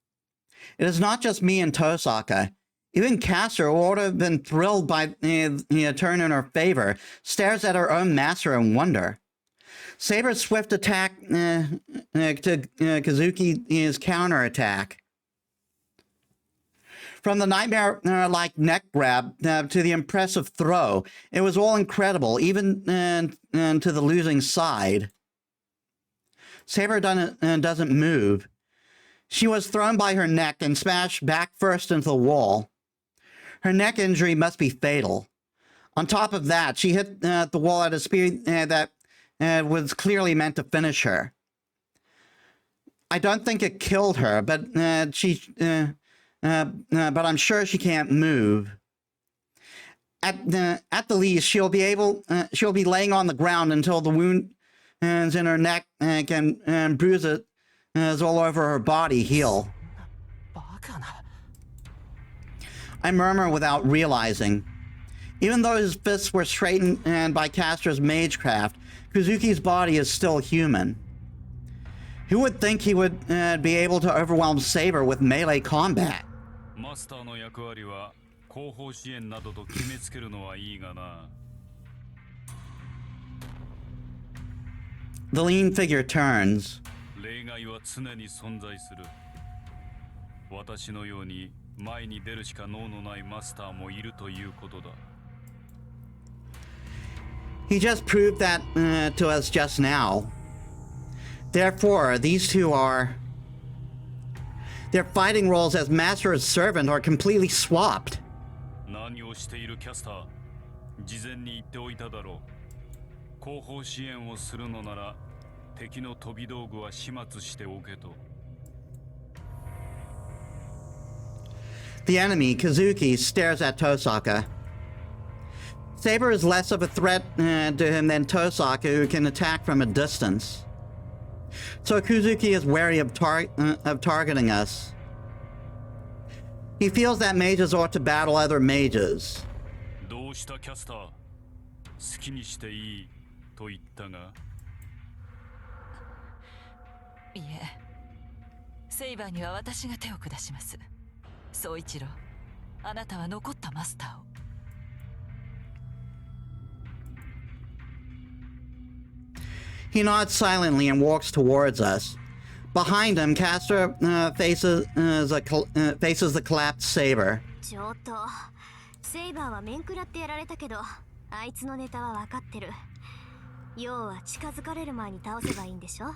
It is not just me and Tosaka. Even Castor, who would have been thrilled by the turn in her favor, stares at her own master in wonder. Saber's swift attack to Kazuki's counterattack. From the nightmare-like neck grab to the impressive throw, it was all incredible, even to the losing side. Saber doesn't move. She was thrown by her neck and smashed back first into the wall. Her neck injury must be fatal. On top of that, she hit the wall at a speed that was clearly meant to finish her. I don't think it killed her, but but I'm sure she can't move. At the least, she'll be laying on the ground until the wounds in her neck and bruises all over her body heal. I murmur without realizing. Even though his fists were straightened by Castor's magecraft, Kazuki's body is still human. Who would think he would be able to overwhelm Saber with melee combat? Master の役割は後方支援などと決めつけるのはいいがな。The lean figure turns. 例外は常に存在する。私のように前に出るしか能のないマスターもいるということだ。He just proved that to us just now. Therefore, these two are... Their fighting roles as master and servant are completely swapped. 何をしているキャスター？事前に言っておいただろう。後方支援をするのなら敵の飛び道具は始末しておけと。The enemy, Kazuki, stares at Tosaka. Saber is less of a threat to him than Tosaka, who can attack from a distance. So Kazuki is wary of targeting us. He feels that mages ought to battle other mages. どうしたキャスター？好きにしていいと言ったが。いえ、セイバーには私が手を下します。宗一郎、あなたは残ったマスターを。He nods silently and walks towards us. Behind him, Castor faces the collapsed Saber. ちょっと、セイバーは面食らってやられたけど、あいつのネタは分かってる。要は近づかれる前に倒せばいいんでしょ?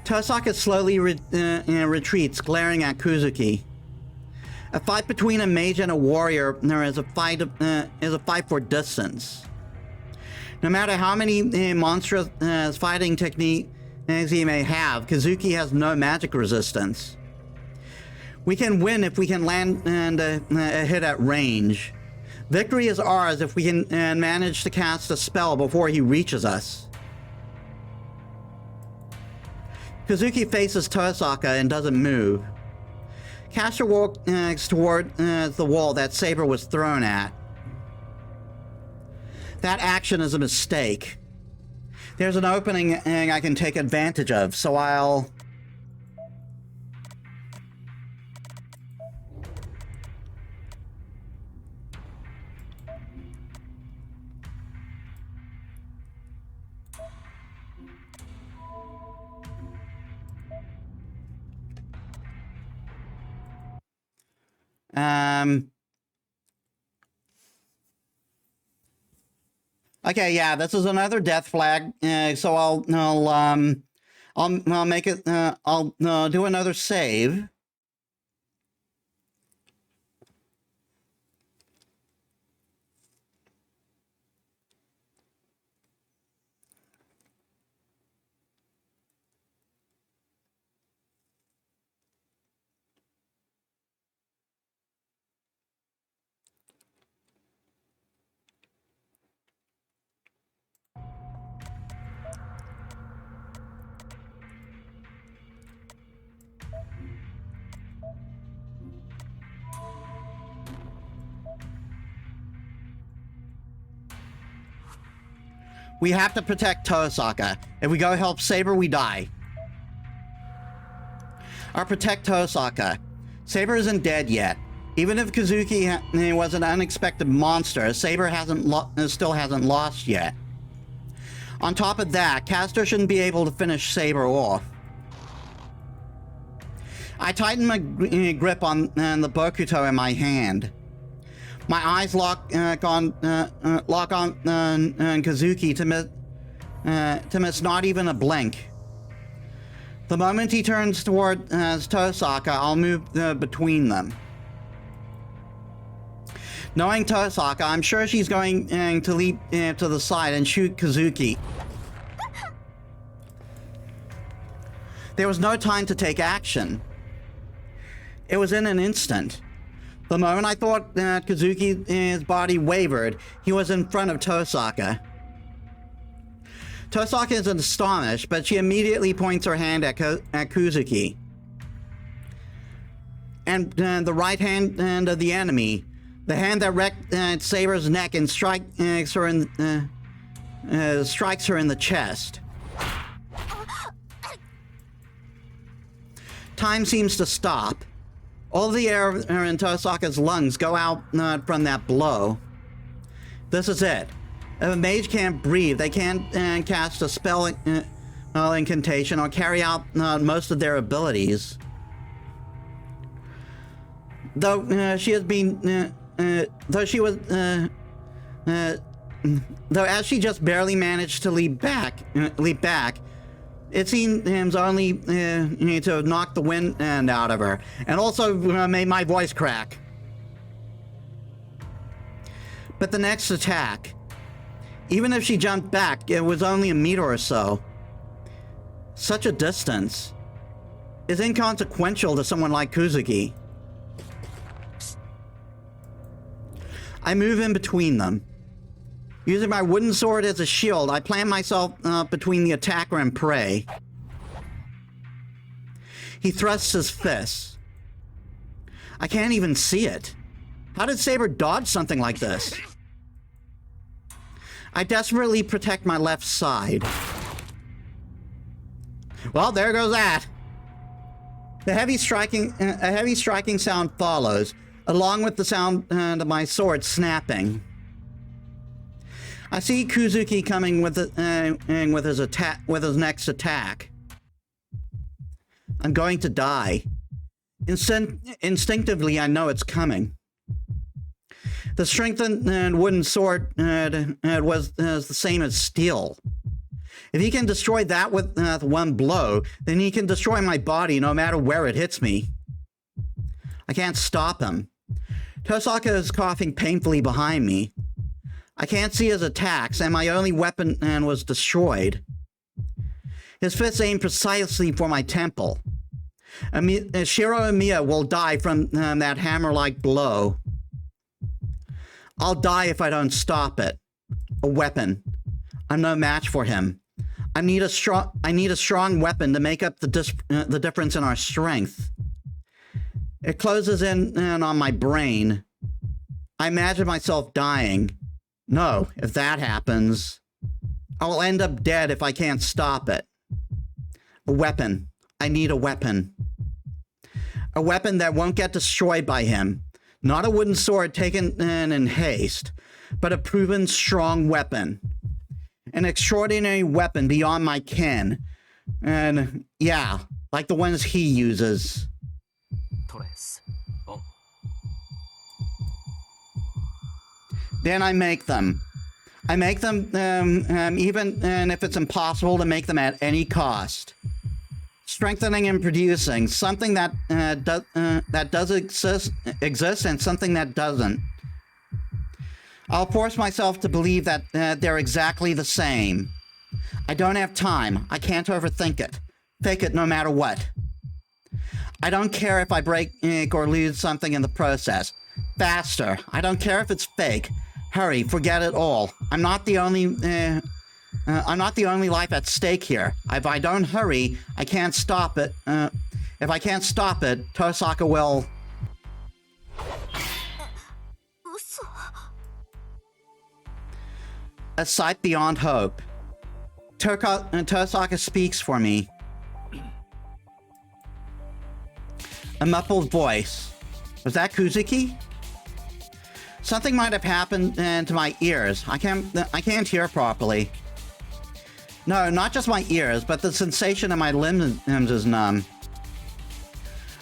Tosaka slowly retreats, glaring at Kazuki. A fight between a mage and a warrior is a fight for distance. No matter how many monstrous fighting techniques he may have, Kazuki has no magic resistance. We can win if we can land a hit at range. Victory is ours if we can manage to cast a spell before he reaches us. Kazuki faces Tosaka and doesn't move. Castor walks toward the wall that Saber was thrown at. That action is a mistake. There's an opening I can take advantage of, so I'll... Okay, yeah, this is another death flag. So I'll make it. I'll do another save. We have to protect Tosaka. If we go help Saber, we die. Or protect Tosaka. Saber isn't dead yet. Even if Kazuki was an unexpected monster, Saber still hasn't lost yet. On top of that, Castor shouldn't be able to finish Saber off. I tighten my grip on the Bokuto in my hand. My eyes lock on Kazuki to miss not even a blink. The moment he turns toward Tosaka, I'll move between them. Knowing Tosaka, I'm sure she's going to leap to the side and shoot Kazuki. There was no time to take action. It was in an instant. The moment I thought that Kazuki's body wavered, he was in front of Tosaka. Tosaka is astonished, but she immediately points her hand at Kazuki. And the right hand of the enemy, the hand that wrecked Saber's neck and strikes her in the chest. Time seems to stop. All the air in Tosaka's lungs go out from that blow. This is it. If a mage can't breathe, they can't cast a spell incantation or carry out most of their abilities. Though as she just barely managed to leap back, it seems only to have knocked the wind out of her, and also made my voice crack. But the next attack, even if she jumped back, it was only a meter or so. Such a distance is inconsequential to someone like Kazuki. I move in between them. Using my wooden sword as a shield, I plant myself between the attacker and prey. He thrusts his fist. I can't even see it. How did Saber dodge something like this? I desperately protect my left side. Well, there goes that. A heavy striking sound follows, along with the sound of my sword snapping. I see Kazuki coming with his next attack. I'm going to die. Instinctively, I know it's coming. The strengthened wooden sword was the same as steel. If he can destroy that with one blow, then he can destroy my body no matter where it hits me. I can't stop him. Tosaka is coughing painfully behind me. I can't see his attacks, and my only weapon was destroyed. His fist aimed precisely for my temple. Shiro Amiya will die from that hammer-like blow. I'll die if I don't stop it. A weapon. I'm no match for him. I need a strong weapon to make up the difference in our strength. It closes in on my brain. I imagine myself dying. No, if that happens, I will end up dead if I can't stop it. A weapon. I need a weapon. A weapon that won't get destroyed by him. Not a wooden sword taken in haste, but a proven strong weapon. An extraordinary weapon beyond my ken. And yeah, like the ones he uses. Then I make them. I make them even if it's impossible to make them at any cost. Strengthening and producing something that does exist and something that doesn't. I'll force myself to believe that they're exactly the same. I don't have time. I can't overthink it. Fake it no matter what. I don't care if I break or lose something in the process. Faster. I don't care if it's fake. Hurry, forget it all. I'm not the only life at stake here. If I don't hurry, I can't stop it. If I can't stop it, Tosaka will. A sight beyond hope. Tosaka speaks for me. A muffled voice. Was that Kazuki? Something might have happened to my ears. I can't hear properly. No, not just my ears, but the sensation in my limbs is numb.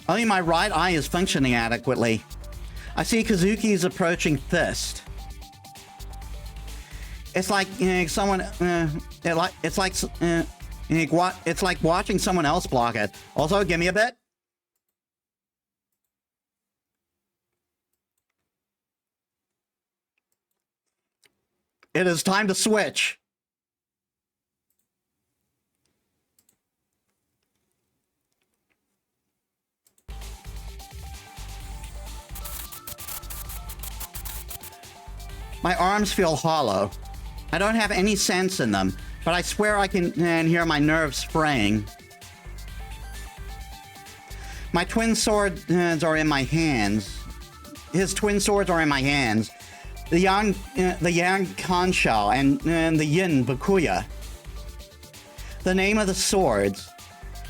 Only my right eye is functioning adequately. I see Kazuki's approaching fist. It's like someone. It's like watching someone else block it. Also, give me a bit. It is time to switch. My arms feel hollow. I don't have any sense in them, but I swear I can hear my nerves fraying. My twin swords are in my hands. His twin swords are in my hands. The Yang Kanshao and the Yin Bakuya. The name of the swords.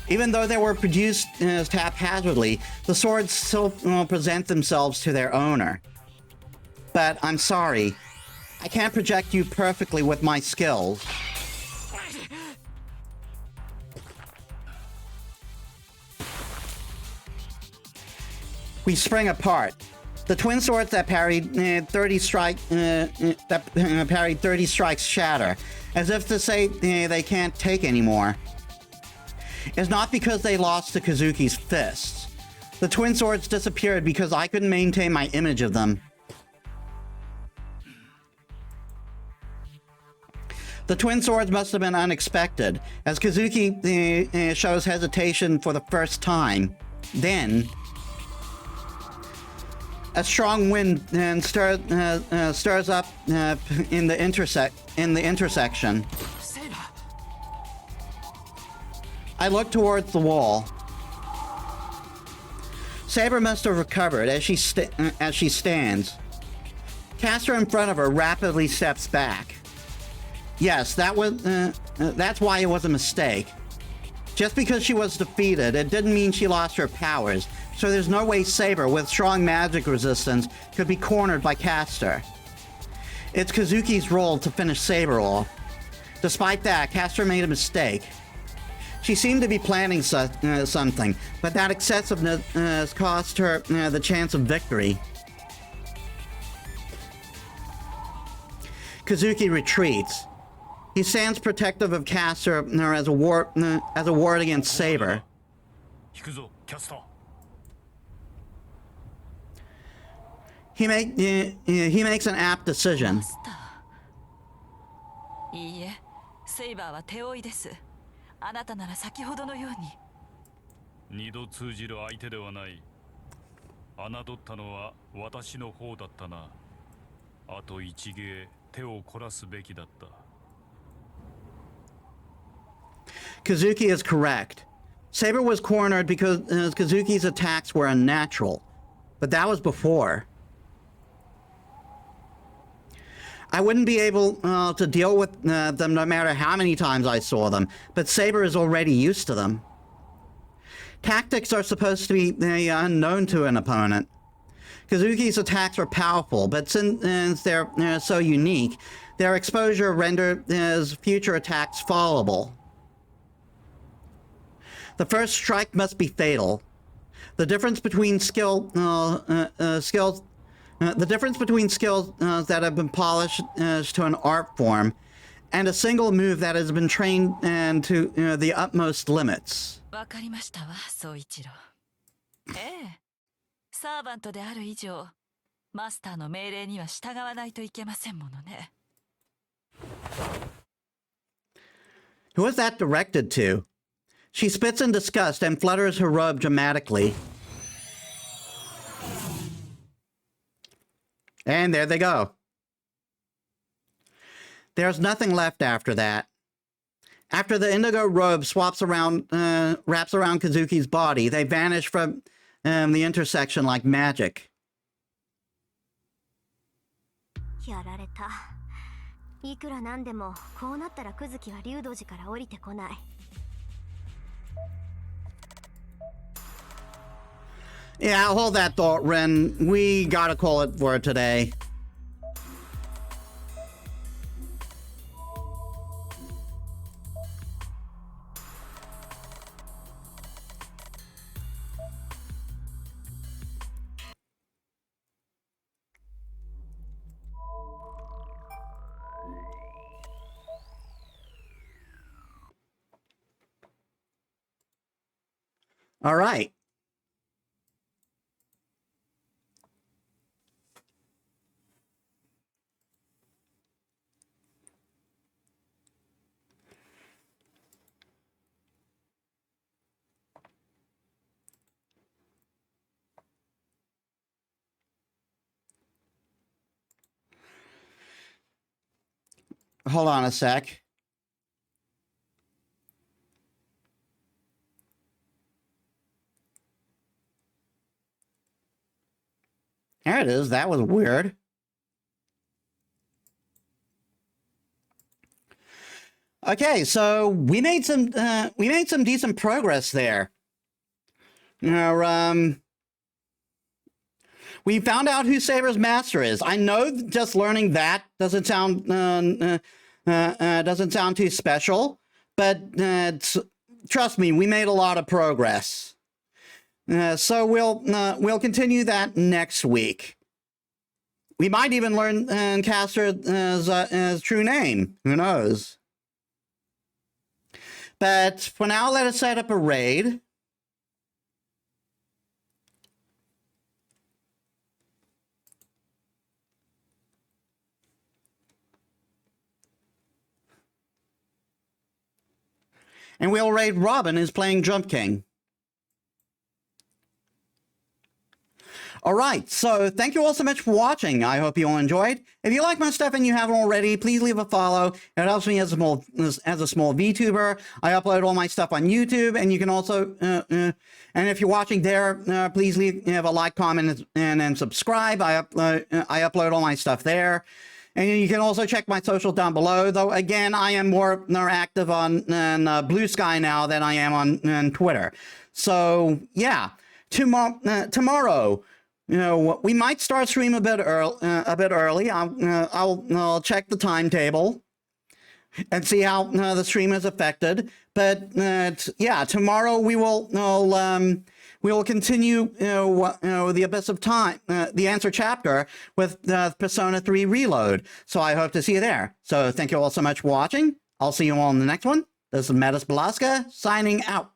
Even though they were produced haphazardly, the swords still present themselves to their owner. But I'm sorry, I can't project you perfectly with my skills. We spring apart. The twin swords that parried 30 strikes shatter, as if to say they can't take anymore. It's not because they lost to Kazuki's fists. The twin swords disappeared because I couldn't maintain my image of them. The twin swords must have been unexpected, as Kazuki shows hesitation for the first time. Then, a strong wind stirs up in the intersection. I look towards the wall. Saber must have recovered as she stands. Caster in front of her rapidly steps back. Yes, that's why it was a mistake. Just because she was defeated, it didn't mean she lost her powers, so there's no way Saber, with strong magic resistance, could be cornered by Caster. It's Kazuki's role to finish Saber off. Despite that, Caster made a mistake. She seemed to be planning something, but that excessiveness cost her the chance of victory. Kazuki retreats. He stands protective of Caster as a ward against Saber. He makes an apt decision. いいえ、セイバーは手負いです。あなたなら先ほどのように。二度通じる相手ではない。侮ったのは私の方だったな。あと一芸手を凝らすべきだった。Kazuki is correct. Saber was cornered because Kazuki's attacks were unnatural, but that was before. I wouldn't be able to deal with them no matter how many times I saw them, but Saber is already used to them. Tactics are supposed to be unknown to an opponent. Kazuki's attacks are powerful, but since they're so unique, their exposure rendered his future attacks fallible. The first strike must be fatal. The difference between skills that have been polished to an art form, and a single move that has been trained to the utmost limits. わかりましたわ、宗一郎。ええ、サーバントである以上、マスターの命令には従わないといけませんものね。Who is that directed to? She spits in disgust and flutters her robe dramatically. And there they go. There's nothing left after that. After the indigo robe wraps around Kazuki's body, they vanish from the intersection like magic. やられた。いくらなんでもこうなったらクズキは竜道寺から降りてこない。Yeah, hold that thought, Ren. We gotta call it for today. All right. hold on a sec. There it is. That was weird. Okay, so we made some decent progress there. We found out who Saber's master is. I know just learning that doesn't sound too special, but trust me, we made a lot of progress. So we'll continue that next week. We might even learn Castor's true name. Who knows? But for now, let us set up a raid. And we'll raid Robin, who's playing Jump King. All right, so thank you all so much for watching. I hope you all enjoyed. If you like my stuff and you haven't already, please leave a follow. It helps me as a small VTuber. I upload all my stuff on YouTube, and you can also, and if you're watching there, please leave a like, comment, and subscribe. I upload all my stuff there. And you can also check my social down below, though, again, I am more active on Blue Sky now than I am on Twitter. So, yeah, tomorrow, we might start stream a bit early. I'll check the timetable and see how the stream is affected. But, yeah, tomorrow we will continue, the Abyss of Time, the Answer chapter with Persona 3 Reload. So I hope to see you there. So thank you all so much for watching. I'll see you all in the next one. This is Metis Balaska signing out.